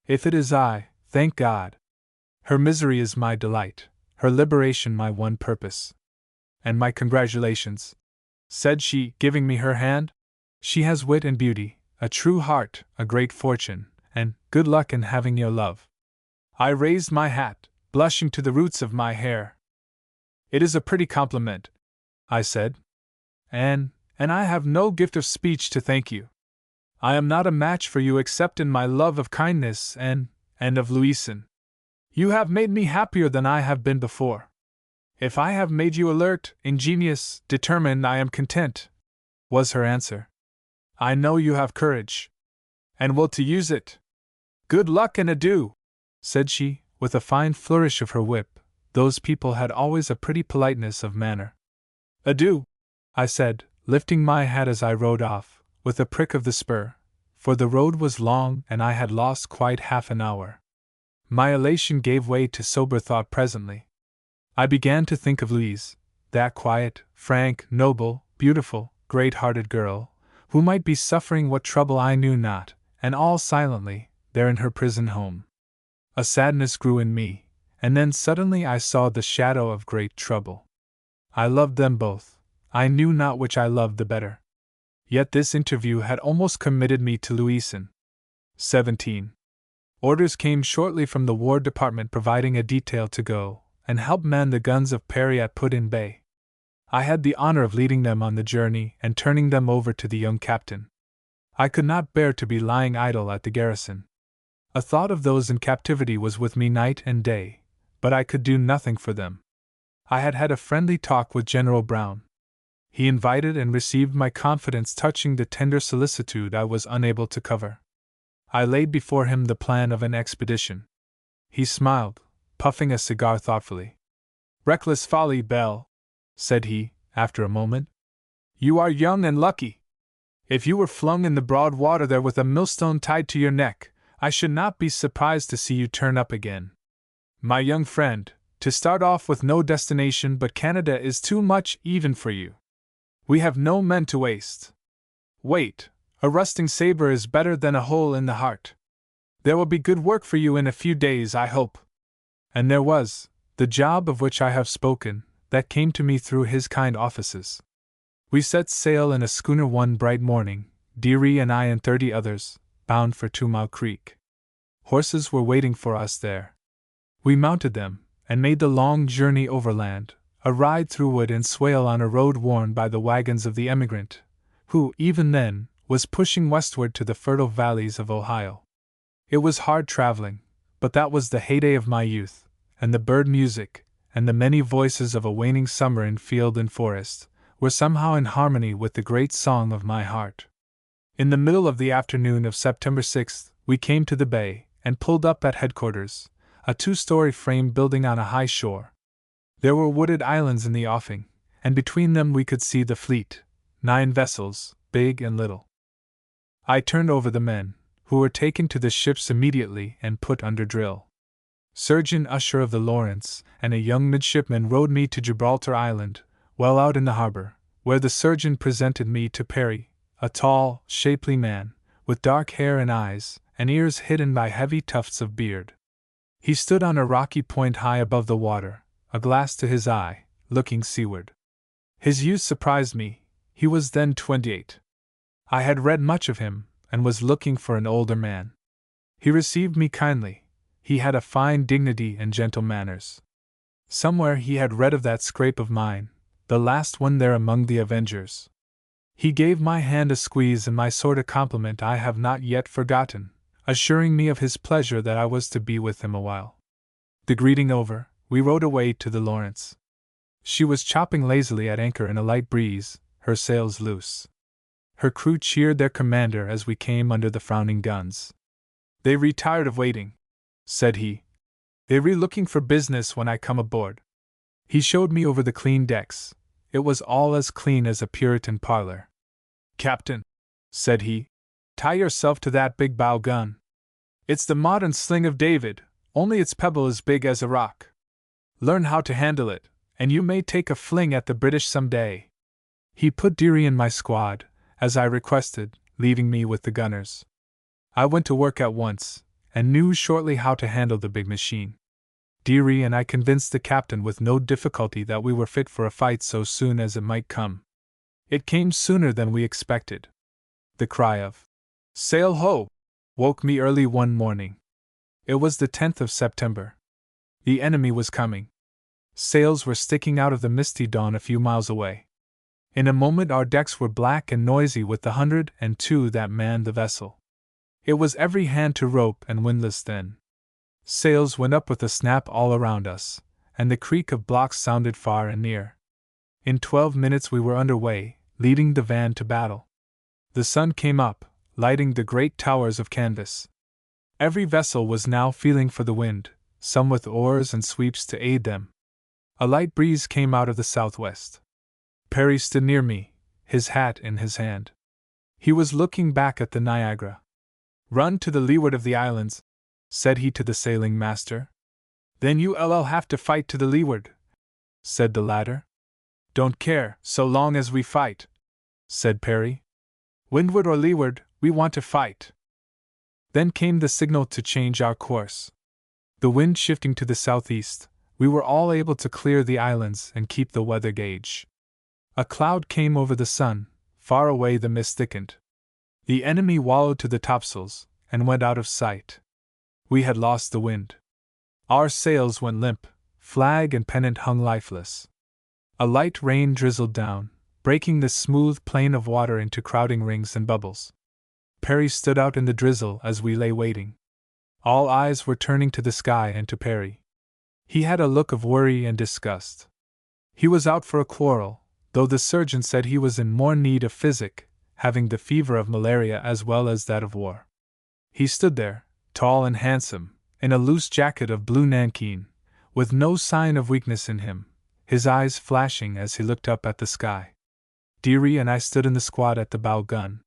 If it is I, thank God. Her misery is my delight, her liberation my one purpose. And my congratulations, said she, giving me her hand. She has wit and beauty, a true heart, a great fortune, and good luck in having your love. I raised my hat, blushing to the roots of my hair. It is a pretty compliment, I said. And I have no gift of speech to thank you. I am not a match for you except in my love of kindness and of Louison. You have made me happier than I have been before. If I have made you alert, ingenious, determined, I am content, was her answer. I know you have courage, and will to use it. Good luck and adieu, said she, with a fine flourish of her whip. Those people had always a pretty politeness of manner. Adieu, I said, lifting my hat as I rode off, with a prick of the spur, for the road was long and I had lost quite half an hour. My elation gave way to sober thought presently. I began to think of Louise, that quiet, frank, noble, beautiful, great-hearted girl, who might be suffering what trouble I knew not, and all silently, there in her prison home. A sadness grew in me, and then suddenly I saw the shadow of great trouble. I loved them both, I knew not which I loved the better. Yet this interview had almost committed me to Louison. 17. Orders came shortly from the War Department providing a detail to go and help man the guns of Perry at Put-in Bay. I had the honor of leading them on the journey and turning them over to the young captain. I could not bear to be lying idle at the garrison. A thought of those in captivity was with me night and day, but I could do nothing for them. I had had a friendly talk with General Brown. He invited and received my confidence touching the tender solicitude I was unable to cover. I laid before him the plan of an expedition. He smiled, puffing a cigar thoughtfully. "Reckless folly, Bell," said he, after a moment. "You are young and lucky. If you were flung in the broad water there with a millstone tied to your neck, I should not be surprised to see you turn up again. My young friend, to start off with no destination but Canada is too much even for you. We have no men to waste. Wait, a rusting saber is better than a hole in the heart. There will be good work for you in a few days, I hope." And there was, the job of which I have spoken, that came to me through his kind offices. We set sail in a schooner one bright morning, Deary and I and 30 others, bound for 2 Mile Creek. Horses were waiting for us there. We mounted them, and made the long journey overland, a ride through wood and swale on a road worn by the wagons of the emigrant, who, even then, was pushing westward to the fertile valleys of Ohio. It was hard traveling, but that was the heyday of my youth, and the bird music, and the many voices of a waning summer in field and forest, were somehow in harmony with the great song of my heart. In the middle of the afternoon of September 6th, we came to the bay, and pulled up at headquarters, a 2-story frame building on a high shore. There were wooded islands in the offing, and between them we could see the fleet, 9 vessels, big and little. I turned over the men, who were taken to the ships immediately and put under drill. Surgeon Usher of the Lawrence and a young midshipman rowed me to Gibraltar Island, well out in the harbor, where the surgeon presented me to Perry, a tall, shapely man, with dark hair and eyes, and ears hidden by heavy tufts of beard. He stood on a rocky point high above the water, a glass to his eye, looking seaward. His youth surprised me. He was then 28. I had read much of him, and was looking for an older man. He received me kindly. He had a fine dignity and gentle manners. Somewhere he had read of that scrape of mine, the last one there among the Avengers. He gave my hand a squeeze and my sort of compliment I have not yet forgotten, assuring me of his pleasure that I was to be with him a while. The greeting over, we rowed away to the Lawrence. She was chopping lazily at anchor in a light breeze, her sails loose. Her crew cheered their commander as we came under the frowning guns. "They re tired of waiting," said he. "They re looking for business when I come aboard." He showed me over the clean decks. It was all as clean as a Puritan parlor. "Captain," said he, "tie yourself to that big bow gun. It's the modern sling of David, only its pebble is big as a rock. Learn how to handle it, and you may take a fling at the British some day." He put Deary in my squad, as I requested, leaving me with the gunners. I went to work at once, and knew shortly how to handle the big machine. Deary and I convinced the captain with no difficulty that we were fit for a fight so soon as it might come. It came sooner than we expected. The cry of "Sail ho!" woke me early one morning. It was the 10th of September. The enemy was coming. Sails were sticking out of the misty dawn a few miles away. In a moment our decks were black and noisy with the 102 that manned the vessel. It was every hand to rope and windlass then. Sails went up with a snap all around us, and the creak of blocks sounded far and near. In 12 minutes we were under way, leading the van to battle. The sun came up, lighting the great towers of canvas. Every vessel was now feeling for the wind, some with oars and sweeps to aid them. A light breeze came out of the southwest. Perry stood near me, his hat in his hand. He was looking back at the Niagara. "Run to the leeward of the islands," said he to the sailing master. "Then you'll have to fight to the leeward," said the latter. "Don't care, so long as we fight," said Perry. "Windward or leeward, we want to fight." Then came the signal to change our course. The wind shifting to the southeast, we were all able to clear the islands and keep the weather gauge. A cloud came over the sun, Far away the mist thickened. The enemy wallowed to the topsails, and went out of sight. We had lost the wind. Our sails went limp, flag and pennant hung lifeless. A light rain drizzled down, breaking the smooth plain of water into crowding rings and bubbles. Perry stood out in the drizzle as we lay waiting. All eyes were turning to the sky and to Perry. He had a look of worry and disgust. He was out for a quarrel, though the surgeon said he was in more need of physic, having the fever of malaria as well as that of war. He stood there, tall and handsome, in a loose jacket of blue nankeen, with no sign of weakness in him, his eyes flashing as he looked up at the sky. Dearie and I stood in the squad at the bow gun.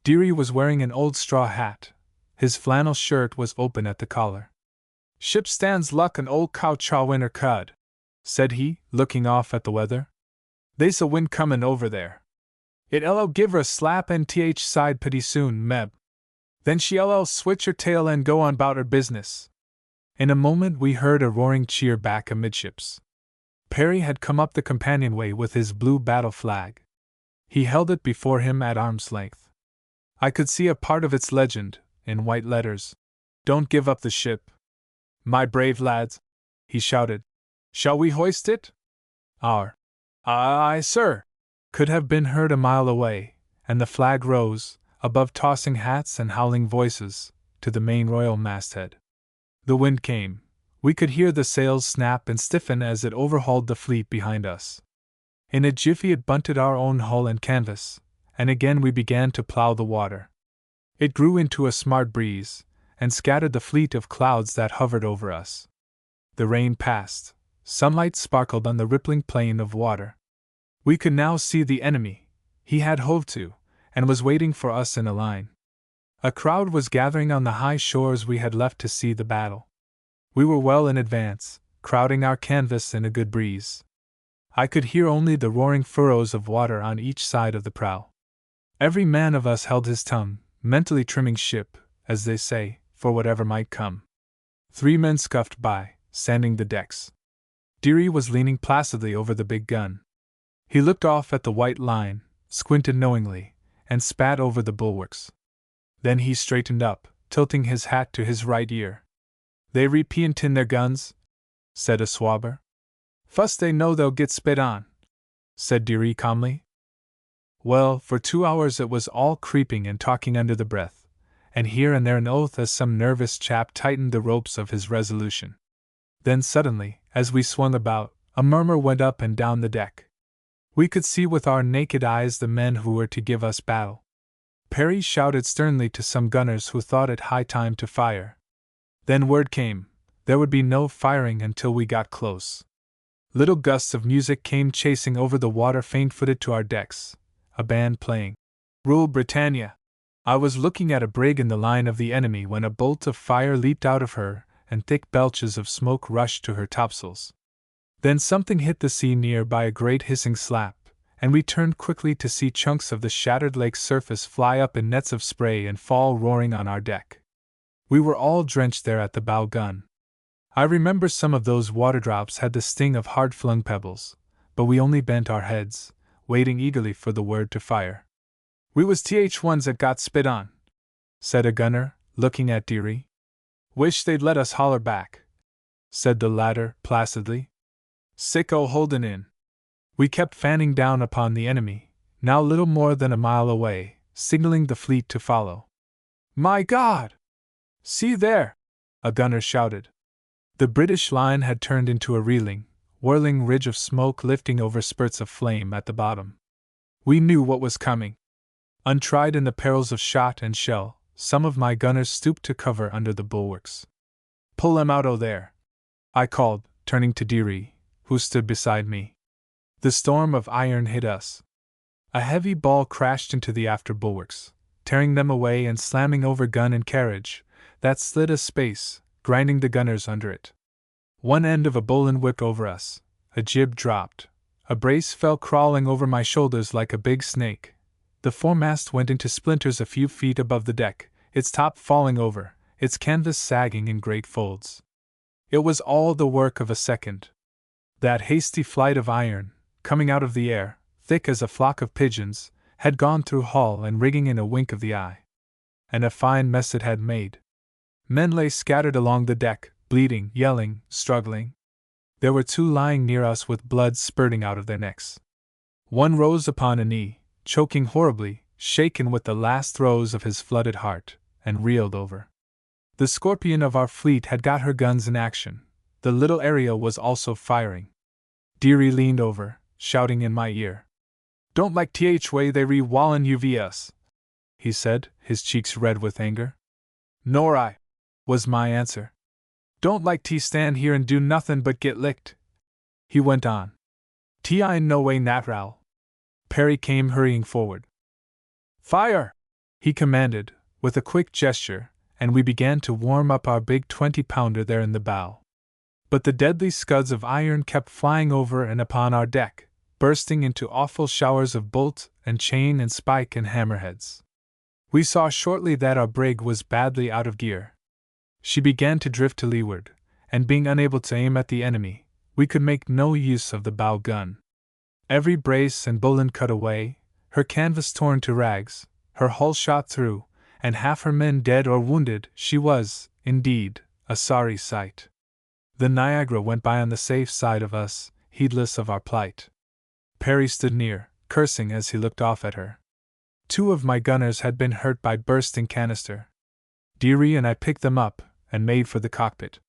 Dearie was wearing an old straw hat. His flannel shirt was open at the collar. "Ship stands luck an old cow chaw winter cud," said he, looking off at the weather. "They's a wind comin' over there. It'll give her a slap and th side pretty soon, meb. Then she'll switch her tail and go on 'bout her business." In a moment we heard a roaring cheer back amidships. Perry had come up the companionway with his blue battle flag. He held it before him at arm's length. I could see a part of its legend, in white letters. "Don't give up the ship. My brave lads," he shouted. "Shall we hoist it?" Our "Aye, sir," could have been heard a mile away, and the flag rose, above tossing hats and howling voices, to the main royal masthead. The wind came. We could hear the sails snap and stiffen as it overhauled the fleet behind us. In a jiffy it bunted our own hull and canvas, and again we began to plow the water. It grew into a smart breeze, and scattered the fleet of clouds that hovered over us. The rain passed. Sunlight sparkled on the rippling plain of water. We could now see the enemy. He had hove to, and was waiting for us in a line. A crowd was gathering on the high shores we had left to see the battle. We were well in advance, crowding our canvas in a good breeze. I could hear only the roaring furrows of water on each side of the prow. Every man of us held his tongue, mentally trimming ship, as they say, for whatever might come. 3 men scuffed by, sanding the decks. Dearie was leaning placidly over the big gun. He looked off at the white line, squinted knowingly, and spat over the bulwarks. Then he straightened up, tilting his hat to his right ear. "They repientin their guns," said a swabber. "Fust they know they'll get spit on," said Dearie calmly. Well, for 2 hours it was all creeping and talking under the breath, and here and there an oath as some nervous chap tightened the ropes of his resolution. Then suddenly, as we swung about, a murmur went up and down the deck. We could see with our naked eyes the men who were to give us battle. Perry shouted sternly to some gunners who thought it high time to fire. Then word came, there would be no firing until we got close. Little gusts of music came chasing over the water faint-footed to our decks, a band playing "Rule Britannia." I was looking at a brig in the line of the enemy when a bolt of fire leaped out of her, and thick belches of smoke rushed to her topsails. Then something hit the sea near by a great hissing slap, and we turned quickly to see chunks of the shattered lake's surface fly up in nets of spray and fall roaring on our deck. We were all drenched there at the bow gun. I remember some of those water drops had the sting of hard-flung pebbles, but we only bent our heads, waiting eagerly for the word to fire. "We was th1s that got spit on," said a gunner, looking at Dearie. "Wish they'd let us holler back," said the latter, placidly. "Sick o' holdin' in." We kept fanning down upon the enemy, now little more than a mile away, signaling the fleet to follow. "My God! See there!" a gunner shouted. The British line had turned into a reeling, whirling ridge of smoke lifting over spurts of flame at the bottom. We knew what was coming. Untried in the perils of shot and shell, some of my gunners stooped to cover under the bulwarks. "Pull 'em out o' there," I called, turning to Dearie, who stood beside me. The storm of iron hit us. A heavy ball crashed into the after bulwarks, tearing them away and slamming over gun and carriage, that slid a space, grinding the gunners under it. One end of a bowline whipped over us, a jib dropped, a brace fell crawling over my shoulders like a big snake, the foremast went into splinters a few feet above the deck, its top falling over, its canvas sagging in great folds. It was all the work of a second. That hasty flight of iron, coming out of the air, thick as a flock of pigeons, had gone through hull and rigging in a wink of the eye. And a fine mess it had made. Men lay scattered along the deck, bleeding, yelling, struggling. There were 2 lying near us with blood spurting out of their necks. One rose upon a knee, choking horribly, shaken with the last throes of his flooded heart, and reeled over. The Scorpion of our fleet had got her guns in action. The little Ariel was also firing. Dearie leaned over, shouting in my ear. "Don't like th way they re-wallen us," he said, his cheeks red with anger. "Nor I," was my answer. "Don't like t stand here and do nothin' but get licked," he went on. "T I in no way nat'ral." Perry came hurrying forward. "Fire!" he commanded, with a quick gesture, and we began to warm up our big 20-pounder there in the bow. But the deadly scuds of iron kept flying over and upon our deck, bursting into awful showers of bolt and chain and spike and hammerheads. We saw shortly that our brig was badly out of gear. She began to drift to leeward, and being unable to aim at the enemy, we could make no use of the bow gun. Every brace and bowline cut away, her canvas torn to rags, her hull shot through, and half her men dead or wounded, she was, indeed, a sorry sight. The Niagara went by on the safe side of us, heedless of our plight. Perry stood near, cursing as he looked off at her. 2 of my gunners had been hurt by bursting canister. Dearie and I picked them up, and made for the cockpit.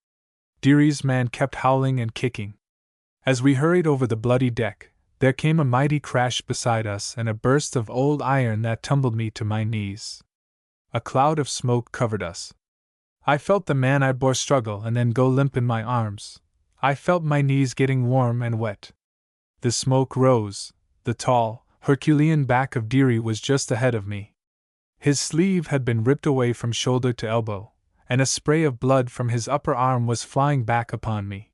Dearie's man kept howling and kicking. As we hurried over the bloody deck, there came a mighty crash beside us and a burst of old iron that tumbled me to my knees. A cloud of smoke covered us. I felt the man I bore struggle and then go limp in my arms. I felt my knees getting warm and wet. The smoke rose. The tall, Herculean back of Dearie was just ahead of me. His sleeve had been ripped away from shoulder to elbow, and a spray of blood from his upper arm was flying back upon me.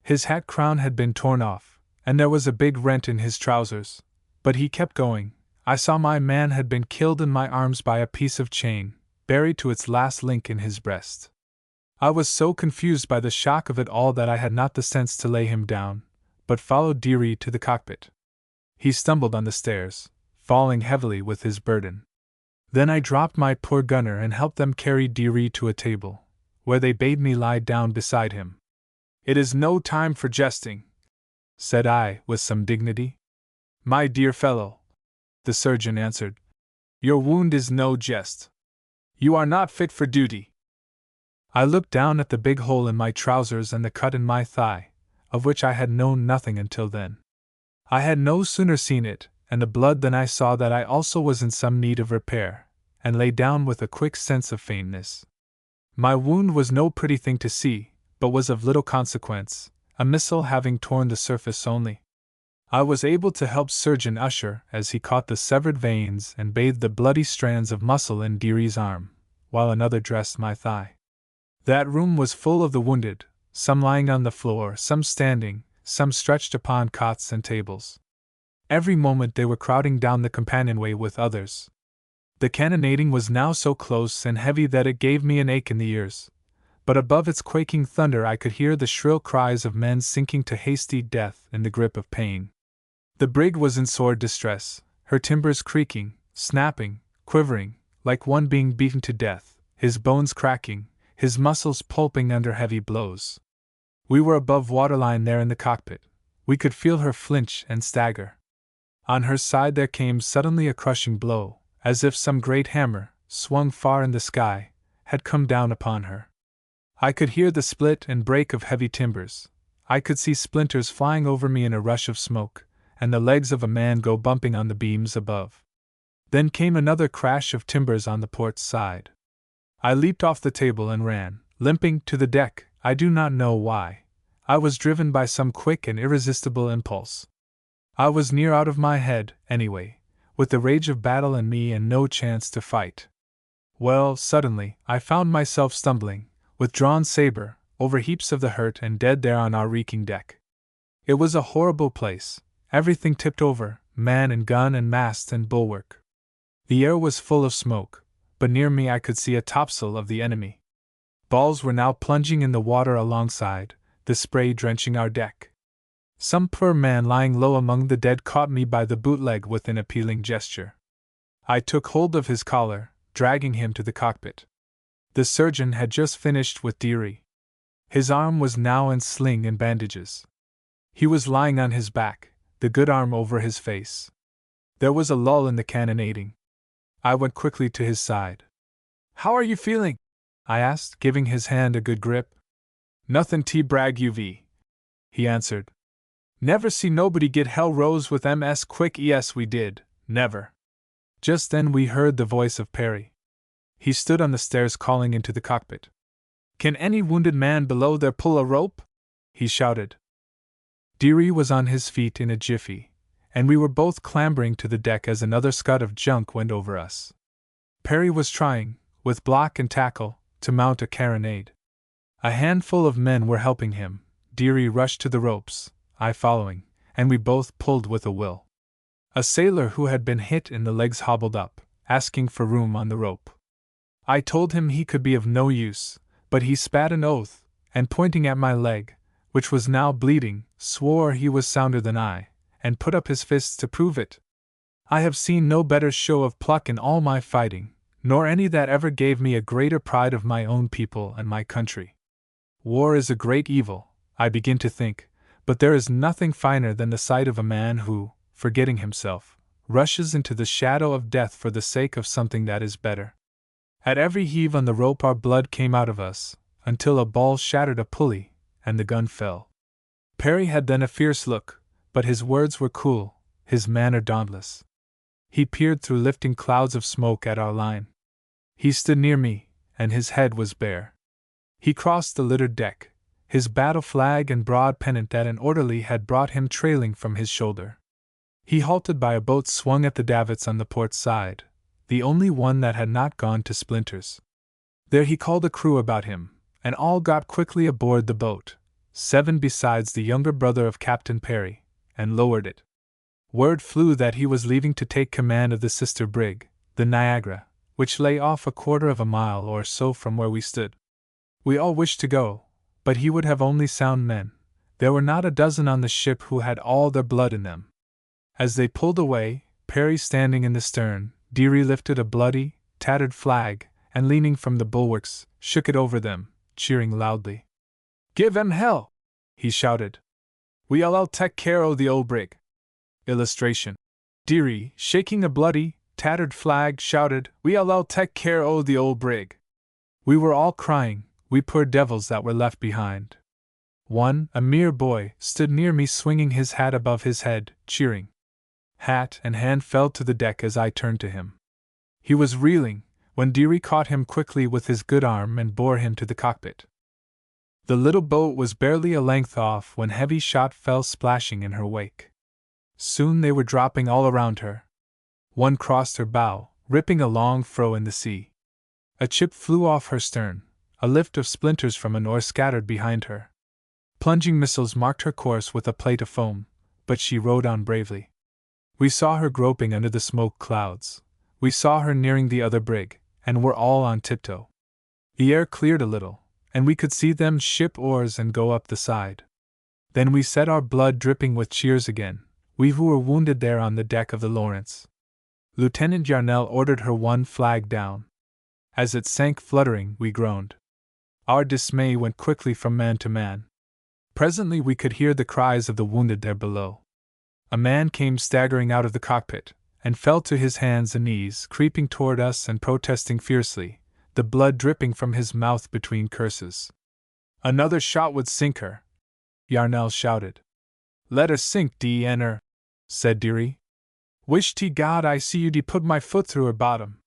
His hat crown had been torn off, and there was a big rent in his trousers, but he kept going. I saw my man had been killed in my arms by a piece of chain, buried to its last link in his breast. I was so confused by the shock of it all that I had not the sense to lay him down, but followed Dearie to the cockpit. He stumbled on the stairs, falling heavily with his burden. Then I dropped my poor gunner and helped them carry Dearie to a table, where they bade me lie down beside him. "It is no time for jesting," said I, with some dignity. "My dear fellow," the surgeon answered, "your wound is no jest. You are not fit for duty." I looked down at the big hole in my trousers and the cut in my thigh, of which I had known nothing until then. I had no sooner seen it, and the blood, than I saw that I also was in some need of repair, and lay down with a quick sense of faintness. My wound was no pretty thing to see, but was of little consequence, a missile having torn the surface only. I was able to help Surgeon Usher as he caught the severed veins and bathed the bloody strands of muscle in Dearie's arm, while another dressed my thigh. That room was full of the wounded, some lying on the floor, some standing, some stretched upon cots and tables. Every moment they were crowding down the companionway with others. The cannonading was now so close and heavy that it gave me an ache in the ears, but above its quaking thunder I could hear the shrill cries of men sinking to hasty death in the grip of pain. The brig was in sore distress, her timbers creaking, snapping, quivering, like one being beaten to death, his bones cracking, his muscles pulping under heavy blows. We were above waterline there in the cockpit. We could feel her flinch and stagger. On her side there came suddenly a crushing blow, as if some great hammer, swung far in the sky, had come down upon her. I could hear the split and break of heavy timbers. I could see splinters flying over me in a rush of smoke, and the legs of a man go bumping on the beams above. Then came another crash of timbers on the port side. I leaped off the table and ran, limping, to the deck. I do not know why. I was driven by some quick and irresistible impulse. I was near out of my head, anyway, with the rage of battle in me and no chance to fight. Well, suddenly, I found myself stumbling, with drawn saber, over heaps of the hurt and dead there on our reeking deck. It was a horrible place, everything tipped over, man and gun and mast and bulwark. The air was full of smoke, but near me I could see a topsail of the enemy. Balls were now plunging in the water alongside, the spray drenching our deck. Some poor man lying low among the dead caught me by the bootleg with an appealing gesture. I took hold of his collar, dragging him to the cockpit. The surgeon had just finished with Deary. His arm was now in sling and bandages. He was lying on his back, the good arm over his face. There was a lull in the cannonading. I went quickly to his side. "How are you feeling?" I asked, giving his hand a good grip. "Nothin' T-brag UV," he answered. "Never see nobody get hell rose with MS quick. Yes, we did, never." Just then we heard the voice of Perry. He stood on the stairs calling into the cockpit. "Can any wounded man below there pull a rope?" he shouted. Deary was on his feet in a jiffy, and we were both clambering to the deck as another scud of junk went over us. Perry was trying, with block and tackle, to mount a carronade. A handful of men were helping him. Deary rushed to the ropes, I following, and we both pulled with a will. A sailor who had been hit in the legs hobbled up, asking for room on the rope. I told him he could be of no use, but he spat an oath, and pointing at my leg, which was now bleeding, swore he was sounder than I, and put up his fists to prove it. I have seen no better show of pluck in all my fighting, nor any that ever gave me a greater pride of my own people and my country. War is a great evil, I begin to think, but there is nothing finer than the sight of a man who, forgetting himself, rushes into the shadow of death for the sake of something that is better. At every heave on the rope our blood came out of us, until a ball shattered a pulley, and the gun fell. Perry had then a fierce look, but his words were cool, his manner dauntless. He peered through lifting clouds of smoke at our line. He stood near me, and his head was bare. He crossed the littered deck, his battle flag and broad pennant that an orderly had brought him trailing from his shoulder. He halted by a boat swung at the davits on the port side, the only one that had not gone to splinters. There he called a crew about him, and all got quickly aboard the boat, 7 besides the younger brother of Captain Perry, and lowered it. Word flew that he was leaving to take command of the sister brig, the Niagara, which lay off a quarter of a mile or so from where we stood. We all wished to go, but he would have only sound men. There were not a dozen on the ship who had all their blood in them. As they pulled away, Perry standing in the stern, Deary lifted a bloody, tattered flag, and leaning from the bulwarks, shook it over them, cheering loudly. "Give 'em hell!" he shouted. "We all take care o' the old brig." Illustration. Deary, shaking a bloody, tattered flag, shouted, "We all take care o' the old brig." We were all crying, we poor devils that were left behind. One, a mere boy, stood near me swinging his hat above his head, cheering. Hat and hand fell to the deck as I turned to him. He was reeling, when Deary caught him quickly with his good arm and bore him to the cockpit. The little boat was barely a length off when heavy shot fell splashing in her wake. Soon they were dropping all around her. One crossed her bow, ripping a long furrow in the sea. A chip flew off her stern, a lift of splinters from an oar scattered behind her. Plunging missiles marked her course with a plate of foam, but she rode on bravely. We saw her groping under the smoke clouds. We saw her nearing the other brig, and were all on tiptoe. The air cleared a little, and we could see them ship oars and go up the side. Then we set our blood dripping with cheers again, we who were wounded there on the deck of the Lawrence. Lieutenant Yarnell ordered her one flag down. As it sank fluttering, we groaned. Our dismay went quickly from man to man. Presently we could hear the cries of the wounded there below. A man came staggering out of the cockpit, and fell to his hands and knees, creeping toward us and protesting fiercely, the blood dripping from his mouth between curses. "Another shot would sink her," Yarnell shouted. "Let her sink, D.N.er," said Deary. "Wish to God I see you put my foot through her bottom.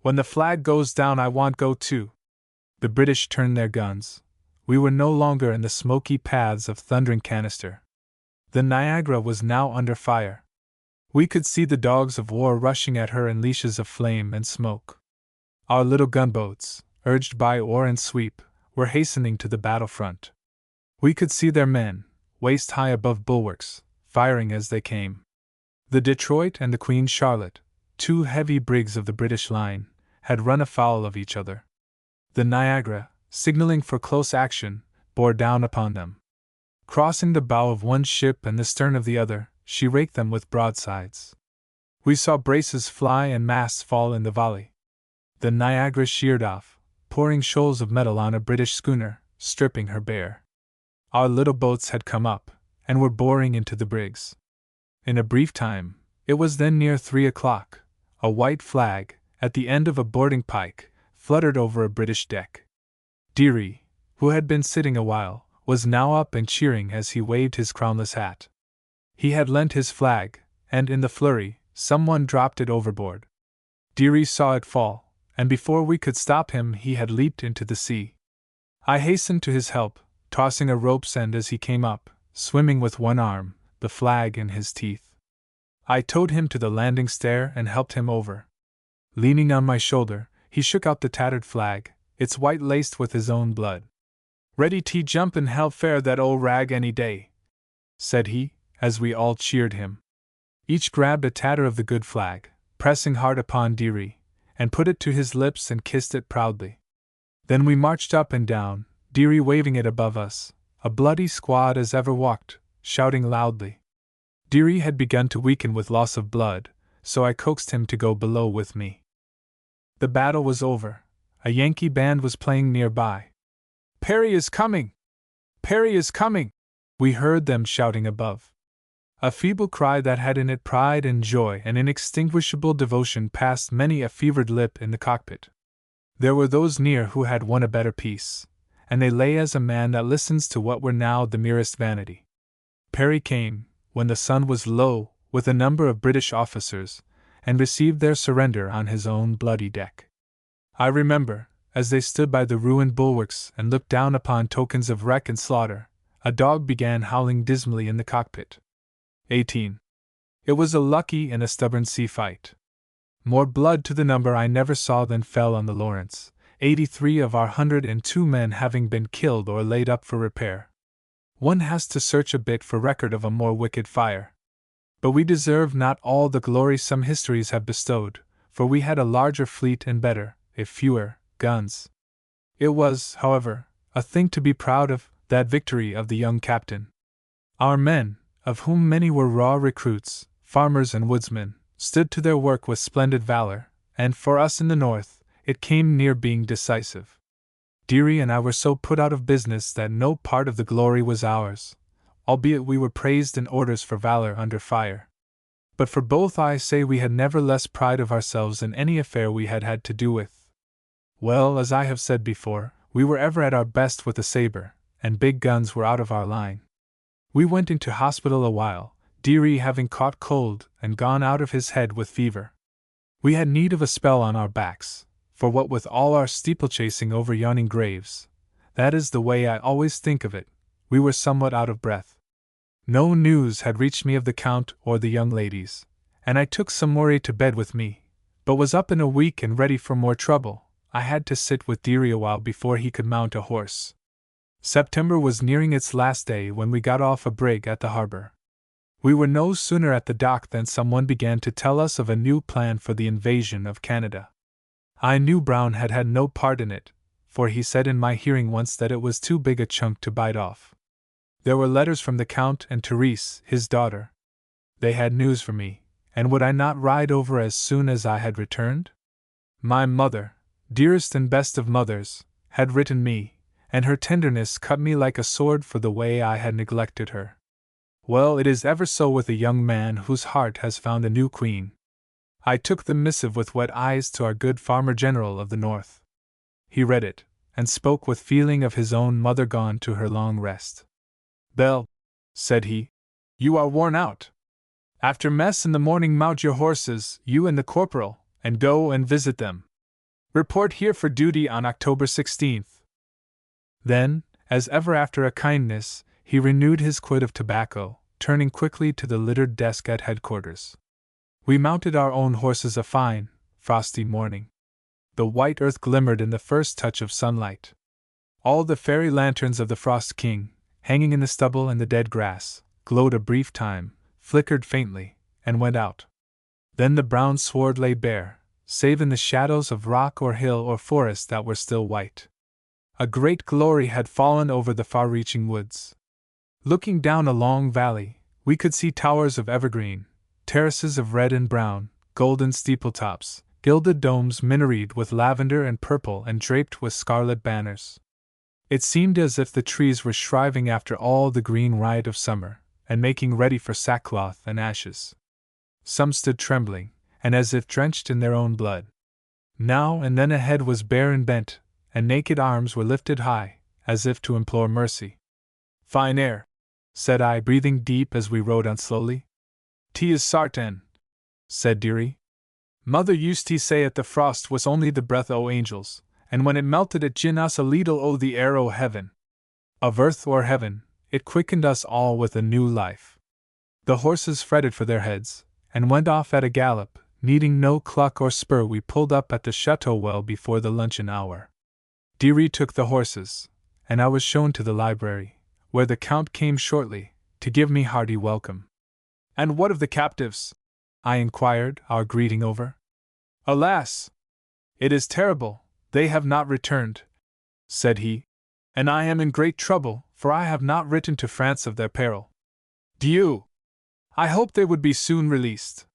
When the flag goes down I want go too." The British turned their guns. We were no longer in the smoky paths of thundering canister. The Niagara was now under fire. We could see the dogs of war rushing at her in leashes of flame and smoke. Our little gunboats, urged by oar and sweep, were hastening to the battlefront. We could see their men, waist high above bulwarks, firing as they came. The Detroit and the Queen Charlotte, 2 heavy brigs of the British line, had run afoul of each other. The Niagara, signaling for close action, bore down upon them. Crossing the bow of one ship and the stern of the other, she raked them with broadsides. We saw braces fly and masts fall in the volley. The Niagara sheered off, pouring shoals of metal on a British schooner, stripping her bare. Our little boats had come up, and were boring into the brigs. In a brief time, it was then near 3 o'clock, a white flag, at the end of a boarding pike, fluttered over a British deck. Deary, who had been sitting a while, was now up and cheering as he waved his crownless hat. He had lent his flag, and in the flurry, someone dropped it overboard. Deary saw it fall, and before we could stop him he had leaped into the sea. I hastened to his help, tossing a rope's end as he came up, swimming with one arm, the flag in his teeth. I towed him to the landing stair and helped him over. Leaning on my shoulder, he shook out the tattered flag, its white laced with his own blood. "Ready to jump in hell fare that old rag any day," said he, as we all cheered him. Each grabbed a tatter of the good flag, pressing hard upon Deary, and put it to his lips and kissed it proudly. Then we marched up and down, Deary waving it above us, a bloody squad as ever walked, shouting loudly. Deary had begun to weaken with loss of blood, so I coaxed him to go below with me. The battle was over. A Yankee band was playing nearby. "Perry is coming! Perry is coming!" we heard them shouting above. A feeble cry that had in it pride and joy and inextinguishable devotion passed many a fevered lip in the cockpit. There were those near who had won a better peace, and they lay as a man that listens to what were now the merest vanity. Perry came, when the sun was low, with a number of British officers, and received their surrender on his own bloody deck. I remember, as they stood by the ruined bulwarks and looked down upon tokens of wreck and slaughter, a dog began howling dismally in the cockpit. 18. It was a lucky and a stubborn sea fight. More blood to the number I never saw than fell on the Lawrence, 83 of our 102 men having been killed or laid up for repair. One has to search a bit for record of a more wicked fire. But we deserve not all the glory some histories have bestowed, for we had a larger fleet and better, if fewer, guns. It was, however, a thing to be proud of, that victory of the young captain. Our men, of whom many were raw recruits, farmers and woodsmen, stood to their work with splendid valor, and for us in the North, it came near being decisive. Deary and I were so put out of business that no part of the glory was ours, albeit we were praised in orders for valor under fire. But for both I say we had never less pride of ourselves in any affair we had had to do with. Well, as I have said before, we were ever at our best with the saber, and big guns were out of our line. We went into hospital a while, Deary having caught cold and gone out of his head with fever. We had need of a spell on our backs, for what with all our steeplechasing over yawning graves, that is the way I always think of it, we were somewhat out of breath. No news had reached me of the Count or the young ladies, and I took some worry to bed with me, but was up in a week and ready for more trouble. I had to sit with Deary a while before he could mount a horse. September was nearing its last day when we got off a brig at the harbor. We were no sooner at the dock than someone began to tell us of a new plan for the invasion of Canada. I knew Brown had had no part in it, for he said in my hearing once that it was too big a chunk to bite off. There were letters from the Count and Therese, his daughter. They had news for me, and would I not ride over as soon as I had returned? My mother, dearest and best of mothers, had written me, and her tenderness cut me like a sword for the way I had neglected her. Well, it is ever so with a young man whose heart has found a new queen. I took the missive with wet eyes to our good Farmer General of the North. He read it, and spoke with feeling of his own mother gone to her long rest. "Belle," said he, "you are worn out. After mess in the morning mount your horses, you and the corporal, and go and visit them. Report here for duty on October 16th. Then, as ever after a kindness, he renewed his quid of tobacco, turning quickly to the littered desk at headquarters. We mounted our own horses a fine, frosty morning. The white earth glimmered in the first touch of sunlight. All the fairy lanterns of the Frost King, hanging in the stubble and the dead grass, glowed a brief time, flickered faintly, and went out. Then the brown sward lay bare, save in the shadows of rock or hill or forest that were still white. A great glory had fallen over the far-reaching woods. Looking down a long valley, we could see towers of evergreen, terraces of red and brown, golden steepletops, gilded domes minoried with lavender and purple and draped with scarlet banners. It seemed as if the trees were shriving after all the green riot of summer, and making ready for sackcloth and ashes. Some stood trembling, and as if drenched in their own blood. Now and then a head was bare and bent, and naked arms were lifted high, as if to implore mercy. "Fine air," said I, breathing deep as we rode on slowly. "'T is sartain," said Dearie. "Mother used to say at the frost was only the breath o' angels, and when it melted it gin us a leetle o' the air o' heaven. Of earth or heaven, it quickened us all with a new life." The horses fretted for their heads, and went off at a gallop. Needing no cluck or spur, we pulled up at the chateau well before the luncheon hour. Dearie took the horses, and I was shown to the library, where the Count came shortly, to give me hearty welcome. "And what of the captives?" I inquired, our greeting over. "Alas! It is terrible, they have not returned," said he, "and I am in great trouble, for I have not written to France of their peril. Dieu! I hope they would be soon released.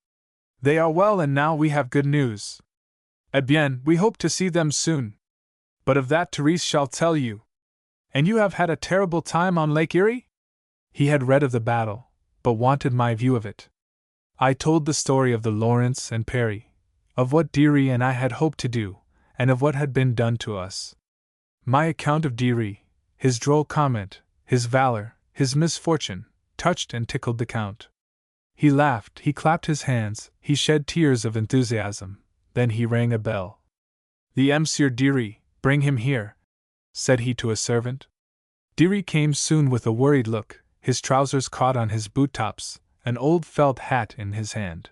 They are well, and now we have good news. Eh bien, we hope to see them soon. But of that Therese shall tell you. And you have had a terrible time on Lake Erie?" He had read of the battle, but wanted my view of it. I told the story of the Lawrence and Perry, of what Dearie and I had hoped to do, and of what had been done to us. My account of Dearie, his droll comment, his valor, his misfortune, touched and tickled the Count. He laughed, he clapped his hands, he shed tears of enthusiasm. Then he rang a bell. "The Monsieur Dearie, bring him here," said he to a servant. Dearie came soon with a worried look, his trousers caught on his boot tops, an old felt hat in his hand.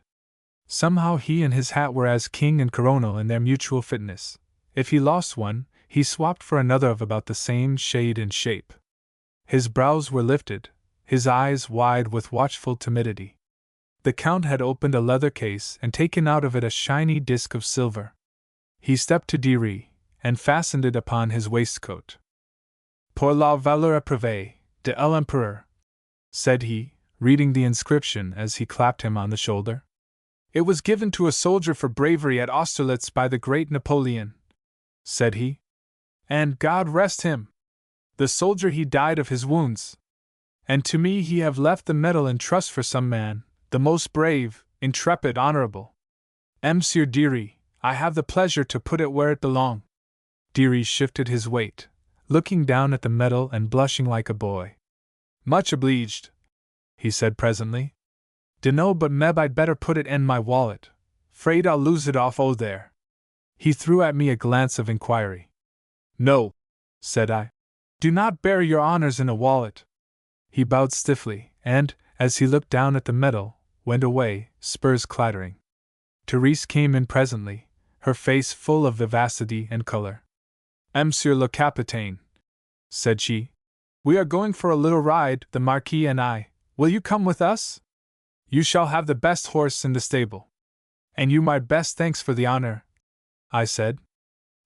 Somehow he and his hat were as king and coronal in their mutual fitness. If he lost one, he swapped for another of about the same shade and shape. His brows were lifted, his eyes wide with watchful timidity. The Count had opened a leather case and taken out of it a shiny disk of silver. He stepped to Dearie, and fastened it upon his waistcoat. "Pour la valeur éprouvée de l'Empereur," said he, reading the inscription as he clapped him on the shoulder. "It was given to a soldier for bravery at Austerlitz by the great Napoleon," said he. "And, God rest him! The soldier he died of his wounds. And to me he have left the medal in trust for some man, the most brave, intrepid, honorable. Monsieur Dearie, I have the pleasure to put it where it belong." Dearie shifted his weight, looking down at the medal and blushing like a boy. "Much obliged," he said presently. "Dunno, but meb I'd better put it in my wallet. 'Fraid I'll lose it off there." He threw at me a glance of inquiry. "No," said I. "Do not bear your honors in a wallet." He bowed stiffly, and, as he looked down at the medal, went away, spurs clattering. Therese came in presently, her face full of vivacity and color. "Monsieur le Capitaine," said she, "we are going for a little ride, the Marquis and I. Will you come with us? You shall have the best horse in the stable." "And you my best thanks for the honor," I said.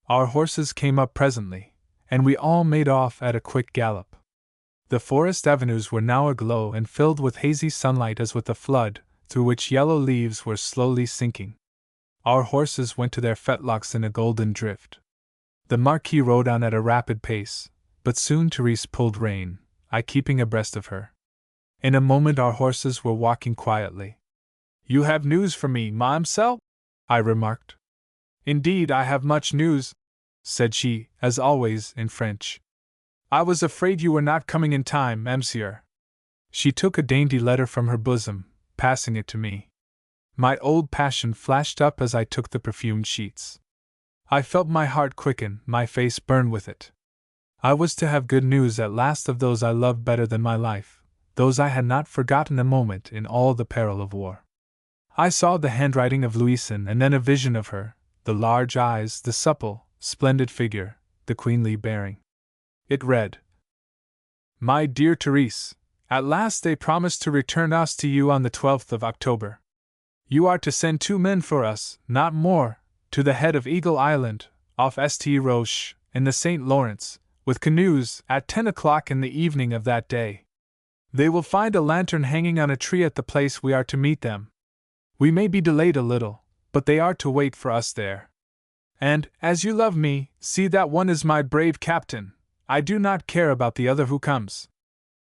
Our horses came up presently, and we all made off at a quick gallop. The forest avenues were now aglow and filled with hazy sunlight as with a flood, through which yellow leaves were slowly sinking. Our horses went to their fetlocks in a golden drift. The Marquis rode on at a rapid pace, but soon Therese pulled rein, I keeping abreast of her. In a moment our horses were walking quietly. "You have news for me, ma'amselle?" I remarked. "Indeed, I have much news," said she, as always, in French. "I was afraid you were not coming in time, monsieur." She took a dainty letter from her bosom, passing it to me. My old passion flashed up as I took the perfumed sheets. I felt my heart quicken, my face burn with it. I was to have good news at last of those I loved better than my life, those I had not forgotten a moment in all the peril of war. I saw the handwriting of Louison, and then a vision of her, the large eyes, the supple, splendid figure, the queenly bearing. It read: "My dear Therese, at last they promise to return us to you on the 12th of October. You are to send 2 men for us, not more, to the head of Eagle Island, off St. Roche, in the St. Lawrence, with canoes, at 10 o'clock in the evening of that day. They will find a lantern hanging on a tree at the place we are to meet them. We may be delayed a little, but they are to wait for us there. And, as you love me, see that one is my brave captain. I do not care about the other who comes.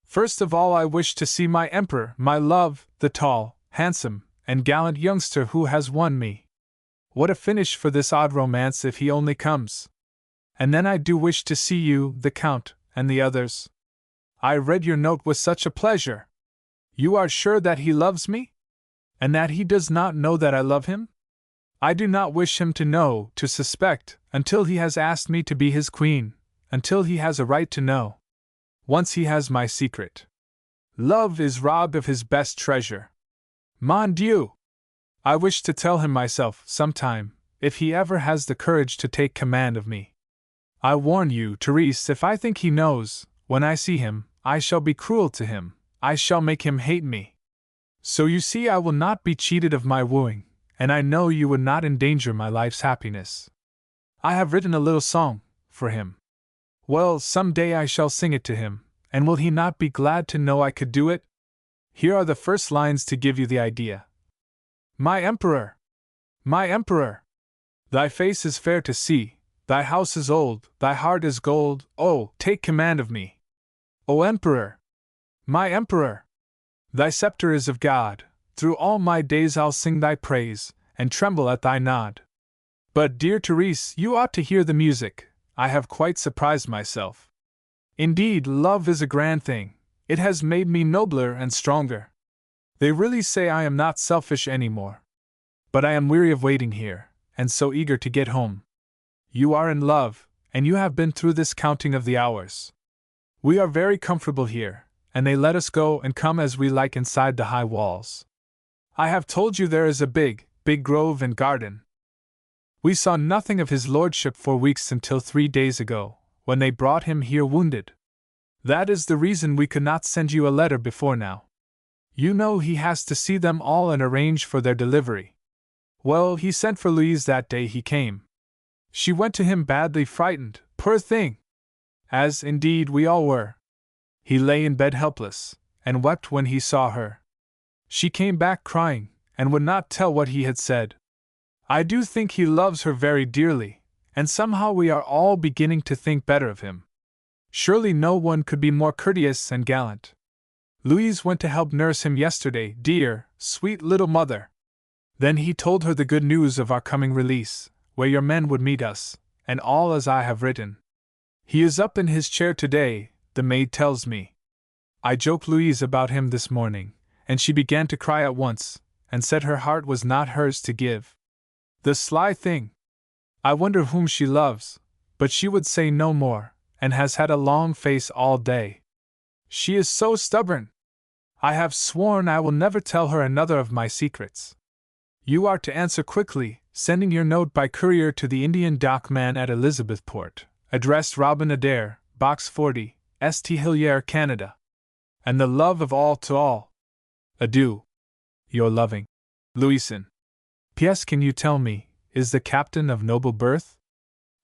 First of all I wish to see my emperor, my love, the tall, handsome, and gallant youngster who has won me. What a finish for this odd romance if he only comes! And then I do wish to see you, the Count, and the others. I read your note with such a pleasure. You are sure that he loves me? And that he does not know that I love him? I do not wish him to know, to suspect, until he has asked me to be his queen, until he has a right to know. Once he has my secret. Love is robbed of his best treasure. Mon Dieu! I wish to tell him myself, sometime, if he ever has the courage to take command of me. I warn you, Therese, if I think he knows, when I see him, I shall be cruel to him, I shall make him hate me. So you see I will not be cheated of my wooing, and I know you would not endanger my life's happiness. I have written a little song, for him. Well, some day I shall sing it to him, and will he not be glad to know I could do it? Here are the first lines to give you the idea. My emperor! My emperor! Thy face is fair to see, thy house is old, thy heart is gold, oh, take command of me! O emperor! My emperor! Thy scepter is of God, through all my days I'll sing thy praise, and tremble at thy nod. But, dear Therese, you ought to hear the music, I have quite surprised myself. Indeed, love is a grand thing, it has made me nobler and stronger. They really say I am not selfish any more. But I am weary of waiting here, and so eager to get home. You are in love, and you have been through this counting of the hours. We are very comfortable here, and they let us go and come as we like inside the high walls. I have told you there is a big grove and garden. We saw nothing of his lordship for weeks until 3 days ago, when they brought him here wounded. That is the reason we could not send you a letter before now. You know he has to see them all and arrange for their delivery. Well, he sent for Louise that day he came. She went to him badly frightened, poor thing! As, indeed, we all were. He lay in bed helpless, and wept when he saw her. She came back crying, and would not tell what he had said. I do think he loves her very dearly, and somehow we are all beginning to think better of him. Surely no one could be more courteous and gallant. Louise went to help nurse him yesterday, dear, sweet little mother. Then he told her the good news of our coming release, where your men would meet us, and all as I have written. He is up in his chair today, the maid tells me. I joked Louise about him this morning, and she began to cry at once, and said her heart was not hers to give. The sly thing! I wonder whom she loves, but she would say no more, and has had a long face all day. She is so stubborn! I have sworn I will never tell her another of my secrets. You are to answer quickly, sending your note by courier to the Indian dockman at Elizabethport, addressed Robin Adair, Box 40, St. Helier, Canada. And the love of all to all. Adieu. Your loving Louison. P.S. Can you tell me, is the captain of noble birth?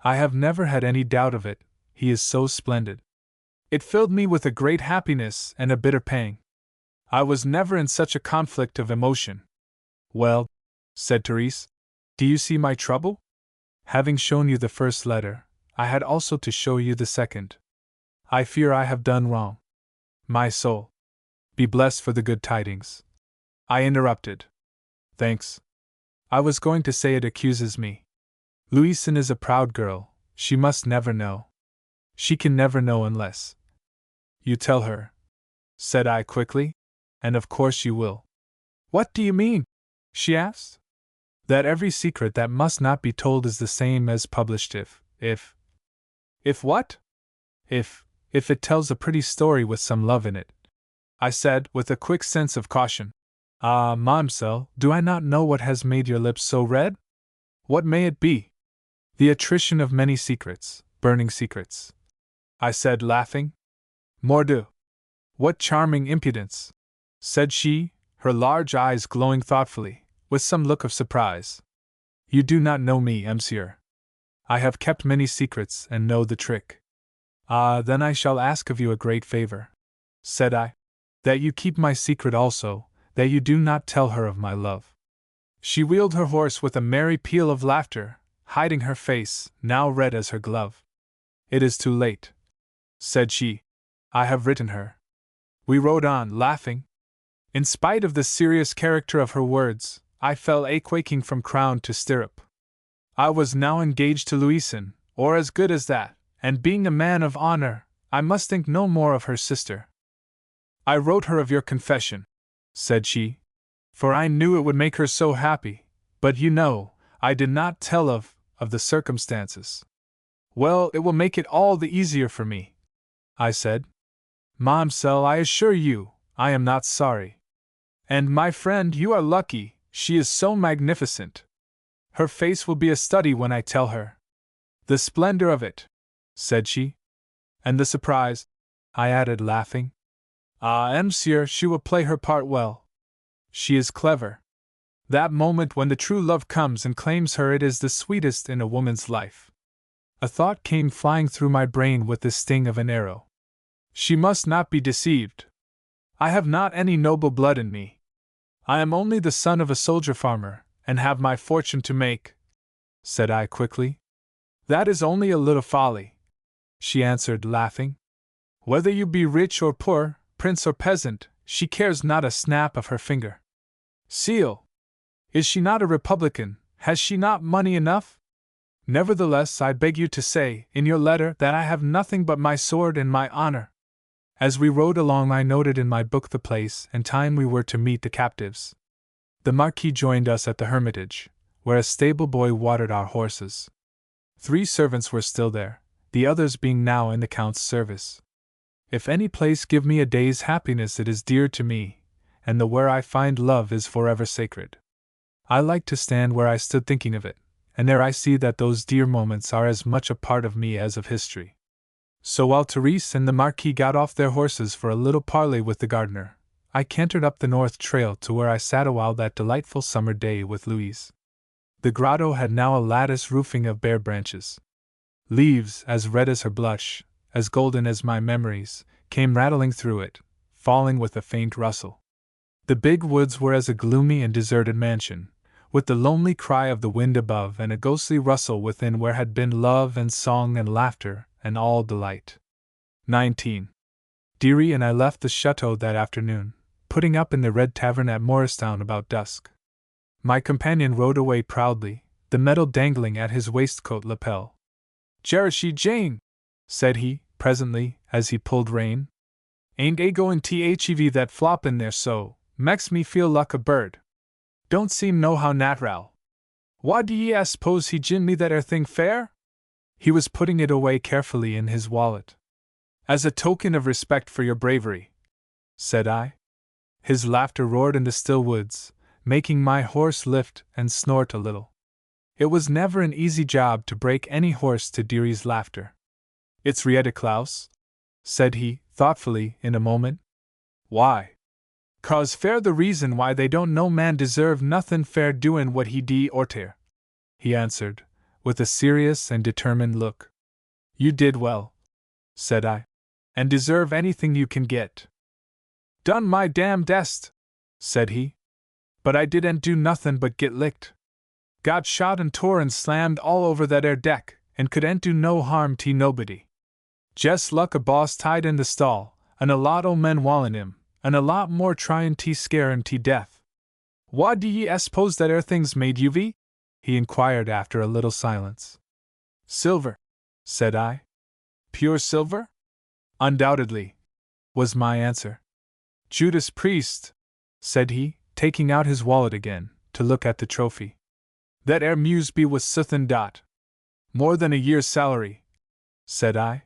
I have never had any doubt of it, he is so splendid. It filled me with a great happiness and a bitter pang. I was never in such a conflict of emotion. Well, said Therese, do you see my trouble? Having shown you the first letter, I had also to show you the second. I fear I have done wrong. My soul, be blessed for the good tidings. I interrupted. Thanks. I was going to say it accuses me. Louison is a proud girl, she must never know. She can never know unless you tell her, said I quickly, and of course you will. What do you mean? She asked. That every secret that must not be told is the same as published if what? If it tells a pretty story with some love in it. I said, with a quick sense of caution. Ah, Mamselle, do I not know what has made your lips so red? What may it be? The attrition of many secrets, burning secrets. I said, laughing. Mordieu! What charming impudence! Said she, her large eyes glowing thoughtfully, with some look of surprise. You do not know me, monsieur. I have kept many secrets and know the trick. Ah, then I shall ask of you a great favor, said I, that you keep my secret also, that you do not tell her of my love. She wheeled her horse with a merry peal of laughter, hiding her face, now red as her glove. It is too late, said she. I have written her. We rode on, laughing. In spite of the serious character of her words, I fell a-quaking from crown to stirrup. I was now engaged to Louison, or as good as that, and being a man of honor, I must think no more of her sister. I wrote her of your confession, said she, for I knew it would make her so happy, but you know, I did not tell of the circumstances. Well, it will make it all the easier for me, I said. Mamselle, I assure you, I am not sorry. And my friend, you are lucky, she is so magnificent. Her face will be a study when I tell her. The splendor of it, said she. And the surprise, I added, laughing. Ah, monsieur, she will play her part well. She is clever. That moment when the true love comes and claims her, it is the sweetest in a woman's life. A thought came flying through my brain with the sting of an arrow. She must not be deceived. I have not any noble blood in me. I am only the son of a soldier farmer, and have my fortune to make, said I quickly. That is only a little folly, she answered, laughing. Whether you be rich or poor, prince or peasant, she cares not a snap of her finger. Seal! Is she not a republican? Has she not money enough? Nevertheless, I beg you to say, in your letter, that I have nothing but my sword and my honor. As we rode along, I noted in my book the place and time we were to meet the captives. The Marquis joined us at the Hermitage, where a stable boy watered our horses. 3 servants were still there, the others being now in the Count's service. If any place give me a day's happiness, it is dear to me, and the where I find love is forever sacred. I like to stand where I stood thinking of it, and there I see that those dear moments are as much a part of me as of history. So while Therese and the Marquis got off their horses for a little parley with the gardener, I cantered up the north trail to where I sat awhile that delightful summer day with Louise. The grotto had now a lattice roofing of bare branches. Leaves, as red as her blush, as golden as my memories, came rattling through it, falling with a faint rustle. The big woods were as a gloomy and deserted mansion, with the lonely cry of the wind above and a ghostly rustle within where had been love and song and laughter and all delight. 19. Dearie and I left the chateau that afternoon, putting up in the Red Tavern at Morristown about dusk. My companion rode away proudly, the medal dangling at his waistcoat lapel. "Cherishie Jane," said he, presently, as he pulled rein. "Ain't a goin' thev that flop in there so, meks me feel luck a bird. Don't seem nohow nat'ral. Why do ye s'pose he gin me that er thing fair?" He was putting it away carefully in his wallet. "As a token of respect for your bravery," said I. His laughter roared in the still woods, making my horse lift and snort a little. It was never an easy job to break any horse to Dearie's laughter. "It's Riediklaus," said he, thoughtfully, in a moment. "Why?" "'Cause fair the reason why they don't no man deserve nothin' fair doin' what he de orter," he answered, with a serious and determined look. "You did well," said I, "and deserve anything you can get." "Done my damnedest," said he. "But I didn't do nothin' but get licked. Got shot and tore and slammed all over that air deck, and couldn't do no harm to nobody. Jest luck a boss tied in the stall, and a lot o' men wallin' him, and a lot more tryin' to scare him to death." "Wha do ye s'pose that air thing's made you be?" he inquired after a little silence. "Silver," said I. "Pure silver?" "Undoubtedly," was my answer. "Judas Priest," said he, taking out his wallet again, to look at the trophy. "That air muse be with suthin dot. More than a year's salary," said I.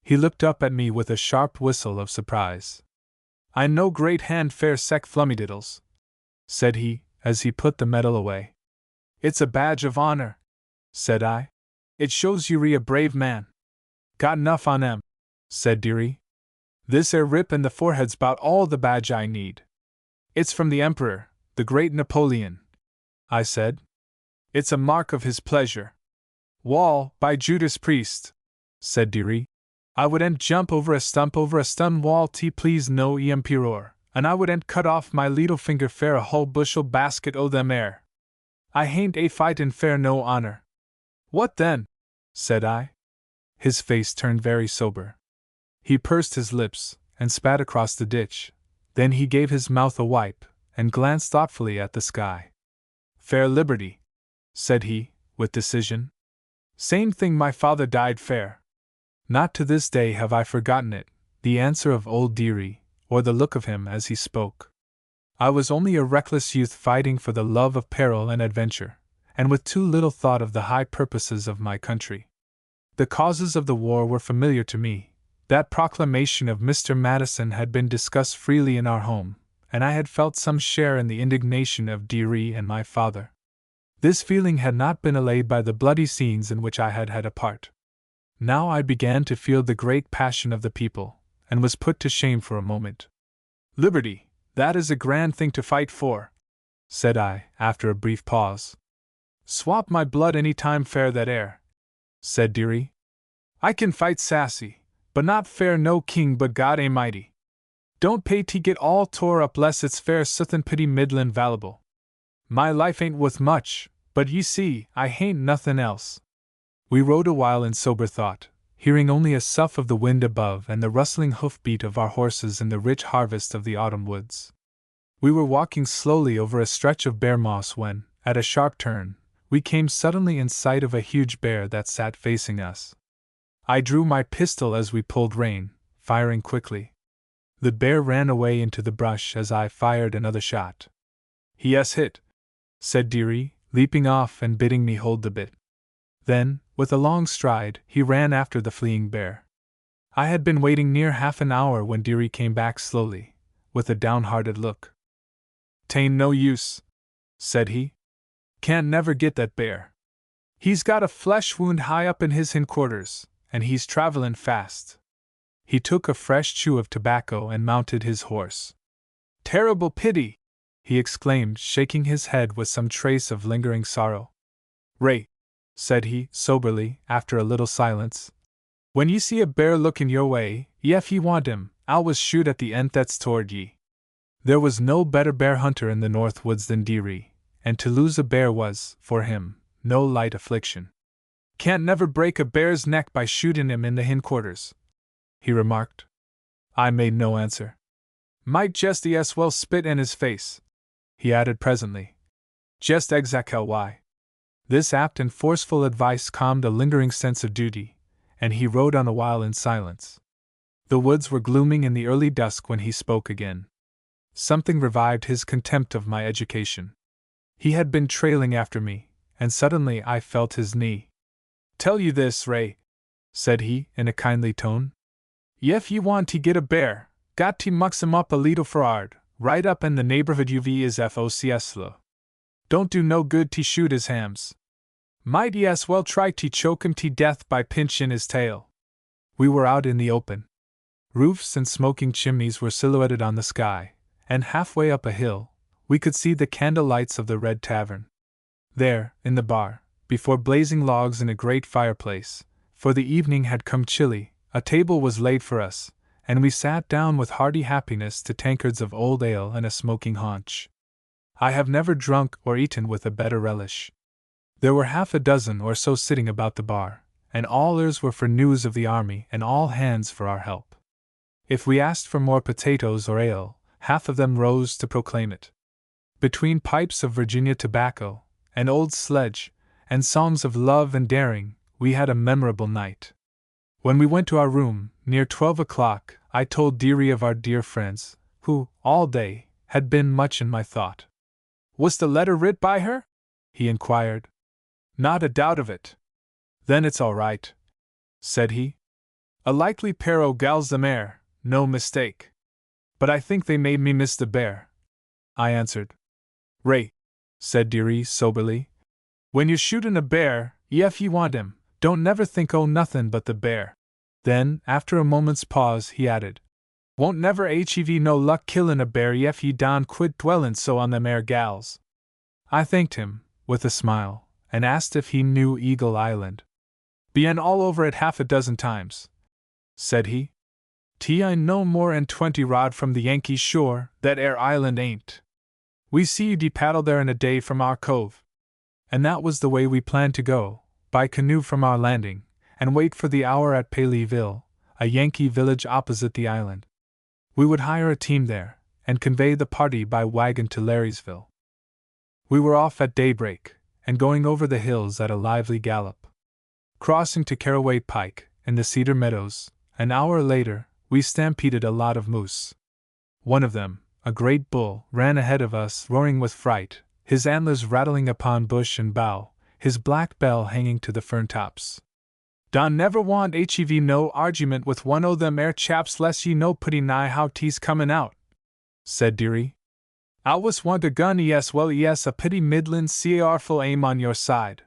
He looked up at me with a sharp whistle of surprise. "I no great hand fair sec flummididdles," said he, as he put the medal away. "It's a badge of honor," said I. "It shows you re a brave man." "Got enough on 'em," said Dearie. "This air rip in the forehead's 'bout all the badge I need. It's from the Emperor, the great Napoleon," I said. "It's a mark of his pleasure." "Wall, by Judas Priest," said Dearie, "I wouldn't jump over a stun wall to please no emperor, and I wouldn't cut off my leetle finger fair a whole bushel basket o' them air." I hain't a fight and fair no honor. What then? Said I. His face turned very sober. He pursed his lips, and spat across the ditch. Then he gave his mouth a wipe, and glanced thoughtfully at the sky. Fair liberty, said he, with decision. Same thing my father died fair. Not to this day have I forgotten it, the answer of old Dearie, or the look of him as he spoke. I was only a reckless youth fighting for the love of peril and adventure, and with too little thought of the high purposes of my country. The causes of the war were familiar to me. That proclamation of Mr. Madison had been discussed freely in our home, and I had felt some share in the indignation of Dearie and my father. This feeling had not been allayed by the bloody scenes in which I had had a part. Now I began to feel the great passion of the people, and was put to shame for a moment. Liberty, that is a grand thing to fight for, said I, after a brief pause. Swap my blood any time fair that air, said Dearie. I can fight sassy, but not fair no king but God A'mighty. Don't pay to get all tore up less it's fair suthin pity midland valuable. My life ain't worth much, but ye see, I hain't nothin' else. We rode a while in sober thought, hearing only a sough of the wind above and the rustling hoof-beat of our horses in the rich harvest of the autumn woods. We were walking slowly over a stretch of bare moss when, at a sharp turn, we came suddenly in sight of a huge bear that sat facing us. I drew my pistol as we pulled rein, firing quickly. The bear ran away into the brush as I fired another shot. He has hit, said Dearie, leaping off and bidding me hold the bit. Then, with a long stride, he ran after the fleeing bear. I had been waiting near half an hour when Dearie came back slowly, with a downhearted look. "'Tain't no use," said he. "Can't never get that bear. He's got a flesh wound high up in his hindquarters, and he's travelin' fast." He took a fresh chew of tobacco and mounted his horse. "Terrible pity!" he exclaimed, shaking his head with some trace of lingering sorrow. "Ray," said he, soberly, after a little silence, "when ye see a bear looking your way, ef ye want him, always shoot at the end that's toward ye." There was no better bear hunter in the North Woods than Dearie, and to lose a bear was, for him, no light affliction. "Can't never break a bear's neck by shootin' him in the hindquarters," he remarked. I made no answer. "Might jest as well spit in his face," he added presently. "Jest exactly why." This apt and forceful advice calmed a lingering sense of duty, and he rode on a while in silence. The woods were glooming in the early dusk when he spoke again. Something revived his contempt of my education. He had been trailing after me, and suddenly I felt his knee. "Tell you this, Ray," said he, in a kindly tone. "Ef ye want to get a bear, got to mux him up a leetle for'ard, right up in the neighborhood uv is focslo. Don't do no good to shoot his hams. Might ye as well try to choke him to death by pinchin' his tail." We were out in the open. Roofs and smoking chimneys were silhouetted on the sky, and halfway up a hill, we could see the candle lights of the Red Tavern. There, in the bar, before blazing logs in a great fireplace, for the evening had come chilly, a table was laid for us, and we sat down with hearty happiness to tankards of old ale and a smoking haunch. I have never drunk or eaten with a better relish. There were half a dozen or so sitting about the bar, and all ears were for news of the army and all hands for our help. If we asked for more potatoes or ale, half of them rose to proclaim it. Between pipes of Virginia tobacco, an old sledge, and songs of love and daring, we had a memorable night. When we went to our room, near 12 o'clock, I told Dearie of our dear friends, who, all day, had been much in my thought. "Was the letter writ by her?" he inquired. "Not a doubt of it." "Then it's all right," said he. "A likely pair o' gals the mare, no mistake. But I think they made me miss the bear," I answered. "Ray," said Dearie soberly, "when you're shootin' a bear, ef ye want him, don't never think o' nothin' but the bear." Then, after a moment's pause, he added, "Won't never hev no luck killin' a bear ef ye don quit dwellin' so on them 'ere gals." I thanked him, with a smile, and asked if he knew Eagle Island. "Bien all over it half a dozen times," said he. "'T ain't no more 'n 20 rod from the Yankee shore, that 'ere island ain't. We see you de paddle there in a day from our cove." And that was the way we planned to go, by canoe from our landing, and wait for the hour at Paleyville, a Yankee village opposite the island. We would hire a team there, and convey the party by wagon to Larrysville. We were off at daybreak, and going over the hills at a lively gallop. Crossing to Caraway Pike, in the Cedar Meadows, an hour later, we stampeded a lot of moose. One of them, a great bull, ran ahead of us, roaring with fright, his antlers rattling upon bush and bough, his black bell hanging to the fern tops. "Don never want hev no argument with one o' them air chaps less ye know putty nigh how te's comin' out," said Dearie. "I was want a gun well a pity midland carful aim on your side.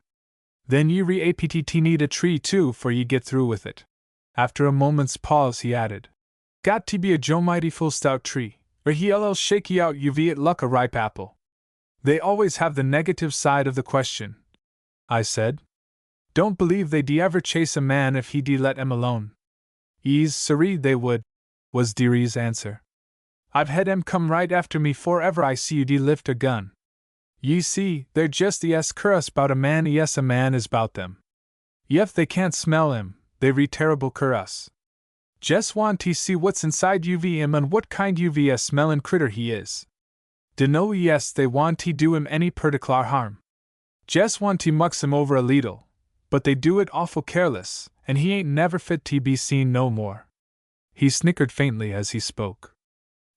Then ye re-apt need a tree too for ye get through with it." After a moment's pause he added, "Got to be a mighty full stout tree, or he'll shake ye out it luck a ripe apple." "They always have the negative side of the question," I said. "Don't believe they'd ever chase a man if he'd let 'em alone." "Ease siree they would," was Dearie's answer. "I've had 'em come right after me forever I see you lift a gun. Ye see, they're just curus 'bout a man a man is 'bout them. Yef they can't smell 'im, they re terrible curus. Jes' want to see what's inside 'im and what kind a smellin' critter he is. Dunno they want to do 'im any perticlar harm. Jes' want to mux 'im over a leetle, but they do it awful careless, and he ain't never fit to be seen no more." He snickered faintly as he spoke.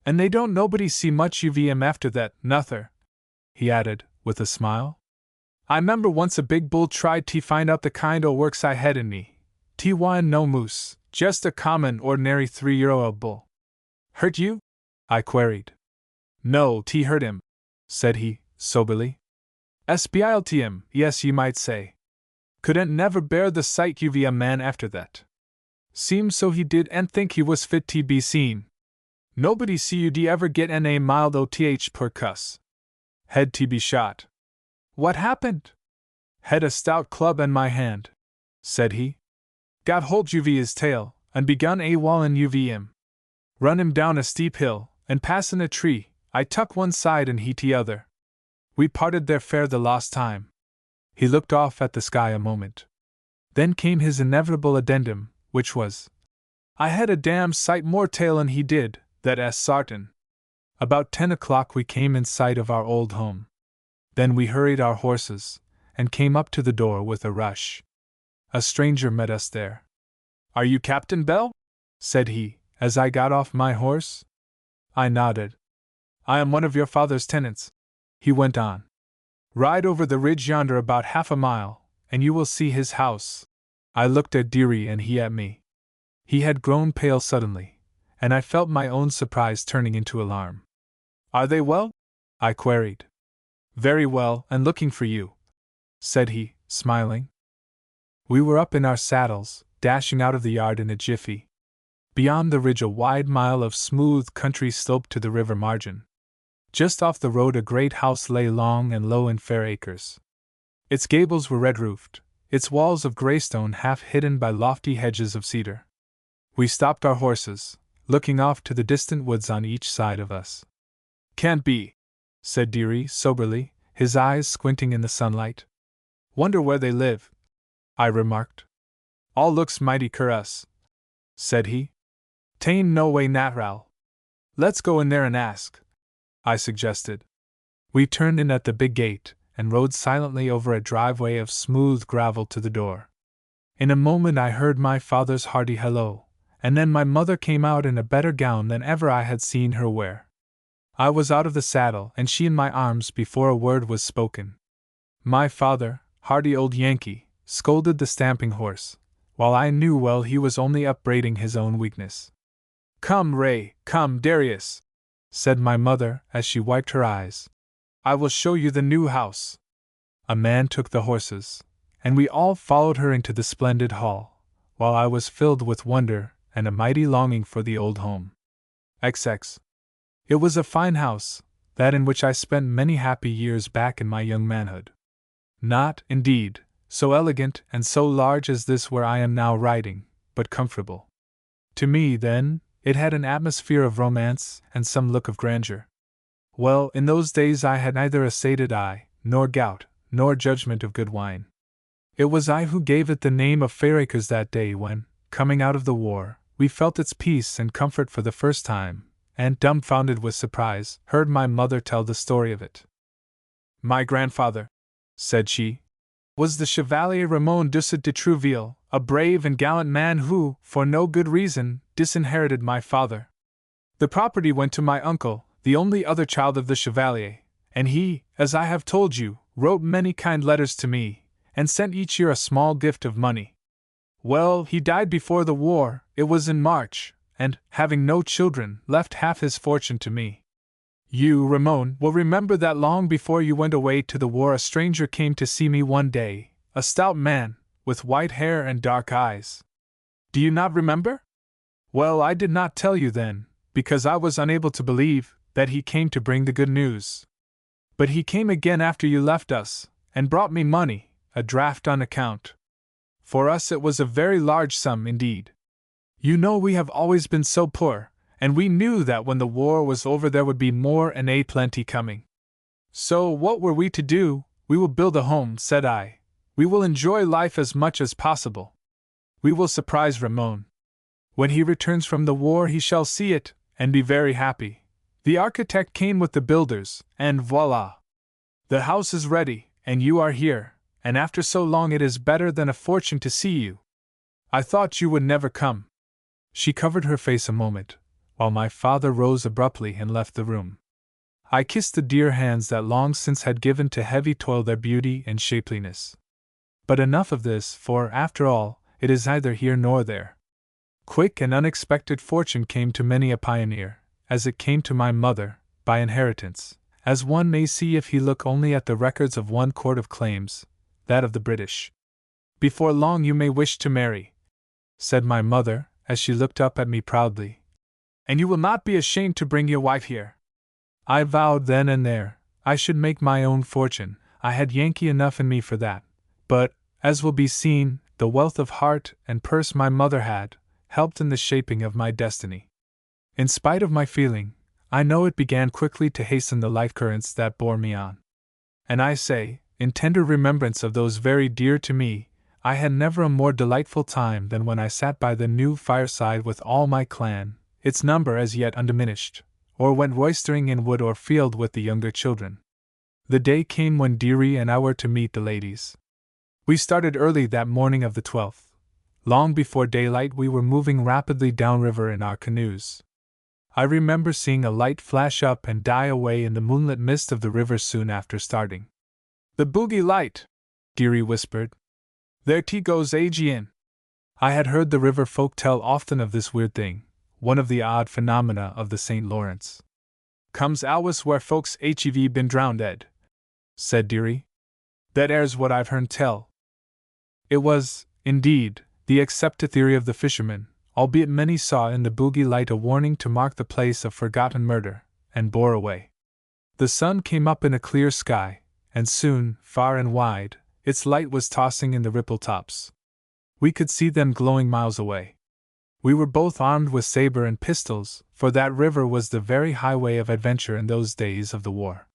"And they don't nobody see much 'im after that, nuther," he added, with a smile. "I 'member once a big bull tried to find out the kind o' works I had in me. T wa'n't no moose, just a common, ordinary 3-year-old bull." "Hurt you?" I queried. "No, T hurt him," said he, soberly. "Espialed him, yes, ye might say. Couldn't never bear the sight of a man after that. Seemed so he did and think he was fit to be seen. Nobody see you ever get a mild oth per cuss. Had to be shot." "What happened?" "Had a stout club in my hand," said he. "Got hold of his tail, and begun wallin' him. Run him down a steep hill, and passin' a tree, I tuck one side and he t'other. We parted there fair the lost time." He looked off at the sky a moment. Then came his inevitable addendum, which was, "I had a damn sight more tail'n he did, that sartin." About 10 o'clock we came in sight of our old home. Then we hurried our horses, and came up to the door with a rush. A stranger met us there. "Are you Captain Bell?" said he, as I got off my horse. I nodded. "I am one of your father's tenants," he went on. "Ride over the ridge yonder about half a mile, and you will see his house." I looked at Dearie and he at me. He had grown pale suddenly, and I felt my own surprise turning into alarm. "Are they well?" I queried. "Very well, and looking for you," said he, smiling. We were up in our saddles, dashing out of the yard in a jiffy. Beyond the ridge a wide mile of smooth country sloped to the river margin. Just off the road a great house lay long and low in fair acres. Its gables were red-roofed, its walls of gray stone half hidden by lofty hedges of cedar. We stopped our horses, looking off to the distant woods on each side of us. "Can't be," said Dearie soberly, his eyes squinting in the sunlight. "Wonder where they live," I remarked. "All looks mighty curus," said he. "'Tain't no way nat'ral. Let's go in there and ask," I suggested. We turned in at the big gate, and rode silently over a driveway of smooth gravel to the door. In a moment I heard my father's hearty hello, and then my mother came out in a better gown than ever I had seen her wear. I was out of the saddle and she in my arms before a word was spoken. My father, hearty old Yankee, scolded the stamping horse, while I knew well he was only upbraiding his own weakness. "Come, Ray, come, Darius," said my mother as she wiped her eyes. "I will show you the new house." A man took the horses, and we all followed her into the splendid hall, while I was filled with wonder and a mighty longing for the old home. XX. It was a fine house, that in which I spent many happy years back in my young manhood. Not, indeed, so elegant and so large as this where I am now writing, but comfortable. To me, then, it had an atmosphere of romance and some look of grandeur. Well, in those days I had neither a sated eye, nor gout, nor judgment of good wine. It was I who gave it the name of Fairacres that day when, coming out of the war, we felt its peace and comfort for the first time, and, dumbfounded with surprise, heard my mother tell the story of it. My grandfather, said she, was the Chevalier Ramon Dusset de Trouville, a brave and gallant man who, for no good reason, disinherited my father. The property went to my uncle, the only other child of the Chevalier, and he, as I have told you, wrote many kind letters to me, and sent each year a small gift of money. Well, he died before the war, it was in March, and, having no children, left half his fortune to me. You, Ramon, will remember that long before you went away to the war a stranger came to see me one day, a stout man, with white hair and dark eyes. Do you not remember? Well, I did not tell you then, because I was unable to believe that he came to bring the good news. But he came again after you left us, and brought me money, a draft on account. For us it was a very large sum indeed. You know we have always been so poor, and we knew that when the war was over there would be more and a plenty coming. So what were we to do? We will build a home, said I. We will enjoy life as much as possible. We will surprise Ramon. When he returns from the war he shall see it, and be very happy. The architect came with the builders, and voila! The house is ready, and you are here, and after so long it is better than a fortune to see you. I thought you would never come. She covered her face a moment, while my father rose abruptly and left the room. I kissed the dear hands that long since had given to heavy toil their beauty and shapeliness. But enough of this, for, after all, it is neither here nor there. Quick and unexpected fortune came to many a pioneer, as it came to my mother, by inheritance, as one may see if he look only at the records of one court of claims, that of the British. Before long you may wish to marry, said my mother, as she looked up at me proudly. And you will not be ashamed to bring your wife here. I vowed then and there, I should make my own fortune. I had Yankee enough in me for that. But, as will be seen, the wealth of heart and purse my mother had, helped in the shaping of my destiny. In spite of my feeling, I know it began quickly to hasten the life currents that bore me on. And I say, in tender remembrance of those very dear to me, I had never a more delightful time than when I sat by the new fireside with all my clan, its number as yet undiminished, or went roistering in wood or field with the younger children. The day came when Dearie and I were to meet the ladies. We started early that morning of the 12th. Long before daylight we were moving rapidly downriver in our canoes. I remember seeing a light flash up and die away in the moonlit mist of the river soon after starting. The boogie light, Dearie whispered. There tea goes Aegean. I had heard the river folk tell often of this weird thing, one of the odd phenomena of the St. Lawrence. Comes always where folks hev been drowned, Ed, said Dearie. That air's what I've heard tell. It was, indeed, the accepted theory of the fishermen, albeit many saw in the boogie light a warning to mark the place of forgotten murder, and bore away. The sun came up in a clear sky, and soon, far and wide, its light was tossing in the ripple tops. We could see them glowing miles away. We were both armed with saber and pistols, for that river was the very highway of adventure in those days of the war.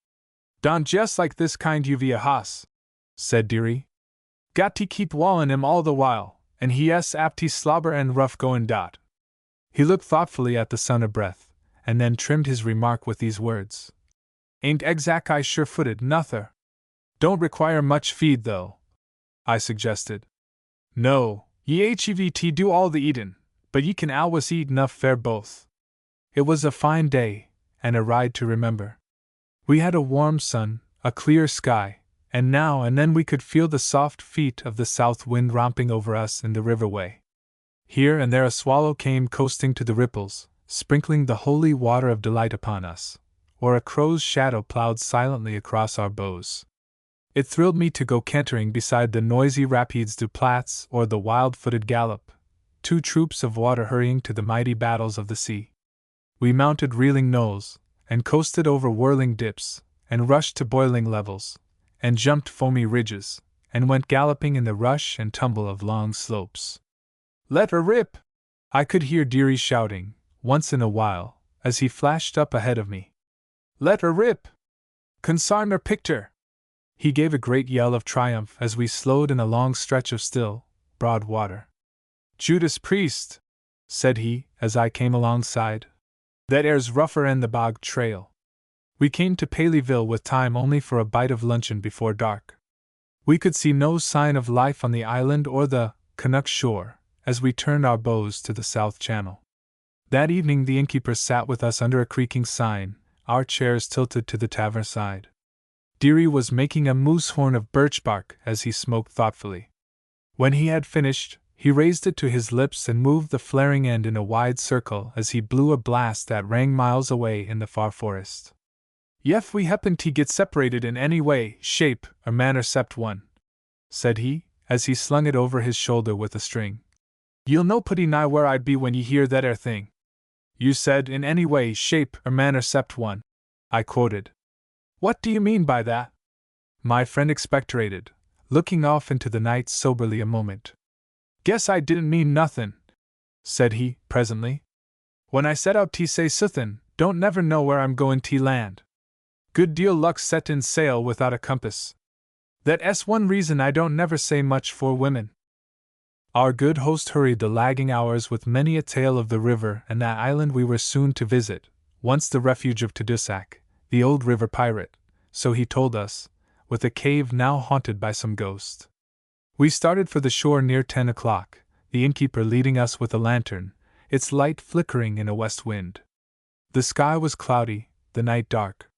Don just like this kind UV a hoss, said Dearie. Got to keep wallin' him all the while, and he es apt to slobber and rough goin' dot. He looked thoughtfully at the sun a breath, and then trimmed his remark with these words. Ain't exact I sure-footed, nother. Don't require much feed, though, I suggested. No, ye HEVT do all the eatin', but ye can always eat enough fare both. It was a fine day, and a ride to remember. We had a warm sun, a clear sky, and now and then we could feel the soft feet of the south wind romping over us in the riverway. Here and there a swallow came coasting to the ripples, sprinkling the holy water of delight upon us, or a crow's shadow plowed silently across our bows. It thrilled me to go cantering beside the noisy Rapides du Plats or the wild-footed Gallop, two troops of water hurrying to the mighty battles of the sea. We mounted reeling knolls, and coasted over whirling dips, and rushed to boiling levels, and jumped foamy ridges, and went galloping in the rush and tumble of long slopes. Let her rip! I could hear Dearie shouting, once in a while, as he flashed up ahead of me. Let her rip! Consarn her picked her! He gave a great yell of triumph as we slowed in a long stretch of still, broad water. "Judas Priest," said he, as I came alongside. "That air's rougher'n the bog trail." We came to Paleyville with time only for a bite of luncheon before dark. We could see no sign of life on the island or the Canuck shore as we turned our bows to the South Channel. That evening the innkeeper sat with us under a creaking sign, our chairs tilted to the tavern side. Dearie was making a moose horn of birch bark as he smoked thoughtfully. When he had finished, he raised it to his lips and moved the flaring end in a wide circle as he blew a blast that rang miles away in the far forest. "Yef we happen to get separated in any way, shape, or manner 'cept one," said he, as he slung it over his shoulder with a string, "ye'll know putty nigh where I'd be when ye hear that 'ere thing." "You said in any way, shape, or manner 'cept one," I quoted. "What do you mean by that?" My friend expectorated, looking off into the night soberly a moment. "Guess I didn't mean nothin'," said he, presently. "When I set out to say suthin', don't never know where I'm goin' to land. Good deal luck settin' sail without a compass. That 's one reason I don't never say much for women." Our good host hurried the lagging hours with many a tale of the river and that island we were soon to visit, once the refuge of Tadoussac, the old river pirate, so he told us, with a cave now haunted by some ghost. We started for the shore near 10 o'clock, the innkeeper leading us with a lantern, its light flickering in a west wind. The sky was cloudy, the night dark.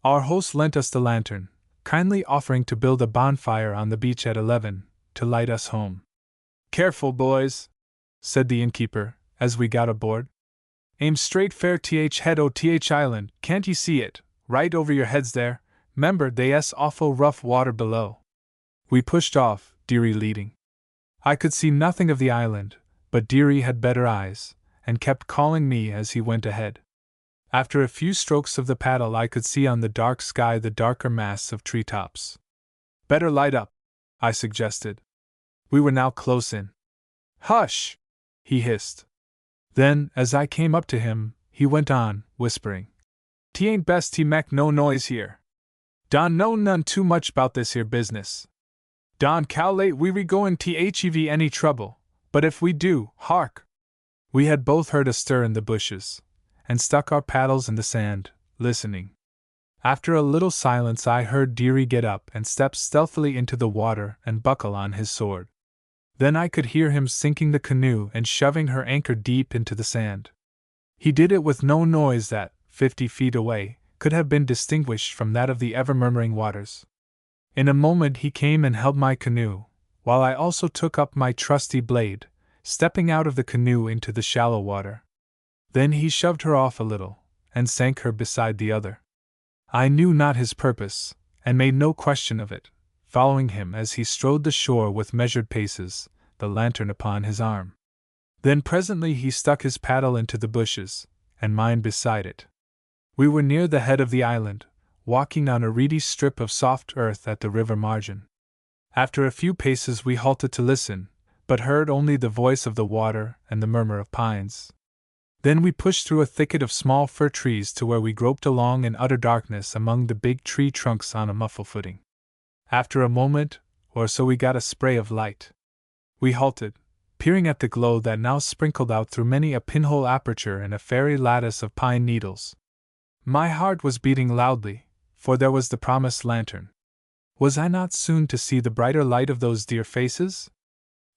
Our host lent us the lantern, kindly offering to build a bonfire on the beach at 11, to light us home. "Careful, boys," said the innkeeper, as we got aboard. "Aim straight fair head o' Island, can't ye see it, right over your heads there? 'Member they's awful rough water below." We pushed off, Dearie leading. I could see nothing of the island, but Dearie had better eyes, and kept calling me as he went ahead. After a few strokes of the paddle I could see on the dark sky the darker mass of treetops. "Better light up," I suggested. We were now close in. "Hush!" he hissed. Then, as I came up to him, he went on, whispering, "'Tain't best to mek no noise here. Don know none too much 'bout this here business. Don cal'late we goin' to hev any trouble, but if we do, hark!" We had both heard a stir in the bushes, and stuck our paddles in the sand, listening. After a little silence I heard Dearie get up and step stealthily into the water and buckle on his sword. Then I could hear him sinking the canoe and shoving her anchor deep into the sand. He did it with no noise that, 50 feet away, could have been distinguished from that of the ever-murmuring waters. In a moment he came and held my canoe, while I also took up my trusty blade, stepping out of the canoe into the shallow water. Then he shoved her off a little, and sank her beside the other. I knew not his purpose, and made no question of it, following him as he strode the shore with measured paces, the lantern upon his arm. Then presently he stuck his paddle into the bushes, and mine beside it. We were near the head of the island, walking on a reedy strip of soft earth at the river margin. After a few paces we halted to listen, but heard only the voice of the water and the murmur of pines. Then we pushed through a thicket of small fir trees to where we groped along in utter darkness among the big tree trunks on a muffled footing. After a moment or so we got a spray of light. We halted, peering at the glow that now sprinkled out through many a pinhole aperture in a fairy lattice of pine needles. My heart was beating loudly, for there was the promised lantern. Was I not soon to see the brighter light of those dear faces?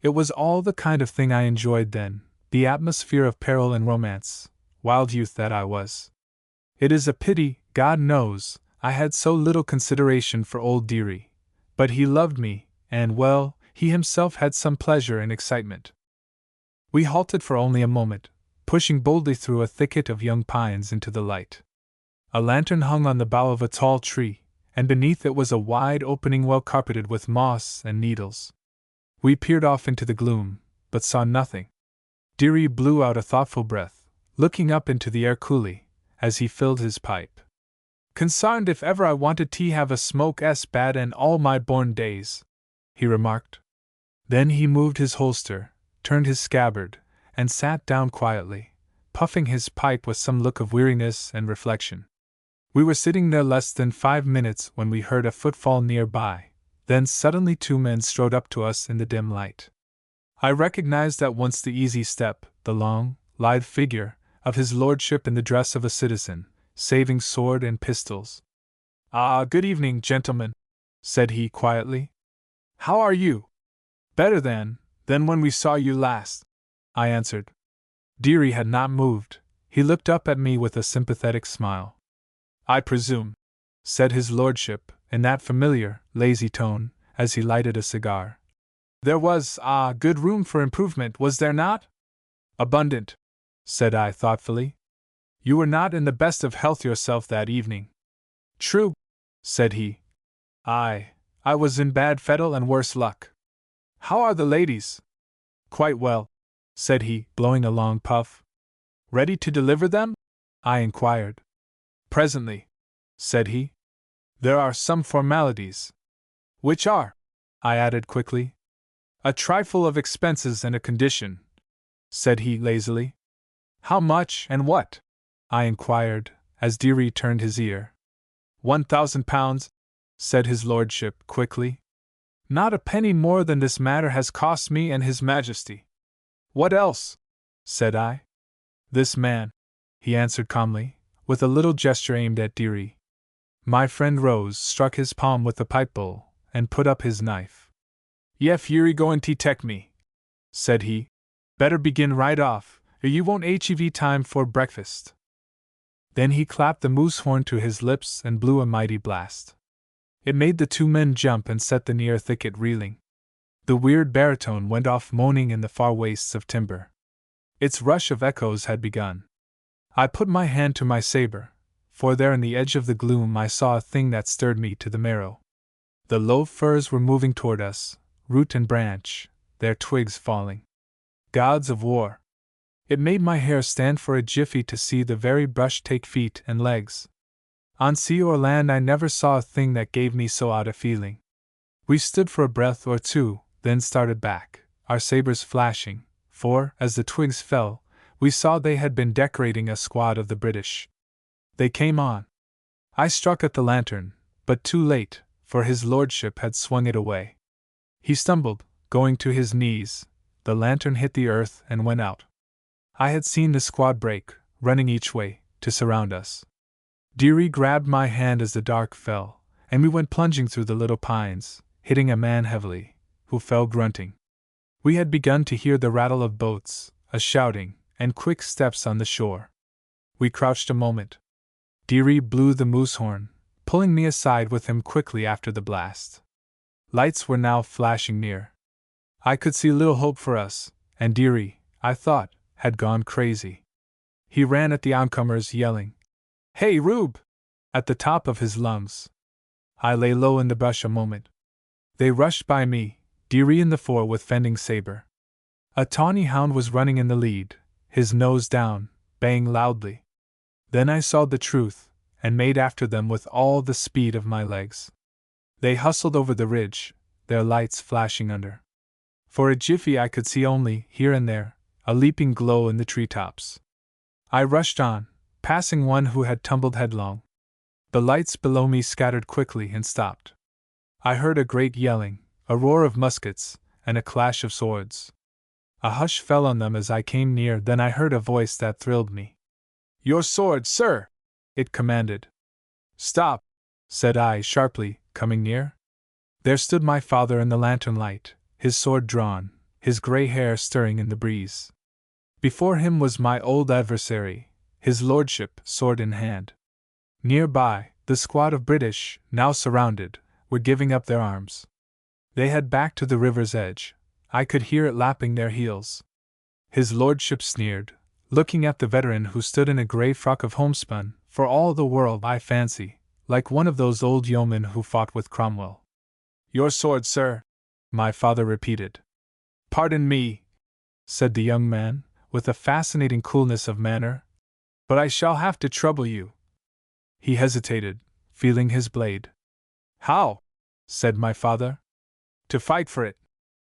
It was all the kind of thing I enjoyed then, the atmosphere of peril and romance, wild youth that I was. It is a pity, God knows, I had so little consideration for old Dearie, but he loved me, and well, he himself had some pleasure and excitement. We halted for only a moment, pushing boldly through a thicket of young pines into the light. A lantern hung on the bough of a tall tree, and beneath it was a wide opening well carpeted with moss and needles. We peered off into the gloom, but saw nothing. Dearie blew out a thoughtful breath, looking up into the air coolly, as he filled his pipe. "Consarned if ever I wanted to have a smoke as bad in all my born days," he remarked. Then he moved his holster, turned his scabbard, and sat down quietly, puffing his pipe with some look of weariness and reflection. We were sitting there less than 5 minutes when we heard a footfall nearby, then suddenly 2 men strode up to us in the dim light. I recognized at once the easy step, the long, lithe figure, of his lordship in the dress of a citizen, saving sword and pistols. "Ah, good evening, gentlemen," said he quietly. "How are you?" "Better than when we saw you last," I answered. Deary had not moved. He looked up at me with a sympathetic smile. "I presume," said his lordship, in that familiar, lazy tone, as he lighted a cigar. "There was, good room for improvement, was there not?" "Abundant," said I thoughtfully. "You were not in the best of health yourself that evening." "True," said he. I was in bad fettle and worse luck." "How are the ladies?" "Quite well," said he, blowing a long puff. "Ready to deliver them?" I inquired. "Presently," said he. "There are some formalities." "Which are?" I added quickly. "A trifle of expenses and a condition," said he lazily. "How much and what?" I inquired, as Deary turned his ear. £1,000, said his lordship quickly. "Not a penny more than this matter has cost me and His Majesty." "What else?" said I. "This man," he answered calmly, with a little gesture aimed at Deary. My friend rose, struck his palm with the pipe bowl, and put up his knife. "Yef yeri goin' to tek me," said he. "Better begin right off, or you won't hev time for breakfast." Then he clapped the moose horn to his lips and blew a mighty blast. It made the 2 men jump and set the near thicket reeling. The weird baritone went off moaning in the far wastes of timber. Its rush of echoes had begun. I put my hand to my saber, for there in the edge of the gloom I saw a thing that stirred me to the marrow. The low firs were moving toward us, root and branch, their twigs falling. Gods of war! It made my hair stand for a jiffy to see the very brush take feet and legs. On sea or land I never saw a thing that gave me so odd a feeling. We stood for a breath or two, then started back, our sabers flashing, for, as the twigs fell, we saw they had been decorating a squad of the British. They came on. I struck at the lantern, but too late, for his lordship had swung it away. He stumbled, going to his knees, the lantern hit the earth and went out. I had seen the squad break, running each way, to surround us. Deary grabbed my hand as the dark fell, and we went plunging through the little pines, hitting a man heavily, who fell grunting. We had begun to hear the rattle of boats, a shouting, and quick steps on the shore. We crouched a moment. Deary blew the moose horn, pulling me aside with him quickly after the blast. Lights were now flashing near. I could see little hope for us, and Deary, I thought, had gone crazy. He ran at the oncomers yelling, "Hey, Rube!" at the top of his lungs. I lay low in the brush a moment. They rushed by me, Deary in the fore with fending saber. A tawny hound was running in the lead, his nose down, baying loudly. Then I saw the truth, and made after them with all the speed of my legs. They hustled over the ridge, their lights flashing under. For a jiffy I could see only, here and there, a leaping glow in the treetops. I rushed on, passing one who had tumbled headlong. The lights below me scattered quickly and stopped. I heard a great yelling, a roar of muskets, and a clash of swords. A hush fell on them as I came near, then I heard a voice that thrilled me. "Your sword, sir!" it commanded. "Stop!" said I sharply, coming near. There stood my father in the lantern light, his sword drawn, his grey hair stirring in the breeze. Before him was my old adversary, his lordship, sword in hand. Near by, the squad of British, now surrounded, were giving up their arms. They had backed to the river's edge. I could hear it lapping their heels. His lordship sneered, looking at the veteran who stood in a grey frock of homespun, for all the world, I fancy, like one of those old yeomen who fought with Cromwell. "Your sword, sir," my father repeated. "Pardon me," said the young man, with a fascinating coolness of manner, "but I shall have to trouble you." He hesitated, feeling his blade. "How?" said my father. "To fight for it,"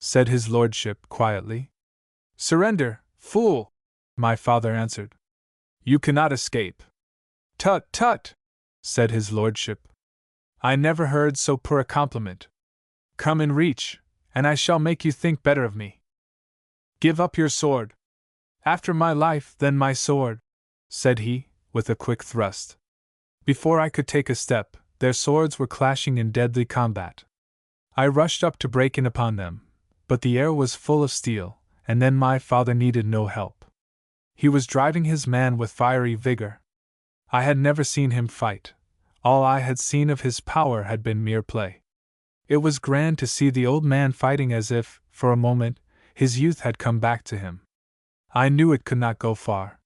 said his lordship quietly. "Surrender, fool!" my father answered. "You cannot escape." "Tut, tut!" said his lordship. I never heard so poor a compliment. Come in reach, and I shall make you think better of me. Give up your sword. After my life, then my sword, said he, with a quick thrust. Before I could take a step, their swords were clashing in deadly combat. I rushed up to break in upon them, but the air was full of steel, and then my father needed no help. He was driving his man with fiery vigor. I had never seen him fight. All I had seen of his power had been mere play. It was grand to see the old man fighting as if, for a moment, his youth had come back to him. I knew it could not go far.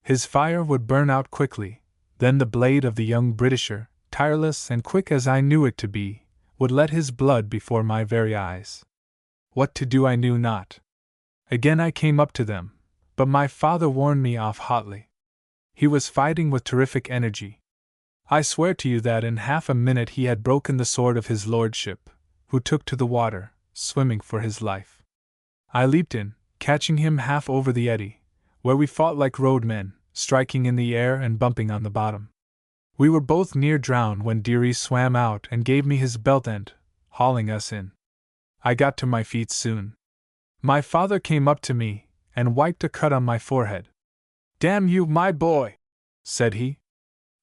His fire would burn out quickly, then the blade of the young Britisher, tireless and quick as I knew it to be, would let his blood before my very eyes. What to do I knew not. Again I came up to them, but my father warned me off hotly. He was fighting with terrific energy. I swear to you that in half a minute he had broken the sword of his lordship, who took to the water, swimming for his life. I leaped in, catching him half over the eddy, where we fought like roadmen, striking in the air and bumping on the bottom. We were both near drowned when Deary swam out and gave me his belt end, hauling us in. I got to my feet soon. My father came up to me and wiped a cut on my forehead. Damn you, my boy, said he.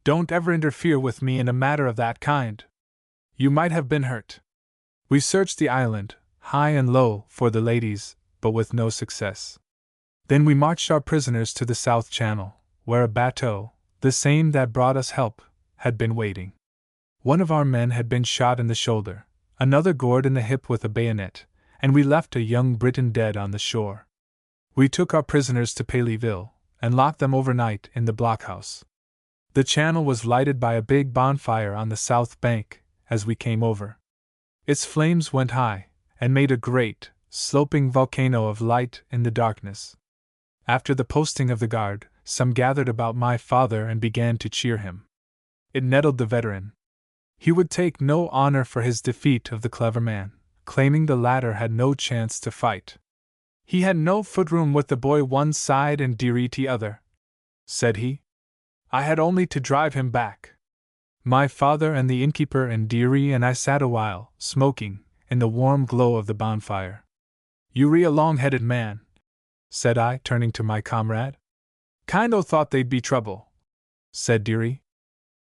Don't ever interfere with me in a matter of that kind. You might have been hurt. We searched the island, high and low, for the ladies, but with no success. Then we marched our prisoners to the South Channel, where a bateau, the same that brought us help, had been waiting. One of our men had been shot in the shoulder, another gored in the hip with a bayonet, and we left a young Briton dead on the shore. We took our prisoners to Paleyville, and locked them overnight in the blockhouse. The channel was lighted by a big bonfire on the south bank as we came over. Its flames went high, and made a great, sloping volcano of light in the darkness. After the posting of the guard, some gathered about my father and began to cheer him. It nettled the veteran. He would take no honor for his defeat of the clever man, claiming the latter had no chance to fight. He had no footroom with the boy one side and Deary the other, said he. I had only to drive him back. My father and the innkeeper and Deary and I sat a while, smoking, in the warm glow of the bonfire. You re a long-headed man, said I, turning to my comrade. Kind o' thought they'd be trouble, said Deary.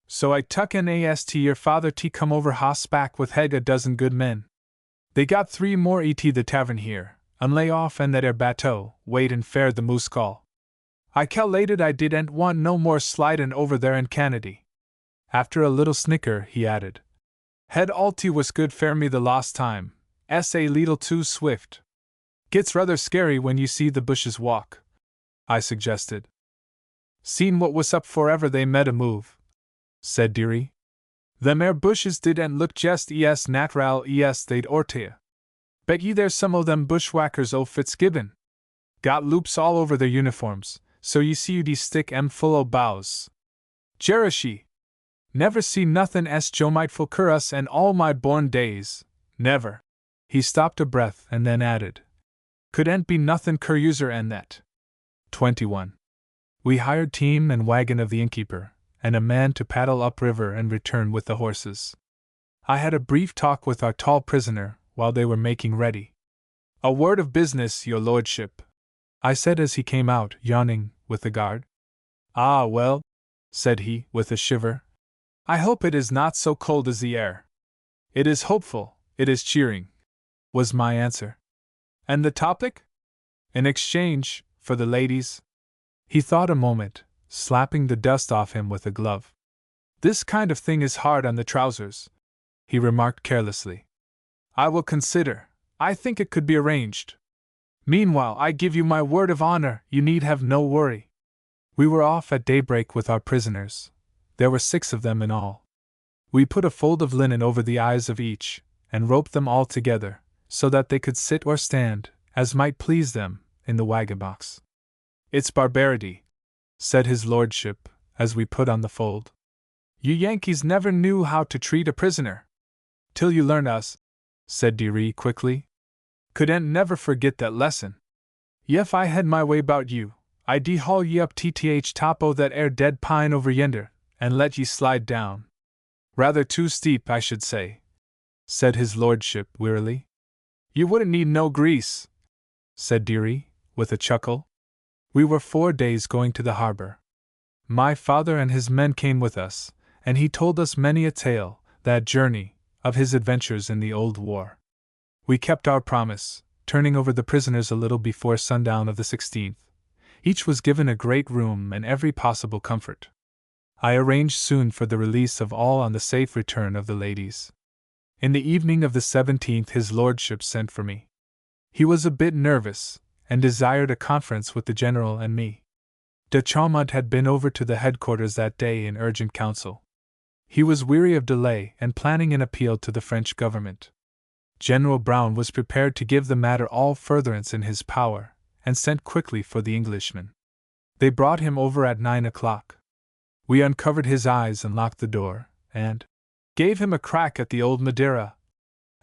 So I tuck in ast your father t come over hossback with head a dozen good men. They got 3 more et the tavern here, and lay off and that bateau, wait and fare the moose call. I cal'lated I didn't want no more slidin' over there in Canady. After a little snicker, he added, Head alty was good fare me the last time, a leetle too swift. Gets rather scary when you see the bushes walk, I suggested. Seen what was up forever they met a move, said Deary. Them air bushes didn't look jest nat'ral they'd ortea. Bet ye there's some o' them bushwhackers o' Fitzgibbon. Got loops all over their uniforms, so ye see you'd stick 'em full o' boughs. Jerashi! Never see nothin' es jomiteful cur us and all my born days, never. He stopped a breath and then added, Couldn't be nothin' curiouser en that. 21. We hired team and wagon of the innkeeper, and a man to paddle upriver and return with the horses. I had a brief talk with our tall prisoner while they were making ready. A word of business, your lordship, I said as he came out, yawning, with the guard. Ah, well, said he, with a shiver. I hope it is not so cold as the air. It is hopeful, it is cheering, was my answer. And the topic? An exchange, for the ladies. He thought a moment, slapping the dust off him with a glove. This kind of thing is hard on the trousers, he remarked carelessly. I will consider. I think it could be arranged. Meanwhile, I give you my word of honor, you need have no worry. We were off at daybreak with our prisoners. There were 6 of them in all. We put a fold of linen over the eyes of each, and roped them all together, so that they could sit or stand, as might please them, in the wagon box. It's barbarity, said his lordship, as we put on the fold. You Yankees never knew how to treat a prisoner. Till you learn us, said Deary quickly. Couldn't never forget that lesson. Yef I had my way 'bout you, I'd haul ye up tth top o' that air dead pine over yender, and let ye slide down. Rather too steep, I should say, said his lordship wearily. You wouldn't need no grease, said Deary, with a chuckle. We were 4 days going to the harbor. My father and his men came with us, and he told us many a tale, that journey, of his adventures in the old war. We kept our promise, turning over the prisoners a little before sundown of the 16th. Each was given a great room and every possible comfort. I arranged soon for the release of all on the safe return of the ladies. In the evening of the 17th his lordship sent for me. He was a bit nervous, and desired a conference with the general and me. De Chaumont had been over to the headquarters that day in urgent council. He was weary of delay and planning an appeal to the French government. General Brown was prepared to give the matter all furtherance in his power, and sent quickly for the Englishman. They brought him over at 9 o'clock. We uncovered his eyes and locked the door, and gave him a crack at the old Madeira,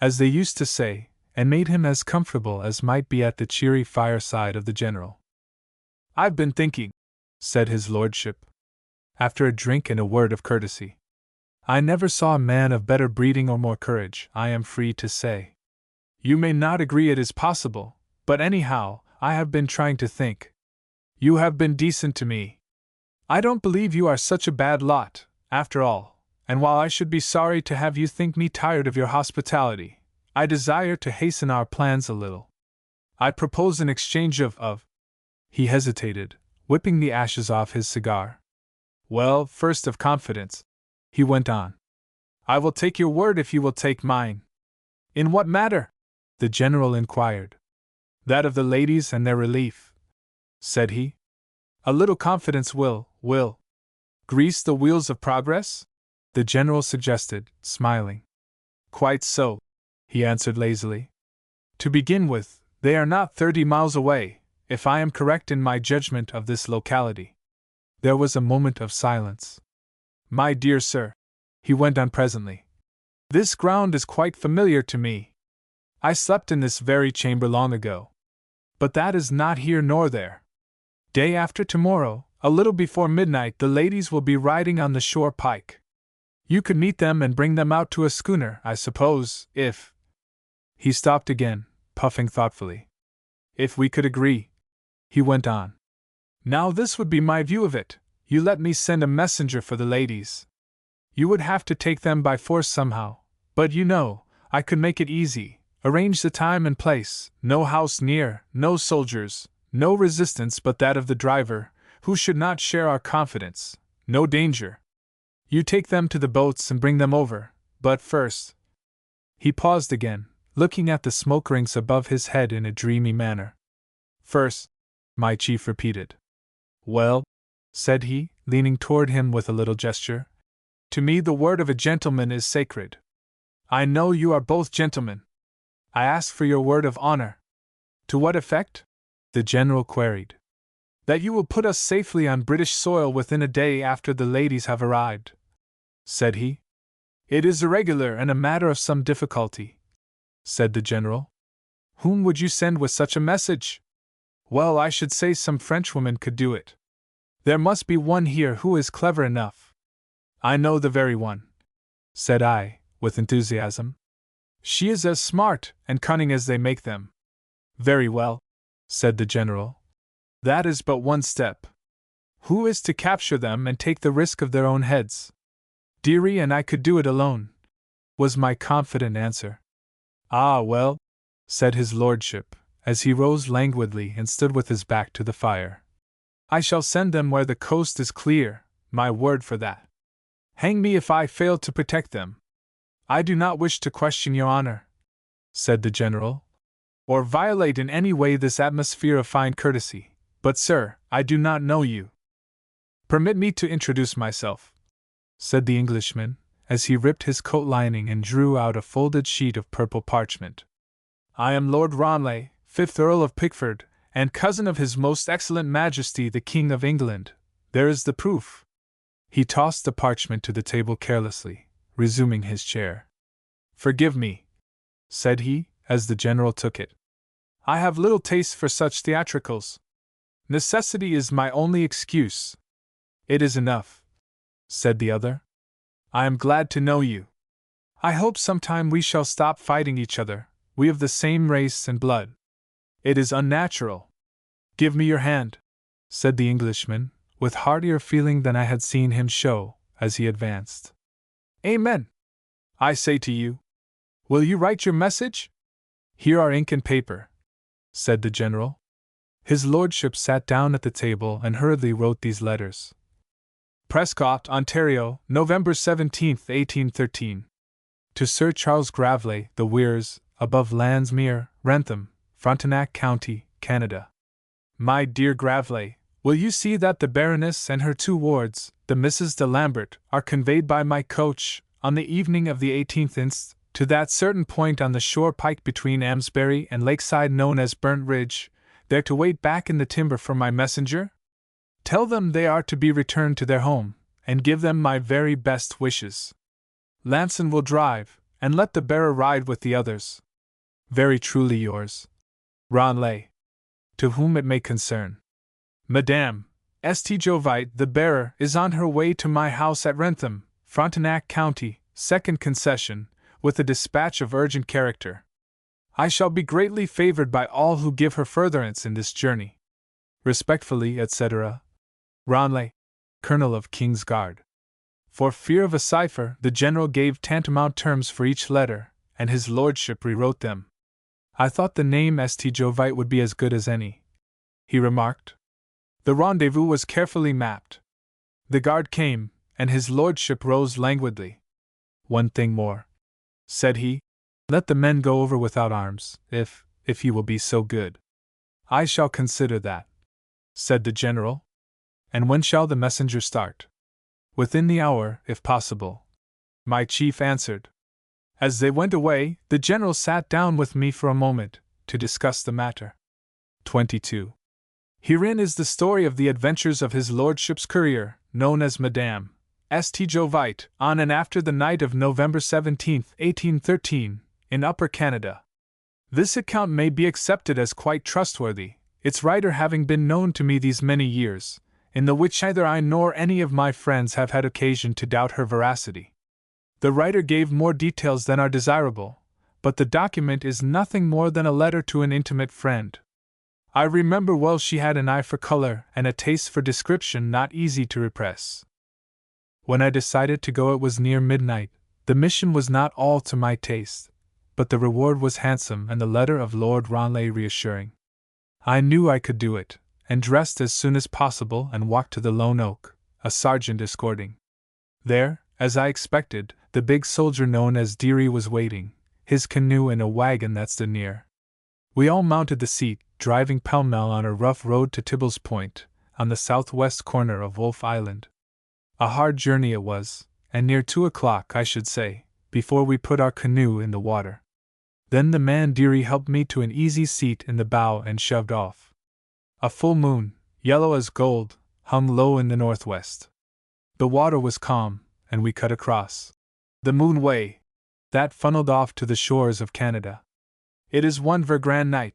as they used to say, and made him as comfortable as might be at the cheery fireside of the general. I've been thinking, said his lordship, after a drink and a word of courtesy. I never saw a man of better breeding or more courage, I am free to say. You may not agree it is possible, but anyhow, I have been trying to think. You have been decent to me. I don't believe you are such a bad lot, after all, and while I should be sorry to have you think me tired of your hospitality, I desire to hasten our plans a little. I propose an exchange of. He hesitated, whipping the ashes off his cigar. Well, first of confidence, he went on. I will take your word if you will take mine. In what matter? The general inquired. That of the ladies and their relief, said he. A little confidence will grease the wheels of progress? The general suggested, smiling. Quite so, he answered lazily. To begin with, they are not 30 miles away, if I am correct in my judgment of this locality. There was a moment of silence. My dear sir, he went on presently, this ground is quite familiar to me. I slept in this very chamber long ago. But that is not here nor there. Day after tomorrow, a little before midnight, the ladies will be riding on the shore pike. You could meet them and bring them out to a schooner, I suppose, if. He stopped again, puffing thoughtfully. If we could agree, he went on. Now this would be my view of it. You let me send a messenger for the ladies. You would have to take them by force somehow, but you know, I could make it easy, arrange the time and place, no house near, no soldiers, no resistance but that of the driver, who should not share our confidence, no danger. You take them to the boats and bring them over, but first. He paused again, looking at the smoke rings above his head in a dreamy manner. First, my chief repeated. Well, said he, leaning toward him with a little gesture. To me the word of a gentleman is sacred. I know you are both gentlemen. I ask for your word of honor. To what effect? The general queried. That you will put us safely on British soil within a day after the ladies have arrived, said he. It is irregular and a matter of some difficulty, said the general. Whom would you send with such a message? Well, I should say some Frenchwoman could do it. There must be one here who is clever enough. I know the very one, said I, with enthusiasm. She is as smart and cunning as they make them. Very well, said the general. That is but one step. Who is to capture them and take the risk of their own heads? Deary and I could do it alone, was my confident answer. Ah, well, said his lordship, as he rose languidly and stood with his back to the fire. I shall send them where the coast is clear, my word for that. Hang me if I fail to protect them. I do not wish to question your honor, said the general, or violate in any way this atmosphere of fine courtesy, but sir, I do not know you. Permit me to introduce myself, said the Englishman, as he ripped his coat lining and drew out a folded sheet of purple parchment. I am Lord Ranelagh, 5th Earl of Pickford, and cousin of His Most Excellent Majesty the King of England. There is the proof. He tossed the parchment to the table carelessly, resuming his chair. Forgive me, said he, as the general took it. I have little taste for such theatricals. Necessity is my only excuse. It is enough. said the other. I am glad to know you. I hope sometime we shall stop fighting each other, we of the same race and blood. It is unnatural. Give me your hand, said the Englishman, with heartier feeling than I had seen him show, as he advanced. Amen! I say to you. Will you write your message? Here are ink and paper, said the general. His lordship sat down at the table and hurriedly wrote these letters. Prescott, Ontario, November 17, 1813. To Sir Charles Graveley, The Weirs, above Landsmere, Wrentham, Frontenac County, Canada. My dear Graveley, will you see that the Baroness and her 2 wards, the Misses de Lambert, are conveyed by my coach, on the evening of the 18th inst., to that certain point on the shore pike between Amesbury and Lakeside known as Burnt Ridge, there to wait back in the timber for my messenger? Tell them they are to be returned to their home, and give them my very best wishes. Lanson will drive, and let the bearer ride with the others. Very truly yours, Ranelagh. To whom it may concern. Madame, St. Jovite, the bearer, is on her way to my house at Wrentham, Frontenac County, 2nd Concession, with a dispatch of urgent character. I shall be greatly favored by all who give her furtherance in this journey. Respectfully, etc. Ranelagh, Colonel of King's Guard. For fear of a cipher, the general gave tantamount terms for each letter, and his lordship rewrote them. I thought the name St. Jovite would be as good as any, he remarked. The rendezvous was carefully mapped. The guard came, and his lordship rose languidly. One thing more, said he. Let the men go over without arms, if you will be so good. I shall consider that, said the general. And when shall the messenger start? Within the hour, if possible, my chief answered. As they went away, the general sat down with me for a moment, to discuss the matter. 22. Herein is the story of the adventures of his lordship's courier, known as Madame St. Jovite, on and after the night of November 17, 1813, in Upper Canada. This account may be accepted as quite trustworthy, its writer having been known to me these many years, in the which neither I nor any of my friends have had occasion to doubt her veracity. The writer gave more details than are desirable, but the document is nothing more than a letter to an intimate friend. I remember well she had an eye for color and a taste for description not easy to repress. When I decided to go, it was near midnight. The mission was not all to my taste, but the reward was handsome and the letter of Lord Ranelagh reassuring. I knew I could do it, and dressed as soon as possible and walked to the Lone Oak, a sergeant escorting. There, as I expected, the big soldier known as Deary was waiting, his canoe in a wagon that stood near. We all mounted the seat, driving pell-mell on a rough road to Tibble's Point, on the southwest corner of Wolf Island. A hard journey it was, and near 2 o'clock, I should say, before we put our canoe in the water. Then the man Deary helped me to an easy seat in the bow and shoved off. A full moon, yellow as gold, hung low in the northwest. The water was calm, and we cut across the Moon Way, that funneled off to the shores of Canada. It is one ver grand night,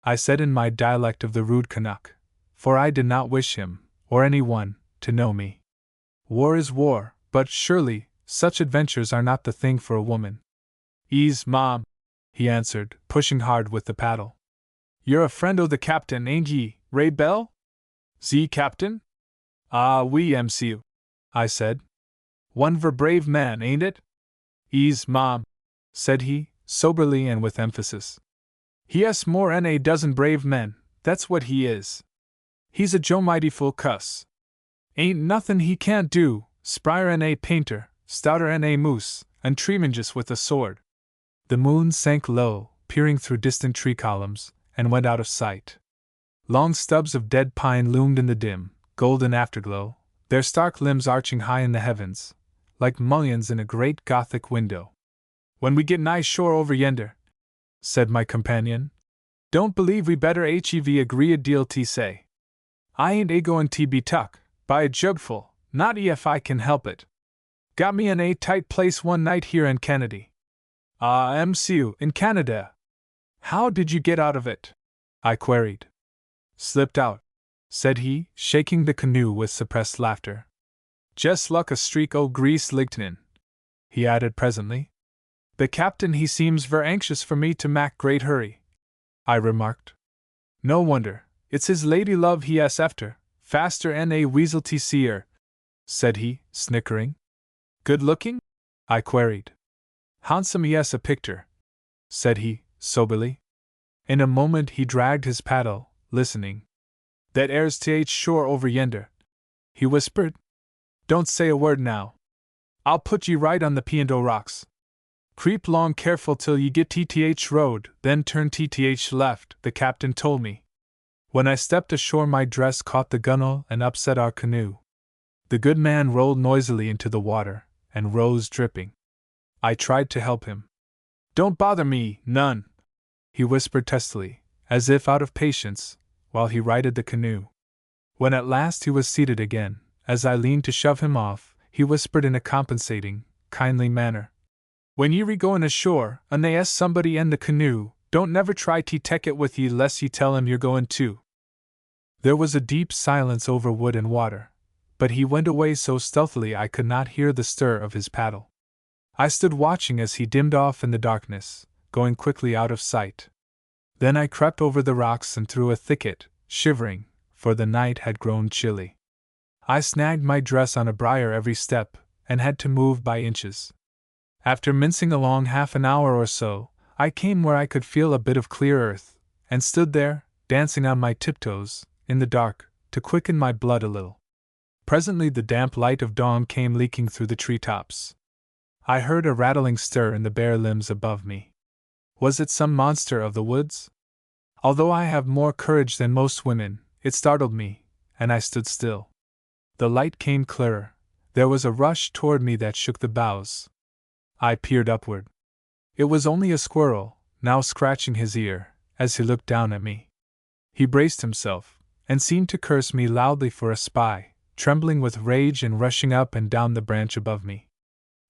I said in my dialect of the rude Canuck, for I did not wish him, or any one, to know me. War is war, but surely, such adventures are not the thing for a woman. Ease, Mom, he answered, pushing hard with the paddle. You're a friend o' the captain, ain't ye, Ray Bell? Ze captain? Ah, oui, MCU, I said. One ver brave man, ain't it? Ease, Mom, said he, soberly and with emphasis. He has more 'n a dozen brave men, that's what he is. He's a jomighty full cuss. Ain't nothin' he can't do, sprier 'n a painter, stouter 'n a moose, and tremenjous with a sword. The moon sank low, peering through distant tree columns, and went out of sight. Long stubs of dead pine loomed in the dim, golden afterglow, their stark limbs arching high in the heavens, like mullions in a great Gothic window. When we get nigh shore over yender, said my companion, don't believe we better hev agree a deal t say. I ain't a-goin' t be tuck, by a jugful, not ef I can help it. Got me in a tight place one night here in Kennedy. Ah, MCU, in Canada. How did you get out of it? I queried. Slipped out, said he, shaking the canoe with suppressed laughter. Just luck a streak o' grease lightnin', he added presently. The captain he seems ver anxious for me to mak' great hurry, I remarked. No wonder, it's his lady love he es efter, faster n a weasel to see her, said he, snickering. Good looking? I queried. Handsome yes a picture, said he, soberly. In a moment he dragged his paddle, listening. That air's th shore over yender, he whispered. Don't say a word now. I'll put ye right on the P&O rocks. Creep long careful till ye get TTH road, then turn TTH left, the captain told me. When I stepped ashore my dress caught the gunwale and upset our canoe. The good man rolled noisily into the water, and rose dripping. I tried to help him. Don't bother me, none, he whispered testily, as if out of patience, while he righted the canoe. When at last he was seated again, as I leaned to shove him off, he whispered in a compensating, kindly manner. When ye re goin' ashore, unless somebody in the canoe, don't never try to take it with ye less ye tell him you're goin' too. There was a deep silence over wood and water, but he went away so stealthily I could not hear the stir of his paddle. I stood watching as he dimmed off in the darkness, going quickly out of sight. Then I crept over the rocks and through a thicket, shivering, for the night had grown chilly. I snagged my dress on a briar every step, and had to move by inches. After mincing along half an hour or so, I came where I could feel a bit of clear earth, and stood there, dancing on my tiptoes, in the dark, to quicken my blood a little. Presently the damp light of dawn came leaking through the tree-tops. I heard a rattling stir in the bare limbs above me. Was it some monster of the woods? Although I have more courage than most women, it startled me, and I stood still. The light came clearer. There was a rush toward me that shook the boughs. I peered upward. It was only a squirrel, now scratching his ear, as he looked down at me. He braced himself, and seemed to curse me loudly for a spy, trembling with rage and rushing up and down the branch above me.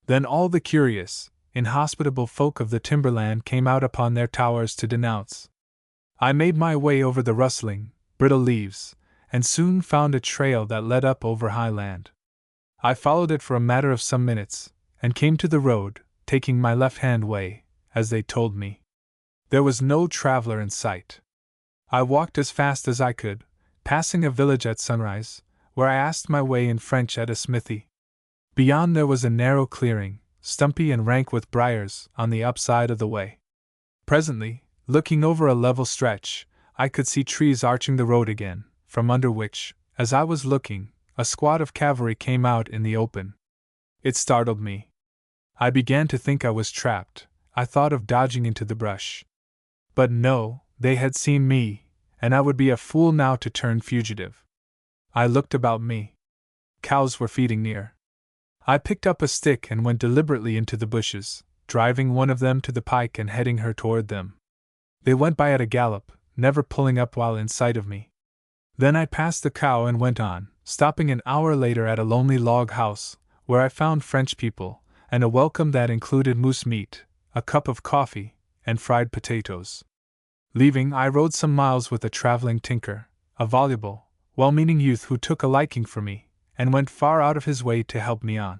Then all the curious, inhospitable folk of the timberland came out upon their towers to denounce. I made my way over the rustling, brittle leaves, and soon found a trail that led up over high land. I followed it for a matter of some minutes, and came to the road, taking my left-hand way, as they told me. There was no traveler in sight. I walked as fast as I could, passing a village at sunrise, where I asked my way in French at a smithy. Beyond there was a narrow clearing, stumpy and rank with briars, on the upside of the way. Presently, looking over a level stretch, I could see trees arching the road again, from under which, as I was looking, a squad of cavalry came out in the open. It startled me. I began to think I was trapped. I thought of dodging into the brush. But no, they had seen me, and I would be a fool now to turn fugitive. I looked about me. Cows were feeding near. I picked up a stick and went deliberately into the bushes, driving one of them to the pike and heading her toward them. They went by at a gallop, never pulling up while in sight of me. Then I passed the cow and went on, stopping an hour later at a lonely log house, where I found French people, and a welcome that included moose meat, a cup of coffee, and fried potatoes. Leaving, I rode some miles with a traveling tinker, a voluble, well-meaning youth who took a liking for me, and went far out of his way to help me on.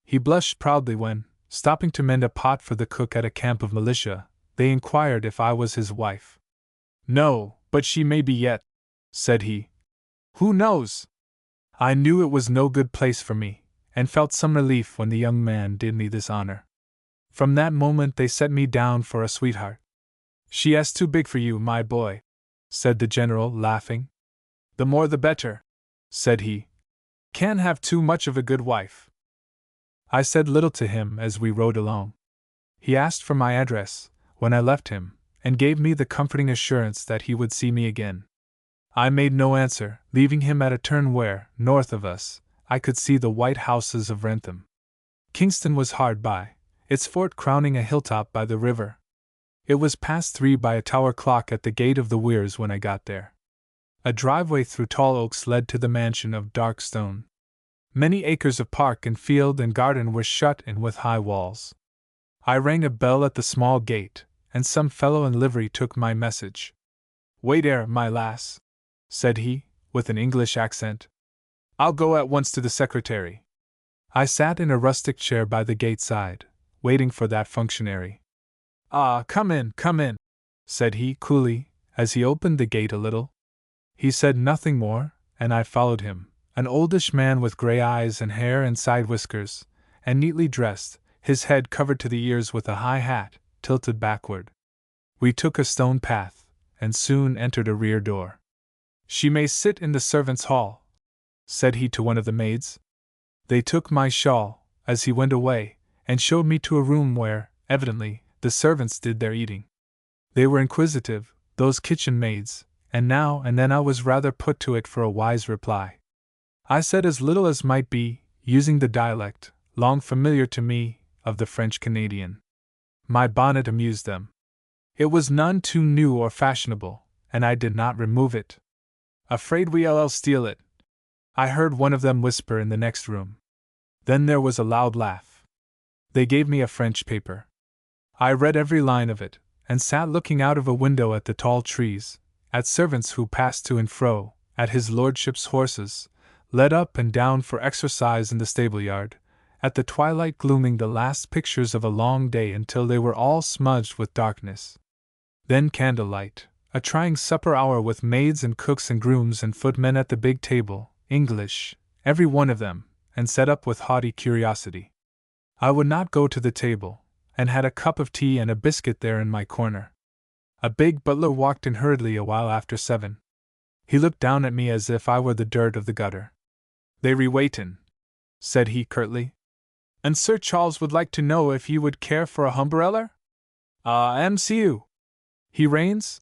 He blushed proudly when, stopping to mend a pot for the cook at a camp of militia, they inquired if I was his wife. No, but she may be yet, said he. Who knows? I knew it was no good place for me, and felt some relief when the young man did me this honor. From that moment they set me down for a sweetheart. She is too big for you, my boy, said the general, laughing. The more the better, said he. Can't have too much of a good wife. I said little to him as we rode along. He asked for my address, when I left him, and gave me the comforting assurance that he would see me again. I made no answer, leaving him at a turn where, north of us, I could see the white houses of Wrentham. Kingston was hard by, its fort crowning a hilltop by the river. It was past 3 by a tower clock at the gate of the weirs when I got there. A driveway through tall oaks led to the mansion of dark stone. Many acres of park and field and garden were shut in with high walls. I rang a bell at the small gate, and some fellow in livery took my message. Wait ere, my lass, said he, with an English accent. I'll go at once to the secretary. I sat in a rustic chair by the gate side, waiting for that functionary. "Ah, come in," said he coolly, as he opened the gate a little. He said nothing more, and I followed him, an oldish man with gray eyes and hair and side whiskers, and neatly dressed, his head covered to the ears with a high hat, tilted backward. We took a stone path, and soon entered a rear door. "She may sit in the servants' hall," said he to one of the maids. They took my shawl, as he went away, and showed me to a room where, evidently, the servants did their eating. They were inquisitive, those kitchen maids, and now and then I was rather put to it for a wise reply. I said as little as might be, using the dialect, long familiar to me, of the French Canadian. My bonnet amused them. It was none too new or fashionable, and I did not remove it. "Afraid we'll steal it," I heard one of them whisper in the next room. Then there was a loud laugh. They gave me a French paper. I read every line of it, and sat looking out of a window at the tall trees, at servants who passed to and fro, at his lordship's horses, led up and down for exercise in the stable-yard, at the twilight glooming the last pictures of a long day until they were all smudged with darkness. Then candlelight, a trying supper hour with maids and cooks and grooms and footmen at the big table, English, every one of them, and set up with haughty curiosity. I would not go to the table, and had a cup of tea and a biscuit there in my corner. A big butler walked in hurriedly a while after 7. He looked down at me as if I were the dirt of the gutter. "They rewaitin'," said he curtly. "And Sir Charles would like to know if you would care for a humbereller?" "MCU. He reigns?"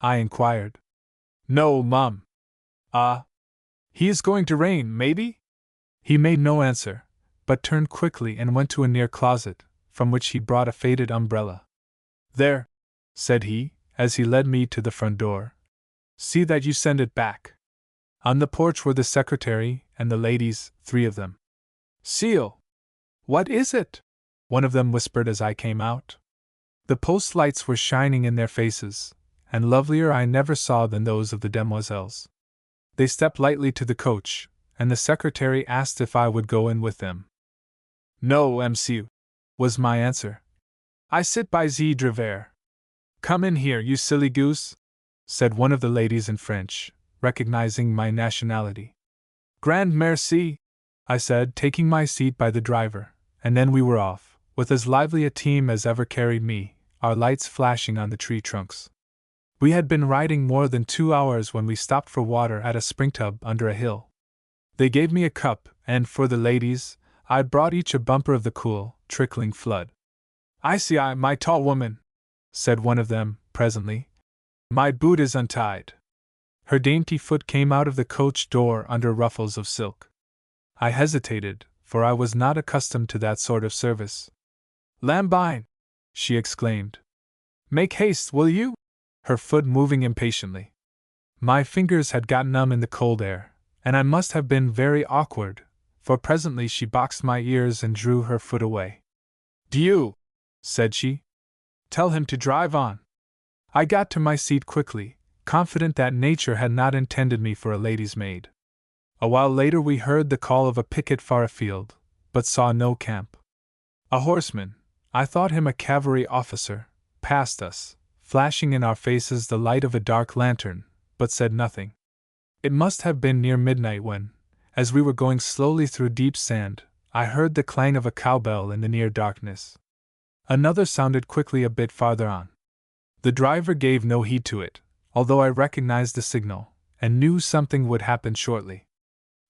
I inquired. "No, mum." "He is going to reign, maybe?" He made no answer, but turned quickly and went to a near closet, from which he brought a faded umbrella. "There," said he, as he led me to the front door. "See that you send it back." On the porch were the secretary and the ladies, 3 of them. "Seal! What is it?" one of them whispered as I came out. The post lights were shining in their faces, and lovelier I never saw than those of the demoiselles. They stepped lightly to the coach, and the secretary asked if I would go in with them. "No, MCU," was my answer. "I sit by the driver." "Come in here, you silly goose," said one of the ladies in French, recognizing my nationality. "Grand merci," I said, taking my seat by the driver, and then we were off, with as lively a team as ever carried me, our lights flashing on the tree trunks. We had been riding more than 2 hours when we stopped for water at a spring tub under a hill. They gave me a cup, and for the ladies, I brought each a bumper of the cool, trickling flood. "I see, my tall woman," said one of them, presently. "My boot is untied." Her dainty foot came out of the coach door under ruffles of silk. I hesitated, for I was not accustomed to that sort of service. "Lambine!" she exclaimed. "Make haste, will you?" her foot moving impatiently. My fingers had got numb in the cold air, and I must have been very awkward, for presently she boxed my ears and drew her foot away. "Do you," said she, "tell him to drive on." I got to my seat quickly, confident that nature had not intended me for a lady's maid. A while later we heard the call of a picket far afield, but saw no camp. A horseman, I thought him a cavalry officer, passed us, flashing in our faces the light of a dark lantern, but said nothing. It must have been near midnight when, as we were going slowly through deep sand, I heard the clang of a cowbell in the near darkness. Another sounded quickly a bit farther on. The driver gave no heed to it, although I recognized the signal, and knew something would happen shortly.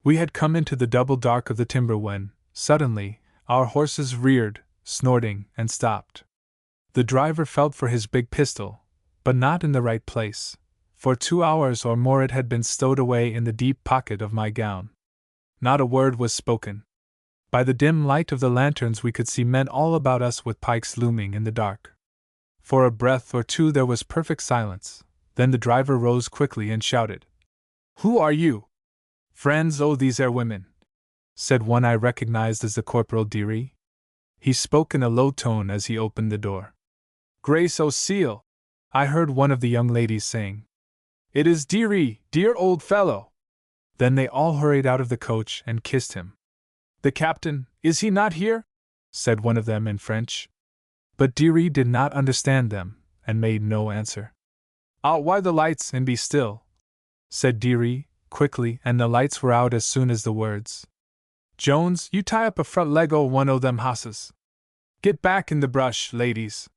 We had come into the double dark of the timber when, suddenly, our horses reared, snorting, and stopped. The driver felt for his big pistol, but not in the right place. For 2 hours or more it had been stowed away in the deep pocket of my gown. Not a word was spoken. By the dim light of the lanterns we could see men all about us with pikes looming in the dark. For a breath or two there was perfect silence, then the driver rose quickly and shouted, "Who are you?" "Friends, oh, these are women," said one I recognized as the Corporal Deary. He spoke in a low tone as he opened the door. "Grace O'Seal," I heard one of the young ladies saying. "It is Deary, dear old fellow." Then they all hurried out of the coach and kissed him. "The captain, is he not here?" said one of them in French. But Dearie did not understand them, and made no answer. "Out why the lights and be still," said Dearie, quickly, and the lights were out as soon as the words. "Jones, you tie up a front leg o' one o' them hosses. Get back in the brush, ladies.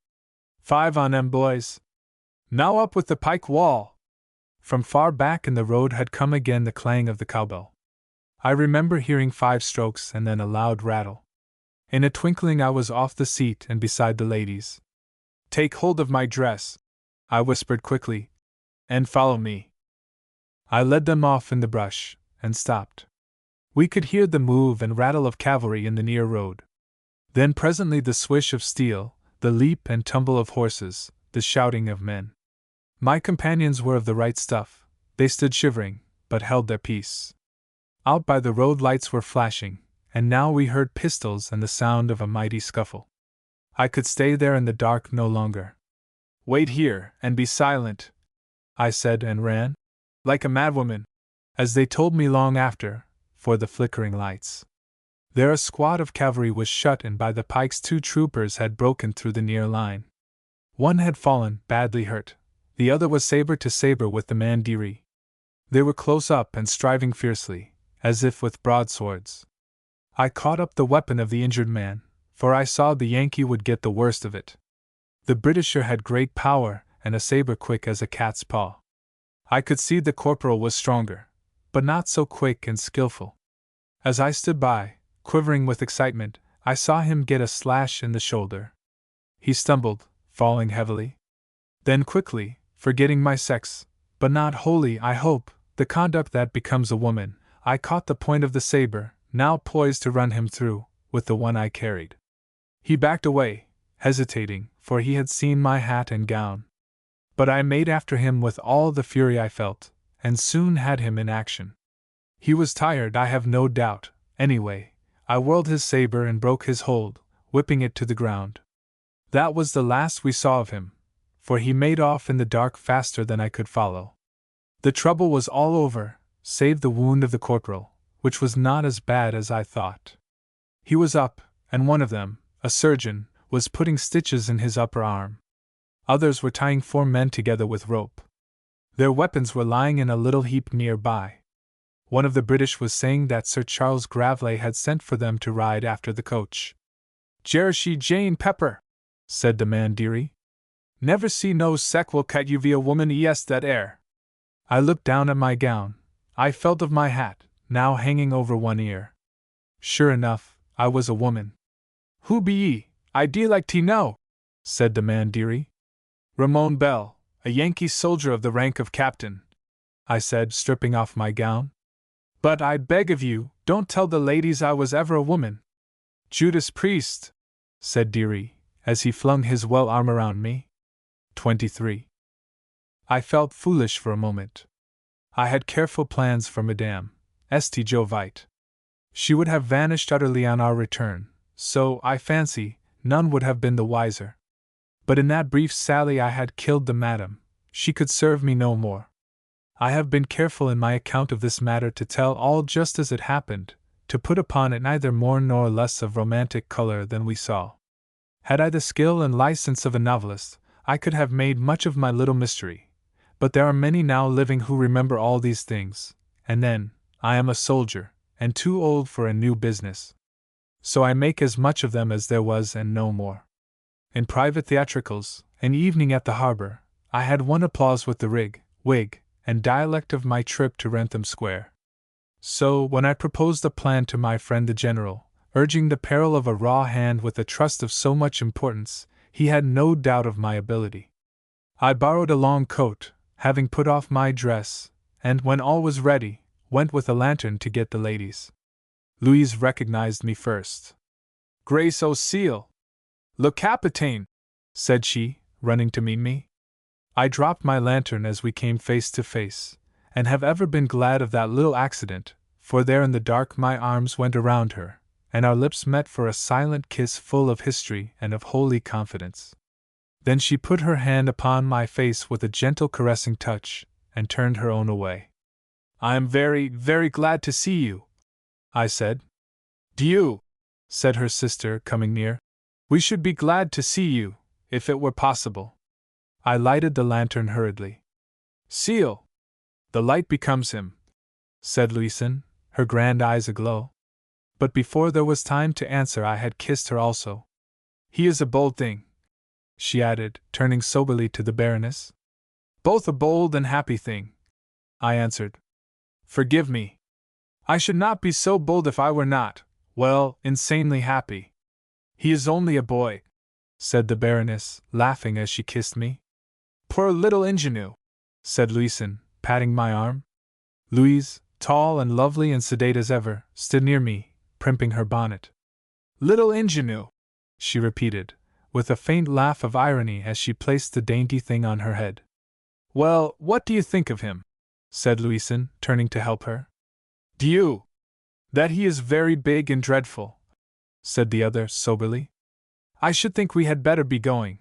5 on 'em, boys. Now up with the pike wall." From far back in the road had come again the clang of the cowbell. I remember hearing 5 strokes and then a loud rattle. In a twinkling I was off the seat and beside the ladies. "Take hold of my dress," I whispered quickly, "and follow me." I led them off in the brush, and stopped. We could hear the move and rattle of cavalry in the near road. Then presently the swish of steel, the leap and tumble of horses, the shouting of men. My companions were of the right stuff. They stood shivering, but held their peace. Out by the road lights were flashing, and now we heard pistols and the sound of a mighty scuffle. I could stay there in the dark no longer. "Wait here, and be silent," I said, and ran, like a madwoman, as they told me long after, for the flickering lights. There a squad of cavalry was shut in by the pikes. 2 troopers had broken through the near line. One had fallen, badly hurt. The other was saber to saber with the man Dearie. They were close up and striving fiercely, as if with broadswords. I caught up the weapon of the injured man, for I saw the Yankee would get the worst of it. The Britisher had great power, and a saber quick as a cat's paw. I could see the corporal was stronger, but not so quick and skillful. As I stood by, quivering with excitement, I saw him get a slash in the shoulder. He stumbled, falling heavily. Then quickly, forgetting my sex, but not wholly, I hope, the conduct that becomes a woman, I caught the point of the saber, now poised to run him through, with the one I carried. He backed away, hesitating, for he had seen my hat and gown. But I made after him with all the fury I felt, and soon had him in action. He was tired, I have no doubt. Anyway, I whirled his saber and broke his hold, whipping it to the ground. That was the last we saw of him, for he made off in the dark faster than I could follow. The trouble was all over, save the wound of the corporal, which was not as bad as I thought. He was up, and one of them, a surgeon, was putting stitches in his upper arm. Others were tying 4 men together with rope. Their weapons were lying in a little heap near by. One of the British was saying that Sir Charles Graveley had sent for them to ride after the coach. "Jerushy Jane Pepper," said the man Dearie. "Never see no sec will cut you via woman es that air." I looked down at my gown. I felt of my hat, now hanging over one ear. Sure enough, I was a woman. "Who be ye? I de like to know," said the man Dearie. "Ramon Bell, a Yankee soldier of the rank of captain," I said, stripping off my gown. "But I beg of you, don't tell the ladies I was ever a woman." "Judas Priest," said Dearie, as he flung his well arm around me. 23. I felt foolish for a moment. I had careful plans for Madame St. Jovite. She would have vanished utterly on our return, so, I fancy, none would have been the wiser. But in that brief sally I had killed the madam. She could serve me no more. I have been careful in my account of this matter to tell all just as it happened, to put upon it neither more nor less of romantic color than we saw. Had I the skill and license of a novelist, I could have made much of my little mystery, but there are many now living who remember all these things, and then, I am a soldier, and too old for a new business. So I make as much of them as there was and no more. In private theatricals, an evening at the harbor, I had won applause with the wig, and dialect of my trip to Wrentham Square. So, when I proposed the plan to my friend the General, urging the peril of a raw hand with a trust of so much importance, he had no doubt of my ability. I borrowed a long coat, having put off my dress, and when all was ready, went with a lantern to get the ladies. Louise recognized me first. "Grace O'Seal! Le Capitaine!" said she, running to meet me. I dropped my lantern as we came face to face, and have ever been glad of that little accident, for there in the dark my arms went around her, and our lips met for a silent kiss full of history and of holy confidence. Then she put her hand upon my face with a gentle caressing touch, and turned her own away. "I am very, very glad to see you," I said. "Do you?" said her sister, coming near. "We should be glad to see you, if it were possible." I lighted the lantern hurriedly. "Seal! The light becomes him," said Louisin, her grand eyes aglow. But before there was time to answer, I had kissed her also. "He is a bold thing," she added, turning soberly to the Baroness. "Both a bold and happy thing," I answered. "Forgive me. I should not be so bold if I were not, well, insanely happy." "He is only a boy," said the Baroness, laughing as she kissed me. "Poor little ingenue," said Louisin, patting my arm. Louise, tall and lovely and sedate as ever, stood near me, primping her bonnet. "Little ingenue," she repeated, with a faint laugh of irony as she placed the dainty thing on her head. "Well, what do you think of him?" said Louisin, turning to help her. "Do you? That he is very big and dreadful," said the other soberly. "I should think we had better be going."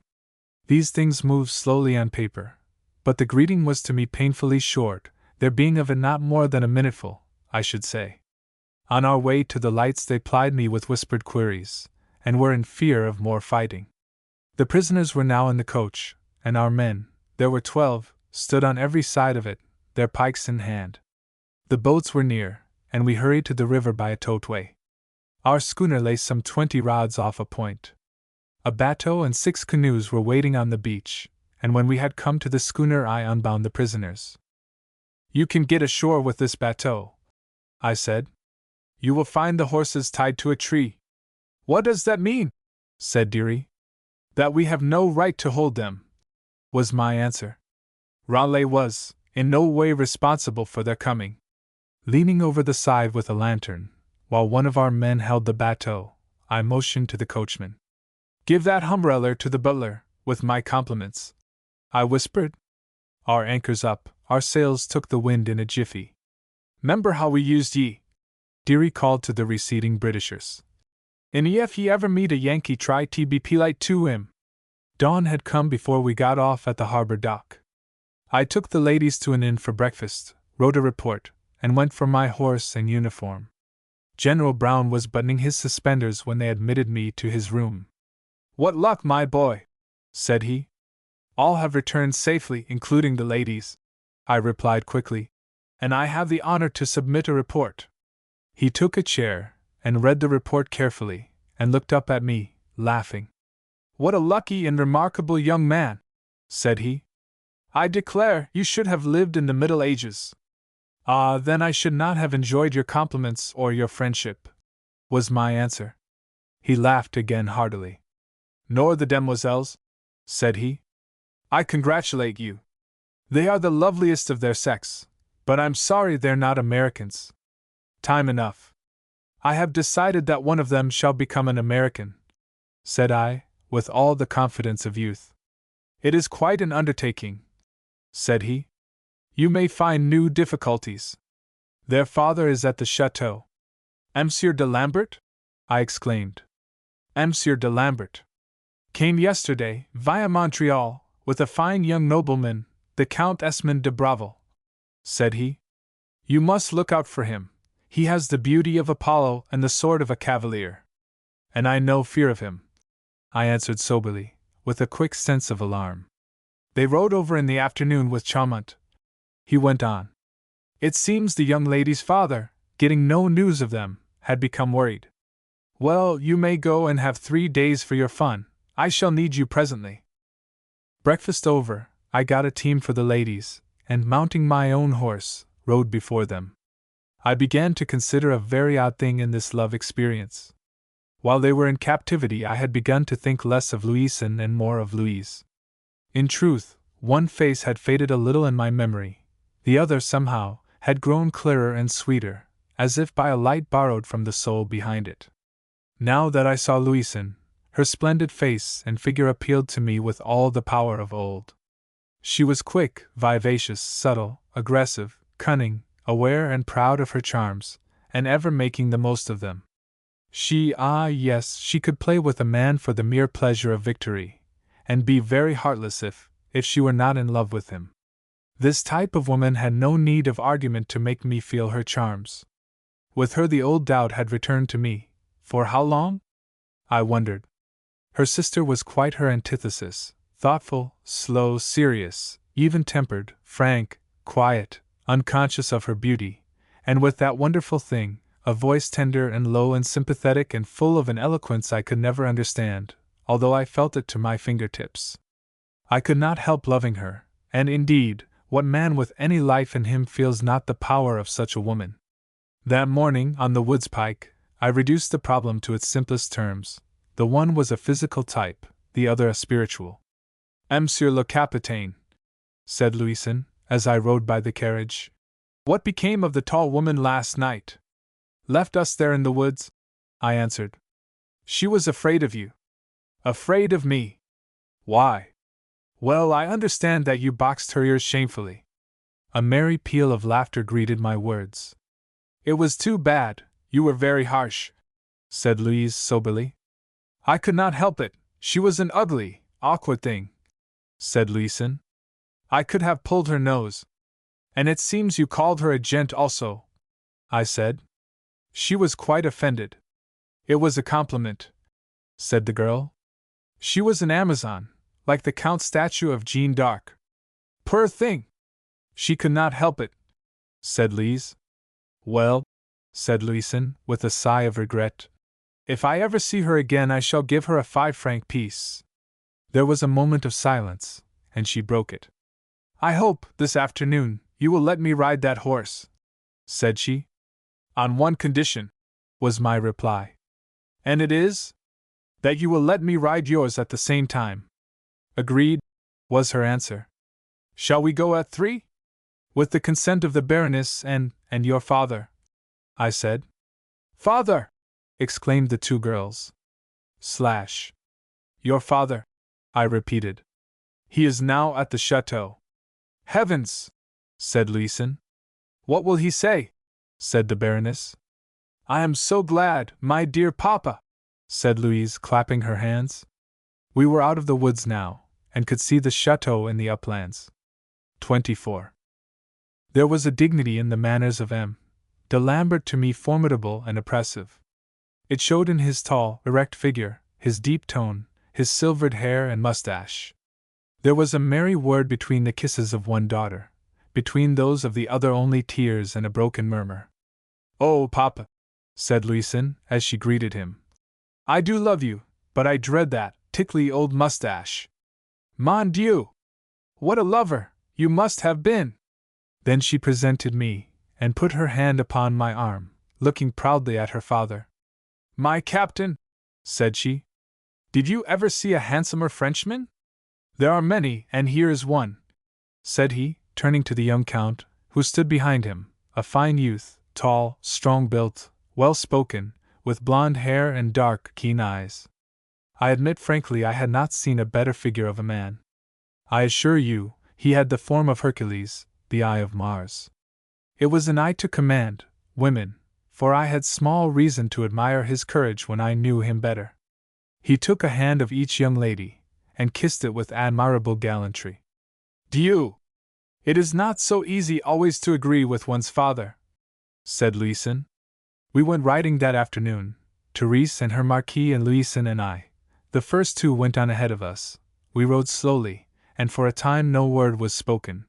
These things moved slowly on paper, but the greeting was to me painfully short, there being of it not more than a minuteful, I should say. On our way to the lights they plied me with whispered queries, and were in fear of more fighting. The prisoners were now in the coach, and our men, there were 12, stood on every side of it, their pikes in hand. The boats were near, and we hurried to the river by a toatway. Our schooner lay some 20 rods off a point. A bateau and 6 canoes were waiting on the beach, and when we had come to the schooner I unbound the prisoners. "You can get ashore with this bateau," I said. "You will find the horses tied to a tree." "What does that mean?" said Dearie. "That we have no right to hold them," was my answer. Raleigh was in no way responsible for their coming. Leaning over the side with a lantern, while one of our men held the bateau, I motioned to the coachman. "Give that umbrella to the butler, with my compliments," I whispered. Our anchors up, our sails took the wind in a jiffy. "'Member how we used ye?" Dearie called to the receding Britishers. "And if ye ever meet a Yankee, try to be polite to him." Dawn had come before we got off at the harbor dock. I took the ladies to an inn for breakfast, wrote a report, and went for my horse and uniform. General Brown was buttoning his suspenders when they admitted me to his room. "What luck, my boy?" said he. "All have returned safely, including the ladies," I replied quickly, "and I have the honor to submit a report." He took a chair, and read the report carefully, and looked up at me, laughing. "What a lucky and remarkable young man," said he. "I declare you should have lived in the Middle Ages." "Ah, then I should not have enjoyed your compliments or your friendship," was my answer. He laughed again heartily. "Nor the demoiselles?" said he. "I congratulate you. They are the loveliest of their sex, but I'm sorry they're not Americans." "Time enough. I have decided that one of them shall become an American," said I, with all the confidence of youth. "It is quite an undertaking," said he. "You may find new difficulties. Their father is at the chateau." "Monsieur de Lambert?" I exclaimed. "Monsieur de Lambert came yesterday, via Montreal, with a fine young nobleman, the Count Esmond de Bravel," said he. "You must look out for him. He has the beauty of Apollo and the sword of a cavalier." "And I no fear of him," I answered soberly, with a quick sense of alarm. "They rode over in the afternoon with Chaumont," he went on. "It seems the young lady's father, getting no news of them, had become worried. Well, you may go and have 3 days for your fun. I shall need you presently." Breakfast over, I got a team for the ladies, and mounting my own horse, rode before them. I began to consider a very odd thing in this love experience. While they were in captivity, I had begun to think less of Louisin and more of Louise. In truth, one face had faded a little in my memory, the other, somehow, had grown clearer and sweeter, as if by a light borrowed from the soul behind it. Now that I saw Louisin, her splendid face and figure appealed to me with all the power of old. She was quick, vivacious, subtle, aggressive, cunning, aware and proud of her charms, and ever making the most of them. Yes, she could play with a man for the mere pleasure of victory, and be very heartless if she were not in love with him. This type of woman had no need of argument to make me feel her charms. With her the old doubt had returned to me, For how long? I wondered. Her sister was quite her antithesis, thoughtful, slow, serious, even-tempered, frank, quiet, unconscious of her beauty, and with that wonderful thing, a voice tender and low and sympathetic and full of an eloquence I could never understand, although I felt it to my fingertips. I could not help loving her, and indeed, what man with any life in him feels not the power of such a woman? That morning, on the woods pike, I reduced the problem to its simplest terms. The one was a physical type, the other a spiritual. Monsieur le Capitaine, said Louison, as I rode by the carriage. What became of the tall woman last night? Left us there in the woods? I answered. She was afraid of you. Afraid of me? Why? Well, I understand that you boxed her ears shamefully. A merry peal of laughter greeted my words. It was too bad, you were very harsh, said Louise soberly. I could not help it, she was an ugly, awkward thing, said Louison. I could have pulled her nose. And it seems you called her a gent also, I said. She was quite offended. It was a compliment, said the girl. She was an Amazon, like the Count's statue of Jeanne d'Arc. Poor thing! She could not help it, said Lise. Well, said Louison, with a sigh of regret, if I ever see her again I shall give her a 5-franc piece. There was a moment of silence, and she broke it. I hope, this afternoon, you will let me ride that horse, said she. On one condition, was my reply. And it is? That you will let me ride yours at the same time. Agreed, was her answer. Shall we go at 3? With the consent of the Baroness and your father, I said. Father! Exclaimed the two girls. Your father, I repeated. He is now at the chateau. Heavens! Said Louison. What will he say? Said the Baroness. I am so glad, my dear papa, said Louise, clapping her hands. We were out of the woods now, and could see the chateau in the uplands. 24. There was a dignity in the manners of M. de Lambert to me formidable and oppressive. It showed in his tall, erect figure, his deep tone, his silvered hair and mustache. There was a merry word between the kisses of one daughter, between those of the other only tears and a broken murmur. Oh, papa, said Louison, as she greeted him. I do love you, but I dread that tickly old mustache. Mon Dieu! What a lover you must have been! Then she presented me, and put her hand upon my arm, looking proudly at her father. My captain, said she, did you ever see a handsomer Frenchman? There are many, and here is one, said he, turning to the young count, who stood behind him, a fine youth, tall, strong-built, well-spoken, with blonde hair and dark, keen eyes. I admit frankly I had not seen a better figure of a man. I assure you, he had the form of Hercules, the eye of Mars. It was an eye to command women, for I had small reason to admire his courage when I knew him better. He took a hand of each young lady, and kissed it with admirable gallantry. Dieu! It is not so easy always to agree with one's father, said Louison. We went riding that afternoon, Therese and her Marquis and Louison and I. The first two went on ahead of us. We rode slowly, and for a time no word was spoken.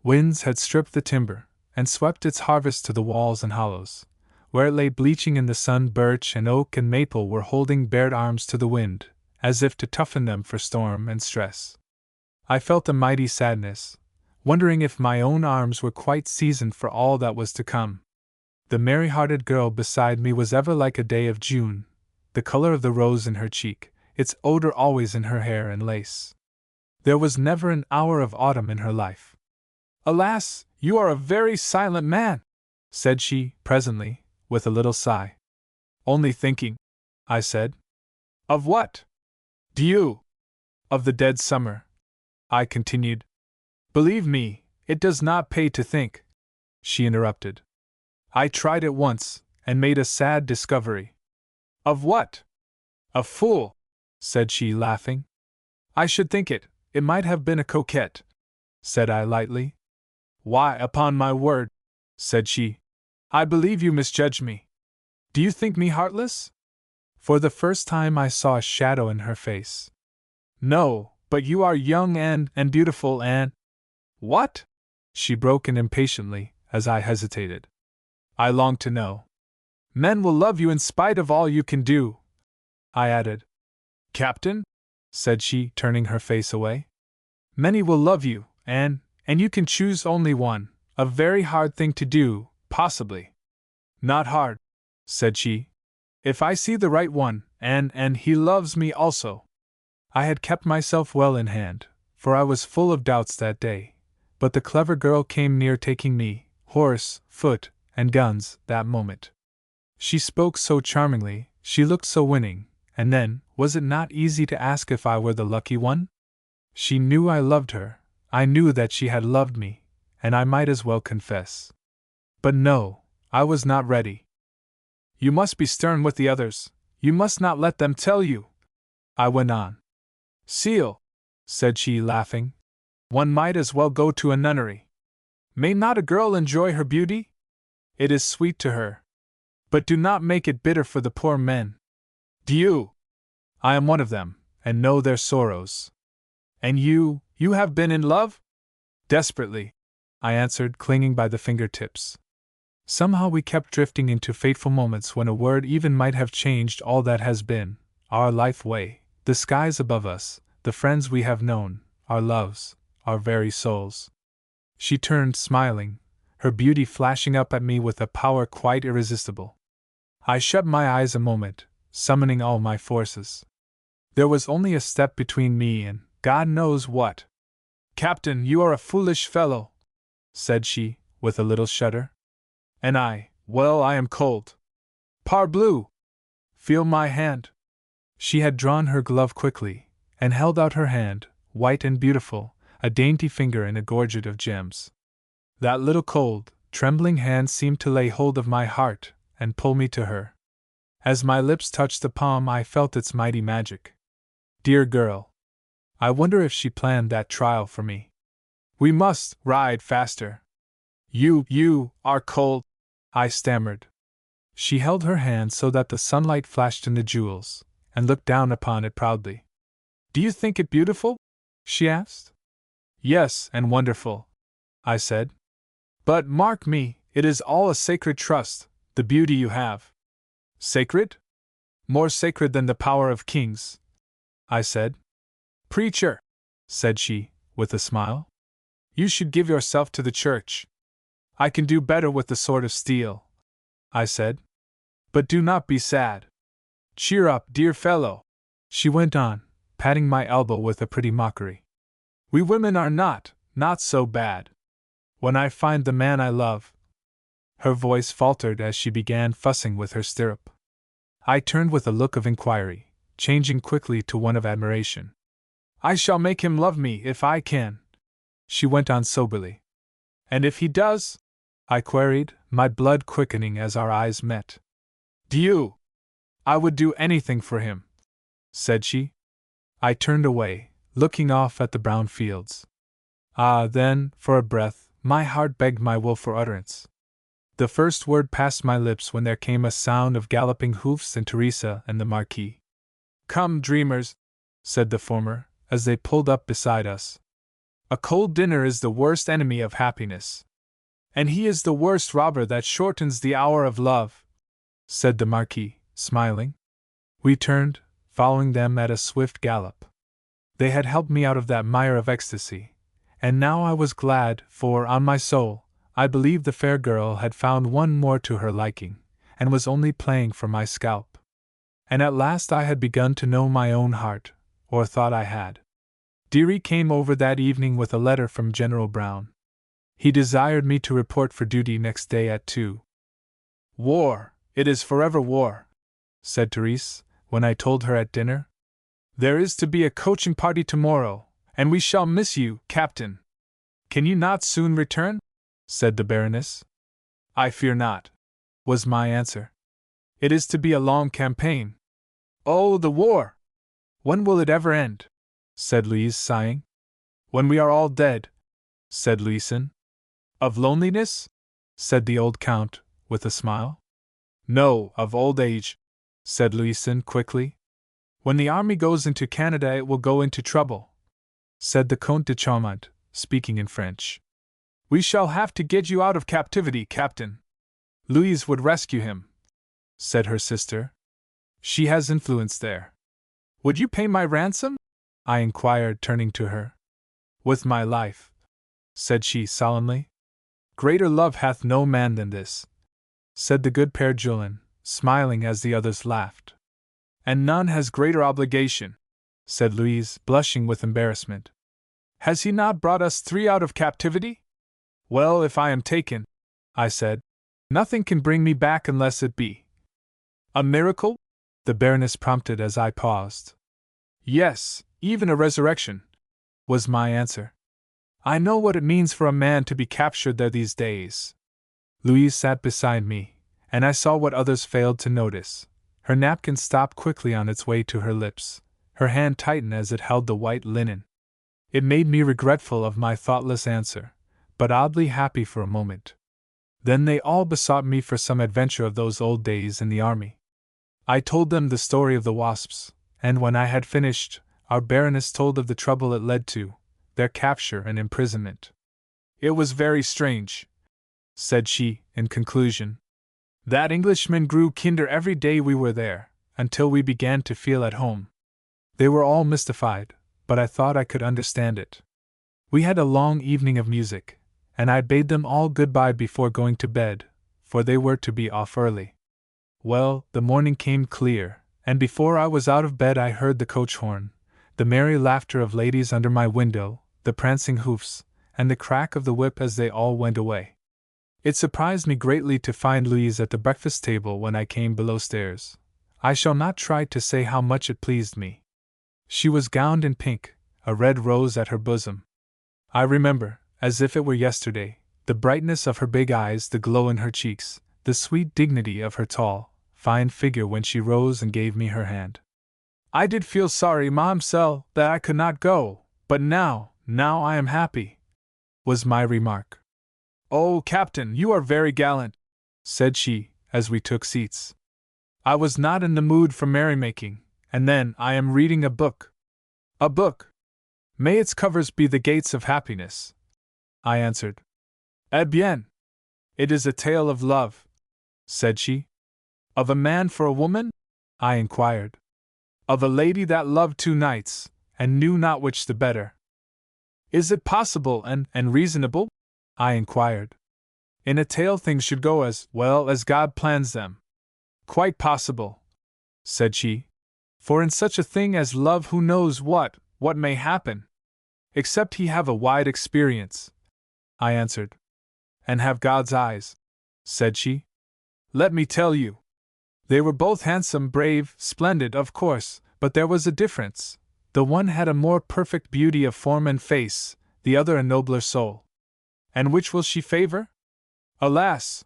Winds had stripped the timber, and swept its harvest to the walls and hollows. Where it lay bleaching in the sun, birch and oak and maple were holding bared arms to the wind, as if to toughen them for storm and stress. I felt a mighty sadness, wondering if my own arms were quite seasoned for all that was to come. The merry-hearted girl beside me was ever like a day of June, the color of the rose in her cheek, its odor always in her hair and lace. There was never an hour of autumn in her life. Alas, you are a very silent man, said she, presently, with a little sigh. Only thinking, I said. Of what? Dieu! Of the dead summer, I continued. Believe me, it does not pay to think, she interrupted. I tried it once, and made a sad discovery. Of what? A fool, said she, laughing. I should think it might have been a coquette, said I lightly. Why, upon my word, said she, I believe you misjudge me. Do you think me heartless? For the first time I saw a shadow in her face. No, but you are young and beautiful and… What? She broke in impatiently, as I hesitated. I long to know. Men will love you in spite of all you can do, I added. Captain? Said she, turning her face away. Many will love you, and you can choose only one, a very hard thing to do, possibly. Not hard, said she. If I see the right one, and he loves me also. I had kept myself well in hand, for I was full of doubts that day, but the clever girl came near taking me, horse, foot, and guns, that moment. She spoke so charmingly, she looked so winning, and then, was it not easy to ask if I were the lucky one? She knew I loved her, I knew that she had loved me, and I might as well confess. But no, I was not ready. You must be stern with the others, you must not let them tell you, I went on. Seal, said she, laughing. One might as well go to a nunnery. May not a girl enjoy her beauty? It is sweet to her. But do not make it bitter for the poor men. Do you? I am one of them, and know their sorrows. And you have been in love? Desperately, I answered, clinging by the fingertips. Somehow we kept drifting into fateful moments when a word even might have changed all that has been, our life way, the skies above us, the friends we have known, our loves, our very souls. She turned, smiling, her beauty flashing up at me with a power quite irresistible. I shut my eyes a moment, summoning all my forces. There was only a step between me and God knows what. Captain, you are a foolish fellow, said she, with a little shudder. And well, I am cold. Parbleu! Feel my hand. She had drawn her glove quickly, and held out her hand, white and beautiful, a dainty finger in a gorget of gems. That little cold, trembling hand seemed to lay hold of my heart and pull me to her. As my lips touched the palm, I felt its mighty magic. Dear girl! I wonder if she planned that trial for me. We must ride faster. You are cold, I stammered. She held her hand so that the sunlight flashed in the jewels, and looked down upon it proudly. Do you think it beautiful? She asked. Yes, and wonderful, I said. But mark me, it is all a sacred trust, the beauty you have. Sacred? More sacred than the power of kings, I said. Preacher, said she, with a smile. You should give yourself to the church. I can do better with the sword of steel, I said. But do not be sad. Cheer up, dear fellow, she went on, patting my elbow with a pretty mockery. We women are not so bad. When I find the man I love… Her voice faltered as she began fussing with her stirrup. I turned with a look of inquiry, changing quickly to one of admiration. I shall make him love me if I can, she went on soberly. And if he does? I queried, my blood quickening as our eyes met. Do you? I would do anything for him, said she. I turned away, looking off at the brown fields. Ah, then, for a breath, my heart begged my will for utterance. The first word passed my lips when there came a sound of galloping hoofs and Teresa and the Marquis. Come, dreamers, said the former, as they pulled up beside us. A cold dinner is the worst enemy of happiness. And he is the worst robber that shortens the hour of love, said the Marquis, smiling. We turned, following them at a swift gallop. They had helped me out of that mire of ecstasy, and now I was glad, for, on my soul, I believed the fair girl had found one more to her liking, and was only playing for my scalp. And at last I had begun to know my own heart, or thought I had. Dearie came over that evening with a letter from General Brown. He desired me to report for duty next day at 2. War, it is forever war, said Therese, when I told her at dinner. There is to be a coaching party tomorrow, and we shall miss you, Captain. Can you not soon return? Said the Baroness. I fear not, was my answer. It is to be a long campaign. Oh, the war! When will it ever end? Said Louise, sighing. When we are all dead, said Louison. Of loneliness? Said the old Count, with a smile. No, of old age, said Louison quickly. When the army goes into Canada, it will go into trouble, said the Comte de Chaumont, speaking in French. We shall have to get you out of captivity, Captain. Louise would rescue him, said her sister. She has influence there. Would you pay my ransom? I inquired, turning to her. With my life, said she solemnly. Greater love hath no man than this, said the good Père Julien, smiling as the others laughed. And none has greater obligation, said Louise, blushing with embarrassment. Has he not brought us 3 out of captivity? Well, if I am taken, I said, nothing can bring me back unless it be a miracle? The Baroness prompted as I paused. Yes, even a resurrection, was my answer. I know what it means for a man to be captured there these days. Louise sat beside me, and I saw what others failed to notice. Her napkin stopped quickly on its way to her lips, her hand tightened as it held the white linen. It made me regretful of my thoughtless answer, but oddly happy for a moment. Then they all besought me for some adventure of those old days in the army. I told them the story of the wasps, and when I had finished, our Baroness told of the trouble it led to, their capture and imprisonment. It was very strange, said she, in conclusion. That Englishman grew kinder every day we were there, until we began to feel at home. They were all mystified, but I thought I could understand it. We had a long evening of music, and I bade them all goodbye before going to bed, for they were to be off early. Well, the morning came clear, and before I was out of bed I heard the coach horn, the merry laughter of ladies under my window, the prancing hoofs, and the crack of the whip as they all went away. It surprised me greatly to find Louise at the breakfast table when I came below stairs. I shall not try to say how much it pleased me. She was gowned in pink, a red rose at her bosom. I remember, as if it were yesterday, the brightness of her big eyes, the glow in her cheeks, the sweet dignity of her tall, fine figure when she rose and gave me her hand. I did feel sorry, Mamselle, that I could not go, but now I am happy, was my remark. Oh, Captain, you are very gallant, said she, as we took seats. I was not in the mood for merrymaking, and then I am reading a book. A book? May its covers be the gates of happiness, I answered. Eh bien! It is a tale of love, said she. Of a man for a woman? I inquired. Of a lady that loved 2 knights, and knew not which the better. Is it possible and reasonable? I inquired. In a tale things should go as well as God plans them. Quite possible, said she. For in such a thing as love who knows what may happen? Except he have a wide experience, I answered. And have God's eyes, said she. Let me tell you. They were both handsome, brave, splendid, of course, but there was a difference. The one had a more perfect beauty of form and face, the other a nobler soul. And which will she favor? Alas!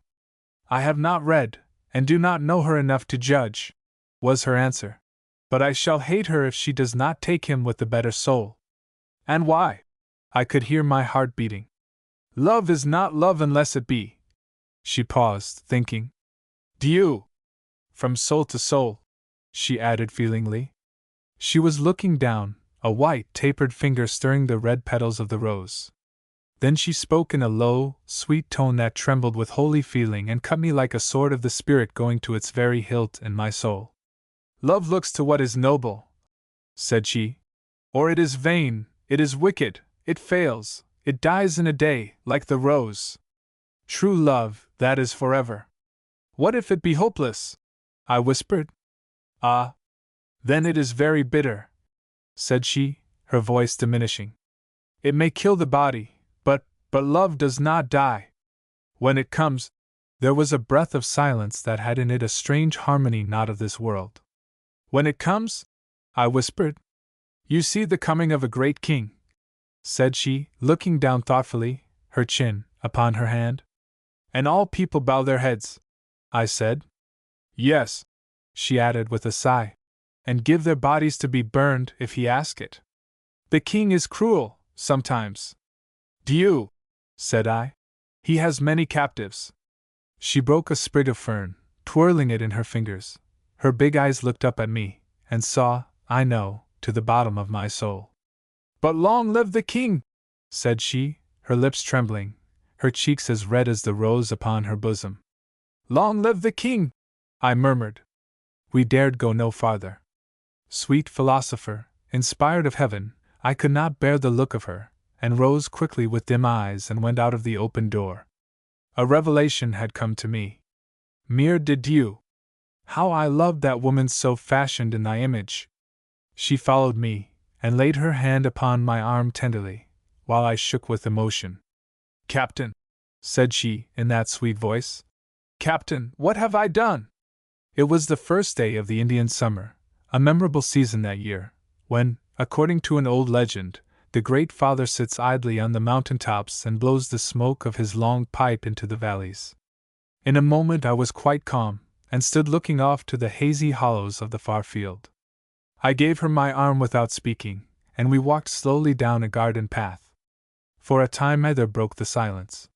I have not read, and do not know her enough to judge, was her answer. But I shall hate her if she does not take him with the better soul. And why? I could hear my heart beating. Love is not love unless it be. She paused, thinking. Do you? From soul to soul, she added feelingly. She was looking down, a white, tapered finger stirring the red petals of the rose. Then she spoke in a low, sweet tone that trembled with holy feeling and cut me like a sword of the spirit going to its very hilt in my soul. Love looks to what is noble, said she. Or it is vain, it is wicked, it fails, it dies in a day, like the rose. True love, that is forever. What if it be hopeless? I whispered. Ah! Then it is very bitter, said she, her voice diminishing. It may kill the body, but love does not die. When it comes, there was a breath of silence that had in it a strange harmony not of this world. When it comes? I whispered. You see the coming of a great king, said she, looking down thoughtfully, her chin upon her hand. And all people bow their heads, I said. Yes, she added with a sigh, and give their bodies to be burned if he ask it. The king is cruel, sometimes. Do you? Said I. He has many captives. She broke a sprig of fern, twirling it in her fingers. Her big eyes looked up at me, and saw, I know, to the bottom of my soul. "But long live the king!" said she, her lips trembling, her cheeks as red as the rose upon her bosom. "Long live the king!" I murmured. We dared go no farther. Sweet philosopher, inspired of heaven, I could not bear the look of her, and rose quickly with dim eyes and went out of the open door. A revelation had come to me. Mere de Dieu! How I loved that woman so fashioned in thy image! She followed me, and laid her hand upon my arm tenderly, while I shook with emotion. "Captain," said she, in that sweet voice, "Captain, what have I done?" It was the first day of the Indian summer, a memorable season that year, when, according to an old legend, the Great Father sits idly on the mountain tops and blows the smoke of his long pipe into the valleys. In a moment I was quite calm, and stood looking off to the hazy hollows of the far field. I gave her my arm without speaking, and we walked slowly down a garden path. For a time either broke the silence.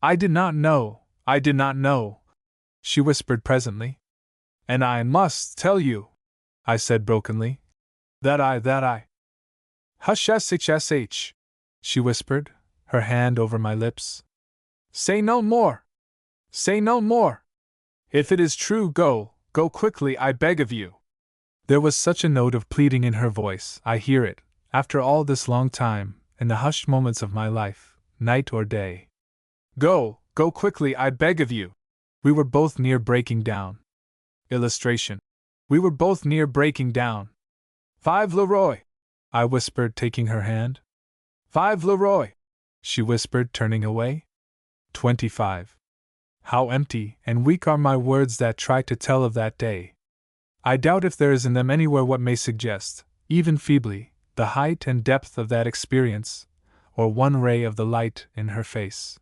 I did not know," she whispered presently. "And I must tell you," I said brokenly, that I. "Hush, shh," she whispered, her hand over my lips. "Say no more! Say no more! If it is true, go quickly, I beg of you." There was such a note of pleading in her voice. I hear it, after all this long time, in the hushed moments of my life, night or day. Go quickly, I beg of you. We were both near breaking down. Illustration. We were both near breaking down. "5 Leroy," I whispered, taking her hand. "5 Leroy," she whispered, turning away. 25. How empty and weak are my words that try to tell of that day. I doubt if there is in them anywhere what may suggest, even feebly, the height and depth of that experience, or one ray of the light in her face.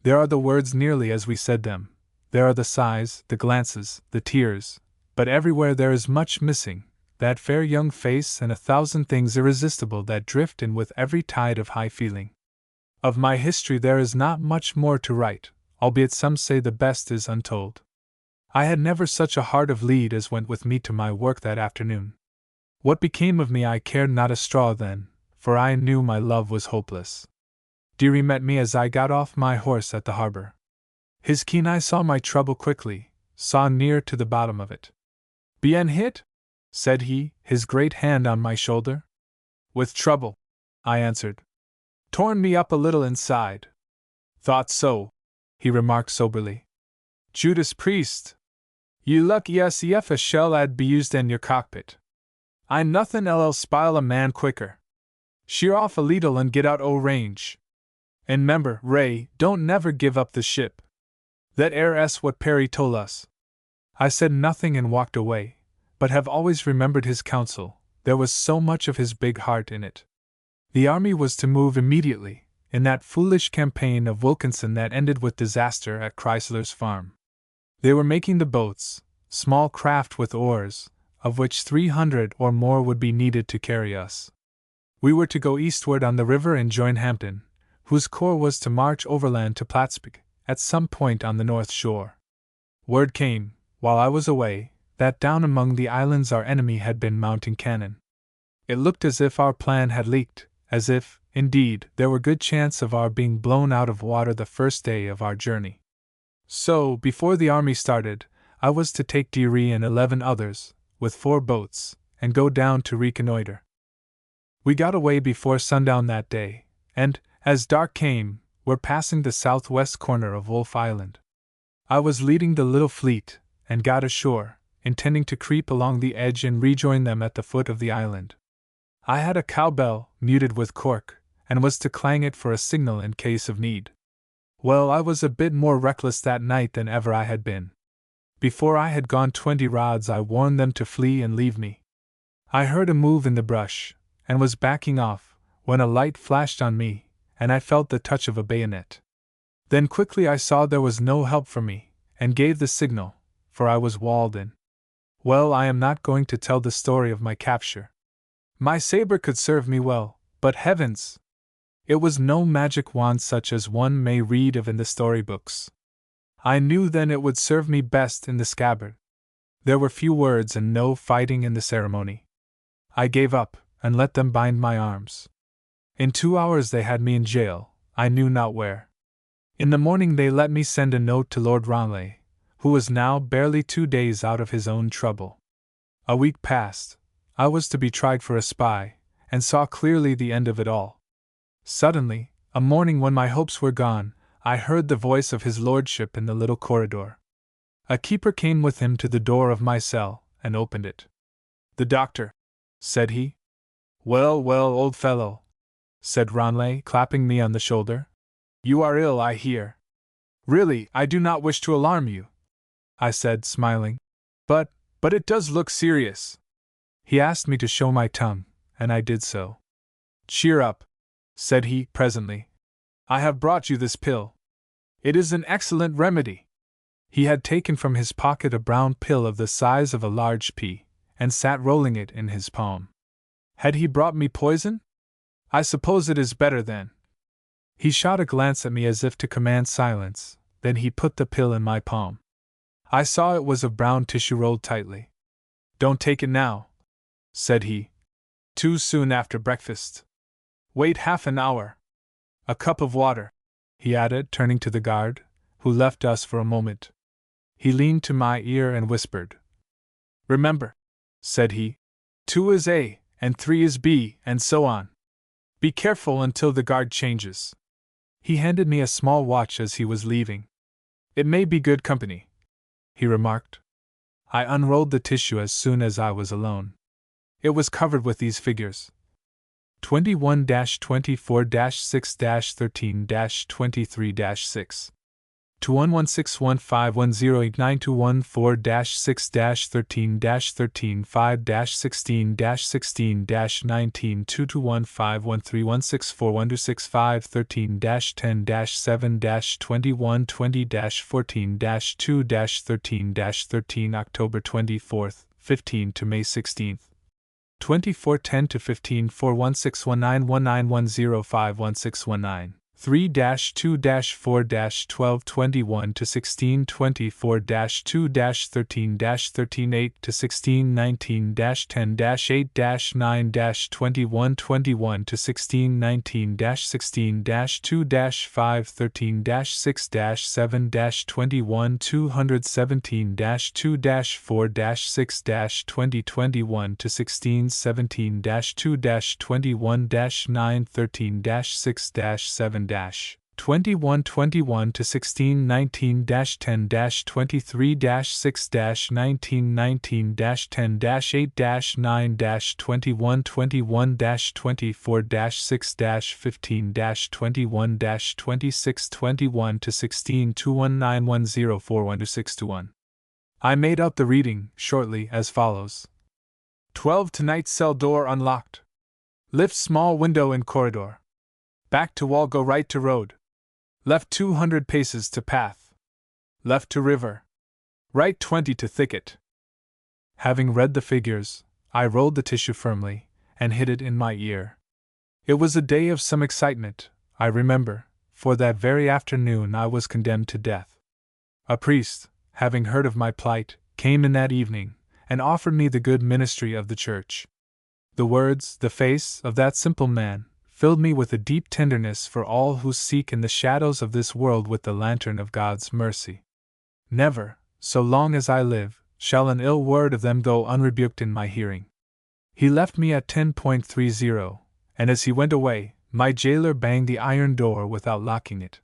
There are the words nearly as we said them, there are the sighs, the glances, the tears, but everywhere there is much missing, that fair young face and 1,000 things irresistible that drift in with every tide of high feeling. Of my history there is not much more to write, albeit some say the best is untold. I had never such a heart of lead as went with me to my work that afternoon. What became of me I cared not a straw then, for I knew my love was hopeless. Deary met me as I got off my horse at the harbor. His keen eye saw my trouble quickly, saw near to the bottom of it. "Bien hit?" said he, his great hand on my shoulder. "With trouble," I answered. "Torn me up a little inside." "Thought so," he remarked soberly. "Judas Priest. Ye luck yes ef a shell ad be used in your cockpit. I nothin' else spile a man quicker. Sheer off a leetle and get out o' range. And 'member, Ray, don't never give up the ship. That air s what Perry told us." I said nothing and walked away, but have always remembered his counsel. There was so much of his big heart in it. The army was to move immediately, in that foolish campaign of Wilkinson that ended with disaster at Chrysler's farm. They were making the boats, small craft with oars, of which 300 or more would be needed to carry us. We were to go eastward on the river and join Hampton, whose corps was to march overland to Plattsburgh, at some point on the north shore. Word came, while I was away, that down among the islands our enemy had been mounting cannon. It looked as if our plan had leaked, as if, indeed, there were good chance of our being blown out of water the first day of our journey. So, before the army started, I was to take Deary and 11 others, with 4 boats, and go down to reconnoiter. We got away before sundown that day, and, as dark came, were passing the southwest corner of Wolf Island. I was leading the little fleet, and got ashore, intending to creep along the edge and rejoin them at the foot of the island. I had a cowbell, muted with cork, and was to clang it for a signal in case of need. Well, I was a bit more reckless that night than ever I had been. Before I had gone 20 rods I warned them to flee and leave me. I heard a move in the brush, and was backing off, when a light flashed on me, and I felt the touch of a bayonet. Then quickly I saw there was no help for me, and gave the signal, for I was walled in. Well, I am not going to tell the story of my capture. My saber could serve me well, but heavens! It was no magic wand such as one may read of in the storybooks. I knew then it would serve me best in the scabbard. There were few words and no fighting in the ceremony. I gave up, and let them bind my arms. In 2 hours they had me in jail, I knew not where. In the morning they let me send a note to Lord Ranelagh, who was now barely 2 days out of his own trouble. A week passed. I was to be tried for a spy, and saw clearly the end of it all. Suddenly, a morning when my hopes were gone, I heard the voice of his lordship in the little corridor. A keeper came with him to the door of my cell, and opened it. "The doctor," said he. "Well, well, old fellow," said Ranelagh, clapping me on the shoulder. "You are ill, I hear." "Really, I do not wish to alarm you," I said, smiling. But it does look serious." He asked me to show my tongue, and I did so. "Cheer up," said he, presently. "I have brought you this pill. It is an excellent remedy." He had taken from his pocket a brown pill of the size of a large pea, and sat rolling it in his palm. Had he brought me poison? "I suppose it is better then." He shot a glance at me as if to command silence, then he put the pill in my palm. I saw it was of brown tissue rolled tightly. "Don't take it now," said he. "Too soon after breakfast. Wait half an hour. A cup of water," he added, turning to the guard, who left us for a moment. He leaned to my ear and whispered. "Remember," said he, 2 is A, and 3 is B, and so on. Be careful until the guard changes." He handed me a small watch as he was leaving. "It may be good company," he remarked. I unrolled the tissue as soon as I was alone. It was covered with these figures: 21-24-6-13-23-6. 21161510892146-13-13-5-16-16-19 221513-10-7-2120-14-2-13-13 October 24th, 15 to May 16th. 2410 to 1541619191051619. 3-2-4-1221 to 1624-2-13-138 to 1619-10-8-9-2121 to 1619-16-2-513-6-7-21-217-2-4-6-2021 to 1617-2-21-913-6-7 2121 to 1619-10-23-6-9-2121-6-8-9-21-24-6-21 to 162191041261. I made up the reading, shortly, as follows. 12 to night cell door unlocked. Lift small window in corridor. Back to wall go right to road. Left 200 paces to path. Left to river. Right 20 to thicket. Having read the figures, I rolled the tissue firmly, and hid it in my ear. It was a day of some excitement, I remember, for that very afternoon I was condemned to death. A priest, having heard of my plight, came in that evening, and offered me the good ministry of the church. The words, the face, of that simple man, filled me with a deep tenderness for all who seek in the shadows of this world with the lantern of God's mercy. Never, so long as I live, shall an ill word of them go unrebuked in my hearing. He left me at 10.30, and as he went away, my jailer banged the iron door without locking it.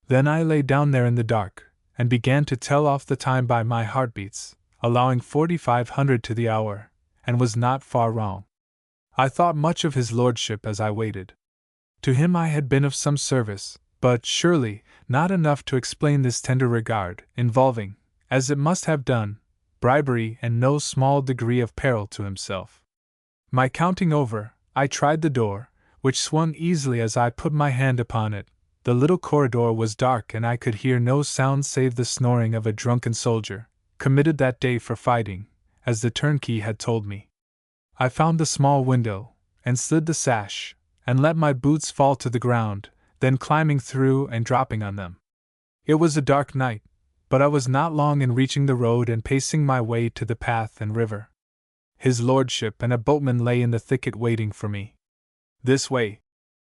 Then I lay down there in the dark, and began to tell off the time by my heartbeats, allowing 4500 to the hour, and was not far wrong. I thought much of his lordship as I waited. To him I had been of some service, but surely not enough to explain this tender regard, involving, as it must have done, bribery and no small degree of peril to himself. My counting over, I tried the door, which swung easily as I put my hand upon it. The little corridor was dark and I could hear no sound save the snoring of a drunken soldier, committed that day for fighting, as the turnkey had told me. I found the small window, and slid the sash, and let my boots fall to the ground, then climbing through and dropping on them. It was a dark night, but I was not long in reaching the road and pacing my way to the path and river. His lordship and a boatman lay in the thicket waiting for me. "This way,"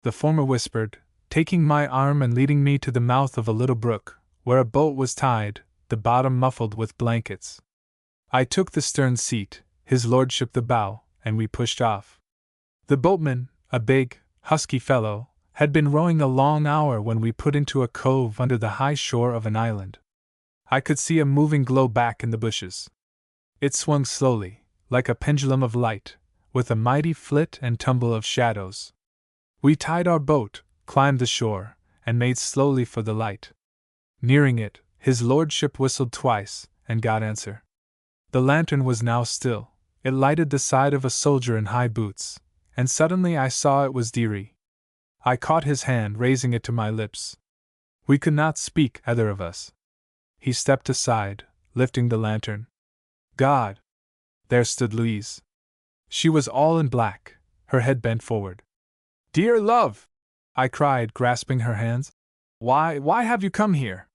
the former whispered, taking my arm and leading me to the mouth of a little brook, where a boat was tied, the bottom muffled with blankets. I took the stern seat, his lordship the bow, and we pushed off. The boatman, a big, husky fellow, had been rowing a long hour when we put into a cove under the high shore of an island. I could see a moving glow back in the bushes. It swung slowly, like a pendulum of light, with a mighty flit and tumble of shadows. We tied our boat, climbed the shore, and made slowly for the light. Nearing it, his lordship whistled twice, and got answer. The lantern was now still. It lighted the side of a soldier in high boots, and suddenly I saw it was Deary. I caught his hand, raising it to my lips. We could not speak, either of us. He stepped aside, lifting the lantern. God! There stood Louise. She was all in black, her head bent forward. "Dear love!" I cried, grasping her hands. Why have you come here?"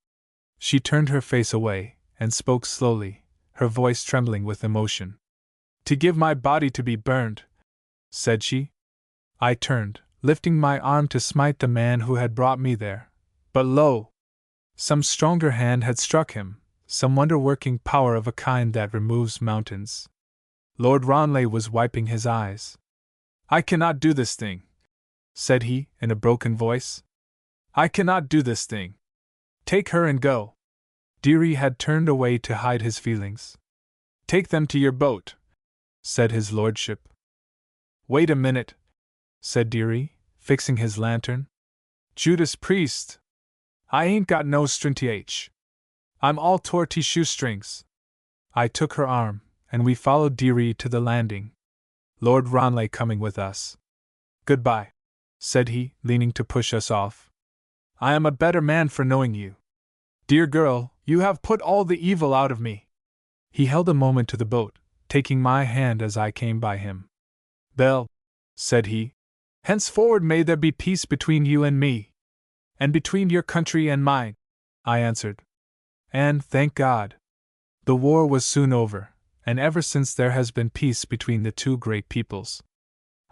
She turned her face away, and spoke slowly, her voice trembling with emotion. "To give my body to be burned," said she. I turned, lifting my arm to smite the man who had brought me there. But lo! Some stronger hand had struck him, some wonder-working power of a kind that removes mountains. Lord Ranelagh was wiping his eyes. "I cannot do this thing," said he, in a broken voice. "I cannot do this thing. Take her and go." Deary had turned away to hide his feelings. "Take them to your boat," said his lordship. "Wait a minute," said Deary, fixing his lantern. "Judas Priest, I ain't got no string. I'm all torty shoestrings." I took her arm, and we followed Deary to the landing. Lord Ranelagh coming with us. "Goodbye," said he, leaning to push us off. "I am a better man for knowing you. Dear girl, you have put all the evil out of me." He held a moment to the boat, taking my hand as I came by him. "Belle," said he, "henceforward may there be peace between you and me." "And between your country and mine," I answered. And, thank God, the war was soon over, and ever since there has been peace between the two great peoples.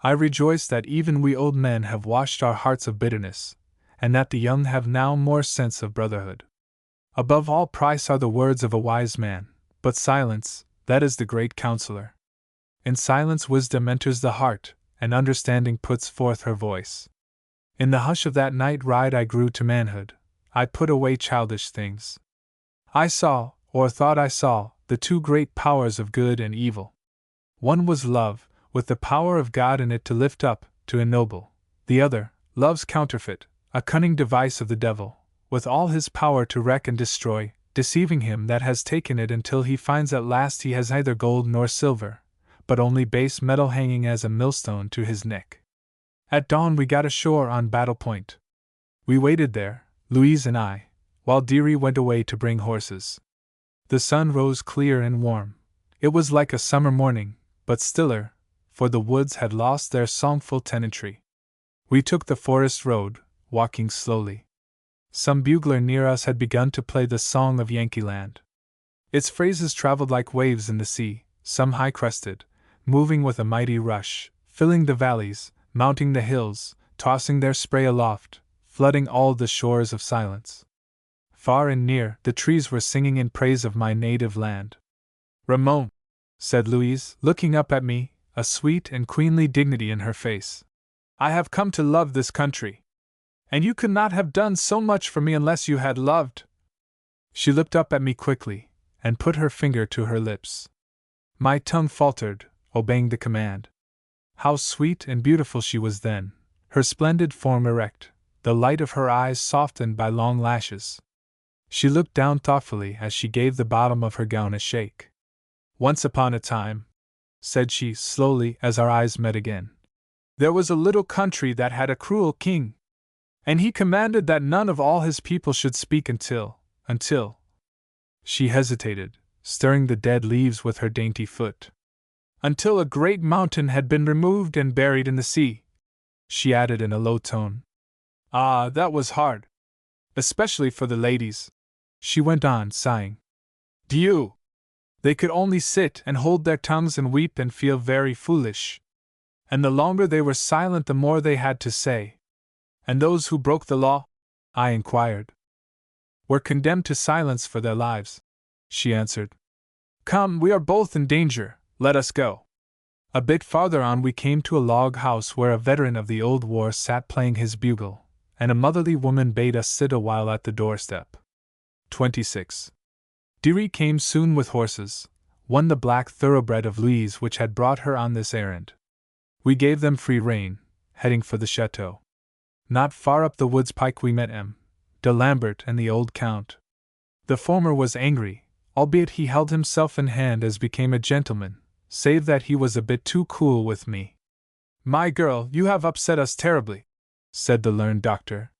I rejoice that even we old men have washed our hearts of bitterness, and that the young have now more sense of brotherhood. Above all price are the words of a wise man, but silence, that is the great counselor. In silence wisdom enters the heart, and understanding puts forth her voice. In the hush of that night ride I grew to manhood. I put away childish things. I saw, or thought I saw, the two great powers of good and evil. One was love, with the power of God in it to lift up, to ennoble. The other, love's counterfeit, a cunning device of the devil, with all his power to wreck and destroy, deceiving him that has taken it until he finds at last he has neither gold nor silver, but only base metal hanging as a millstone to his neck. At dawn we got ashore on Battle Point. We waited there, Louise and I, while Deary went away to bring horses. The sun rose clear and warm. It was like a summer morning, but stiller, for the woods had lost their songful tenantry. We took the forest road, walking slowly. Some bugler near us had begun to play the song of Yankeeland. Its phrases traveled like waves in the sea, some high-crested, moving with a mighty rush, filling the valleys, mounting the hills, tossing their spray aloft, flooding all the shores of silence. Far and near, the trees were singing in praise of my native land. "Ramon," said Louise, looking up at me, a sweet and queenly dignity in her face, "I have come to love this country. And you could not have done so much for me unless you had loved." She looked up at me quickly, and put her finger to her lips. My tongue faltered, obeying the command. How sweet and beautiful she was then, her splendid form erect, the light of her eyes softened by long lashes. She looked down thoughtfully as she gave the bottom of her gown a shake. "Once upon a time," said she slowly as our eyes met again, "there was a little country that had a cruel king. And he commanded that none of all his people should speak until. She hesitated, stirring the dead leaves with her dainty foot. "Until a great mountain had been removed and buried in the sea," she added in a low tone. "Ah, that was hard. Especially for the ladies. She went on, sighing. Do you? They could only sit and hold their tongues and weep and feel very foolish. And the longer they were silent, the more they had to say. And those who broke the law? I inquired. Were condemned to silence for their lives, she answered. Come, we are both in danger, let us go. A bit farther on we came to a log house where a veteran of the old war sat playing his bugle, and a motherly woman bade us sit a while at the doorstep. 26. Dearie came soon with horses, one the black thoroughbred of Louise which had brought her on this errand. We gave them free rein, heading for the chateau. Not far up the woods pike we met M. de Lambert and the old count. The former was angry, albeit he held himself in hand as became a gentleman, save that he was a bit too cool with me. My girl, you have upset us terribly, said the learned doctor.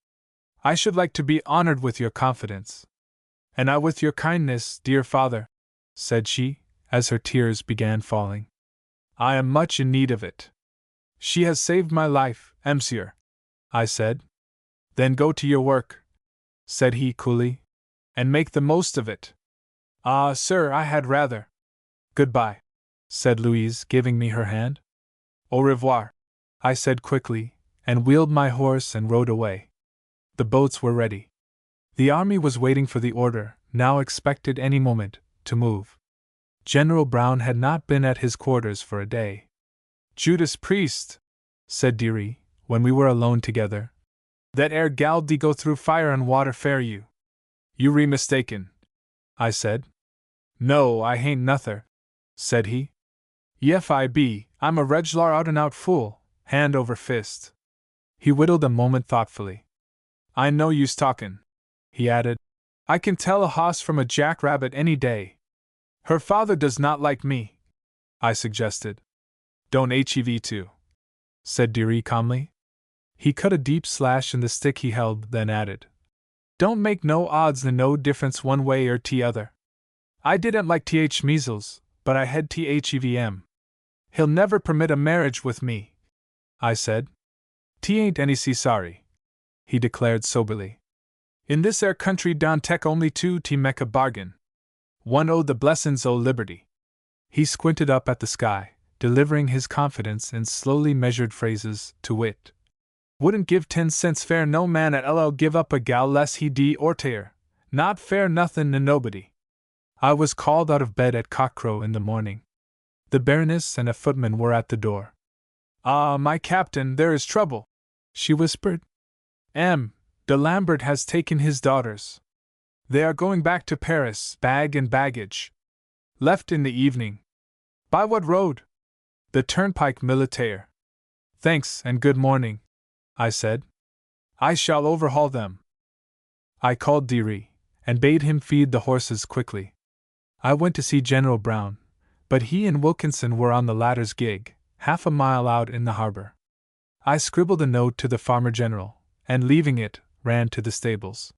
I should like to be honored with your confidence. And I with your kindness, dear father, said she, as her tears began falling. I am much in need of it. She has saved my life, monsieur, I said. Then go to your work, said he coolly, and make the most of it. Ah, sir, I had rather. Goodbye, said Louise, giving me her hand. Au revoir, I said quickly, and wheeled my horse and rode away. The boats were ready. The army was waiting for the order, now expected any moment, to move. General Brown had not been at his quarters for a day. Judas Priest, said Dearie, when we were alone together. That ere gal de go through fire and water fare you. You re mistaken, I said. No, I hain't nother, said he. Yef I be, I'm a reg'lar out and out fool, hand over fist. He whittled a moment thoughtfully. I know you's talkin', he added. I can tell a hoss from a jackrabbit any day. Her father does not like me, I suggested. Don't hev to, said Dearie calmly. He cut a deep slash in the stick he held, then added. Don't make no odds and no difference one way or t'other. I didn't like th measles, but I had thevm. He'll never permit a marriage with me, I said. T ain't any sorry, he declared soberly. In this air country down tek only two t make a bargain. One owed the blessin's o' liberty. He squinted up at the sky, delivering his confidence in slowly measured phrases, to wit. Wouldn't give 10 cents fair no man at LL give up a gal less he de ortair, not fair nothin' to nobody. I was called out of bed at cockcrow in the morning. The Baroness and a footman were at the door. Ah, my captain, there is trouble, she whispered. M. de Lambert has taken his daughters. They are going back to Paris, bag and baggage. Left in the evening. By what road? The turnpike militaire. Thanks and good morning, I said. I shall overhaul them. I called Dearie, and bade him feed the horses quickly. I went to see General Brown, but he and Wilkinson were on the latter's gig, half a mile out in the harbor. I scribbled a note to the farmer general, and leaving it, ran to the stables.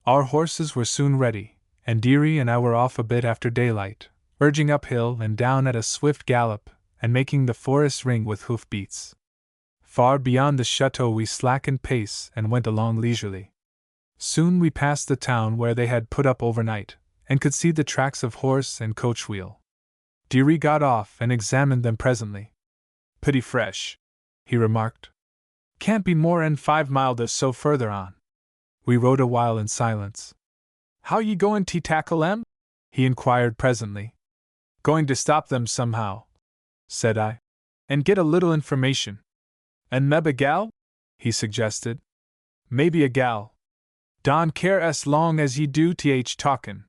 Our horses were soon ready, and Dearie and I were off a bit after daylight, urging uphill and down at a swift gallop, and making the forest ring with hoof-beats. Far beyond the chateau we slackened pace and went along leisurely. Soon we passed the town where they had put up overnight, and could see the tracks of horse and coach wheel. Dearie got off and examined them presently. Pretty fresh, he remarked. Can't be more'n 5 mile or so further on. We rode a while in silence. How ye goin' to tackle 'em? He inquired presently. Going to stop them somehow, said I, and get a little information. And meb a gal? He suggested. Maybe a gal. Don care as long as ye do th talkin'.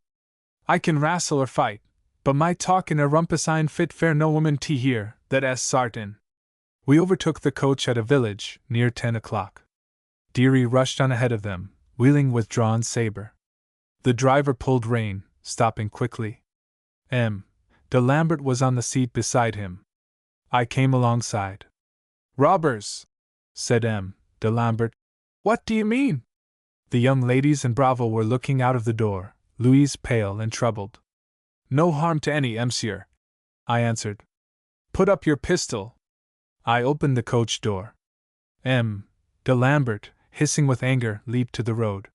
I can wrastle or fight, but my talkin' a rumpus ain't fit fair no woman t hear, that s sartin. We overtook the coach at a village, near 10 o'clock. Dearie rushed on ahead of them, wheeling with drawn saber. The driver pulled rein, stopping quickly. M. de Lambert was on the seat beside him. I came alongside. Robbers, said M. de Lambert. What do you mean? The young ladies and Bravo were looking out of the door, Louise pale and troubled. No harm to any, monsieur, I answered. Put up your pistol. I opened the coach door. M. de Lambert, hissing with anger, leaped to the road.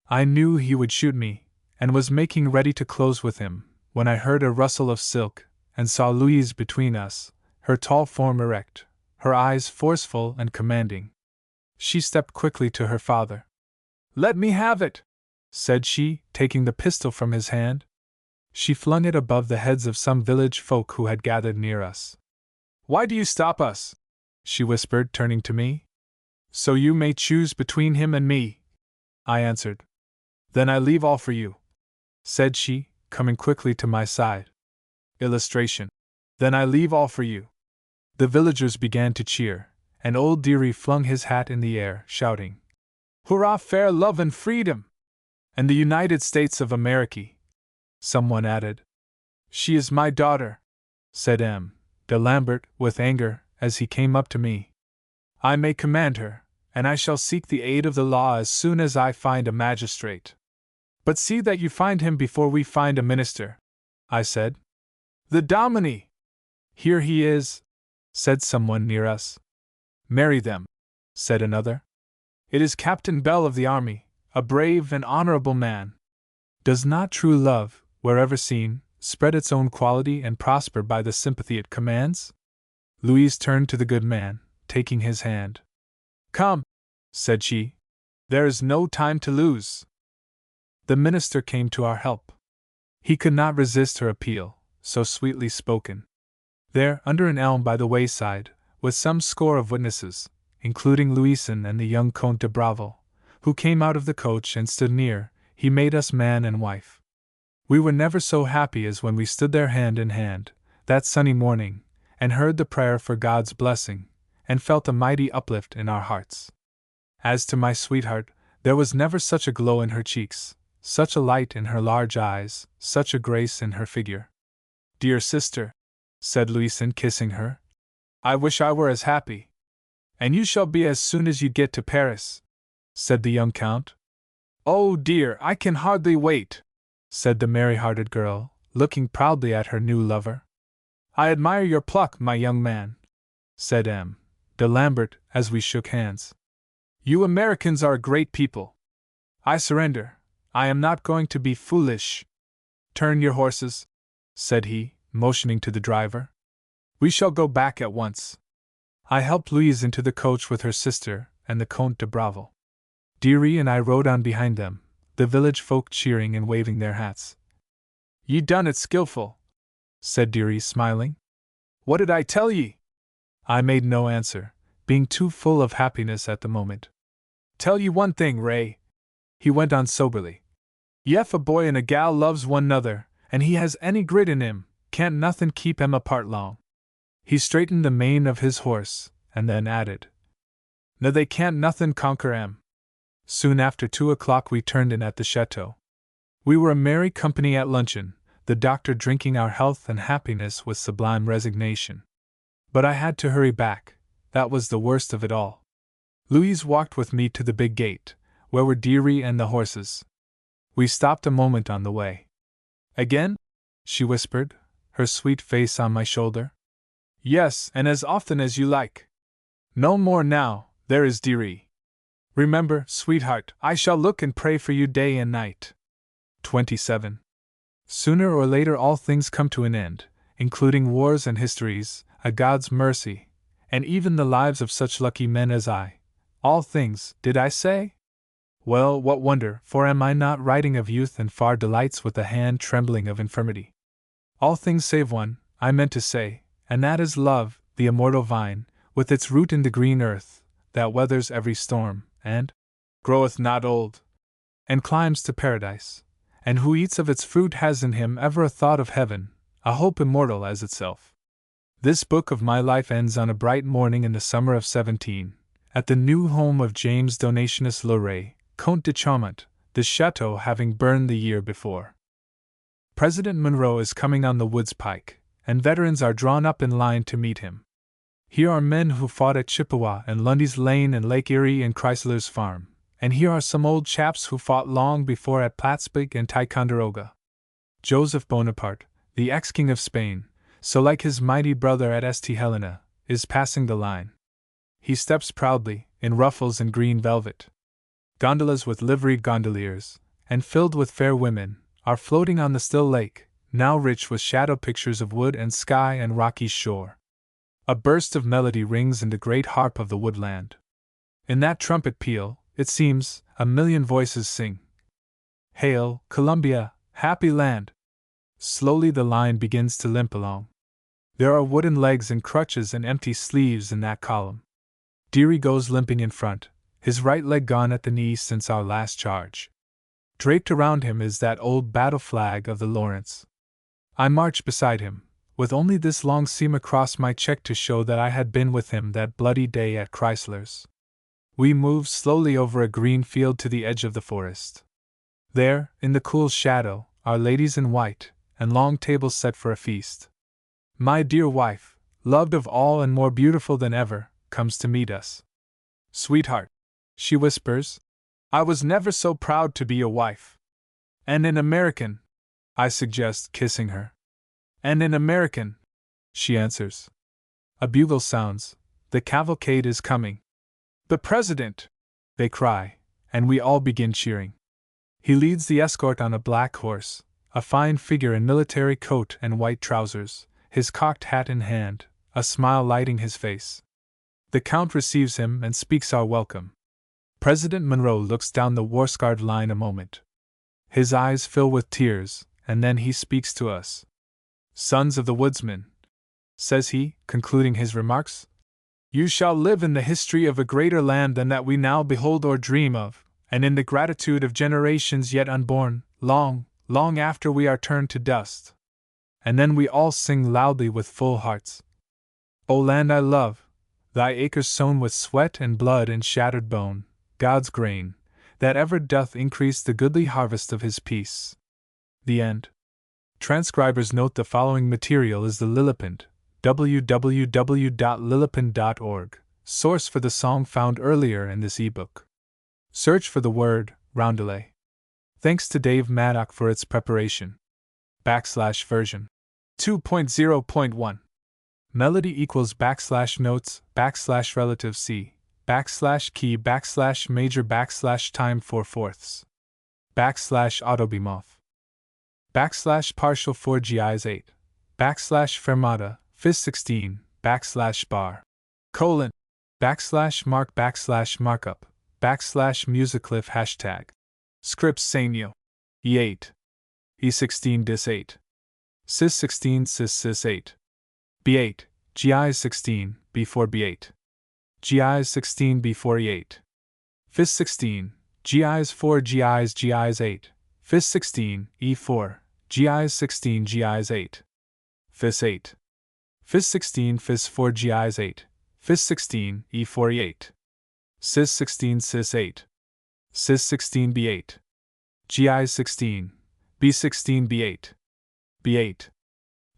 I knew he would shoot me, and was making ready to close with him, when I heard a rustle of silk, and saw Louise between us, her tall form erect, her eyes forceful and commanding. She stepped quickly to her father. "Let me have it!" said she, taking the pistol from his hand. She flung it above the heads of some village folk who had gathered near us. "Why do you stop us?" she whispered, turning to me. "So you may choose between him and me," I answered. "Then I leave all for you," said she, coming quickly to my side. Illustration. Then I leave all for you. The villagers began to cheer, and old Dearie flung his hat in the air, shouting, "Hurrah, fair love and freedom! And the United States of America!" Someone added, "She is my daughter," said M. de Lambert, with anger, as he came up to me. "I may command her, and I shall seek the aid of the law as soon as I find a magistrate." "But see that you find him before we find a minister," I said. "The Dominie!" "Here he is," said someone near us. "Marry them," said another. "It is Captain Bell of the army, a brave and honorable man." Does not true love, wherever seen, spread its own quality and prosper by the sympathy it commands? Louise turned to the good man, taking his hand. "Come," said she. "There is no time to lose." The minister came to our help. He could not resist her appeal, so sweetly spoken. There, under an elm by the wayside, with some score of witnesses, including Louison and the young Comte de Bravo, who came out of the coach and stood near, he made us man and wife. We were never so happy as when we stood there hand in hand, that sunny morning, and heard the prayer for God's blessing, and felt a mighty uplift in our hearts. As to my sweetheart, there was never such a glow in her cheeks, such a light in her large eyes, such a grace in her figure. "Dear sister," said Louison, kissing her, "I wish I were as happy." "And you shall be as soon as you get to Paris," said the young Count. "Oh dear, I can hardly wait," said the merry-hearted girl, looking proudly at her new lover. "I admire your pluck, my young man," said M. de Lambert, as we shook hands. "You Americans are a great people. I surrender. I am not going to be foolish." "Turn your horses," said he, motioning to the driver. "We shall go back at once." I helped Louise into the coach with her sister and the Comte de Bravo. Dearie and I rode on behind them, the village folk cheering and waving their hats. "Ye done it skilful," said Dearie, smiling. "What did I tell ye?" I made no answer, being too full of happiness at the moment. "Tell ye one thing, Ray," he went on soberly. "Yef a boy and a gal loves one another, and he has any grit in him, can't nothin' keep 'em apart long." He straightened the mane of his horse, and then added, "No, they can't nothin' conquer 'em." Soon after 2 o'clock we turned in at the chateau. We were a merry company at luncheon, the doctor drinking our health and happiness with sublime resignation. But I had to hurry back, that was the worst of it all. Louise walked with me to the big gate, where were Dearie and the horses. We stopped a moment on the way. "Again?" she whispered, her sweet face on my shoulder. "Yes, and as often as you like. No more now, there is Dearie. Remember, sweetheart, I shall look and pray for you day and night." 27. Sooner or later all things come to an end, including wars and histories, a God's mercy, and even the lives of such lucky men as I. All things, did I say? Well, what wonder, for am I not writing of youth and far delights with the hand trembling of infirmity? All things save one, I meant to say, and that is love, the immortal vine, with its root in the green earth, that weathers every storm, and groweth not old, and climbs to paradise, and who eats of its fruit has in him ever a thought of heaven, a hope immortal as itself. This book of my life ends on a bright morning in the summer of 17, at the new home of James Donationus Loret, Comte de Chaumont, the chateau having burned the year before. President Monroe is coming on the Woods Pike, and veterans are drawn up in line to meet him. Here are men who fought at Chippewa and Lundy's Lane and Lake Erie and Chrysler's Farm, and here are some old chaps who fought long before at Plattsburgh and Ticonderoga. Joseph Bonaparte, the ex-king of Spain, so like his mighty brother at St. Helena, is passing the line. He steps proudly, in ruffles and green velvet. Gondolas with liveried gondoliers, and filled with fair women, are floating on the still lake, now rich with shadow pictures of wood and sky and rocky shore. A burst of melody rings in the great harp of the woodland. In that trumpet peal, it seems, a million voices sing. Hail, Columbia, happy land! Slowly the line begins to limp along. There are wooden legs and crutches and empty sleeves in that column. Dearie goes limping in front, his right leg gone at the knee since our last charge. Draped around him is that old battle flag of the Lawrence. I march beside him, with only this long seam across my check to show that I had been with him that bloody day at Chrysler's. We move slowly over a green field to the edge of the forest. There, in the cool shadow, are ladies in white, and long tables set for a feast. My dear wife, loved of all and more beautiful than ever, comes to meet us. Sweetheart, she whispers, I was never so proud to be a wife. And an American, I suggest, kissing her. And an American, she answers. A bugle sounds, the cavalcade is coming. The President! They cry, and we all begin cheering. He leads the escort on a black horse, a fine figure in military coat and white trousers, his cocked hat in hand, a smile lighting his face. The Count receives him and speaks our welcome. President Monroe looks down the war-scarred line a moment. His eyes fill with tears, and then he speaks to us. Sons of the woodsman, says he, concluding his remarks, you shall live in the history of a greater land than that we now behold or dream of, and in the gratitude of generations yet unborn, long, long after we are turned to dust. And then we all sing loudly with full hearts. O land I love, thy acres sown with sweat and blood and shattered bone, God's grain, that ever doth increase the goodly harvest of his peace. The end. Transcribers note the following material is the Lilliput, www.lilliput.org, source for the song found earlier in this ebook. Search for the word, roundelay. Thanks to Dave Maddock for its preparation. \version 2.0.1 Melody equals \notes, \relative C, \key, \major, \time 4/4, \autobemol, \partial 4 GIs 8, \fermata, fis 16, \bar, colon, \mark, \markup, \musicliff hashtag, scripts sanio, E8, E16 dis 8, cis 16 cis 8, B8, GIs 16, B4 B8, GIs 16 B4 E8, fis 16, GIs 4 GIs 8, fis 16, E4, GIs 16 GIs 8, fis 8, fis 16 fis 4 GIs 8, fis 16, E4 E8, cis 16 cis 8, cis 16 B8, GIs 16, B16 B8, B8,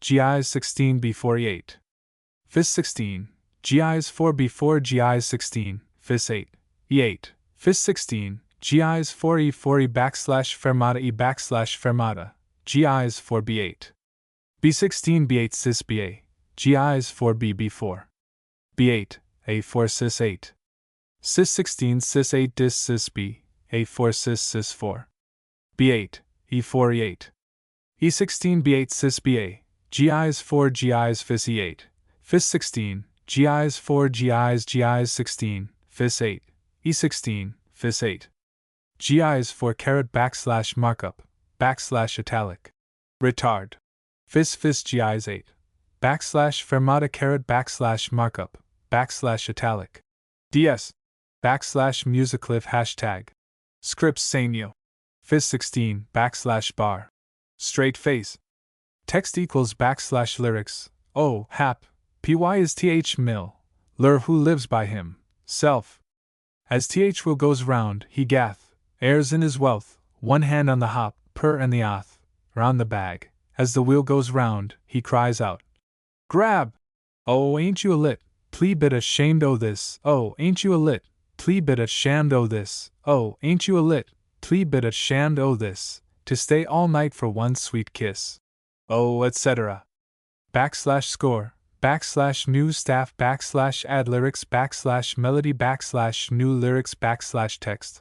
GIs 16 B4 E8, fis 16, GIs 4 B4 GIs 16, fis 8, E8, fis 16, GIs 4 E4 E \fermata E \fermata, GIs 4 B8, B16 B8 cis BA, GIs 4 B B4, B8, A4 cis 8, cis 16 cis 8 dis cis B, A4 cis 4, B8, E4 E8, E16 B8 cis BA, GIs 4 GIs fis E8, fis 16, GIs 4 GIs 16, fis 8, E16, fis 8, GIs 4 \markup, \italic, retard, fis GIs 8, \fermata \markup, \italic, ds, \musicliff hashtag, scripts sanio, fis 16 \bar, straight face, text equals \lyrics, oh, hap, py is th mill, lur who lives by him, self. As th will goes round, he gath, airs in his wealth, one hand on the hop, per and the oth, round the bag, as the wheel goes round, he cries out, grab! Oh, ain't you a lit, plea bit ashamed o' this, oh, ain't you a lit, plea bit ashamed o' this, oh, ain't you a lit, plea bit ashamed o' this, to stay all night for one sweet kiss. Oh, etc. \score, \new staff, \add lyrics, \melody, \new lyrics, \text.